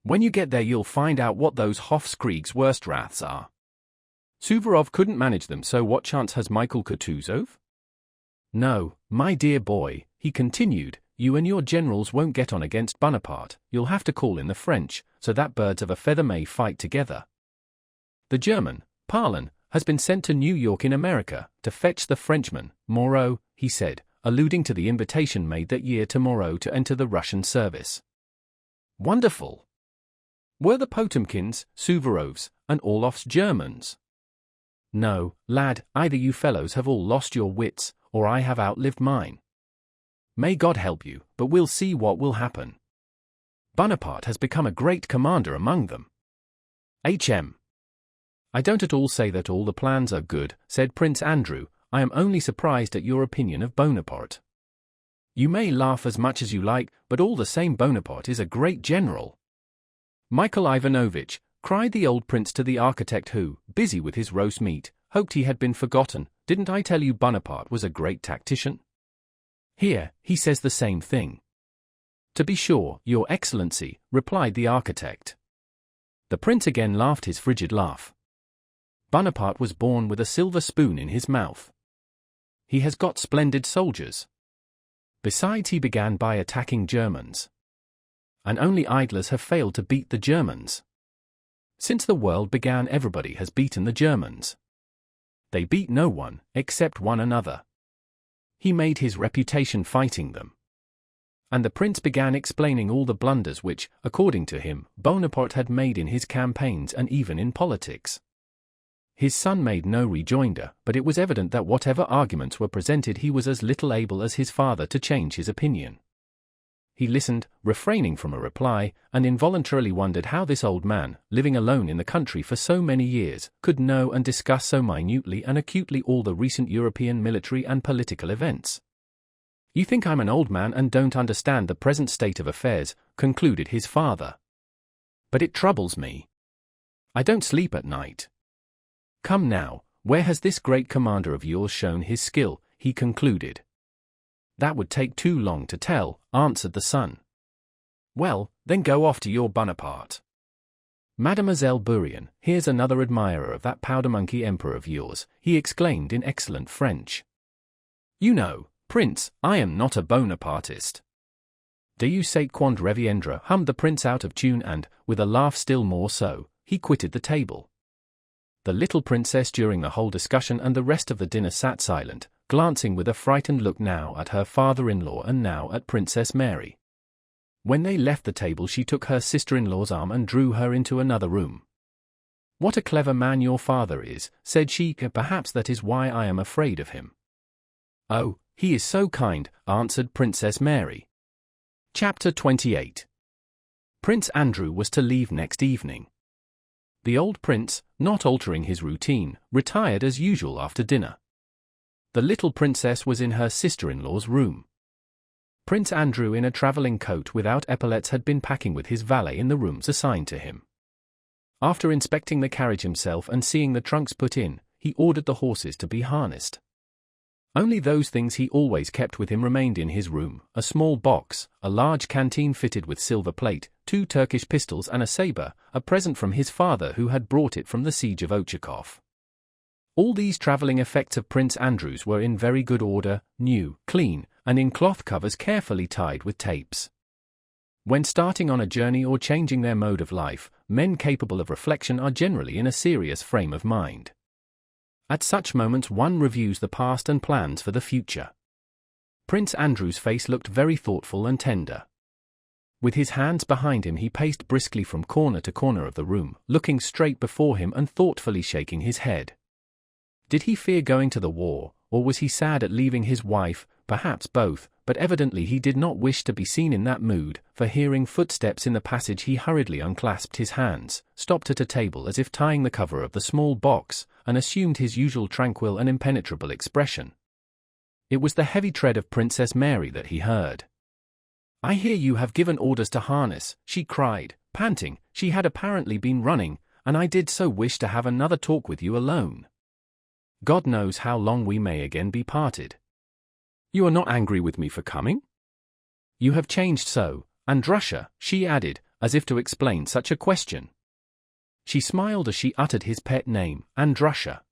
When you get there you'll find out what those Hofkriegswurstraths are. Suvorov couldn't manage them, so what chance has Michael Kutuzov? "No, my dear boy," he continued, "you and your generals won't get on against Bonaparte, you'll have to call in the French, so that birds of a feather may fight together. The German, Parlin, has been sent to New York in America to fetch the Frenchman, Moreau, he said, alluding to the invitation made that year to Moreau to enter the Russian service. Wonderful! Were the Potemkins, Suvorovs, and Orloffs Germans? No, lad, either you fellows have all lost your wits, or I have outlived mine. May God help you, but we'll see what will happen. Bonaparte has become a great commander among them. H.M. I don't at all say that all the plans are good, said Prince Andrew. I am only surprised at your opinion of Bonaparte. You may laugh as much as you like, but all the same Bonaparte is a great general. Michael Ivanovich, cried the old prince to the architect who, busy with his roast meat, hoped he had been forgotten. Didn't I tell you Bonaparte was a great tactician? Here, he says the same thing. To be sure, your excellency, replied the architect. The prince again laughed his frigid laugh. Bonaparte was born with a silver spoon in his mouth. He has got splendid soldiers. Besides, he began by attacking Germans. And only idlers have failed to beat the Germans. Since the world began, everybody has beaten the Germans. They beat no one, except one another. He made his reputation fighting them. And the prince began explaining all the blunders which, according to him, Bonaparte had made in his campaigns and even in politics. His son made no rejoinder, but it was evident that whatever arguments were presented, he was as little able as his father to change his opinion. He listened, refraining from a reply, and involuntarily wondered how this old man, living alone in the country for so many years, could know and discuss so minutely and acutely all the recent European military and political events. You think I'm an old man and don't understand the present state of affairs, concluded his father. But it troubles me. I don't sleep at night. Come now, where has this great commander of yours shown his skill, he concluded. That would take too long to tell, answered the son. Well, then go off to your Bonaparte. Mademoiselle Bourrienne, here's another admirer of that powder-monkey emperor of yours, he exclaimed in excellent French. You know, Prince, I am not a Bonapartist. Do you say quand reviendra, hummed the prince out of tune and, with a laugh still more so, he quitted the table. The little princess during the whole discussion and the rest of the dinner sat silent, glancing with a frightened look now at her father-in-law and now at Princess Mary. When they left the table she took her sister-in-law's arm and drew her into another room. What a clever man your father is, said she, perhaps that is why I am afraid of him. Oh, he is so kind, answered Princess Mary. Chapter 28. Prince Andrew was to leave next evening. The old prince, not altering his routine, retired as usual after dinner. The little princess was in her sister-in-law's room. Prince Andrew, in a travelling coat without epaulets, had been packing with his valet in the rooms assigned to him. After inspecting the carriage himself and seeing the trunks put in, he ordered the horses to be harnessed. Only those things he always kept with him remained in his room: a small box, a large canteen fitted with silver plate, 2 Turkish pistols and a sabre, a present from his father who had brought it from the siege of Ochakov. All these travelling effects of Prince Andrew's were in very good order, new, clean, and in cloth covers carefully tied with tapes. When starting on a journey or changing their mode of life, men capable of reflection are generally in a serious frame of mind. At such moments one reviews the past and plans for the future. Prince Andrew's face looked very thoughtful and tender. With his hands behind him he paced briskly from corner to corner of the room, looking straight before him and thoughtfully shaking his head. Did he fear going to the war, or was he sad at leaving his wife? Perhaps both, but evidently he did not wish to be seen in that mood, for hearing footsteps in the passage he hurriedly unclasped his hands, stopped at a table as if tying the cover of the small box, and assumed his usual tranquil and impenetrable expression. It was the heavy tread of Princess Mary that he heard. "I hear you have given orders to harness," she cried, panting. She had apparently been running, "and I did so wish to have another talk with you alone. God knows how long we may again be parted. You are not angry with me for coming? You have changed so, Andrusha," she added, as if to explain such a question. She smiled as she uttered his pet name, Andrusha.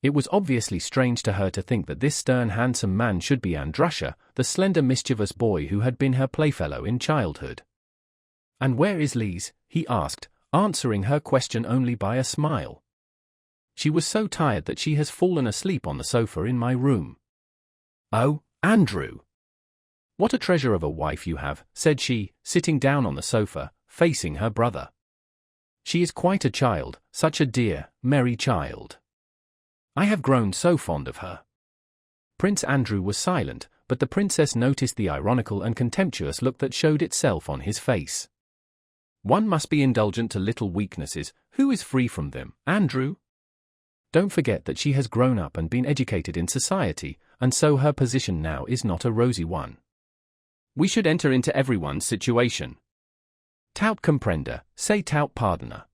It was obviously strange to her to think that this stern, handsome man should be Andrusha, the slender, mischievous boy who had been her playfellow in childhood. "And where is Lise?" he asked, answering her question only by a smile. She was so tired that she has fallen asleep on the sofa in my room. Oh, Andrew! What a treasure of a wife you have, said she, sitting down on the sofa, facing her brother. She is quite a child, such a dear, merry child. I have grown so fond of her. Prince Andrew was silent, but the princess noticed the ironical and contemptuous look that showed itself on his face. One must be indulgent to little weaknesses. Who is free from them, Andrew? Don't forget that she has grown up and been educated in society, and so her position now is not a rosy one. We should enter into everyone's situation. Tout comprendre, say tout pardonner.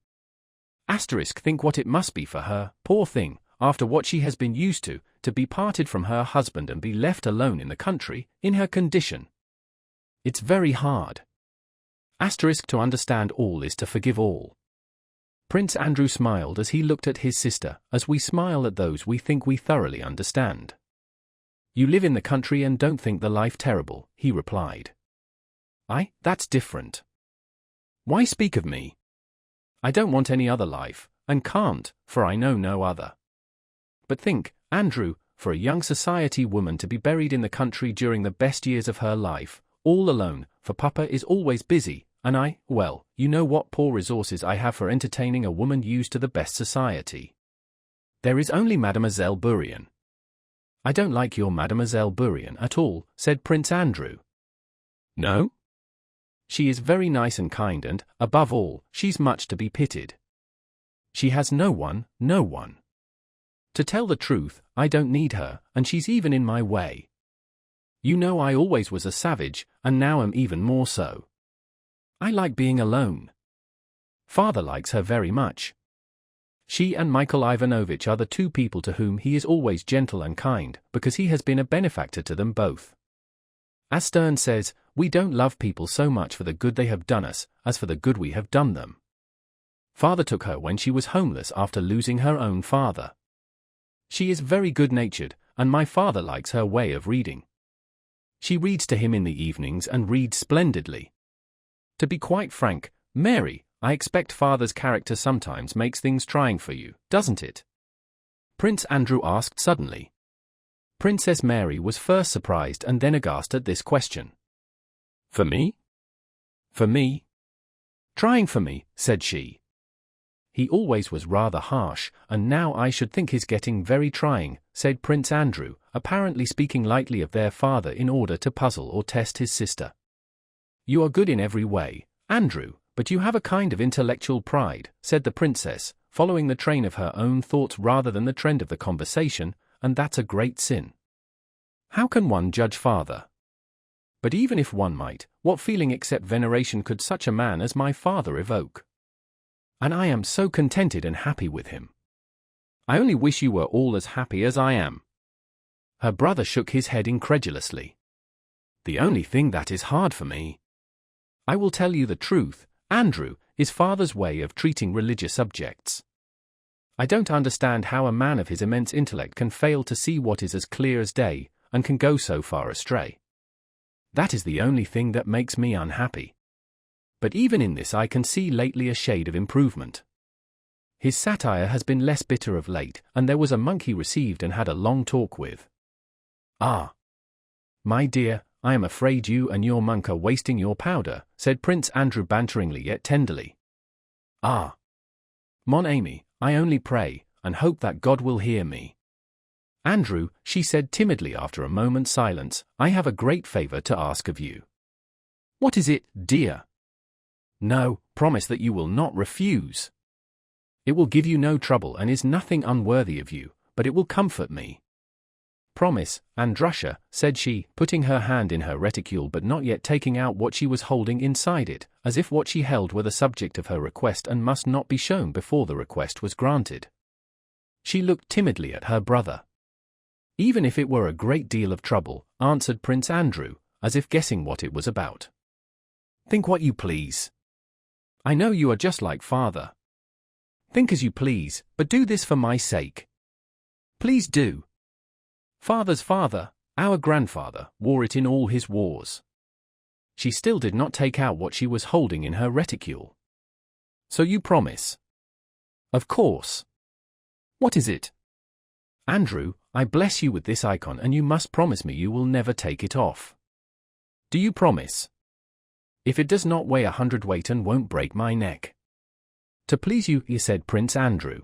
Asterisk, think what it must be for her, poor thing, after what she has been used to be parted from her husband and be left alone in the country, in her condition. It's very hard. Asterisk, to understand all is to forgive all. Prince Andrew smiled as he looked at his sister, as we smile at those we think we thoroughly understand. You live in the country and don't think the life terrible, he replied. That's different. Why speak of me? I don't want any other life, and can't, for I know no other. But think, Andrew, for a young society woman to be buried in the country during the best years of her life, all alone, for Papa is always busy, and well, you know what poor resources I have for entertaining a woman used to the best society. There is only Mademoiselle Bourrienne. I don't like your Mademoiselle Bourrienne at all, said Prince Andrew. No? She is very nice and kind and, above all, she's much to be pitied. She has no one. To tell the truth, I don't need her, and she's even in my way. You know I always was a savage, and now am even more so. I like being alone. Father likes her very much. She and Michael Ivanovich are the two people to whom he is always gentle and kind, because he has been a benefactor to them both. As Sterne says, we don't love people so much for the good they have done us, as for the good we have done them. Father took her when she was homeless after losing her own father. She is very good-natured, and my father likes her way of reading. She reads to him in the evenings and reads splendidly. To be quite frank, Mary, I expect Father's character sometimes makes things trying for you, doesn't it? Prince Andrew asked suddenly. Princess Mary was first surprised and then aghast at this question. For me? For me? Trying for me, said she. He always was rather harsh, and now I should think he's getting very trying, said Prince Andrew, apparently speaking lightly of their father in order to puzzle or test his sister. You are good in every way, Andrew, but you have a kind of intellectual pride, said the princess, following the train of her own thoughts rather than the trend of the conversation, and that's a great sin. How can one judge Father? But even if one might, what feeling except veneration could such a man as my father evoke? And I am so contented and happy with him. I only wish you were all as happy as I am. Her brother shook his head incredulously. The only thing that is hard for me, I will tell you the truth, Andrew, is Father's way of treating religious subjects. I don't understand how a man of his immense intellect can fail to see what is as clear as day, and can go so far astray. That is the only thing that makes me unhappy. But even in this I can see lately a shade of improvement. His satire has been less bitter of late, and there was a monk he received and had a long talk with. Ah! My dear, I am afraid you and your monk are wasting your powder, said Prince Andrew banteringly yet tenderly. Ah! Mon ami, I only pray, and hope that God will hear me. Andrew, she said timidly after a moment's silence, I have a great favor to ask of you. What is it, dear? No, promise that you will not refuse. It will give you no trouble and is nothing unworthy of you, but it will comfort me. Promise, Andrusha, said she, putting her hand in her reticule but not yet taking out what she was holding inside it, as if what she held were the subject of her request and must not be shown before the request was granted. She looked timidly at her brother. Even if it were a great deal of trouble, answered Prince Andrew, as if guessing what it was about. Think what you please. I know you are just like Father. Think as you please, but do this for my sake. Please do. Father's father, our grandfather, wore it in all his wars. She still did not take out what she was holding in her reticule. So you promise? Of course. What is it? Andrew, I bless you with this icon and you must promise me you will never take it off. Do you promise? If it does not weigh 100 weight and won't break my neck. To please you, said Prince Andrew.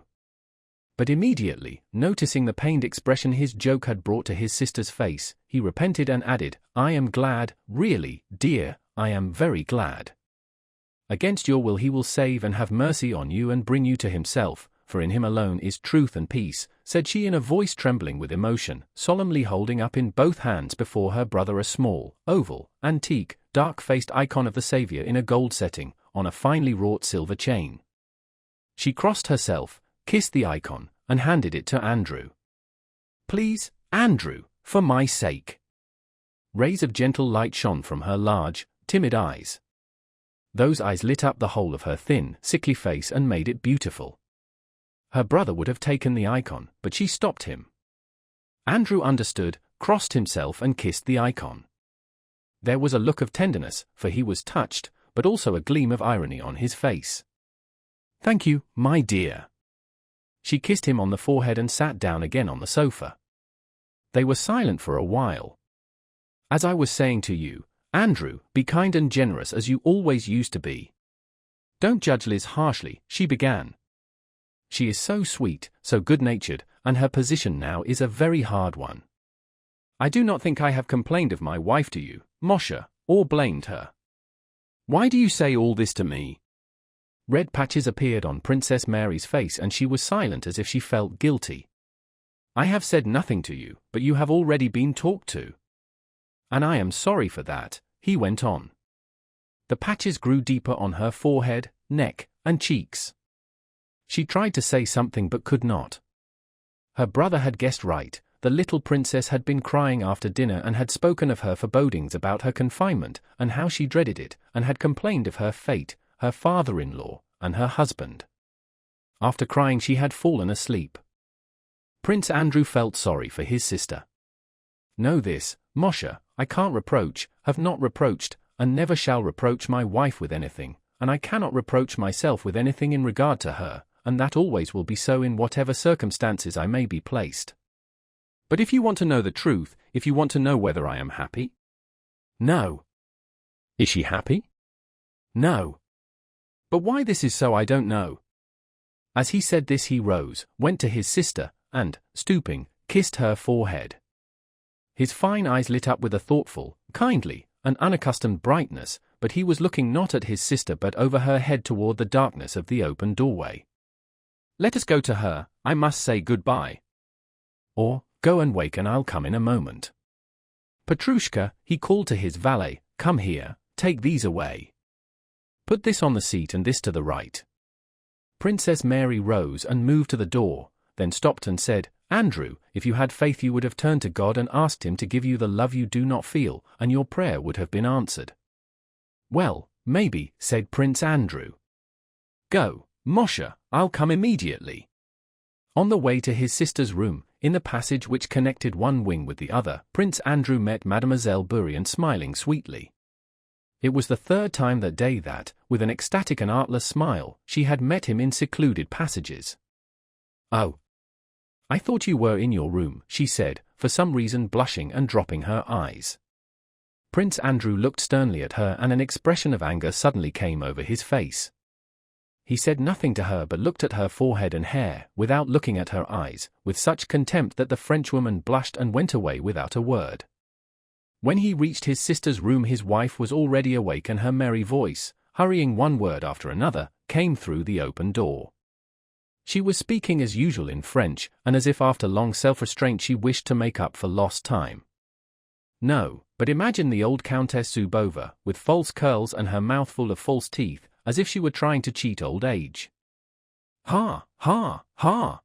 But immediately, noticing the pained expression his joke had brought to his sister's face, he repented and added, I am glad, really, dear, I am very glad. Against your will he will save and have mercy on you and bring you to himself, for in him alone is truth and peace, said she in a voice trembling with emotion, solemnly holding up in both hands before her brother a small, oval, antique, dark-faced icon of the Saviour in a gold setting, on a finely wrought silver chain. She crossed herself, kissed the icon, and handed it to Andrew. Please, Andrew, for my sake. Rays of gentle light shone from her large, timid eyes. Those eyes lit up the whole of her thin, sickly face and made it beautiful. Her brother would have taken the icon, but she stopped him. Andrew understood, crossed himself and kissed the icon. There was a look of tenderness, for he was touched, but also a gleam of irony on his face. Thank you, my dear. She kissed him on the forehead and sat down again on the sofa. They were silent for a while. As I was saying to you, Andrew, be kind and generous as you always used to be. Don't judge Liz harshly, she began. She is so sweet, so good-natured, and her position now is a very hard one. I do not think I have complained of my wife to you, Moshe, or blamed her. Why do you say all this to me? Red patches appeared on Princess Mary's face and she was silent as if she felt guilty. I have said nothing to you, but you have already been talked to. And I am sorry for that, he went on. The patches grew deeper on her forehead, neck, and cheeks. She tried to say something but could not. Her brother had guessed right, the little princess had been crying after dinner and had spoken of her forebodings about her confinement and how she dreaded it, and had complained of her fate, her father-in-law, and her husband. After crying she had fallen asleep. Prince Andrew felt sorry for his sister. Know this, Moshe, I can't reproach, have not reproached, and never shall reproach my wife with anything, and I cannot reproach myself with anything in regard to her, and that always will be so in whatever circumstances I may be placed. But if you want to know the truth, if you want to know whether I am happy? No. Is she happy? No. But why this is so I don't know. As he said this he rose, went to his sister, and, stooping, kissed her forehead. His fine eyes lit up with a thoughtful, kindly, and unaccustomed brightness, but he was looking not at his sister but over her head toward the darkness of the open doorway. Let us go to her, I must say good-bye. Or, go and wake and I'll come in a moment. Petrushka, he called to his valet, come here, take these away. Put this on the seat and this to the right. Princess Mary rose and moved to the door, then stopped and said, Andrew, if you had faith you would have turned to God and asked him to give you the love you do not feel, and your prayer would have been answered. Well, maybe, said Prince Andrew. Go, Moshe, I'll come immediately. On the way to his sister's room, in the passage which connected one wing with the other, Prince Andrew met Mademoiselle Bourienne smiling sweetly. It was the third time that day that, with an ecstatic and artless smile, she had met him in secluded passages. Oh, I thought you were in your room, she said, for some reason blushing and dropping her eyes. Prince Andrew looked sternly at her and an expression of anger suddenly came over his face. He said nothing to her but looked at her forehead and hair, without looking at her eyes, with such contempt that the Frenchwoman blushed and went away without a word. When he reached his sister's room his wife was already awake and her merry voice, hurrying one word after another, came through the open door. She was speaking as usual in French, and as if after long self-restraint she wished to make up for lost time. No, but imagine the old Countess Zubova, with false curls and her mouth full of false teeth, as if she were trying to cheat old age. Ha, ha, ha!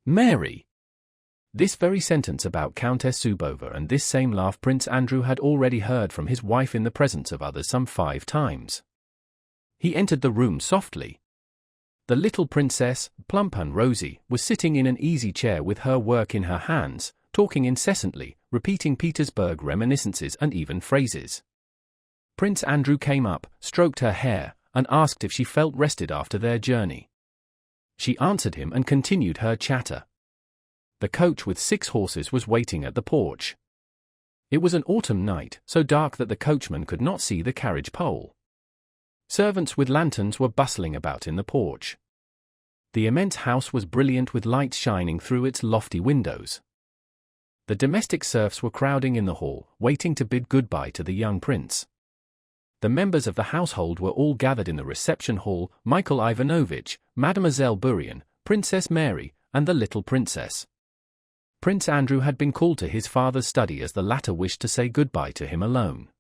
Mary! This very sentence about Countess Zubova and this same laugh Prince Andrew had already heard from his wife in the presence of others some 5 times. He entered the room softly. The little princess, plump and rosy, was sitting in an easy chair with her work in her hands, talking incessantly, repeating Petersburg reminiscences and even phrases. Prince Andrew came up, stroked her hair, and asked if she felt rested after their journey. She answered him and continued her chatter. The coach with 6 horses was waiting at the porch. It was an autumn night, so dark that the coachman could not see the carriage pole. Servants with lanterns were bustling about in the porch. The immense house was brilliant with lights shining through its lofty windows. The domestic serfs were crowding in the hall, waiting to bid goodbye to the young prince. The members of the household were all gathered in the reception hall: Michael Ivanovich, Mademoiselle Bourienne, Princess Mary, and the little princess. Prince Andrew had been called to his father's study as the latter wished to say goodbye to him alone.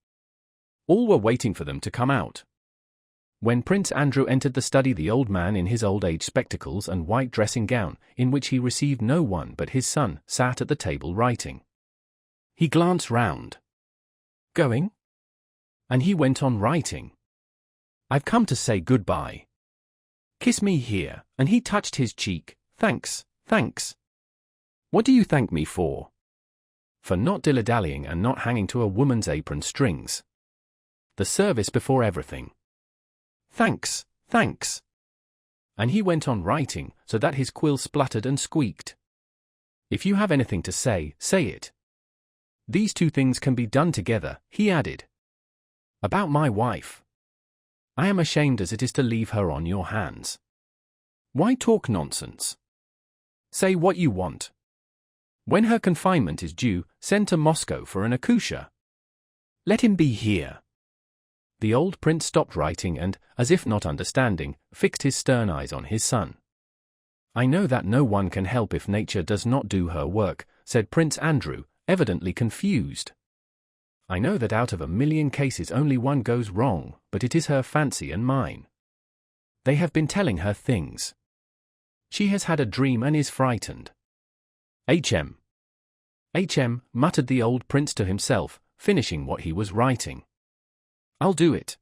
All were waiting for them to come out. When Prince Andrew entered the study, the old man in his old age spectacles and white dressing gown, in which he received no one but his son, sat at the table writing. He glanced round. "Going?" And he went on writing. "I've come to say goodbye. Kiss me here," and he touched his cheek. "Thanks, thanks." "What do you thank me for?" "For not dilly-dallying and not hanging to a woman's apron strings. The service before everything." "Thanks, thanks." And he went on writing, so that his quill spluttered and squeaked. "If you have anything to say, say it. These 2 things can be done together," he added. "About my wife. I am ashamed as it is to leave her on your hands. Why talk nonsense? Say what you want. When her confinement is due, send to Moscow for an accoucheur. Let him be here." The old prince stopped writing and, as if not understanding, fixed his stern eyes on his son. "I know that no one can help if nature does not do her work," said Prince Andrew, evidently confused. "I know that out of 1,000,000 cases only one goes wrong, but it is her fancy and mine. They have been telling her things. She has had a dream and is frightened." "Hm. Hm," muttered the old prince to himself, finishing what he was writing. "I'll do it."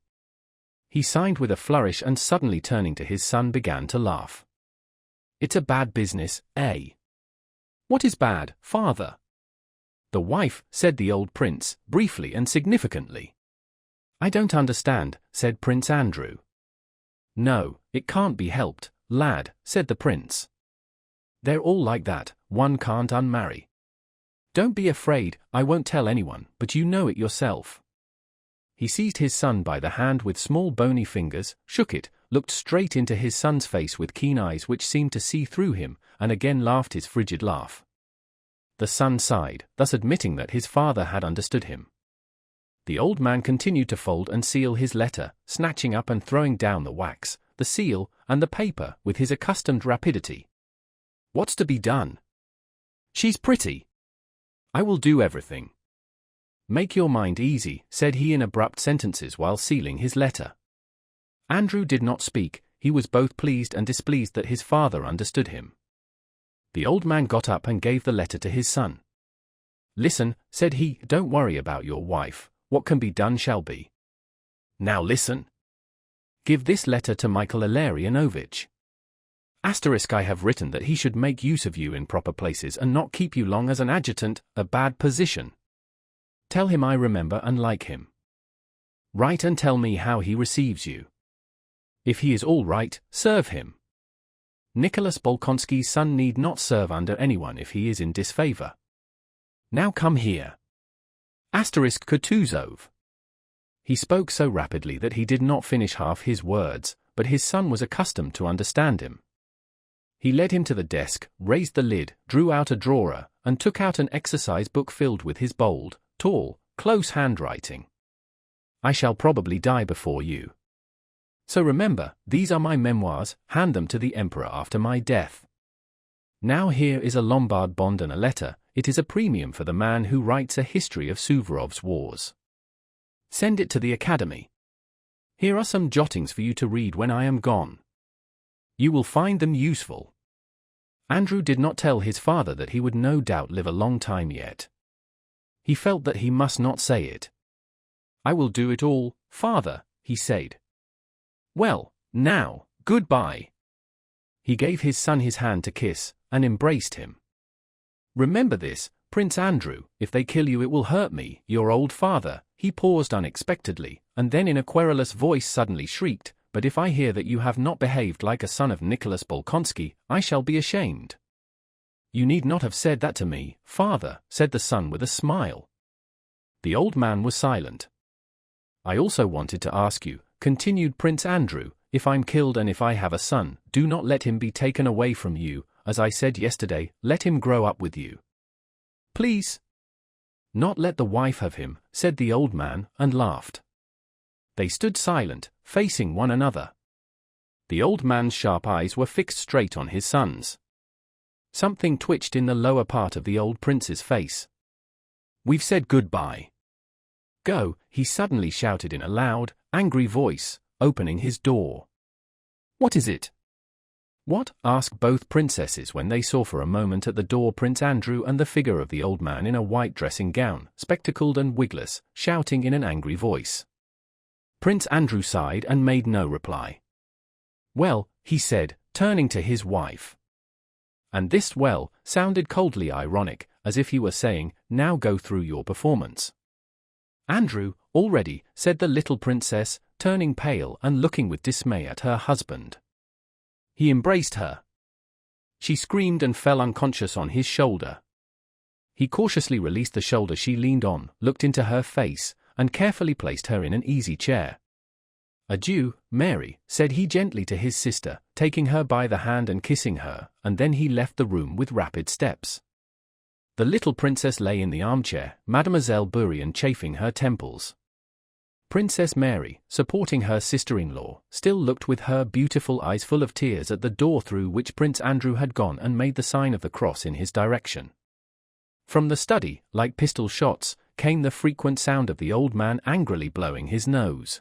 He signed with a flourish and suddenly turning to his son began to laugh. "It's a bad business, eh?" "What is bad, father?" "The wife," said the old prince, briefly and significantly. "I don't understand," said Prince Andrew. "No, it can't be helped, lad," said the prince. "They're all like that, one can't unmarry. Don't be afraid, I won't tell anyone, but you know it yourself." He seized his son by the hand with small bony fingers, shook it, looked straight into his son's face with keen eyes which seemed to see through him, and again laughed his frigid laugh. The son sighed, thus admitting that his father had understood him. The old man continued to fold and seal his letter, snatching up and throwing down the wax, the seal, and the paper with his accustomed rapidity. "What's to be done? She's pretty. I will do everything. Make your mind easy," said he in abrupt sentences while sealing his letter. Andrew did not speak. He was both pleased and displeased that his father understood him. The old man got up and gave the letter to his son. "Listen," said he, "don't worry about your wife. What can be done shall be. Now listen. Give this letter to Michael Illarionovich. I have written that he should make use of you in proper places and not keep you long as an adjutant, a bad position. Tell him I remember and like him. Write and tell me how he receives you. If he is all right, serve him. Nicholas Bolkonsky's son need not serve under anyone if he is in disfavor. Now come here. Kutuzov." He spoke so rapidly that he did not finish half his words, but his son was accustomed to understand him. He led him to the desk, raised the lid, drew out a drawer, and took out an exercise book filled with his bold, tall, close handwriting. "I shall probably die before you. So remember, these are my memoirs, hand them to the Emperor after my death. Now here is a Lombard bond and a letter, it is a premium for the man who writes a history of Suvorov's wars. Send it to the Academy. Here are some jottings for you to read when I am gone. You will find them useful." Andrew did not tell his father that he would no doubt live a long time yet. He felt that he must not say it. "I will do it all, father," he said. "Well, now, goodbye." He gave his son his hand to kiss, and embraced him. "Remember this, Prince Andrew, if they kill you it will hurt me, your old father." He paused unexpectedly, and then in a querulous voice suddenly shrieked, but if I hear that you have not behaved like a son of Nicholas Bolkonsky, I shall be ashamed." "You need not have said that to me, father," said the son with a smile. The old man was silent. "I also wanted to ask you," continued Prince Andrew, "if I'm killed and if I have a son, do not let him be taken away from you. As I said yesterday, let him grow up with you. Please." "Not let the wife have him," said the old man, and laughed. They stood silent, facing one another. The old man's sharp eyes were fixed straight on his son's. Something twitched in the lower part of the old prince's face. "We've said goodbye. Go," he suddenly shouted in a loud, angry voice, opening his door. "What is it?" "What?" asked both princesses when they saw for a moment at the door Prince Andrew and the figure of the old man in a white dressing gown, spectacled and wigless, shouting in an angry voice. Prince Andrew sighed and made no reply. "Well," he said, turning to his wife. And this "well" sounded coldly ironic, as if he were saying, "Now go through your performance." "Andrew, already," said the little princess, turning pale and looking with dismay at her husband. He embraced her. She screamed and fell unconscious on his shoulder. He cautiously released the shoulder she leaned on, looked into her face, and carefully placed her in an easy chair. "Adieu, Mary," said he gently to his sister, taking her by the hand and kissing her, and then he left the room with rapid steps. The little princess lay in the armchair, Mademoiselle Bourrienne chafing her temples. Princess Mary, supporting her sister-in-law, still looked with her beautiful eyes full of tears at the door through which Prince Andrew had gone and made the sign of the cross in his direction. From the study, like pistol shots, came the frequent sound of the old man angrily blowing his nose.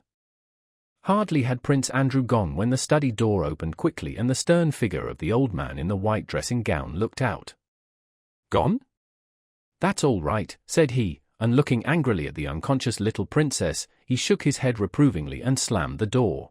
Hardly had Prince Andrew gone when the study door opened quickly and the stern figure of the old man in the white dressing gown looked out. "Gone?" "That's all right," said he, and looking angrily at the unconscious little princess, he shook his head reprovingly and slammed the door.